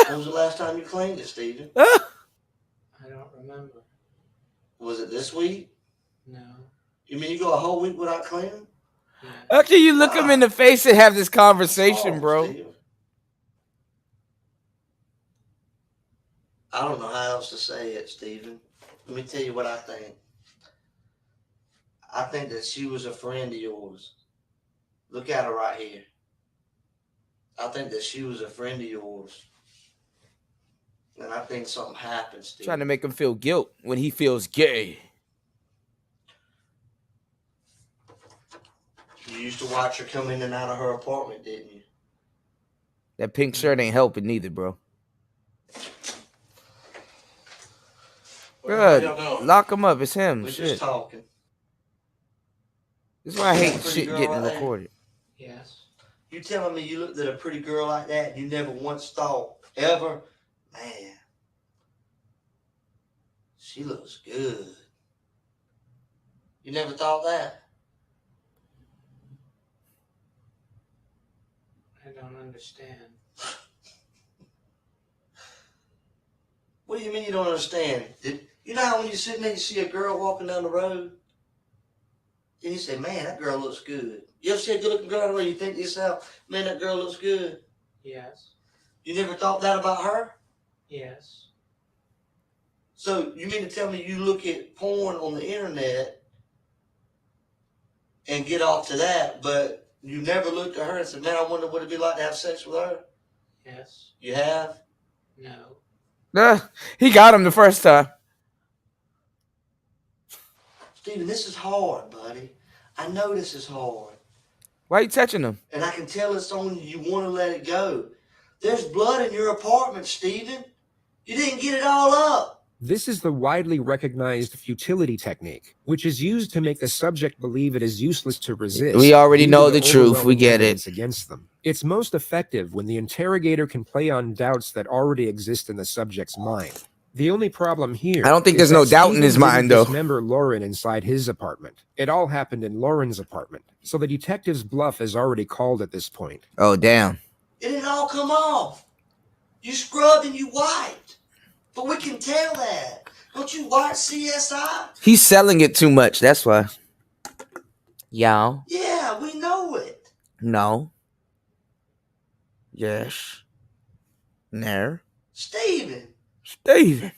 When was the last time you cleaned it, Steven? I don't remember. Was it this week? No. You mean you go a whole week without cleaning? How can you look him in the face and have this conversation, Oh, bro? Steven. I don't know how else to say it, Steven. Let me tell you what I think. I think that she was a friend of yours. Look at her right here. I think that she was a friend of yours. And I think something happened, Steven. Trying to make him feel guilt when he feels gay. You used to watch her come in and out of her apartment, didn't you? That pink shirt ain't helping neither, bro. Good. Lock him up. It's him. We're Shit. just talking. This is why I hate Pretty shit girl getting right there? recorded. Yes. You telling me you looked at a pretty girl like that and you never once thought, ever, man, she looks good. You never thought that? I don't understand. What do you mean you don't understand? You know how when you're sitting there, you see a girl walking down the road, and you say, man, that girl looks good. You ever see a good-looking girl where you think to yourself, man, that girl looks good? Yes. You never thought that about her? Yes. So you mean to tell me you look at porn on the internet and get off to that, but you never looked at her and said, man, I wonder what it'd be like to have sex with her? Yes. You have? No. He got him the first time. Steven, this is hard, buddy. I know this is hard. Why you touching him? And I can tell it's on you. You want to let it go. There's blood in your apartment, Steven. You didn't get it all up. This is the widely recognized futility technique, which is used to make the subject believe it is useless to resist. We already due to know the truth. We overwhelming get it. evidence against them. It's most effective when the interrogator can play on doubts that already exist in the subject's mind. The only problem here, I don't think is there's no that doubt in Steven his didn't mind, though. dismember Lauren inside his apartment. It all happened in Lauren's apartment, so the detective's bluff is already called at this point. Oh, damn. It didn't all come off. You scrubbed and you wiped. But we can tell that. Don't you watch CSI? He's selling it too much. That's why. Y'all. Yeah, we know it. No. Yes. No. Steven, Steven.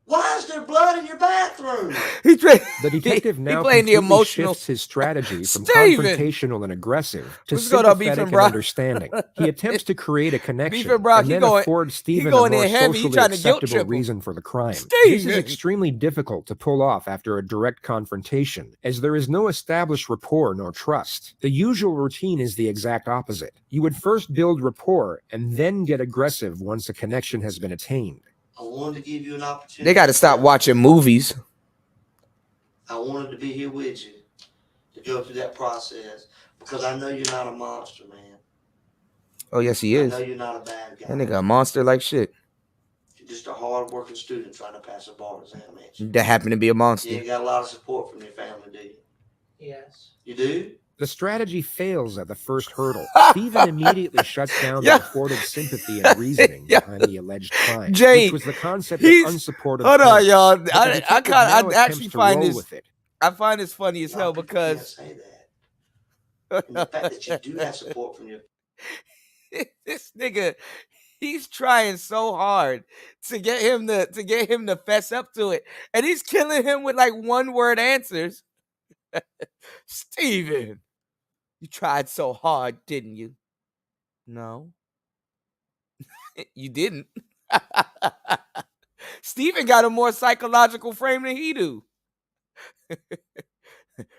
why is there blood in your bathroom? The detective now playing the completely emotional- shifts his strategy from Steven! confrontational and aggressive to What's going on, Beef sympathetic and and Brock? understanding. He attempts to create a connection Beef and Brock, and he then going- afford he Steven a going more in heavy. He socially trying to guilt acceptable trip him. reason for the crime. This Steven! is extremely difficult to pull off after a direct confrontation, as there is no established rapport nor trust. The usual routine is the exact opposite. You would first build rapport and then get aggressive once a connection has been attained. I wanted to give you an opportunity. They got to stop watching movies. I wanted to be here with you to go through that process because I know you're not a monster, man. Oh, yes, he is. I know you're not a bad guy. That nigga a monster like shit. You're just a hard-working student trying to pass a bar examination. That happened to be a You monster. ain't got a lot of support from your family, do you? Yes. You do? The strategy fails at the first hurdle. Steven immediately shuts down Yeah. the afforded sympathy and reasoning Yeah. behind the alleged crime, Jay, which was the concept he's- of unsupportive. Hold on, claims. y'all. But the I detective kind now I attempts actually to find roll this. with it. I find this funny as hell Can't because say that. And the fact that you do have support from your this nigga, he's trying so hard to get him to fess up to it, and he's killing him with like 1-word answers. Steven, you tried so hard, didn't you? No, you didn't. Steven got a more psychological frame than he do.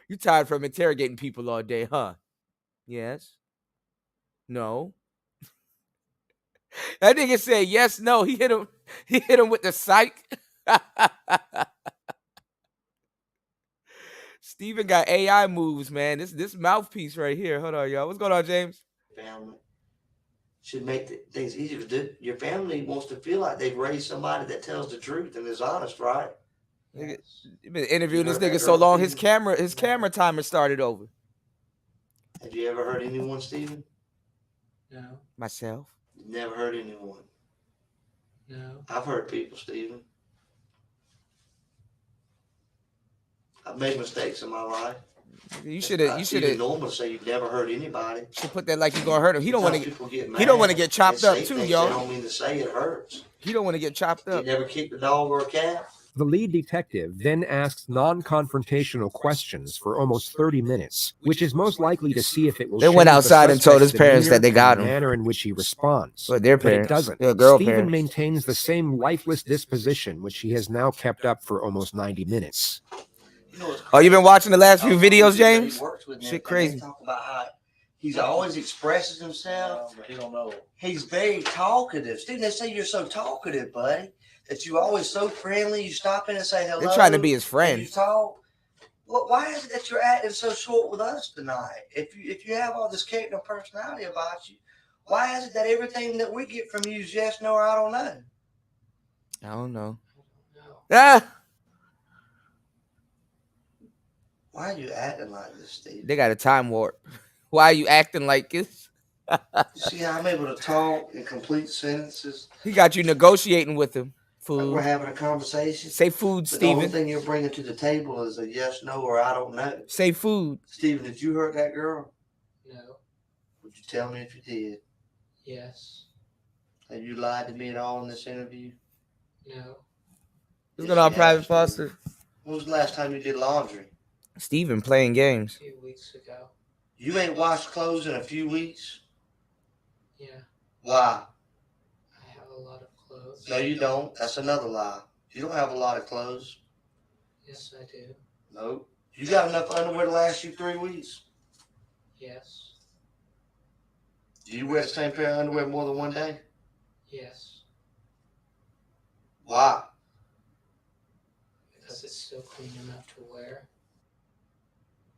You tired from interrogating people all day, huh? Yes. No. That nigga said yes, no. He hit him with the psych. Steven got AI moves, man. This mouthpiece right here. Hold on, y'all. What's going on, James? Family should make things easier. Your family wants to feel like they've raised somebody that tells the truth and is honest, right? Nigga, you been interviewing You this heard that nigga so girl, long, his Steven? camera timer started over. Have you ever heard anyone, Steven? No, Myself. Never heard anyone. no. I've heard people, Steven. I've made mistakes in my life. You should have. You should Even have. normal to say you've never hurt anybody. Should put that like you gonna hurt him. He don't want to. Sometimes people get He don't want to mad get chopped and up say too, things y'all. They don't mean to say it hurts. He don't want to get chopped You up. never kicked a dog or a cat. The lead detective then asks non-confrontational questions for almost 30 minutes, which is most likely to see if it will They went change the outside and told his suspect's parents that demeanor they got and the him. manner in which he responds. Well, their But it parents. doesn't. Their girl Stephen parents. maintains the same lifeless disposition, which he has now kept up for almost 90 minutes. Oh, you been watching the last few videos, He James? works with me, Shit and crazy. They talk about how he's always expresses himself. But he don't know. He's very talkative. Steve, they say you're so talkative, buddy, that you always so friendly. You stop in and say hello. They're trying to be his and friend. You talk. Well, why is it that you're acting so short with us tonight? If you have all this character and personality about you, why is it that everything that we get from you is yes, no, or I don't know? I don't know. Ah, Why are you acting like this, Steve? they got a time warp. Why are you acting like this? You see how I'm able to talk in complete sentences? He got you negotiating with him. Like we're Food. having a conversation. Say food, But the only Steven. thing you're bringing to the table is a yes, no, or I don't know. Say food. Steven, did you hurt that girl? No. Would you tell me if you did? Yes. Have you lied to me at all in this interview? No. What's going on, Private Foster? When was the last time you did laundry? Steven playing games. A few weeks ago. You ain't washed clothes in a few weeks? Yeah. Why? I have a lot of clothes. No, you don't. That's another lie. You don't have a lot of clothes. Yes, I do. Nope. You got enough underwear to last you 3 weeks? Yes. Do you wear the same pair of underwear more than one day? Yes. Why? Because it's still clean enough to wear.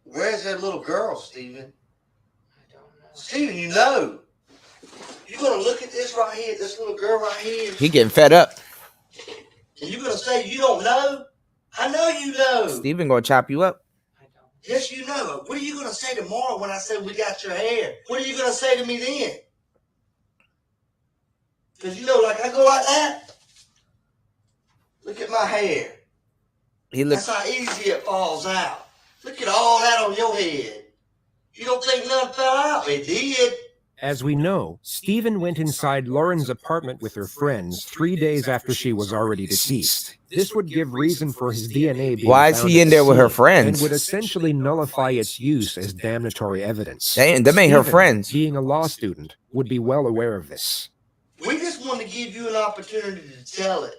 Where's that little girl, Steven? I don't know. Steven, you know. You're going to look at this right here, this little girl right here, He getting fed up. and you're going to say you don't know? I know you know. Steven gonna chop you up. Yes, you know. What are you going to say tomorrow when I say we got your hair? What are you going to say to me then? Because you know, like I go like that. Look at my hair. He look. That's how easy it falls out. Look at all that on your head. You don't think none fell out? It did. As we know, Stephen went inside Lauren's apartment with her friends 3 days after she was already deceased. This would give reason for his DNA being Why is found he at in the there with her scene friends? and would essentially nullify its use as damnatory evidence. Them ain't her Stephen, friends. being a law student, would be well aware of this. We just want to give you an opportunity to tell it.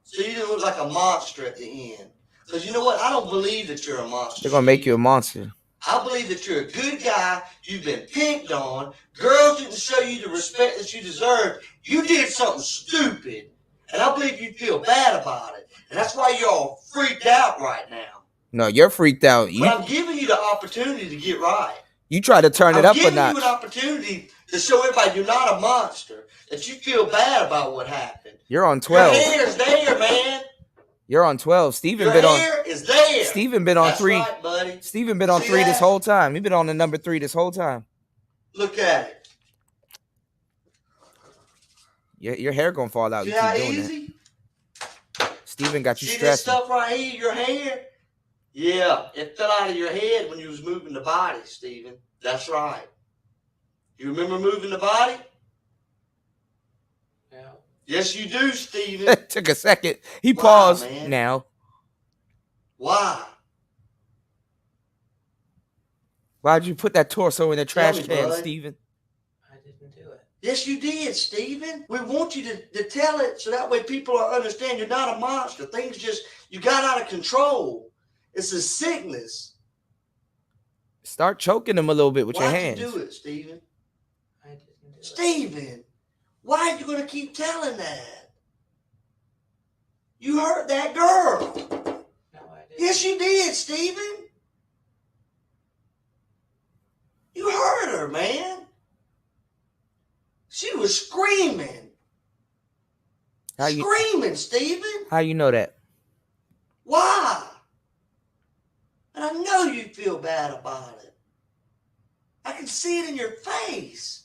So you didn't look like a monster at the end. Because you know what? I don't believe that you're a monster. They're gonna make you a monster. I believe that you're a good guy. You've been picked on. Girls didn't show you the respect that you deserve. You did something stupid. And I believe you feel bad about it. And that's why you're all freaked out right now. No, you're freaked out. But I'm giving you the opportunity to get right. You try to turn it I'm up a giving notch. you an opportunity to show everybody you're not a monster. That you feel bad about what happened. You're on Your 12. hair's there, man. You're on 12. Steven Your been on. hair is there. Steven been on That's 3. right, buddy. Steven been on See 3 this that? whole time. He been on the number 3 this whole time. Look at it. Your hair gonna fall out. See You how keep doing easy? that. Steven got you See this stressing. stuff right here, your hair? Yeah, it fell out of your head when you was moving the body, Steven. That's right. You remember moving the body? No. Yes, you do, Steven. Took a second. He Why, paused. man? Now, Why? why'd you put that torso in the trash me, can, bud. Steven? I didn't do it. Yes, you did, Steven. We want you to tell it so that way people will understand you're not a monster. Things just, you got out of control. It's a sickness. Start choking him a little bit with your Why'd hands. you do it, Steven? I didn't do it. Steven, why are you going to keep telling that? You hurt that girl. Yes, you did, Stephen. You hurt her, man. She was screaming. Screaming, Stephen. How you know that? Why? And I know you feel bad about it. I can see it in your face.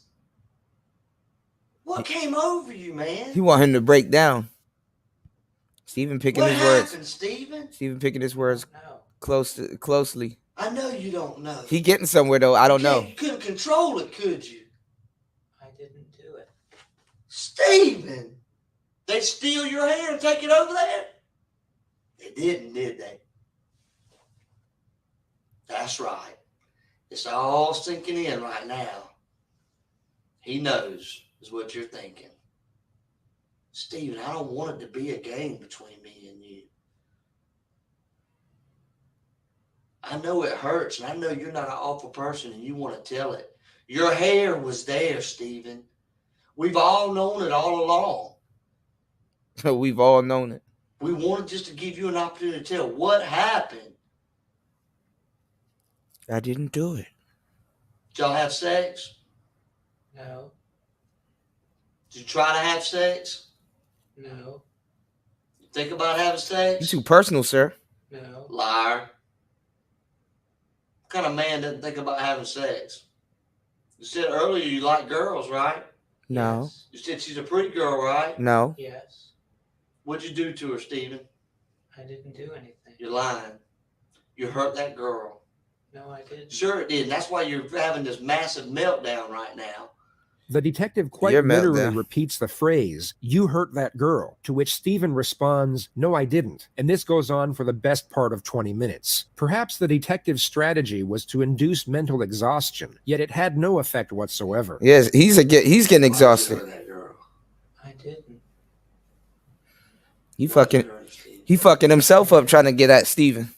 What came over you, man? He want him to break down. Stephen picking What his happened, words. Stephen? Stephen picking his words closely. I know you don't know. He getting somewhere though. I don't know. You couldn't control it, could you? I didn't do it. Stephen! They steal your hair and take it over there? They didn't, did they? That's right. It's all sinking in right now. He knows is what you're thinking. Stephen, I don't want it to be a game between me and you. I know it hurts, and I know you're not an awful person and you want to tell it. Your hair was there, Stephen. We've all known it all along. We've all known it. We wanted just to give you an opportunity to tell what happened. I didn't do it. Did y'all have sex? No. Did you try to have sex? No. You think about having sex? You too personal, sir. No. Liar. What kind of man doesn't think about having sex? You said earlier you like girls, right? No. You said she's a pretty girl, right? No. Yes. What'd you do to her, Stephen? I didn't do anything. You're lying. You hurt that girl. No, I didn't. Sure it did. And that's why you're having this massive meltdown right now. The detective quite Your literally meltdown. repeats the phrase, "You hurt that girl," to which Stephen responds, "No, I didn't." And this goes on for the best part of 20 minutes. Perhaps the detective's strategy was to induce mental exhaustion, yet it had no effect whatsoever. Yes, he's getting exhausted. I didn't. He fucking himself up trying to get at Stephen.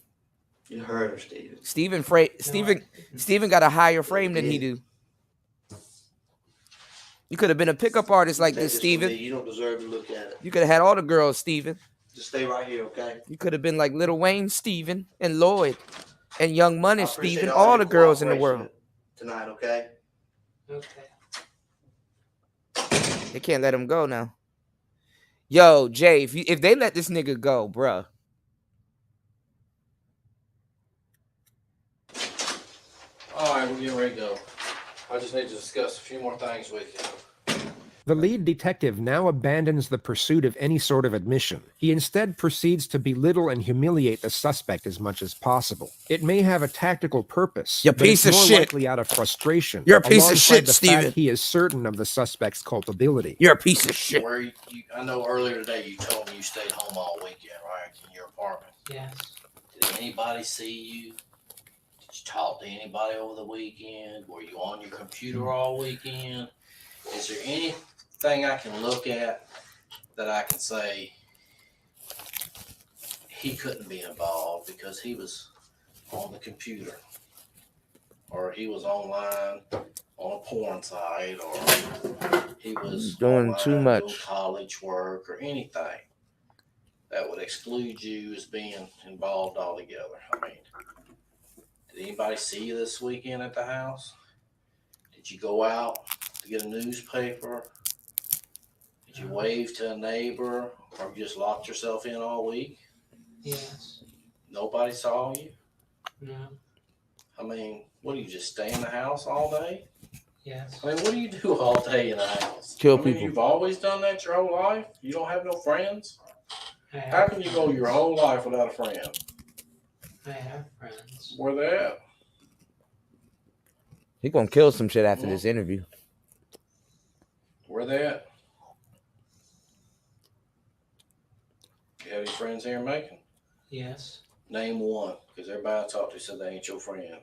You hurt her, Stephen. Stephen got a higher frame than he do. You could have been a pickup artist like this, Stephen. You don't deserve to look at it. You could have had all the girls, Stephen. Just stay right here, okay? You could have been like Lil Wayne, Stephen, and Lloyd, and Young Money, I appreciate Stephen. all All your the girls in the cooperation world. tonight, okay? Okay. They can't let him go now. Yo, Jay, if they let this nigga go, bruh. All right, we're getting ready to go. I just need to discuss a few more things with you. The lead detective now abandons the pursuit of any sort of admission. He instead proceeds to belittle and humiliate the suspect as much as possible. It may have a tactical purpose, You but piece it's of more shit. likely out of frustration. You're a piece of alongside shit, the Steven. fact he is certain of the suspect's culpability. You're a piece of shit. Where I know earlier today you told me you stayed home all weekend, right? In your apartment. Yes. Did anybody see you? Did you talk to anybody over the weekend? Were you on your computer all weekend? Is there anything I can look at that I can say he couldn't be involved because he was on the computer, or he was online on a porn site, or he was Doing online too much. doing college work, or anything that would exclude you as being involved altogether? I mean, did anybody see you this weekend at the house? Did you go out to get a newspaper? Did you wave to a neighbor, or you just locked yourself in all week? Yes. Nobody saw you? No. I mean, what do you just stay in the house all day? Yes. I mean, what do you do all day in the house? Kill I mean, people. You've always done that your whole life? You don't have no friends? I have, How can you go your whole life without a friend? I have friends. Where they at? He gonna kill some shit after this interview. Where they at? You have any friends here in Macon? Yes. Name one, because everybody I talked to said they ain't your friend.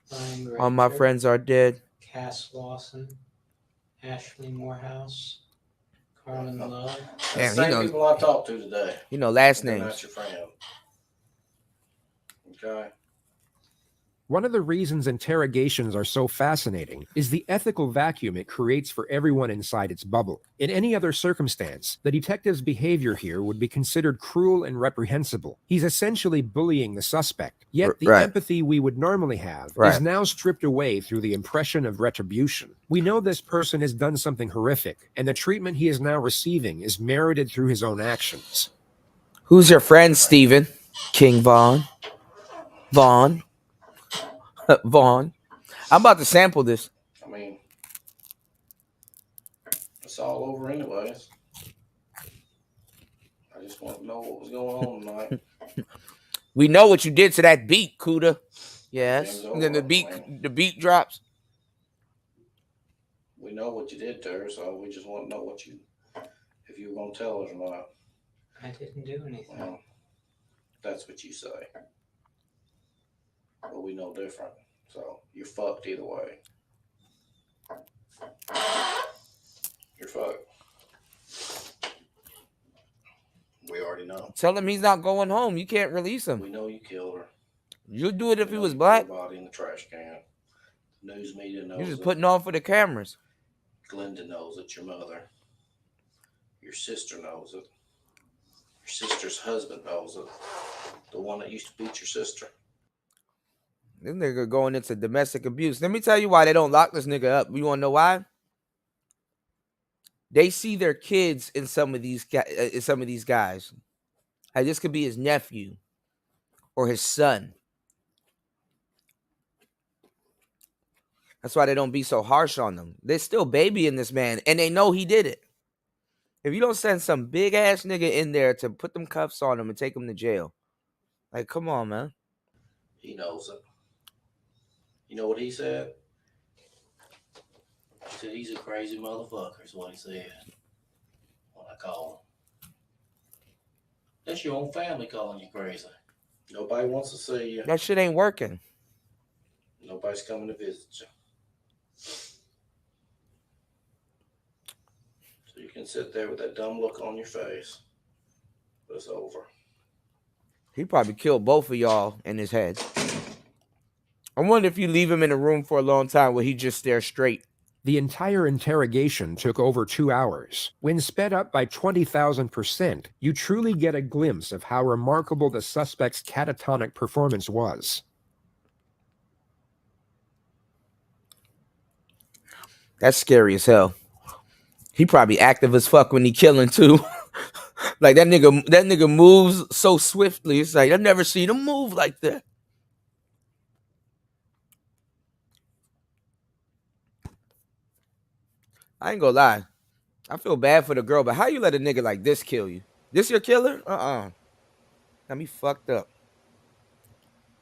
Brian All my Granger, friends are dead. Cass Lawson, Ashley Morehouse, Carmen Love. Damn, the he same knows. people I talked to today. You know last They're names. not your friend. Okay. One of the reasons interrogations are so fascinating is the ethical vacuum it creates for everyone inside its bubble. In any other circumstance, the detective's behavior here would be considered cruel and reprehensible. He's essentially bullying the suspect, yet the Right. empathy we would normally have Right. is now stripped away through the impression of retribution. We know this person has done something horrific, and the treatment he is now receiving is merited through his own actions. Who's your friend, Steven? King Vaughn. Vaughn. Vaughn. I'm about to sample this. I mean, it's all over anyways. I just want to know what was going on tonight. We know what you did to that beat, Kuda. Yes. Game's And then over, the beat drops. We know what you did to her, so we just want to know what if you were going to tell us or not. I didn't do anything. Well, that's what you say. But we know different. So you're fucked either way. You're fucked. We already know. Tell him he's not going home. You can't release him. We know you killed her. You'd do it if We he know was you black. put her body in the trash can. News media knows You're just it. putting on for the cameras. Glenda knows it. Your mother. Your sister knows it. Your sister's husband knows it. The one that used to beat your sister. This nigga going into domestic abuse. Let me tell you why they don't lock this nigga up. You want to know why? They see their kids in some of these guys. Like, this could be his nephew or his son. That's why they don't be so harsh on them. They're still babying this man, and they know he did it. If you don't send some big ass nigga in there to put them cuffs on him and take him to jail, like, come on, man. He knows it. You know what he said? He said he's a crazy motherfucker, is what he said. When I call him. That's your own family calling you crazy. Nobody wants to see you. That shit ain't working. Nobody's coming to visit you. So you can sit there with that dumb look on your face. But it's over. He probably killed both of y'all in his head. I wonder if you leave him in a room for a long time, will he just stare straight? The entire interrogation took over 2 hours. When sped up by 20,000%, you truly get a glimpse of how remarkable the suspect's catatonic performance was. That's scary as hell. He probably active as fuck when he killing too. Like that nigga moves so swiftly. It's like I've never seen him move like that. I ain't gonna lie. I feel bad for the girl, but how you let a nigga like this kill you? This your killer? Got me fucked up.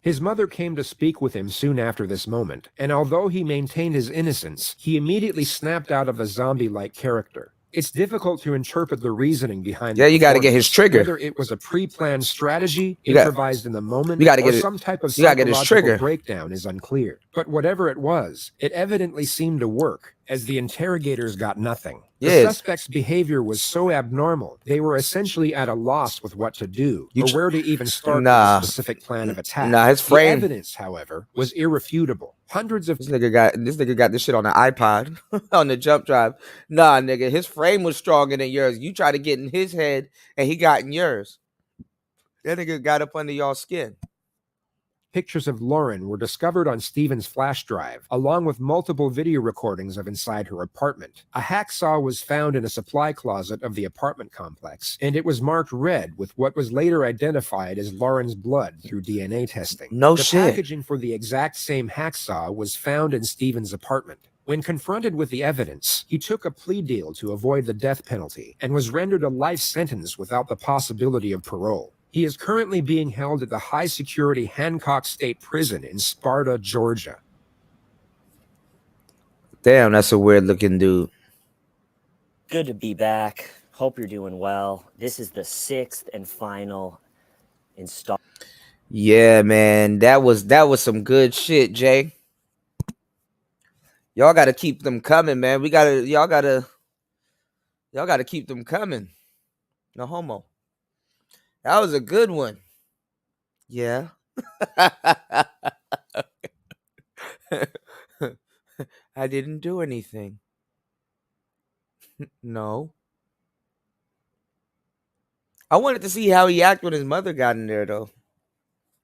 His mother came to speak with him soon after this moment, and although he maintained his innocence, he immediately snapped out of the zombie-like character. It's difficult to interpret the reasoning behind Yeah, the you gotta get his performance, trigger. whether it was a pre-planned strategy, You got- improvised in the moment, you gotta or get it- some type of you gotta get his psychological trigger. breakdown is unclear. But whatever it was, it evidently seemed to work, as the interrogators got nothing. The Yes. suspect's behavior was so abnormal, they were essentially at a loss with what to do, You or tr- where to even start Nah. with a specific plan of attack. Nah, his frame- The evidence, however, was irrefutable. Hundreds of This nigga got this shit on the iPod on the jump drive. Nah, nigga, his frame was stronger than yours. You try to get in his head, and he got in yours. That nigga got up under y'all skin. pictures of Lauren were discovered on Stephen's flash drive, along with multiple video recordings of inside her apartment. A hacksaw was found in a supply closet of the apartment complex, and it was marked red with what was later identified as Lauren's blood through DNA testing. No the shit. packaging for the exact same hacksaw was found in Stephen's apartment. When confronted with the evidence, he took a plea deal to avoid the death penalty and was rendered a life sentence without the possibility of parole. He is currently being held at the high-security Hancock State Prison in Sparta, Georgia. Damn, that's a weird-looking dude. Good to be back. Hope you're doing well. This is the 6th and final installment. Yeah, man, that was some good shit, Jay. Y'all gotta keep them coming, man. Y'all gotta keep them coming. No homo. That was a good one. Yeah. I didn't do anything. No. I wanted to see how he acted when his mother got in there, though.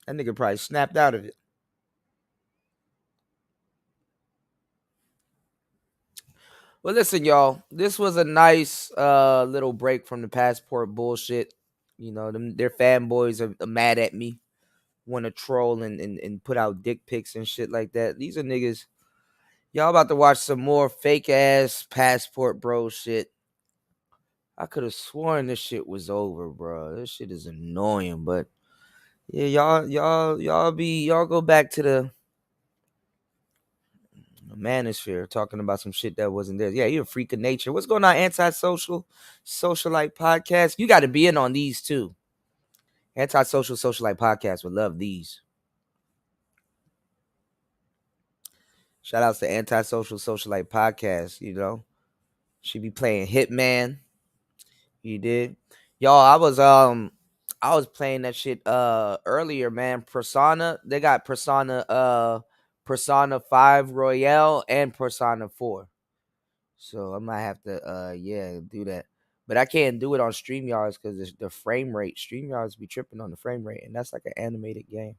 That nigga probably snapped out of it. Well, listen, y'all. This was a nice little break from the passport bullshit. You know, their fanboys are mad at me. Want to troll and put out dick pics and shit like that. These are niggas. Y'all about to watch some more fake ass passport bro shit. I could have sworn this shit was over, bro. This shit is annoying, but yeah, y'all go back to the manosphere talking about some shit that wasn't there. Yeah, you're a freak of nature. What's going on, Antisocial Socialite Podcast? You got to be in on these too. Antisocial Socialite Podcast would love these. Shout outs to Antisocial Socialite Podcast, you know. She be playing Hitman. You did. Y'all, I was playing that shit earlier, man. Persona. They got Persona 5 Royale and Persona 4. So I might have to do that. But I can't do it on StreamYards because the frame rate. StreamYards be tripping on the frame rate, and that's like an animated game.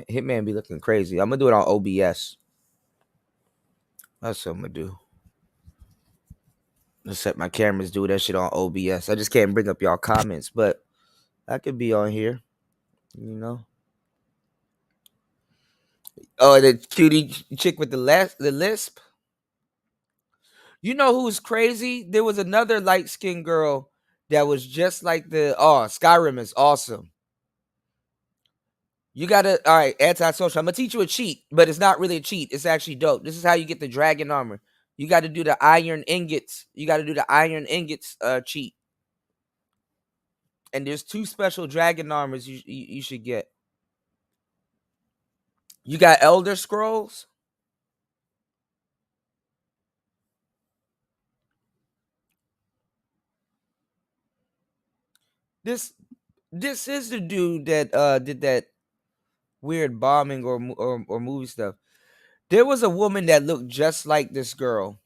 Hitman be looking crazy. I'm gonna do it on OBS. That's what I'm gonna do. Let's set my cameras, do that shit on OBS. I just can't bring up y'all comments, but I could be on here, you know. Oh, the cutie chick with the lisp. You know who's crazy? There was another light-skinned girl that was just like Skyrim is awesome. You gotta, all right, Antisocial. I'm gonna teach you a cheat, but it's not really a cheat. It's actually dope. This is how you get the dragon armor. You got to do the iron ingots. You got to do the iron ingots cheat. And there's 2 special dragon armors you should get. You got Elder Scrolls. This is the dude that did that weird bombing or movie stuff. There was a woman that looked just like this girl,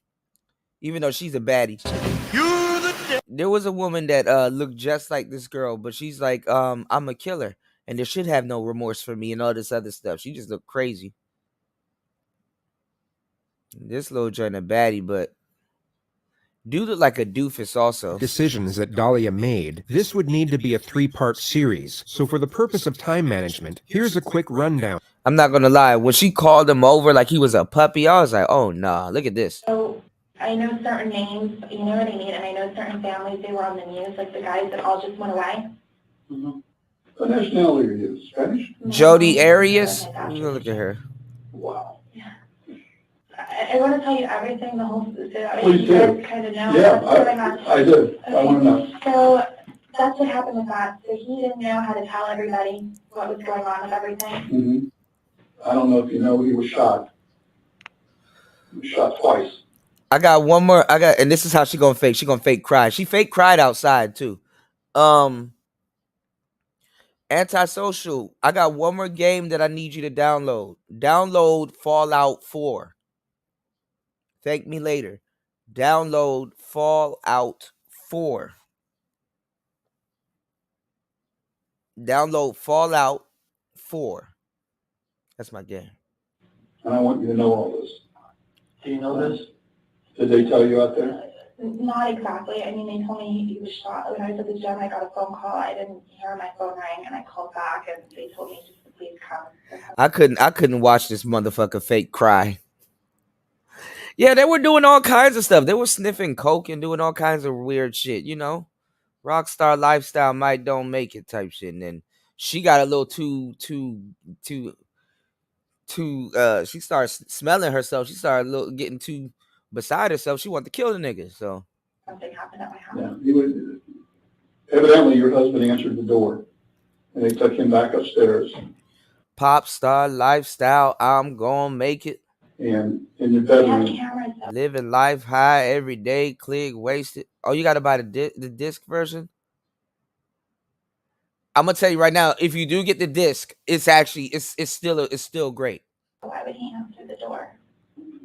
even though she's a baddie. There was a woman that looked just like this girl, but she's like, I'm a killer, and there should have no remorse for me and all this other stuff. She just looked crazy. This little joint a baddie, but dude looked like a doofus also. Decisions that Dahlia made, this would need to be a 3-part series. So for the purpose of time management, here's a quick rundown. I'm not gonna lie, when she called him over like he was a puppy, I was like, oh nah, look at this. So I know certain names, you know what I mean, and I know certain families, they were on the news, like the guys that all just went away. Mm-hmm. What nationality are you? Spanish? Jodi Arias? Look at her. Wow. I want to tell you everything, the whole, so Please you do. guys kind of know Yeah, what's going on. I do. I want to know. So that's what happened with that. So he didn't know how to tell everybody what was going on with everything. Mm-hmm. I don't know if you know, he was shot. He was shot twice. I got one more. And this is how she gonna fake. She gonna fake cry. She fake cried outside too. Antisocial. I got one more game that I need you to download. Download Fallout 4. Thank me later. Download Fallout 4. Download Fallout 4. That's my game. And I want you to know all this. Do you know this? Did they tell you out there? Not exactly. I mean, they told me he was shot. When I was at the gym, I got a phone call. I didn't hear my phone ring, and I called back, and they told me just to please come. I couldn't watch this motherfucker fake cry. Yeah, they were doing all kinds of stuff. They were sniffing coke and doing all kinds of weird shit, you know? Rockstar lifestyle might don't make it type shit. And then she got a little too she started smelling herself. She started getting too beside herself. She wanted to kill the nigga, so. Something happened at my house. Yeah. He would, evidently, your husband answered the door, and they took him back upstairs. Pop star lifestyle, I'm gonna make it. And in your bedroom, living life high every day, click wasted. Oh, you gotta buy the disc version. I'm gonna tell you right now, if you do get the disc, it's actually it's still great. Why would he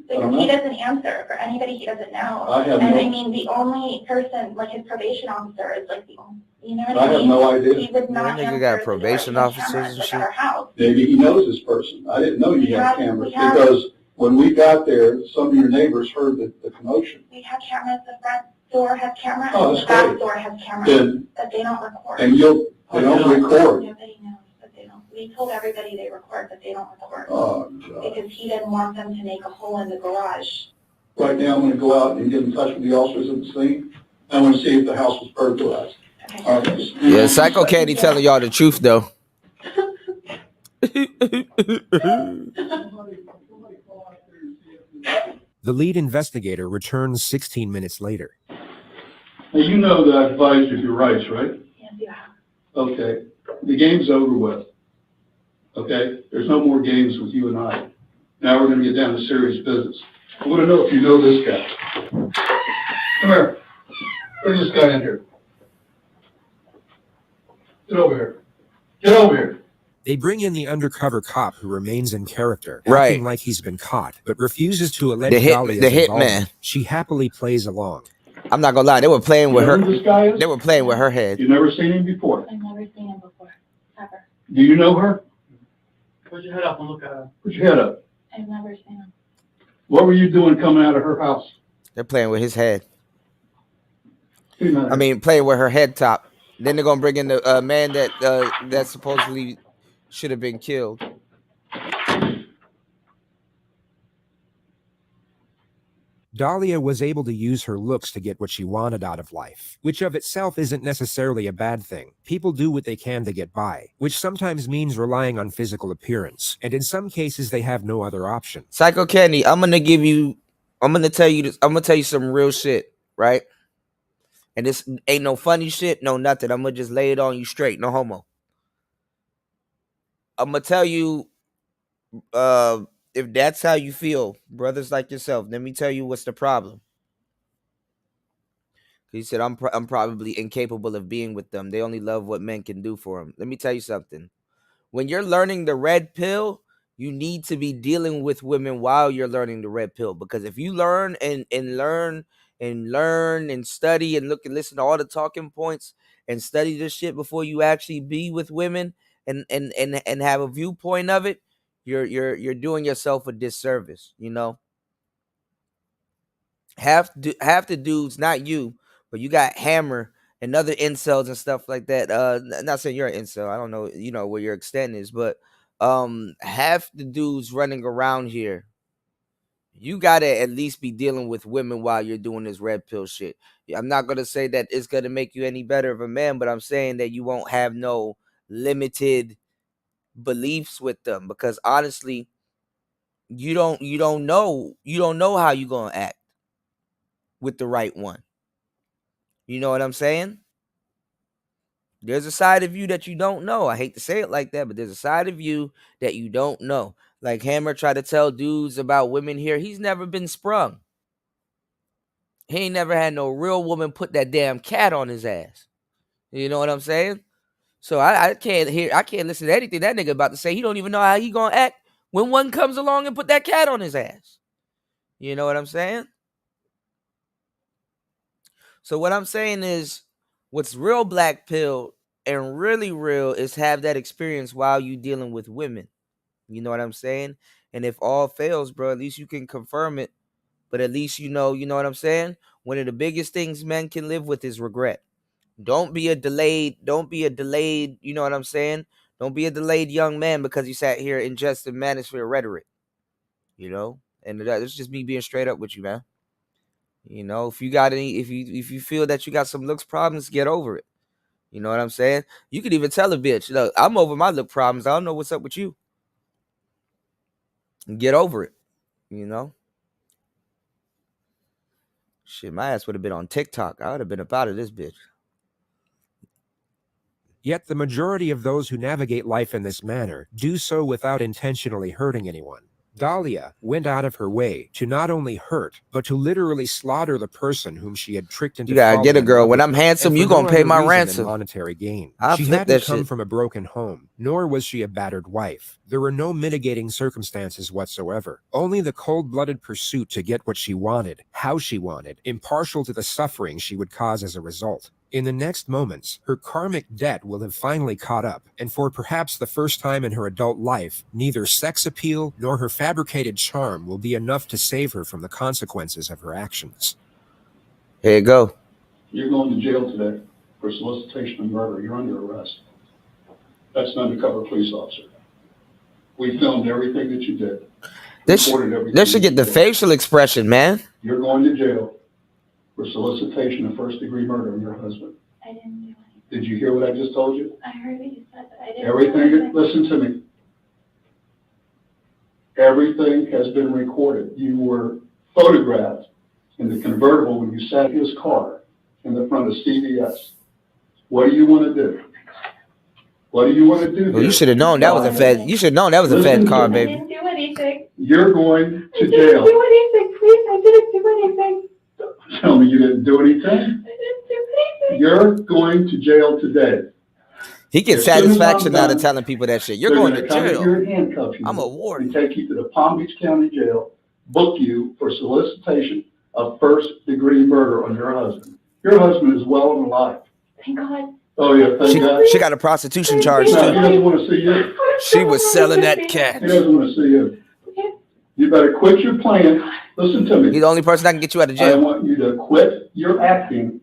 Because he doesn't answer for anybody he doesn't know. I have And no- I mean, the only person, like his probation officer is like the only, you know what I I have mean? no idea. He would not That nigga answer got the probation door. We have officers cameras, and like, shit. at our house. Maybe he knows this person. I didn't know you had have- cameras we have- because when we got there, some of your neighbors heard the commotion. We have cameras, the front door has camera, Oh, and that's the back great. door has camera, Then- but they don't record. And they don't record. Nobody knows, but they don't. We told everybody they record, but they don't record. Oh, God. Because he didn't want them to make a hole in the garage. Right now, I'm gonna go out and get in touch with the officers at the scene. I wanna see if the house was burglarized. All right. Yeah, Psycho Candy telling y'all the truth though. The lead investigator returns 16 minutes later. Now, you know that I advised you of your rights, right? Yes, you have. Okay. The game's over with. Okay? There's no more games with you and I. Now we're gonna get down to serious business. I wanna know if you know this guy. Come here. Bring this guy in here. Get over here. Get over here. They bring in the undercover cop who remains in character, Right. acting like he's been caught, but refuses to allege The hit- Dahlia's the hitman. involvement. She happily plays along. I'm not gonna lie, they were playing with You her. know who this guy is? They were playing with her head. You've never seen him before. I've never seen him before, ever. Do you know her? Put your head up and look at her. Put your head up. I've never seen him. What were you doing coming out of her house? They're playing with his head. You know. I mean, playing with her head top. Then they're gonna bring in the man that supposedly should have been killed. Dahlia was able to use her looks to get what she wanted out of life, which of itself isn't necessarily a bad thing. People do what they can to get by, which sometimes means relying on physical appearance, and in some cases they have no other option. Psycho Candy, I'm gonna tell you this. I'm gonna tell you some real shit, right? And this ain't no funny shit, no nothing. I'm gonna just lay it on you straight, no homo. I'm gonna tell you, if that's how you feel, brothers like yourself, let me tell you what's the problem. He said, I'm probably incapable of being with them. They only love what men can do for them. Let me tell you something. When you're learning the red pill, you need to be dealing with women while you're learning the red pill. Because if you learn and study and look and listen to all the talking points and study this shit before you actually be with women and have a viewpoint of it, you're doing yourself a disservice, you know. Half the dudes, not you, but you got Hammer and other incels and stuff like that. Not saying you're an incel. I don't know, you know, where your extent is, but half the dudes running around here, you gotta at least be dealing with women while you're doing this red pill shit. I'm not gonna say that it's gonna make you any better of a man, but I'm saying that you won't have no limited beliefs with them, because honestly, you don't know how you gonna act with the right one. You know what I'm saying? There's a side of you that you don't know. I hate to say it like that, but there's a side of you that you don't know. Like Hammer tried to tell dudes about women here. He's never been sprung. He ain't never had no real woman put that damn cat on his ass. You know what I'm saying? So I can't listen to anything that nigga about to say. He don't even know how he gonna act when one comes along and put that cat on his ass. You know what I'm saying? So what I'm saying is, what's real black pill and really real is have that experience while you dealing with women. You know what I'm saying? And if all fails, bro, at least you can confirm it. But at least you know what I'm saying? One of the biggest things men can live with is regret. Don't be a delayed, you know what I'm saying? Don't be a delayed young man because you sat here ingesting manosphere rhetoric. You know? And that's just me being straight up with you, man. You know, if you got any, if you feel that you got some looks problems, get over it. You know what I'm saying? You could even tell a bitch, look, I'm over my look problems. I don't know what's up with you. Get over it. You know? Shit, my ass would have been on TikTok. I would have been up out of this bitch. Yet the majority of those who navigate life in this manner do so without intentionally hurting anyone. Dahlia went out of her way to not only hurt, but to literally slaughter the person whom she had tricked into You gotta get a falling in girl. love When with I'm her, handsome, and you for gonna no pay other my reason ransom. than monetary gain. I'll She flip hadn't that come shit. from a broken home, nor was she a battered wife. There were no mitigating circumstances whatsoever. Only the cold-blooded pursuit to get what she wanted, how she wanted, impartial to the suffering she would cause as a result. In the next moments, her karmic debt will have finally caught up, and for perhaps the first time in her adult life, neither sex appeal nor her fabricated charm will be enough to save her from the consequences of her actions. Here you go. You're going to jail today for solicitation of murder. You're under arrest. That's an undercover police officer. We filmed everything that you did. This should get the facial expression, man. You're going to jail for solicitation of first-degree murder on your husband. I didn't do anything. Did you hear what I just told you? I heard what you said, but I didn't do Everything, anything. listen to me. Everything has been recorded. You were photographed in the convertible when you sat in his car in the front of CVS. What do you want to do? What do you want to do? Well, you should have known that was a Fed. You should have known that was a Fed car, I baby. didn't do anything. You're going I to didn't jail. do anything, please. I didn't do anything. Tell me you didn't do anything. I didn't do anything. You're going to jail today. He gets As soon as satisfaction I'm out of done, telling people that shit. You're they're going gonna to come in jail. here and handcuff you. I'm a warden. And take you to the Palm Beach County Jail, book you for solicitation of first-degree murder on your husband. Your husband is well and alive. Thank God. Oh, yeah, thank God. She got a prostitution charge No, he too. doesn't want to see you. She was selling that cat. He doesn't want to see you. You better quit your playing. Listen to me. He's the only person that can get you out of I jail. want you to quit your acting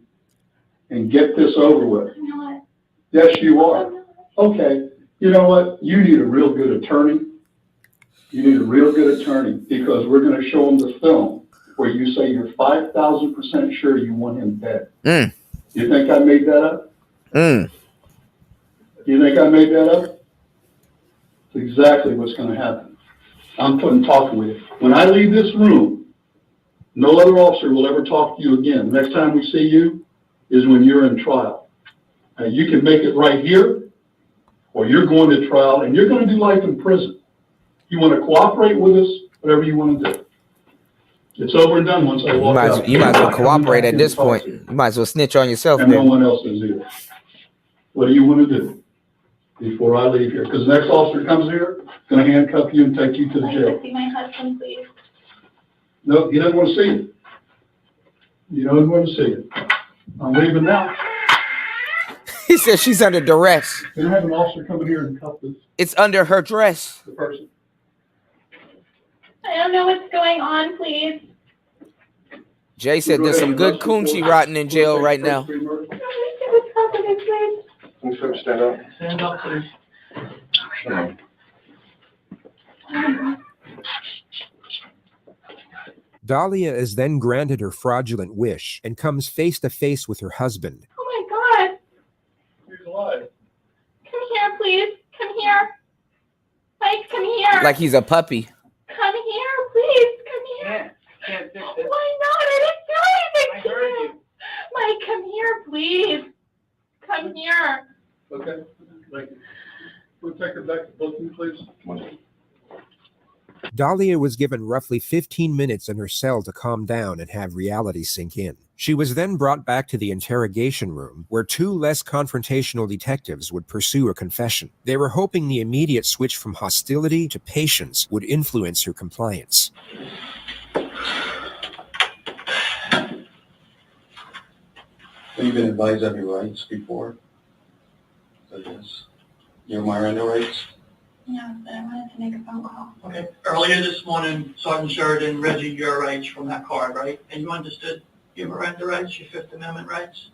and get this over with. I'm not. Yes, you are. Okay. You know what? You need a real good attorney. You need a real good attorney because we're going to show them the film where you say you're 5,000% sure you want him dead. You think I made that up? You think I made that up? It's exactly what's going to happen. I'm talking with you. When I leave this room, no other officer will ever talk to you again. Next time we see you is when you're in trial. You can make it right here, or you're going to trial, and you're going to do life in prison. You want to cooperate with us, whatever you want to do. It's over and done once I walk out. You might as well cooperate at this point. You might as well snitch on yourself, And no man. one else is either. What do you want to do before I leave here? Because the next officer comes here, going to handcuff you and take you to the I'd jail. like to see my husband, please. No, he doesn't want to see you. He doesn't want to see you. I'm leaving now. He said she's under duress. Can I have an officer come in here and cuff this It's under her dress. the person? I don't know what's going on, please. Jay said there's some good coochie rotting in jail right now. Can we see what's happening, please? Can you stand up? Stand up, please. Dahlia is then granted her fraudulent wish and comes face to face with her husband. Oh my God. He's alive. Come here, please. Come here. Mike, come here. Like he's a puppy. Come here, please. Come here. Can't fix it. Why not? I didn't do anything I to heard you. Mike, come here, please. Come here. Okay, thank you. We'll take her back to booking, please. Dahlia was given roughly 15 minutes in her cell to calm down and have reality sink in. She was then brought back to the interrogation room, where two less confrontational detectives would pursue a confession. They were hoping the immediate switch from hostility to patience would influence her compliance. You've been advised of your rights before? So yes. Your Miranda rights? Yeah, but I wanted to make a phone call. Okay, earlier this morning, Sergeant Sheridan read you your rights from that card, right? And you understood your Miranda rights, your Fifth Amendment rights?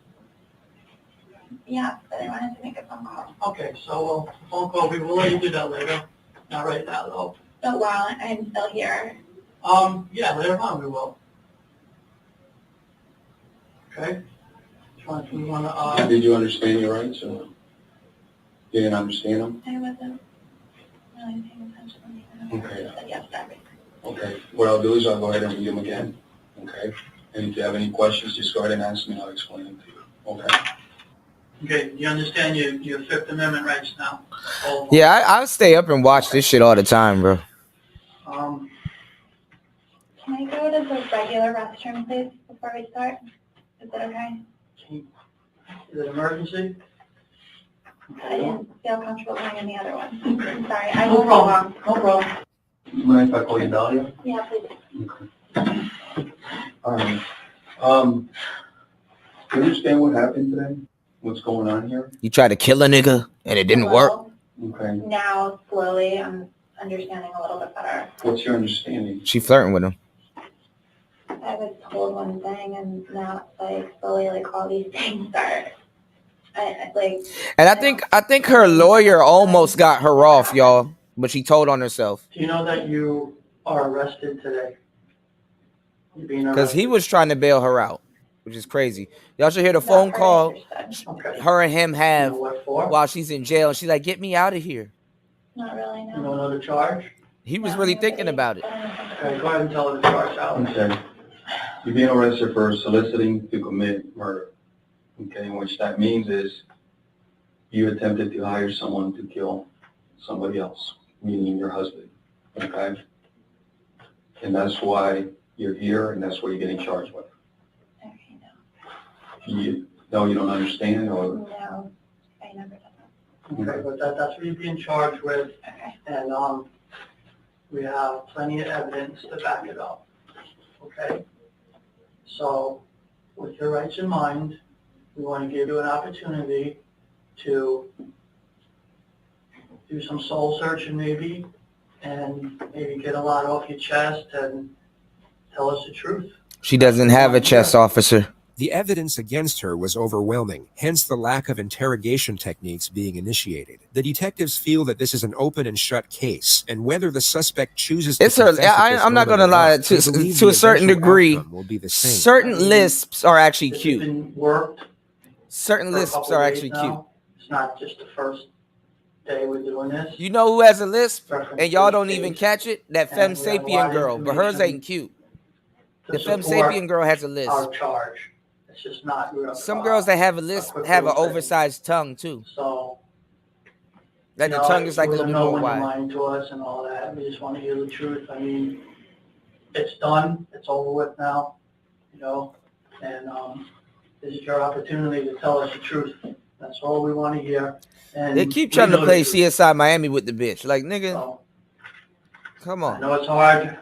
Yeah, but I wanted to make a phone call. Okay, so the phone call, we will let you do that later. Not right now, though. So while I'm still here, Yeah, later on we will. Okay? We wanna, Did you understand your rights or you didn't understand them? I wasn't really paying attention. Okay. I said yes to everything. Okay. What I'll do is I'll go ahead and read them again. Okay? And if you have any questions, just go ahead and ask me and I'll explain them to you. Okay? okay, you understand your Fifth Amendment rights now? All of them. Yeah, I stay up and watch this shit all the time, bro. the regular restroom, please, before we start? Is that okay? Is it emergency? I didn't feel comfortable going in the other one. I'm sorry. I No will problem, no problem. You mind if I call you Dahlia? Yeah, please. All right. Do you understand what happened today? What's going on here? You tried to kill a nigga and it didn't work. Okay. Now, slowly, I'm understanding a little bit better. What's your understanding? She flirting with him. I was told one thing, and now it's like slowly, like all these things are, like. And I think her lawyer almost got her off, y'all, but she told on herself. Do you know that you are arrested today? You're being Because arrested. he was trying to bail her out, which is crazy. Y'all should hear the phone call her and him have while she's in jail. And she's like, get me out of here. Not really, no. You know another charge? He was really thinking about it. Okay, go ahead and tell her the charge out. Okay. You're being arrested for soliciting to commit murder. Okay, which that means is you attempted to hire someone to kill somebody else, meaning your husband. Okay? And that's why you're here and that's what you're getting charged with. You don't understand, or? No, I never did that. Okay, but that's what you're being charged with. And, we have plenty of evidence to back it up. Okay? So, with your rights in mind, we want to give you an opportunity to do some soul searching maybe, and maybe get a lot off your chest and tell us the truth. She doesn't have a chest, officer. The evidence against her was overwhelming, hence the lack of interrogation techniques being initiated. The detectives feel that this is an open and shut case, and whether the suspect chooses to It's her. confess at this I'm not moment gonna or lie. not, they believe To the a certain eventual degree, outcome will be the same. certain lisps are actually It's cute. been worked Certain for a lisps couple are days actually now. cute. It's not just the first day we're doing this. You know who has a lisp, Reference and y'all to don't the even case. catch it? That And femme we have a lot sapien of girl, but hers information ain't cute. to The femme support sapien girl has a lisp. our charge. It's just not real. Some girls that have a lisp have an oversized tongue too. So, Like you the know, tongue is like a we little don't bit know more when you're wide. lying to us and all that. We just want to hear the truth. I mean, it's done. It's over with now, you know, and this is your opportunity to tell us the truth. That's all we want to hear. And They keep we trying to know the play truth. CSI Miami with the bitch. Like, nigga, So, come I on. know it's hard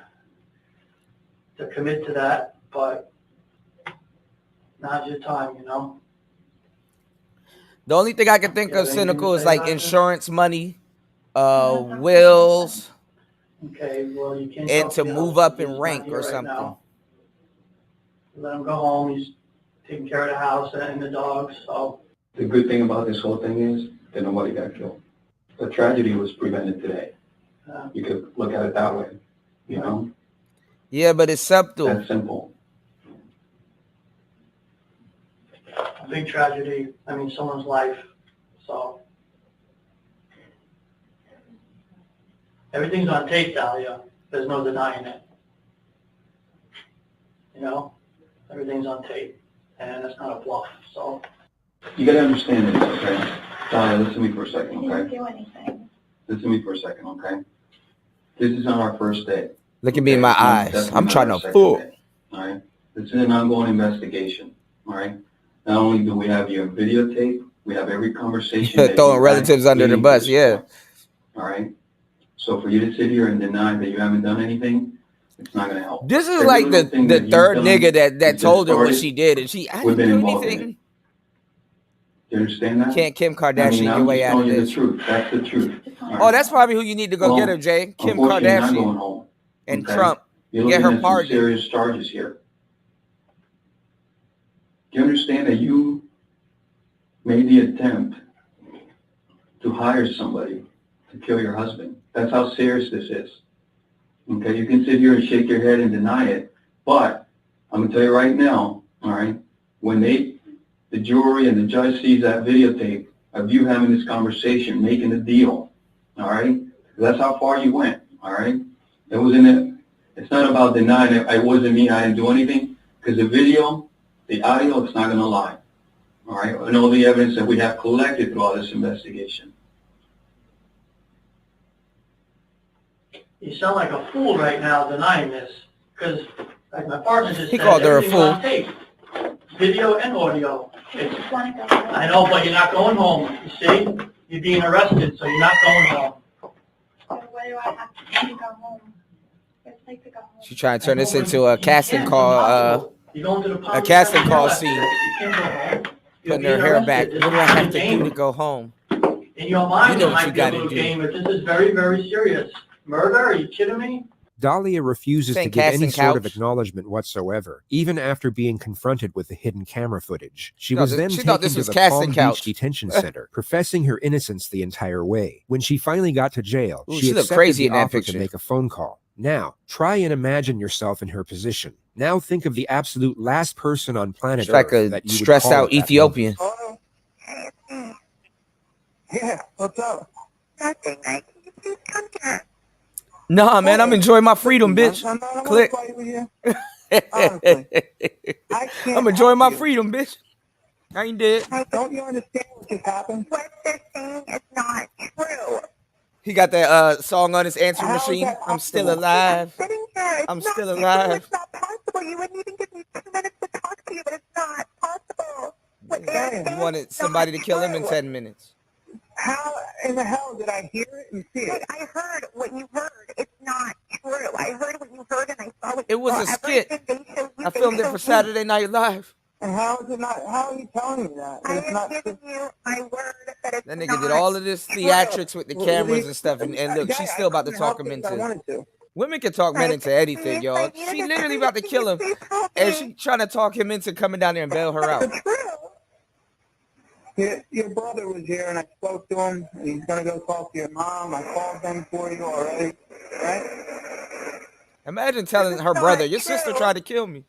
to commit to that, but now's your time, you know? The only thing I can think Yeah, of anything cynical to is say like about that? insurance money, wills, Okay, well, you can't. and talk to me move out. up He's in not rank here or right something. now. Let him go home. He's taking care of the house and the dogs, so. The good thing about this whole thing is that nobody got killed. The tragedy was prevented today. You could look at it that way, you know? Yeah, but it's subtle. That's simple. A big tragedy, I mean, someone's life, so. Everything's on tape, Dahlia. There's no denying it. You know, everything's on tape, and it's not a bluff, so. You gotta understand this, okay? Donna, listen to me for a second, I didn't okay? do anything. Listen to me for a second, okay? This is not our first day. Look at me in my It's not- eyes. definitely I'm not trying our to second fool. day, all right? This is an ongoing investigation, all right? Not only do we have your videotape, we have every conversation. that Throwing you relatives had under the leading to bus, this yeah. point, all right? So for you to sit here and deny that you haven't done anything, it's not gonna help. This is Every like little thing the that you've third done nigga that since it told her what started, she did, and she, I we've didn't been do involved in anything. it. You understand that? Can't Kim I Kardashian mean, your I'm way just out of telling you the this. truth. That's the truth. Oh, that's probably who you need to go Well, get her, Jay. Kim unfortunately, you're not going Kardashian home, and okay? Trump. You're Get looking her at some pardoned. serious charges here. Do you understand that you made the attempt to hire somebody to kill your husband? That's how serious this is. Okay, you can sit here and shake your head and deny it, but I'm gonna tell you right now, all right, when the jury and the judge sees that videotape of you having this conversation, making a deal, all right, that's how far you went, all right? It wasn't it. It's not about denying it. It wasn't me. I didn't do anything, because the video, the audio, it's not gonna lie, all right, and all the evidence that we have collected throughout this investigation. You sound like a fool right now denying this, because Like my partner just He said, called her a everything's on fool. tape. Video and audio. I just want to go home. I know, but you're not going home, you see? You're being arrested, so you're not going home. But why do I have to go home? It's like to go home. She trying to turn this into a casting call, You're going to the a police casting and call tell scene. us you can't go home. You're Putting her being hair back. arrested. What do I This is have to a do to game. go home? In your mind, You know it what you might be a gotta little do. game, but this is very, very serious. Murder? Are you kidding me? Dahlia refuses This to ain't give any casting sort of couch. acknowledgement whatsoever, even after being confronted with the hidden camera footage. She No, was this- then she thought taken this to was the casting Palm couch. Beach Detention Center, professing her innocence the entire way. When she finally got to jail, Ooh, she she looked accepted crazy the in that offer to picture. make a phone call. Now, try and imagine yourself in her position. Now think of the absolute last person on planet She's like Earth a that you would stressed call out at that Ethiopian. moment. Yeah, what's up? Nothing. Can you please come here? Nah, man, I'm enjoying my freedom, bitch. I'm not Click. gonna fight with you. Honestly, I can't. I'm enjoying my help you. freedom, bitch. I ain't dead. Don't you understand what just happened? What they're saying is not true. He got that song on his answering How is machine. that I'm still possible? alive. Sitting here, it's I'm not still true. alive. It's not possible. You wouldn't even give me 2 minutes to talk to you, but it's not possible. What they're Yeah. saying He wanted is somebody to not kill him in true. 10 minutes. How in the hell did I hear it and see it? I heard what you heard. It's not true. I heard what you heard and I saw what It you was saw. a skit. Everything they showed you, I they filmed it showed for me. Saturday Night Live. And how is it not? How are you telling me that? I It's am not. giving you my word that it's That nigga not did all of this theatrics with the What do cameras you- and stuff, and look, she's still about to talk him I into. wanted to. Women can talk men into anything, y'all. She literally about to kill him, and she trying to talk him into coming down there and bail her out. Your brother was here and I spoke to him. And he's gonna go talk to your mom. I called them for you already, right? Imagine telling her brother, your sister tried to kill me.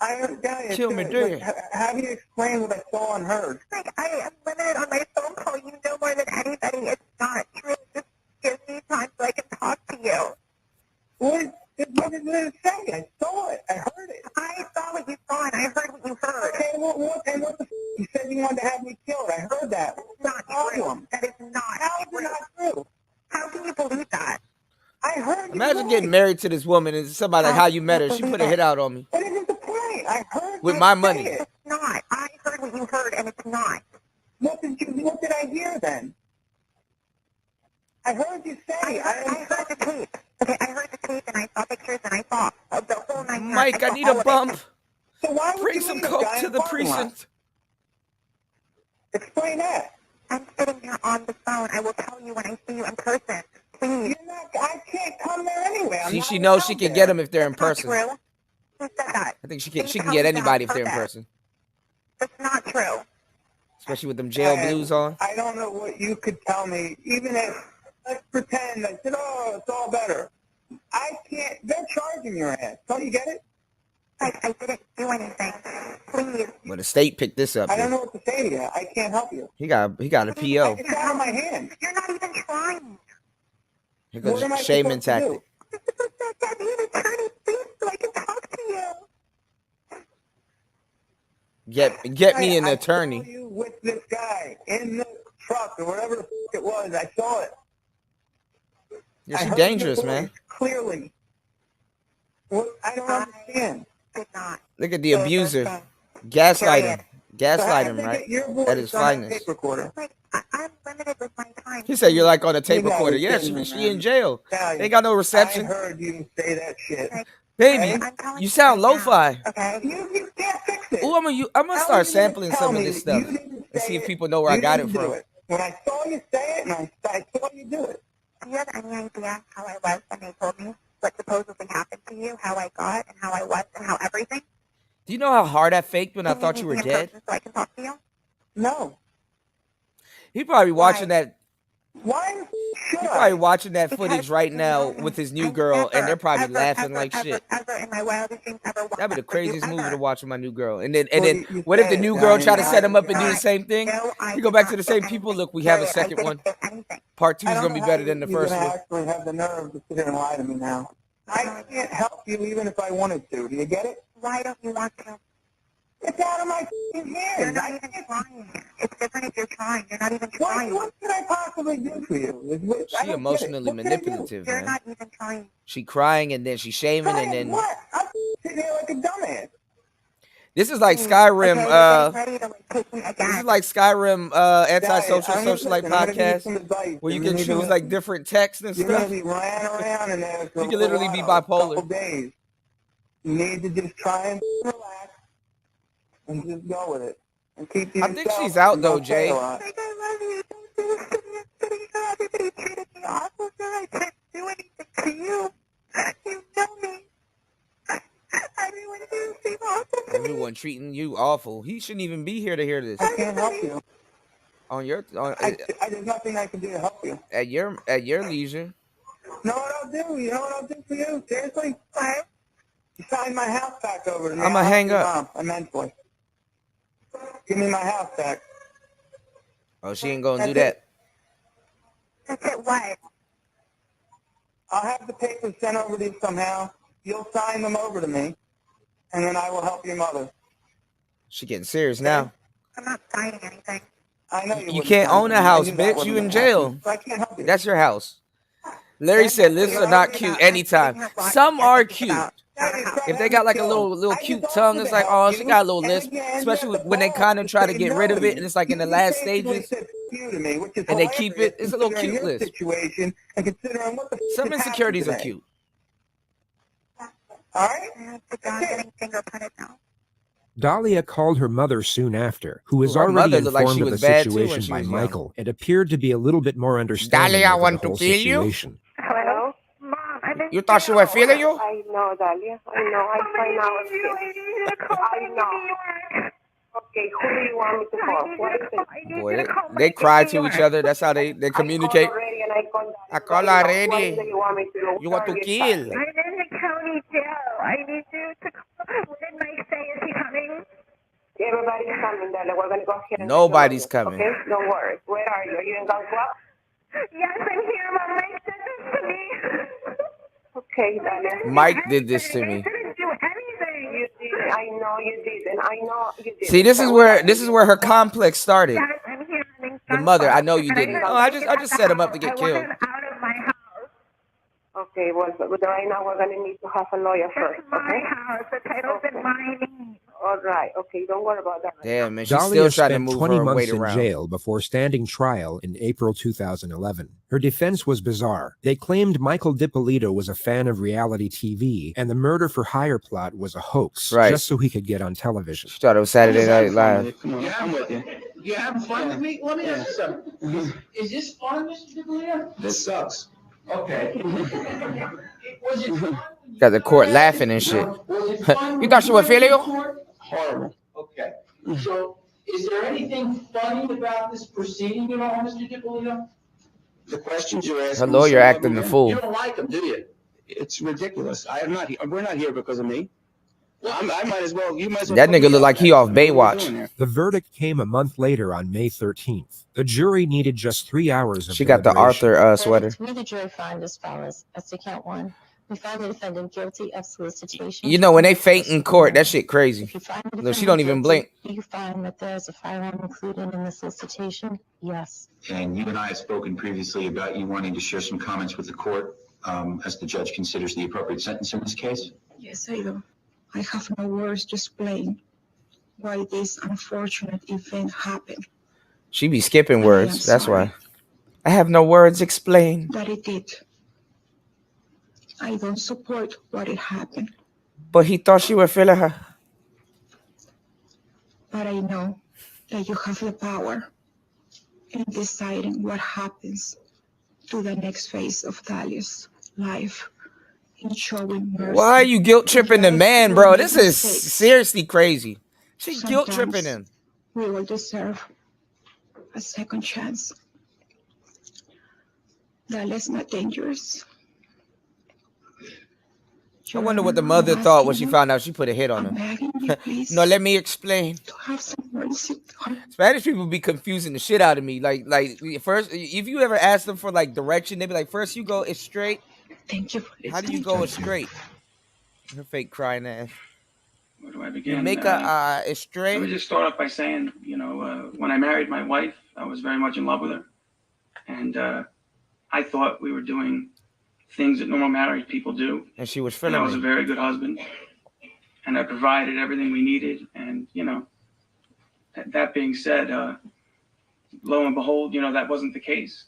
I understand. Kill me dead. How do you explain what I saw and heard? Like, I am limited on my phone call. You know more than anybody. It's not true. Just give me time so I can talk to you. What did it say? I saw it. I heard it. I saw what you saw and I heard what you heard. Okay, what the you said you wanted to have me killed. I heard that. It's not true. That is not How is it not true? How can you believe that? I heard you. Imagine getting married to this woman and somebody like how you met her. She put a hit out on me That isn't the point. I heard with you my say money. it. It's not. I heard what you heard and it's not. What did I hear then? I heard you say. I heard the tape. Okay, I heard the tape and I saw pictures and I saw of the whole 9 yards. Mike, I saw need all a of it. bump. So why would Bring you some leave this coke guy to in the parking lot? precinct. Explain that. I'm sitting here on the phone. I will tell you when I see you in person. Please. You're not. I can't come there anyway. I'm See, not she knows she allowed can there. get him if they're in That's not person. true. Who said that? I think she can get anybody if they're in person, That's not true. especially with them jail blues on. I don't know what you could tell me. Even if let's pretend I said, "Oh, it's all better." I can't. They're charging your ass. Don't you get it? I didn't do anything. Please. Well, the state picked this up. I don't Then. know what to say to you. I can't help you. He got a PO. It's out of my hands. You're not even trying. Here What goes am I shaman supposed to do? tactic. Get me an attorney, please, so I can talk to you. Get me an I attorney. saw you with this guy in the truck or whatever the f it was. I saw it. Yeah, I she's heard dangerous, your man. voice clearly. What? I don't understand. Did not. Look at the So abuser, that's gaslight him, So gaslight how him, did they right? get your voice At his on that finest. tape recorder? Like, I'm limited with my time. He said you're like on a tape You gotta recorder. be Yeah, kidding me, she man. in jail. Tell you. Ain't got no I reception. heard you say that shit. Baby, I'm telling you sound right now, lo-fi. Okay. You can't fix it. Ooh, I'm gonna How are start you sampling gonna some tell of me this that you stuff didn't and say see if it? people know where I You got it didn't do from. it. When I saw you say it, and I saw you do it. Do you have any idea how I was when they told me what supposedly happened to you, how I got and how I was and how everything? Do you know how hard I faked when I Can thought meet you were me in dead? person so I can talk to you? No. He probably watching that. Why should He I? probably watching that footage right now with his new girl, and they're probably laughing like shit. Ever in my wildest dreams ever want That'd be the that for you, craziest movie ever. to watch with my new girl. And then you what if the said new it, girl Diane. try to set him up and do the No, same thing? No, I You go did back not to the say same people. anything. Look, we have a Period. I second didn't one. say anything. Part 2 I is don't gonna be know better how than the you're first gonna one. actually have the nerve to sit here and lie to me now. I can't help you even if I wanted to. Do you get it? Why don't you want to? It's out of my f***ing hands. You're not even trying. It's different if you're trying. You're not even trying. What could I possibly do for you? She emotionally manipulative, You're man. not even trying. She crying and then she shaming and then What? I'm sitting here like a dumbass. this is like Skyrim. This is like Skyrim antisocial socialite podcast where you can choose like different texts and You're stuff. gonna be lying around in there for You can literally be bipolar. couple days. You need to just try and relax and just go with it. And keep I think she's out though, Jay. I love you. Don't do this to me. Everybody treated me awful. I didn't do anything to you. You know me. Everyone here seems awful. Everyone treating you awful. He shouldn't even be here to hear this. I can't help you. On your There's nothing I can do to help you. at your leisure. Know what I'll do? You know what I'll do for you? Seriously? You sign my house back over to me. I'ma I'll hang help up. your mom immensely. Give me my house back. Oh, she ain't gonna do that. That's it. What? I'll have the papers sent over to you somehow. You'll sign them over to me, and then I will help your mother. She getting serious now. I'm not signing anything. I know You can't own a house, bitch. You in jail. So I can't help you. That's your house. Larry said lists are not cute anytime. Some are cute. If they got like a little cute tongue, it's like, oh, she got a little lisp. Especially when they kind of try to get rid of it and it's like in the last stages and they keep it. It's a little cute lisp. Some insecurities are cute. All right? I have to go and getting fingerprinted now. Dahlia called her mother soon after, who was Her already mother looked like informed she of the was bad, too, when situation she by was young. Michael and appeared to be a little bit more understanding Dahlia of want the to whole kill you? situation. Hello? Mom, I'm in You thought she was feeling you? I know, Dahlia. I know. I find out. I know. Okay, who do you want me to call? What is it? Boy, they cry to each other. That's how they communicate. I call already. You want to kill? I'm in the county jail. I need you to call. What did Mike say? Is he coming? Everybody's coming, Dahlia. We're going to go ahead and Nobody's coming. Okay, don't worry. Where are you? Are you in Gonzalo? Yes, I'm here, Mom. Mike did this to me. Okay, Dahlia. Mike did this to me. I didn't do anything. You did. I know you did, and I know you did. See, this is where her complex started. Yes, I'm here. The mother, I know you didn't. Oh, I just set him up to get killed. Out of my house. Okay, well, but right now we're going to need to have a lawyer first, okay? My house. The title's in my name. All right. Okay, don't worry about that. Damn, man, she's Dahlia still trying to spent move 20 her months weight in around. jail before standing trial in April 2011. Her defense was bizarre. They claimed Michael DiPolito was a fan of reality TV, and the murder for hire plot was a hoax, Right. just so he could get on television. She thought it was Saturday Night Live. Come on, I'm with you. You having fun with me? Let me ask you something. Is this fun, Mr. DeGlia? This sucks. Okay. Was it fun? Got the court laughing and shit. Was it fun? You thought she was feeling you? Horrible. Okay. So, is there anything funny about this proceeding at all, Mr. DiPolito? The questions you're asking. Her lawyer acting the fool. You don't like them, do you? It's ridiculous. I'm not. We're not here because of me. I might as well. You might as well. That nigga look like he off Baywatch. The verdict came a month later on May 13th. The jury needed just 3 hours of She got the deliberation. Arthur sweater. We, the jury, find as follows. As to count one, we find the defendant guilty of solicitation. You know when they faint in court, that shit crazy. If you find the Look, she don't even defendant blink. guilty, you find that there's a firearm included in the solicitation? Yes. And you and I have spoken previously about you wanting to share some comments with the court as the judge considers the appropriate sentence in this case. Yes, I do. I have no words to explain why this unfortunate event happened. She be skipping words. That's why. I have no words explain. That it did. I don't support what it happened, But he thought she was feeling her. but I know that you have the power in deciding what happens to the next phase of Dahlia's life. In showing mercy. Why are you guilt tripping the man, bro? This is seriously crazy. She guilt tripping him. We will deserve a second chance. Dahlia's not dangerous. I wonder what the mother thought when she found out she put a hit on him. No, let me explain. Spanish people be confusing the shit out of me. Like first, if you ever ask them for like direction, they be like, first you go it's straight. Thank you for How do you go straight? Her fake crying ass. Where do I You begin? make a stray. Let me just start off by saying, when I married my wife, I was very much in love with her. And I thought we were doing things that normal married people do. And she was And I was a feeling very good husband. And I provided everything we needed. And, that being said, lo and behold, that wasn't the case.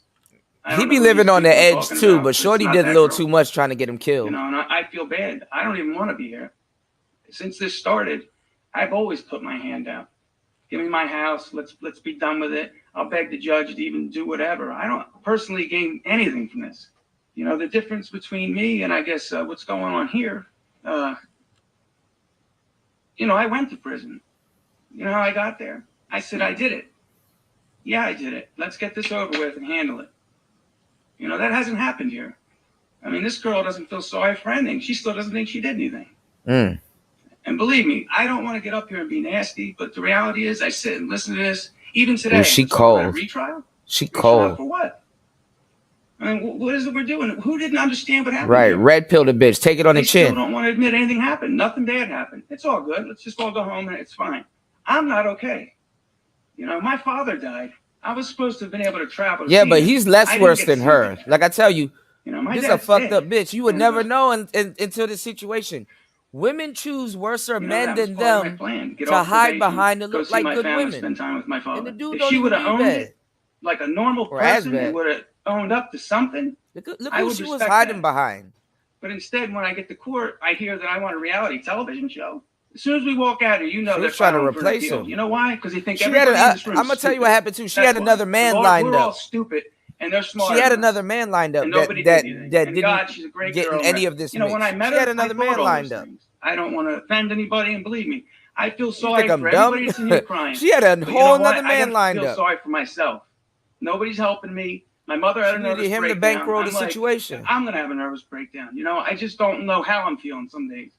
He be living on the edge too, but Shorty did a little too much trying to get him killed. And I feel bad. I don't even want to be here. Since this started, I've always put my hand out. Give me my house. Let's be done with it. I'll beg the judge to even do whatever. I don't personally gain anything from this. The difference between me and I guess what's going on here, I went to prison. You know how I got there? I said I did it. Yeah, I did it. Let's get this over with and handle it. That hasn't happened here. I mean, this girl doesn't feel sorry for anything. She still doesn't think she did anything. Mm. And believe me, I don't want to get up here and be nasty, but the reality is I sit and listen to this. Even today, Ooh, she it's all about cold. Retrial? She Retrial cold. for what? I mean, what is it we're doing? Who didn't understand what happened? Right, here? red pill the bitch. Take it on They the still chin. don't want to admit anything happened. Nothing bad happened. It's all good. Let's just all go home and it's fine. I'm not okay. My father died. I was supposed to have been able to travel. Yeah, but he's less I didn't worse get than sick. her. Like I tell you, My this is a dad's fucked dead. up bitch. You would never know until this situation. Women choose worser men That was than part of my them plan. Get to off hide probation, behind to go look see like my good family, women. spend time with my father. And the dude If don't she even would have be owned bad. it like a normal Or as person bad. and would have owned up to something, Look I who would she was respect hiding that. behind. But instead, when I get to court, I hear that I want a reality television show. As soon as we walk out here, She they're was trying to filing for an replace appeal. him. You know why? Because they think She had everybody in this room I'm is gonna tell you stupid. what happened too. She That's had why. another man We're lined all up. stupid, and they're smarter She had than us. another man lined up And that nobody that did anything. that And didn't God, she's a great get girl. in any of this When mix. I met She her, had another I man thought all lined those up. things. I don't want to offend anybody, and believe me, I feel You sorry think I'm for dumb? everybody that's in here crying. She had a But you whole know what? nother I man gotta lined feel up. sorry for myself. Nobody's helping me. My mother had She a nervous needed him to breakdown. bankroll the I'm like, situation. I'm gonna have a nervous breakdown. I just don't know how I'm feeling some days,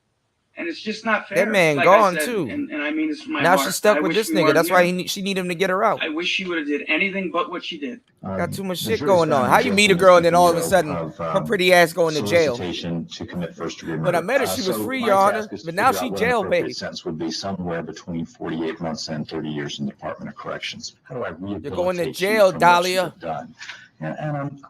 and it's just not fair. That man like gone I said, too. And I mean this from my Now heart. she's stuck I with wish this we nigga. weren't That's why here. she need him to get her out. I wish she would have did anything but what she did. Got too much The shit jury's going on. found How you meet a guilty girl and then all of a of, sudden her pretty ass going to jail? solicitation to commit first-degree murder. When I met her, she was So free, my Your Honor, task is to but now figure she out what an jail appropriate baby. sentence would be somewhere between 48 months and 30 years in the Department of Corrections. How do I rehabilitate You're going to you jail, from what you Dahlia. have done? And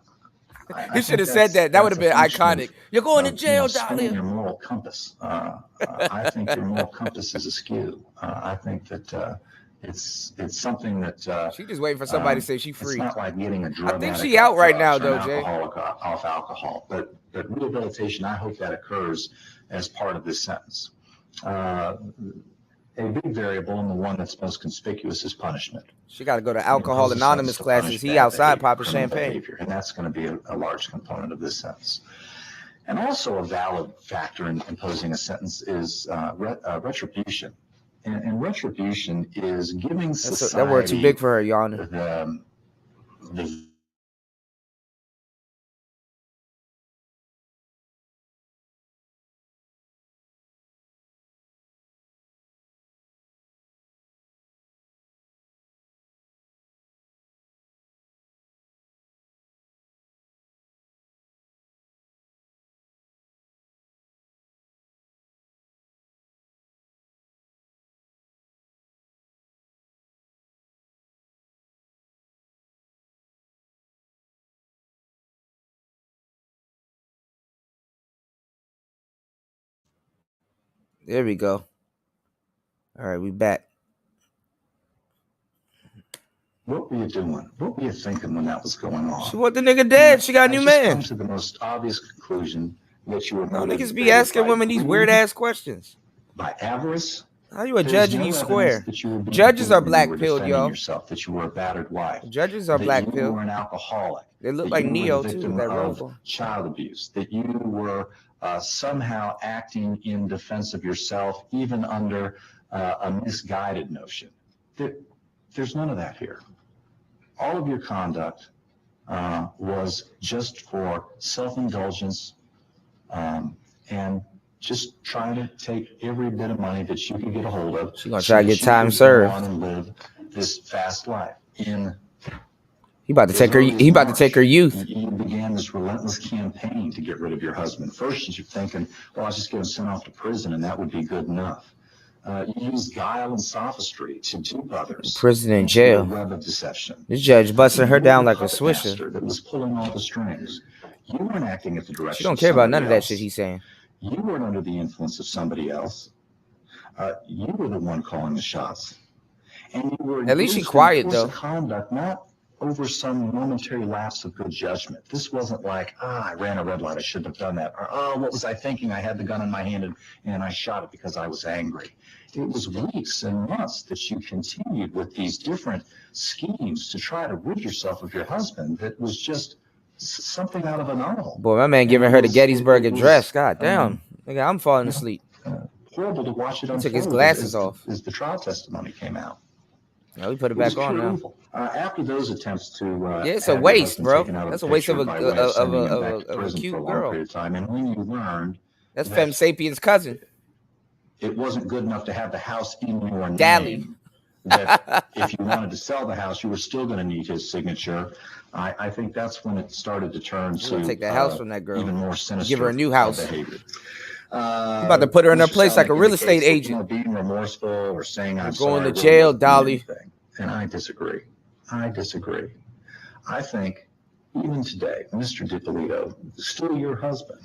He should have said that. That would have been iconic. You're going to jail, spinning Dahlia. your moral compass. I think your moral compass is askew. I think that it's something that She just waiting for somebody to say she it's free. not like getting a drug I think addict she out off right now, drugs or though, an Jay. alcoholic off alcohol, but rehabilitation, I hope that occurs as part of this sentence. A big variable, and the one that's most conspicuous, is punishment. She got to go to Alcohol Impose a Anonymous sentence to classes. punish He bad outside behavior, popping criminal champagne. behavior, and that's going to be a large component of this sentence. And also a valid factor in imposing a sentence is retribution. And retribution is giving society That word too big for her, Your Honor. the There we go. All right, we back. What were you doing? What were you thinking when that was going on? She want the nigga dead. She got a new I just man. come to the most obvious conclusion that you were No, motivated niggas be asking by women these greed, weird ass questions. by avarice. How you a There's judge and no you evidence square? that you were being Judges are beaten, you black were pilled, defending y'all. yourself, that you were a battered wife. Judges are that black you pilled. were an alcoholic. They look that like you were Neo the too. victim That of role. child abuse. That you were somehow acting in defense of yourself, even under a misguided notion. There's none of that here. All of your conduct was just for self-indulgence and just trying to take every bit of money that you could get a hold of. She gonna try to so get that time you could served. go on and live this fast life. He about to take her. He about to take her youth. You began this relentless campaign to get rid of your husband. First, you're thinking, well, I'll just get him sent off to prison and that would be good enough. You use guile and sophistry to dupe others. Prison and into jail. a web of deception. This judge busting her You were down the like a puppet swisher. master that was pulling all the strings. You weren't acting at the direction She don't of care about none somebody of that else. shit he's saying. You weren't under the influence of somebody else. You were the one calling the shots. And you were At least she engaged in quiet, course though. of conduct, not over some momentary lapse of good judgment. This wasn't like, I ran a red light, I shouldn't have done that. Or, oh, what was I thinking? I had the gun in my hand and I shot it because I was angry. It was weeks and months that you continued with these different schemes to try to rid yourself of your husband that was just something out of a novel. Boy, my man giving her the Gettysburg Address. God damn. Nigga, I'm falling asleep. Horrible to watch it He unfold. took his glasses off. As the trial testimony came out. No, we put it It was back on pure now. evil. After those attempts to Yeah, it's a have your waste, husband bro. taken out of That's the a waste of picture a by way sending him back to of a prison for cute a long girl. period of time, and when you learned That's that Femme Sapien's cousin. it wasn't good enough to have the house in your Dally. name, that if you wanted to sell the house, you were still going to need his signature. I think that's when it started to turn You gonna to take that house from that girl. even more sinister Give her a new house. behavior. You about to put her in her Mr. place like a Selnick real estate indicates that, agent. being remorseful or saying I'm You're sorry going to really jail, doesn't mean Dolly. anything. And I disagree. I disagree. I think even today, Mr. DiPolito is still your husband.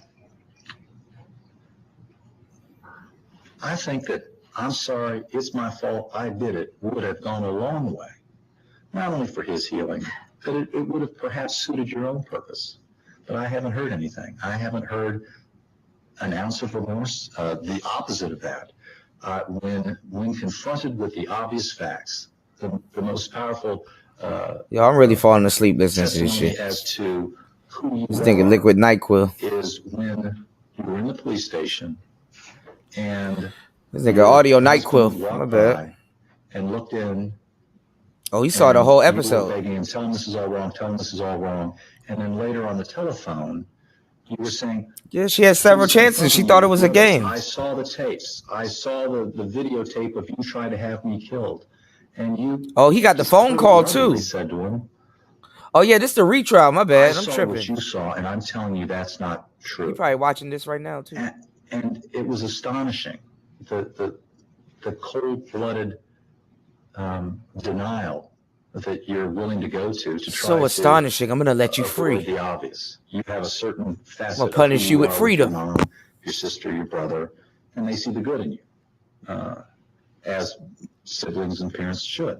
I think that I'm sorry, it's my fault, I did it, would have gone a long way. Not only for his healing, but it would have perhaps suited your own purpose. But I haven't heard anything. I haven't heard an ounce of remorse. The opposite of that. When confronted with the obvious facts, the most powerful Yo, I'm really falling asleep listening to this testimony shit. as to who you This nigga are liquid NyQuil. is when you were in the police station and This nigga audio your husband NyQuil. My walked bad. by and looked in. Oh, he saw the whole You were episode. begging him, tell him this is all wrong, tell him this is all wrong. And then later on the telephone, you were saying, Yeah, she had several chances. She thought it was a game. I saw the tapes. I saw the videotape of you trying to have me killed. And you. Oh, he got the just phone call too. cold-bloodedly said to him, Oh yeah, this the retrial. My bad. I I'm saw tripping. what you saw, and I'm telling you that's not You true. probably watching this right now too. And it was astonishing, the cold-blooded denial that you're willing to go to try So to astonishing. I'm gonna let you avoid free. the obvious. You have a certain facet. I'm gonna of punish who you with are freedom. Your mom, your sister, your brother, and they see the good in you, as siblings and parents should.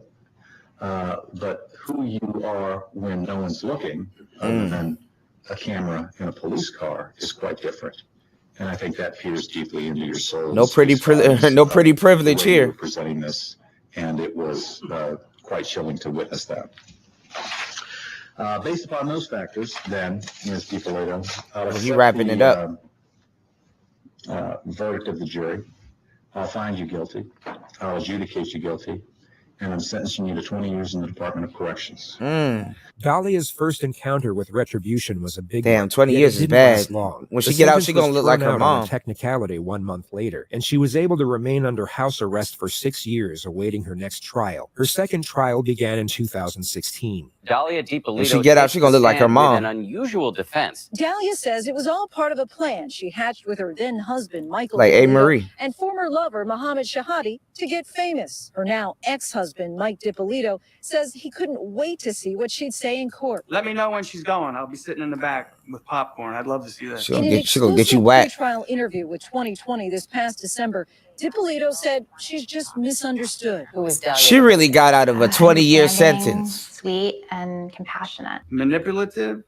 But who you are when no one's looking, other than a camera in a police car, is quite different. And I think that peers deeply into your soul. No pretty no pretty privilege You were here. presenting this, and it was quite chilling to witness that. Based upon those factors, then, Ms. DiPolito, I'll He accept wrapping it up. Verdict of the jury. I'll find you guilty. I'll adjudicate you guilty. And I'm sentencing you to 20 years in the Department of Corrections. Dahlia's first encounter with retribution was a big Damn, one, 20 yet years it is didn't bad. last long. When The she get out, sentence she gonna was look like thrown her out on a mom. technicality 1 month later, and she was able to remain under house arrest for 6 years awaiting her next trial. Her second trial began in 2016. Dahlia DiPolito When she get out, takes she gonna the look like her stand with mom. an unusual defense. Dahlia says it was all part of a plan she hatched with her then husband, Michael Like A. DiPolito, Marie. and former lover, Mohammed Shahadi, to get famous. Her now ex-husband, Mike DiPolito, says he couldn't wait to see what she'd say in court. Let me know when she's going. I'll be sitting in the back with popcorn. I'd love to see that. She In gonna an get you exclusive whacked. pre-trial interview with 2020 this past December, DiPolito said she's just misunderstood. Who is Dahlia? She really got out of a 20-year Understanding, sentence. sweet, and compassionate. Manipulative,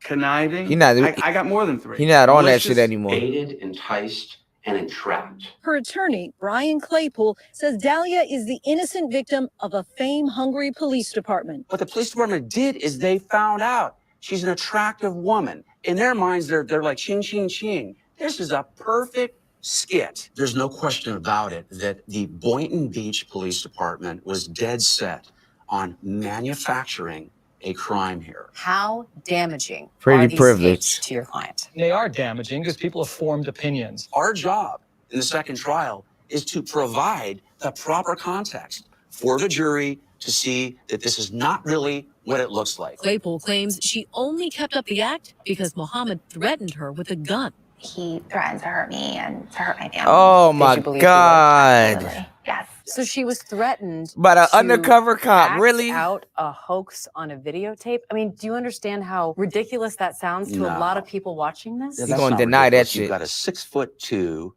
conniving. He not- I got more than 3. He not on that Malicious, shit anymore. Baited, enticed, and entrapped. Her attorney, Brian Claypool, says Dahlia is the innocent victim of a fame-hungry police department. What the police department did is they found out she's an attractive woman. In their minds, they're like ching, ching, ching. This is a perfect skit. There's no question about it that the Boynton Beach Police Department was dead set on manufacturing a crime here. How damaging Pretty are these privileged. tapes to your client? They are damaging because people have formed opinions. Our job in the second trial is to provide the proper context for the jury to see that this is not really what it looks like. Claypool claims she only kept up the act because Mohammed threatened her with a gun. he threatened to hurt me and to hurt my family. Oh my you believe God. Absolutely. Yes. So she was threatened But an to undercover cop, act really? out a hoax on a videotape. I mean, do you understand how ridiculous that sounds to a lot of people watching this? He's gonna deny that shit. You've got a 6'2",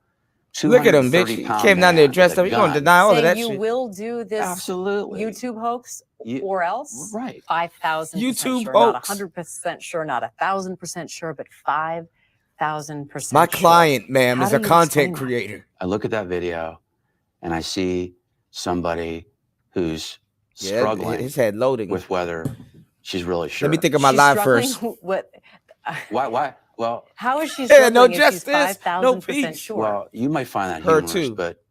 Look at him, bitch. He 230-pound came down there man dressed with a up. He gonna gun. deny all of Saying that you shit. will do this Absolutely. YouTube hoax or else? Right. 5,000% YouTube sure, hoax. not 100% sure, not 1,000% sure, but 5,000% My sure. client, ma'am, How is do a you content explain that? creator. I look at that video and I see somebody who's Yeah, struggling his head loading. with whether she's really sure. Let me think of my She's line struggling first. What? Why? Well, How is she Yeah, struggling no if she's justice, no 5,000% peace. sure? well, you might find that Her humorous, too. but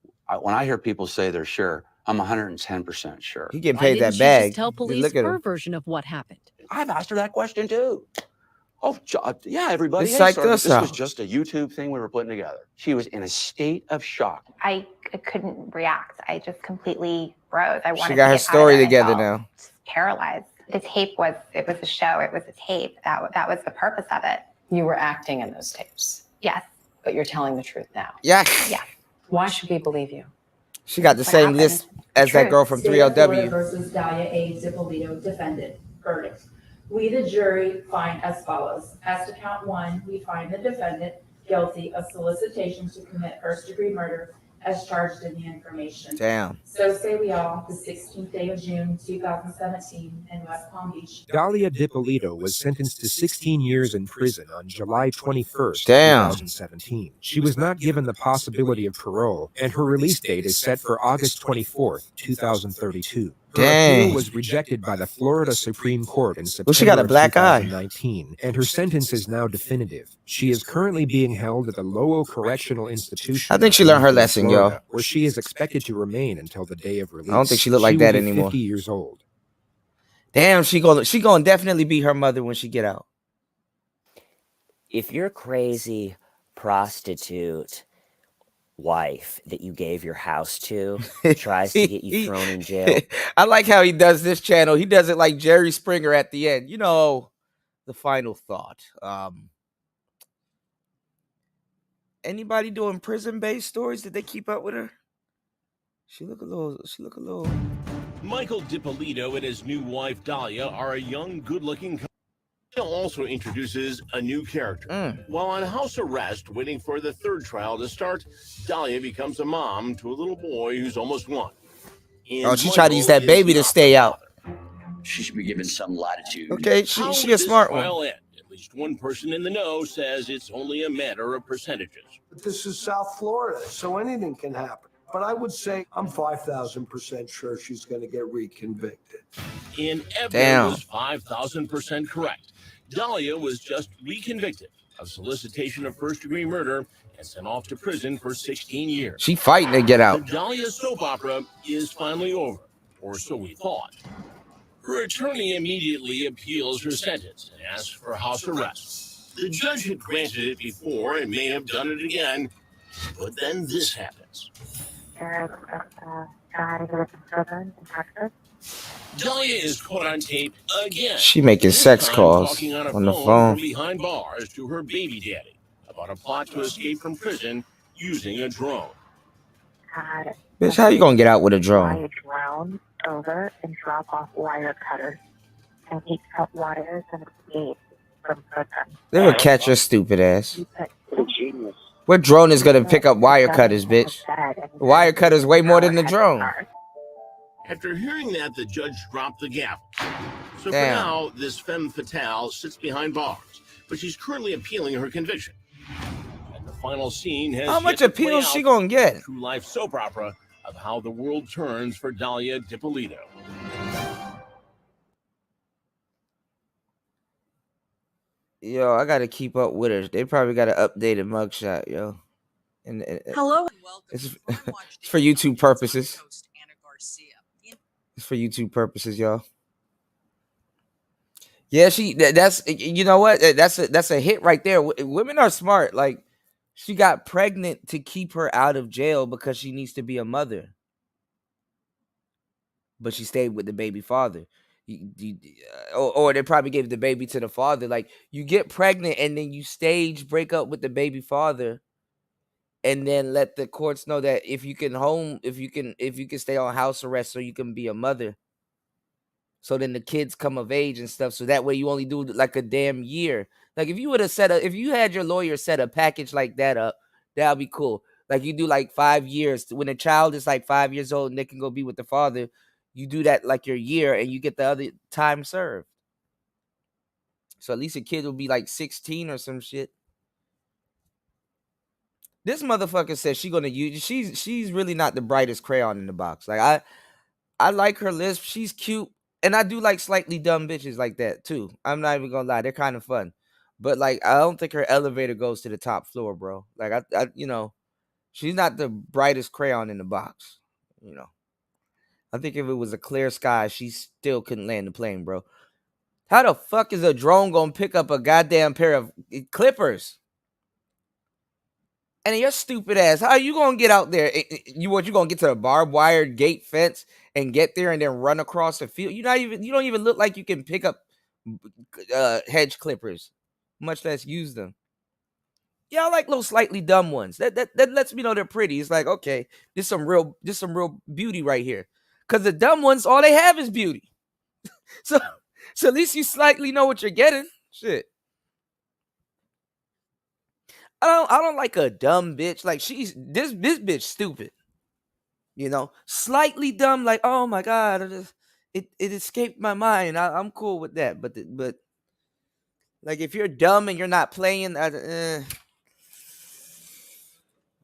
when I hear people say they're sure, I'm 110% sure. He getting Why paid didn't that she bag. just tell Just police look at her him. version of what happened? I've asked her that question too. Oh, yeah, everybody. They Hey, psyched Sergeant, us this was out. just a YouTube thing we were putting together. She was in a state of shock. I couldn't react. I just completely froze. I wanted She to got her get story out of there. I together felt now. paralyzed. The tape was, it was a show. It was a tape. That was the purpose of it. You were acting in those tapes, Yes. but you're telling the truth now. Yeah. Yes. Why should we believe you? She got the What same happened? list as that girl from State of Florida 3LW. versus Dahlia A. Dippolito, defendant. Verdict. We, the jury, find as follows. As to count one, we find the defendant guilty of solicitation to commit first-degree murder as charged in the information. Damn. So say we all, the 16th day of June, 2017, in West Palm Beach. Dahlia Dippolito was sentenced to 16 years in prison on July 21st, Damn. 2017. She was not given the possibility of parole, and her release date is set for August 24th, 2032. Her Dang. appeal was rejected by the Florida Supreme Court in September Well, she got a black eye. 2019, and her sentence is now definitive. She is currently being held at the Lowell Correctional Institution. I think she learned her lesson, Florida, yo. where she is expected to remain until the day of release. I don't think she look like will that be anymore. 50 years old. Damn, she gonna definitely be her mother when she get out. If your crazy prostitute wife that you gave your house to tries to get you thrown in jail, I like how he does this channel. He does it like Jerry Springer at the end. You know, the final thought. Anybody doing prison-based stories? Did they keep up with her? She look a little. Michael Dippolito and his new wife Dahlia are a young, good-looking couple. He also introduces a new character. While on house arrest, waiting for the third trial to start, Dahlia becomes a mom to a little boy who's almost 1. Oh, she tried to use that baby to stay out. She should be given some latitude. Okay, How she will a smart this trial one. end? At least one person in the know says it's only a matter of percentages. But this is South Florida, so anything can happen. But I would say I'm 5,000% sure she's going to get reconvicted. And Ebner Damn. was 5,000% correct. Dahlia was just reconvicted of solicitation of first-degree murder and sent off to prison for 16 years. She fighting to get out. The Dahlia soap opera is finally over, or so we thought. Her attorney immediately appeals her sentence and asks for house arrest. The judge had granted it before and may have done it again, but then this happens. Dahlia is caught on tape again. She making This sex time calls talking on a on the phone phone. from behind bars to her baby daddy about a plot to escape from prison using a drone. Bitch, how you gonna get out with a Fly drone? a drone over and drop off wire cutters, and he cut wires and escape from prison. They would catch your stupid ass. The genius. What drone is gonna pick up wire cutters, bitch? The wire cutters way more than the drone. After hearing that, the judge dropped the gavel. So Damn. for now, this femme fatale sits behind bars, but she's currently appealing her conviction. And the final scene has How yet much to play appeal is she out gonna get? the true life soap opera of how the world turns for Dahlia Dippolito. Yo, I gotta keep up with her. They probably got an updated mugshot, yo. And Hello and welcome. it's, it's for YouTube purposes. It's for YouTube purposes, y'all. Yeah, that's you know what? That's a hit right there. Women are smart. Like, she got pregnant to keep her out of jail because she needs to be a mother. But she stayed with the baby father. Or they probably gave the baby to the father. Like, you get pregnant and then you break up with the baby father, and then let the courts know that if you can stay on house arrest so you can be a mother. So then the kids come of age and stuff. So that way you only do like a damn year. Like, if you had your lawyer set a package like that up, that'd be cool. Like, you do like 5 years. When a child is like 5 years old and they can go be with the father, you do that like your year and you get the other time served. So at least a kid will be like 16 or some shit. This motherfucker says she's really not the brightest crayon in the box. Like, I like her lisp. She's cute. And I do like slightly dumb bitches like that too. I'm not even gonna lie. They're kind of fun. But like, I don't think her elevator goes to the top floor, bro. Like, I she's not the brightest crayon in the box. I think if it was a clear sky, she still couldn't land the plane, bro. How the fuck is a drone gonna pick up a goddamn pair of clippers? And your stupid ass, how are you gonna get out there? You gonna get to the barbed wire gate fence and get there and then run across the field? You don't even look like you can pick up hedge clippers, much less use them. Yeah, I like little slightly dumb ones. That lets me know they're pretty. It's like, okay, there's some real beauty right here. Cause the dumb ones, all they have is beauty. So at least you slightly know what you're getting. Shit. I don't like a dumb bitch. Like, this bitch stupid. Slightly dumb, like, oh my God, it escaped my mind. I'm cool with that. But like, if you're dumb and you're not playing, I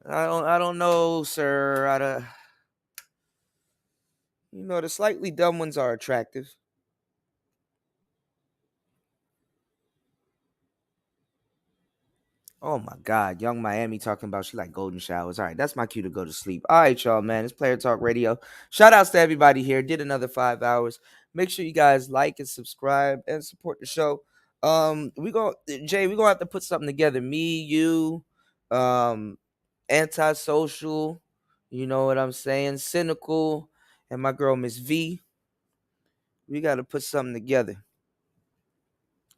don't know, sir. The slightly dumb ones are attractive. Oh my God, Young Miami talking about she like golden showers. All right, that's my cue to go to sleep. All right, y'all, man. It's Player Talk Radio. Shout outs to everybody here. Did another 5 hours. Make sure you guys like and subscribe and support the show. We're gonna have to put something together. Me, you, Antisocial, you know what I'm saying? Cynical, and my girl Miss V. We gotta put something together.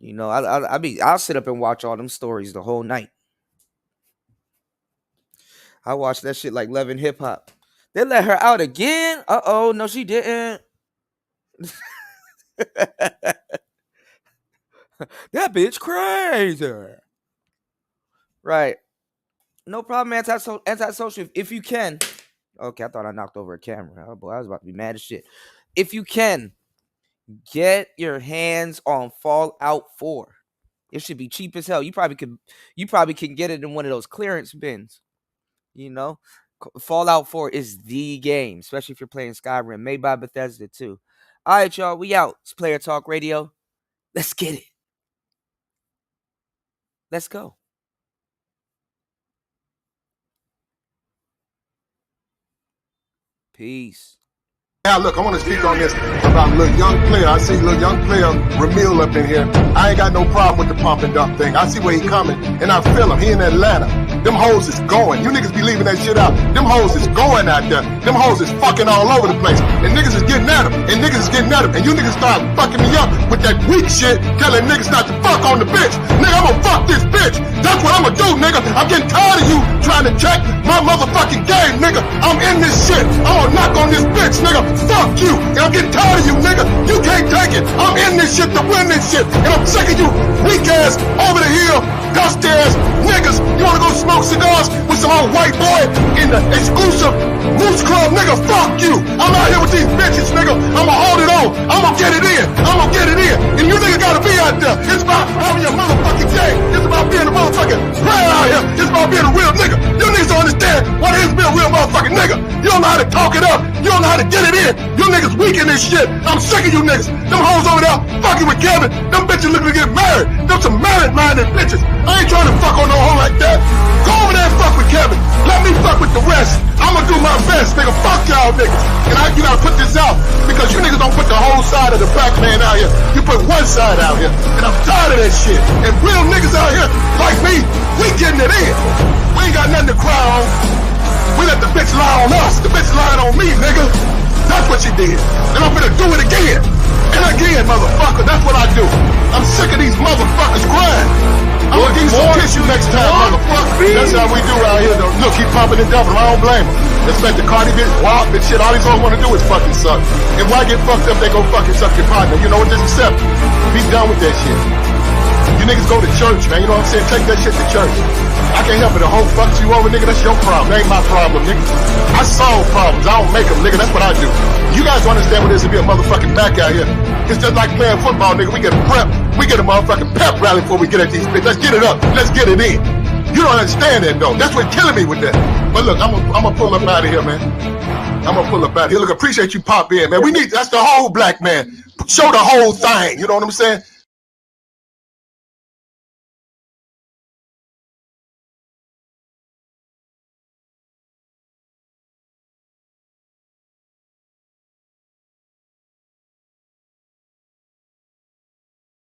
I'll sit up and watch all them stories the whole night. I watched that shit like Love and Hip Hop. They let her out again? Uh-oh, no, she didn't. That bitch crazy. Right. No problem, antisocial. If you can. Okay, I thought I knocked over a camera. Oh boy, I was about to be mad as shit. If you can, get your hands on Fallout 4. It should be cheap as hell. You probably can get it in one of those clearance bins. Fallout 4 is the game, especially if you're playing Skyrim, made by Bethesda too. All right, y'all, we out. It's Player Talk Radio. Let's get it. Let's go. Peace. Now, look, I want to speak on this about little young player. I see little young player Ramil up in here. I ain't got no problem with the pump and dump thing. I see where he coming, and I feel him. He in Atlanta. Them hoes is going. You niggas be leaving that shit out. Them hoes is going out there. Them hoes is fucking all over the place. And niggas is getting at them. And niggas is getting at them. And you niggas start fucking me up with that weak shit, telling niggas not to fuck on the bitch. Nigga, I'm gonna fuck this bitch. That's what I'm gonna do, nigga. I'm getting tired of you trying to check my motherfucking game, nigga. I'm in this shit. I'm gonna knock on this bitch, nigga. Fuck you. And I'm getting tired of you, nigga. You can't take it. I'm in this shit to win this shit. And I'm sick of you weak ass, over the hill, dust ass niggas. You wanna go smoke cigars with some old white boy in the exclusive Moose Club, nigga? Fuck you. I'm out here with these bitches, nigga. I'ma hold it on. I'ma get it in. I'ma get it in. And you niggas gotta be out there. It's about having your motherfucking game. It's about being a motherfucking player out here. It's about being a real nigga. You niggas don't understand what it is to be a real motherfucking nigga. You don't know how to talk it up. You don't know how to get it in. You niggas weak in this shit. I'm sick of you niggas. Them hoes over there fucking with Kevin. Them bitches looking to get married. Them some married-minded bitches. I ain't trying to fuck on no hoe like that. Go over there and fuck with Kevin. Let me fuck with the rest. I'ma do my best, nigga. Fuck y'all niggas. And you gotta put this out because you niggas don't put the whole side of the black man out here. You put one side out here. And I'm tired of that shit. And real niggas out here like me, we getting it in. We ain't got nothing to cry on. We let the bitch lie on us. The bitch lying on me, nigga. That's what she did. And I'm gonna do it again. And again, motherfucker, that's what I do. I'm sick of these motherfuckers crying. I'm gonna give you some tissue next time, motherfucker. That's how we do out here, though. Look, keep pumping and dumping. I don't blame them. Expect the Cardi bitch, WAP and shit. All these hoes want to do is fucking suck. And why get fucked up? They go fucking suck your partner. You know what? Just accept it. Be done with that shit. You niggas go to church, man. You know what I'm saying? Take that shit to church. I can't help it. The hoe fucks you over, nigga. That's your problem. That ain't my problem, nigga. I solve problems. I don't make them, nigga. That's what I do. You guys don't understand what it is to be a motherfucking back out here. It's just like playing football, nigga. We get a prep. We get a motherfucking pep rally before we get at these bitches. Let's get it up. Let's get it in. You don't understand that, though. That's what's killing me with that. But look, I'm gonna pull up out of here, man. I'm gonna pull up out of here. Look, appreciate you pop in, man. We need, that's the whole black man. Show the whole thing. You know what I'm saying?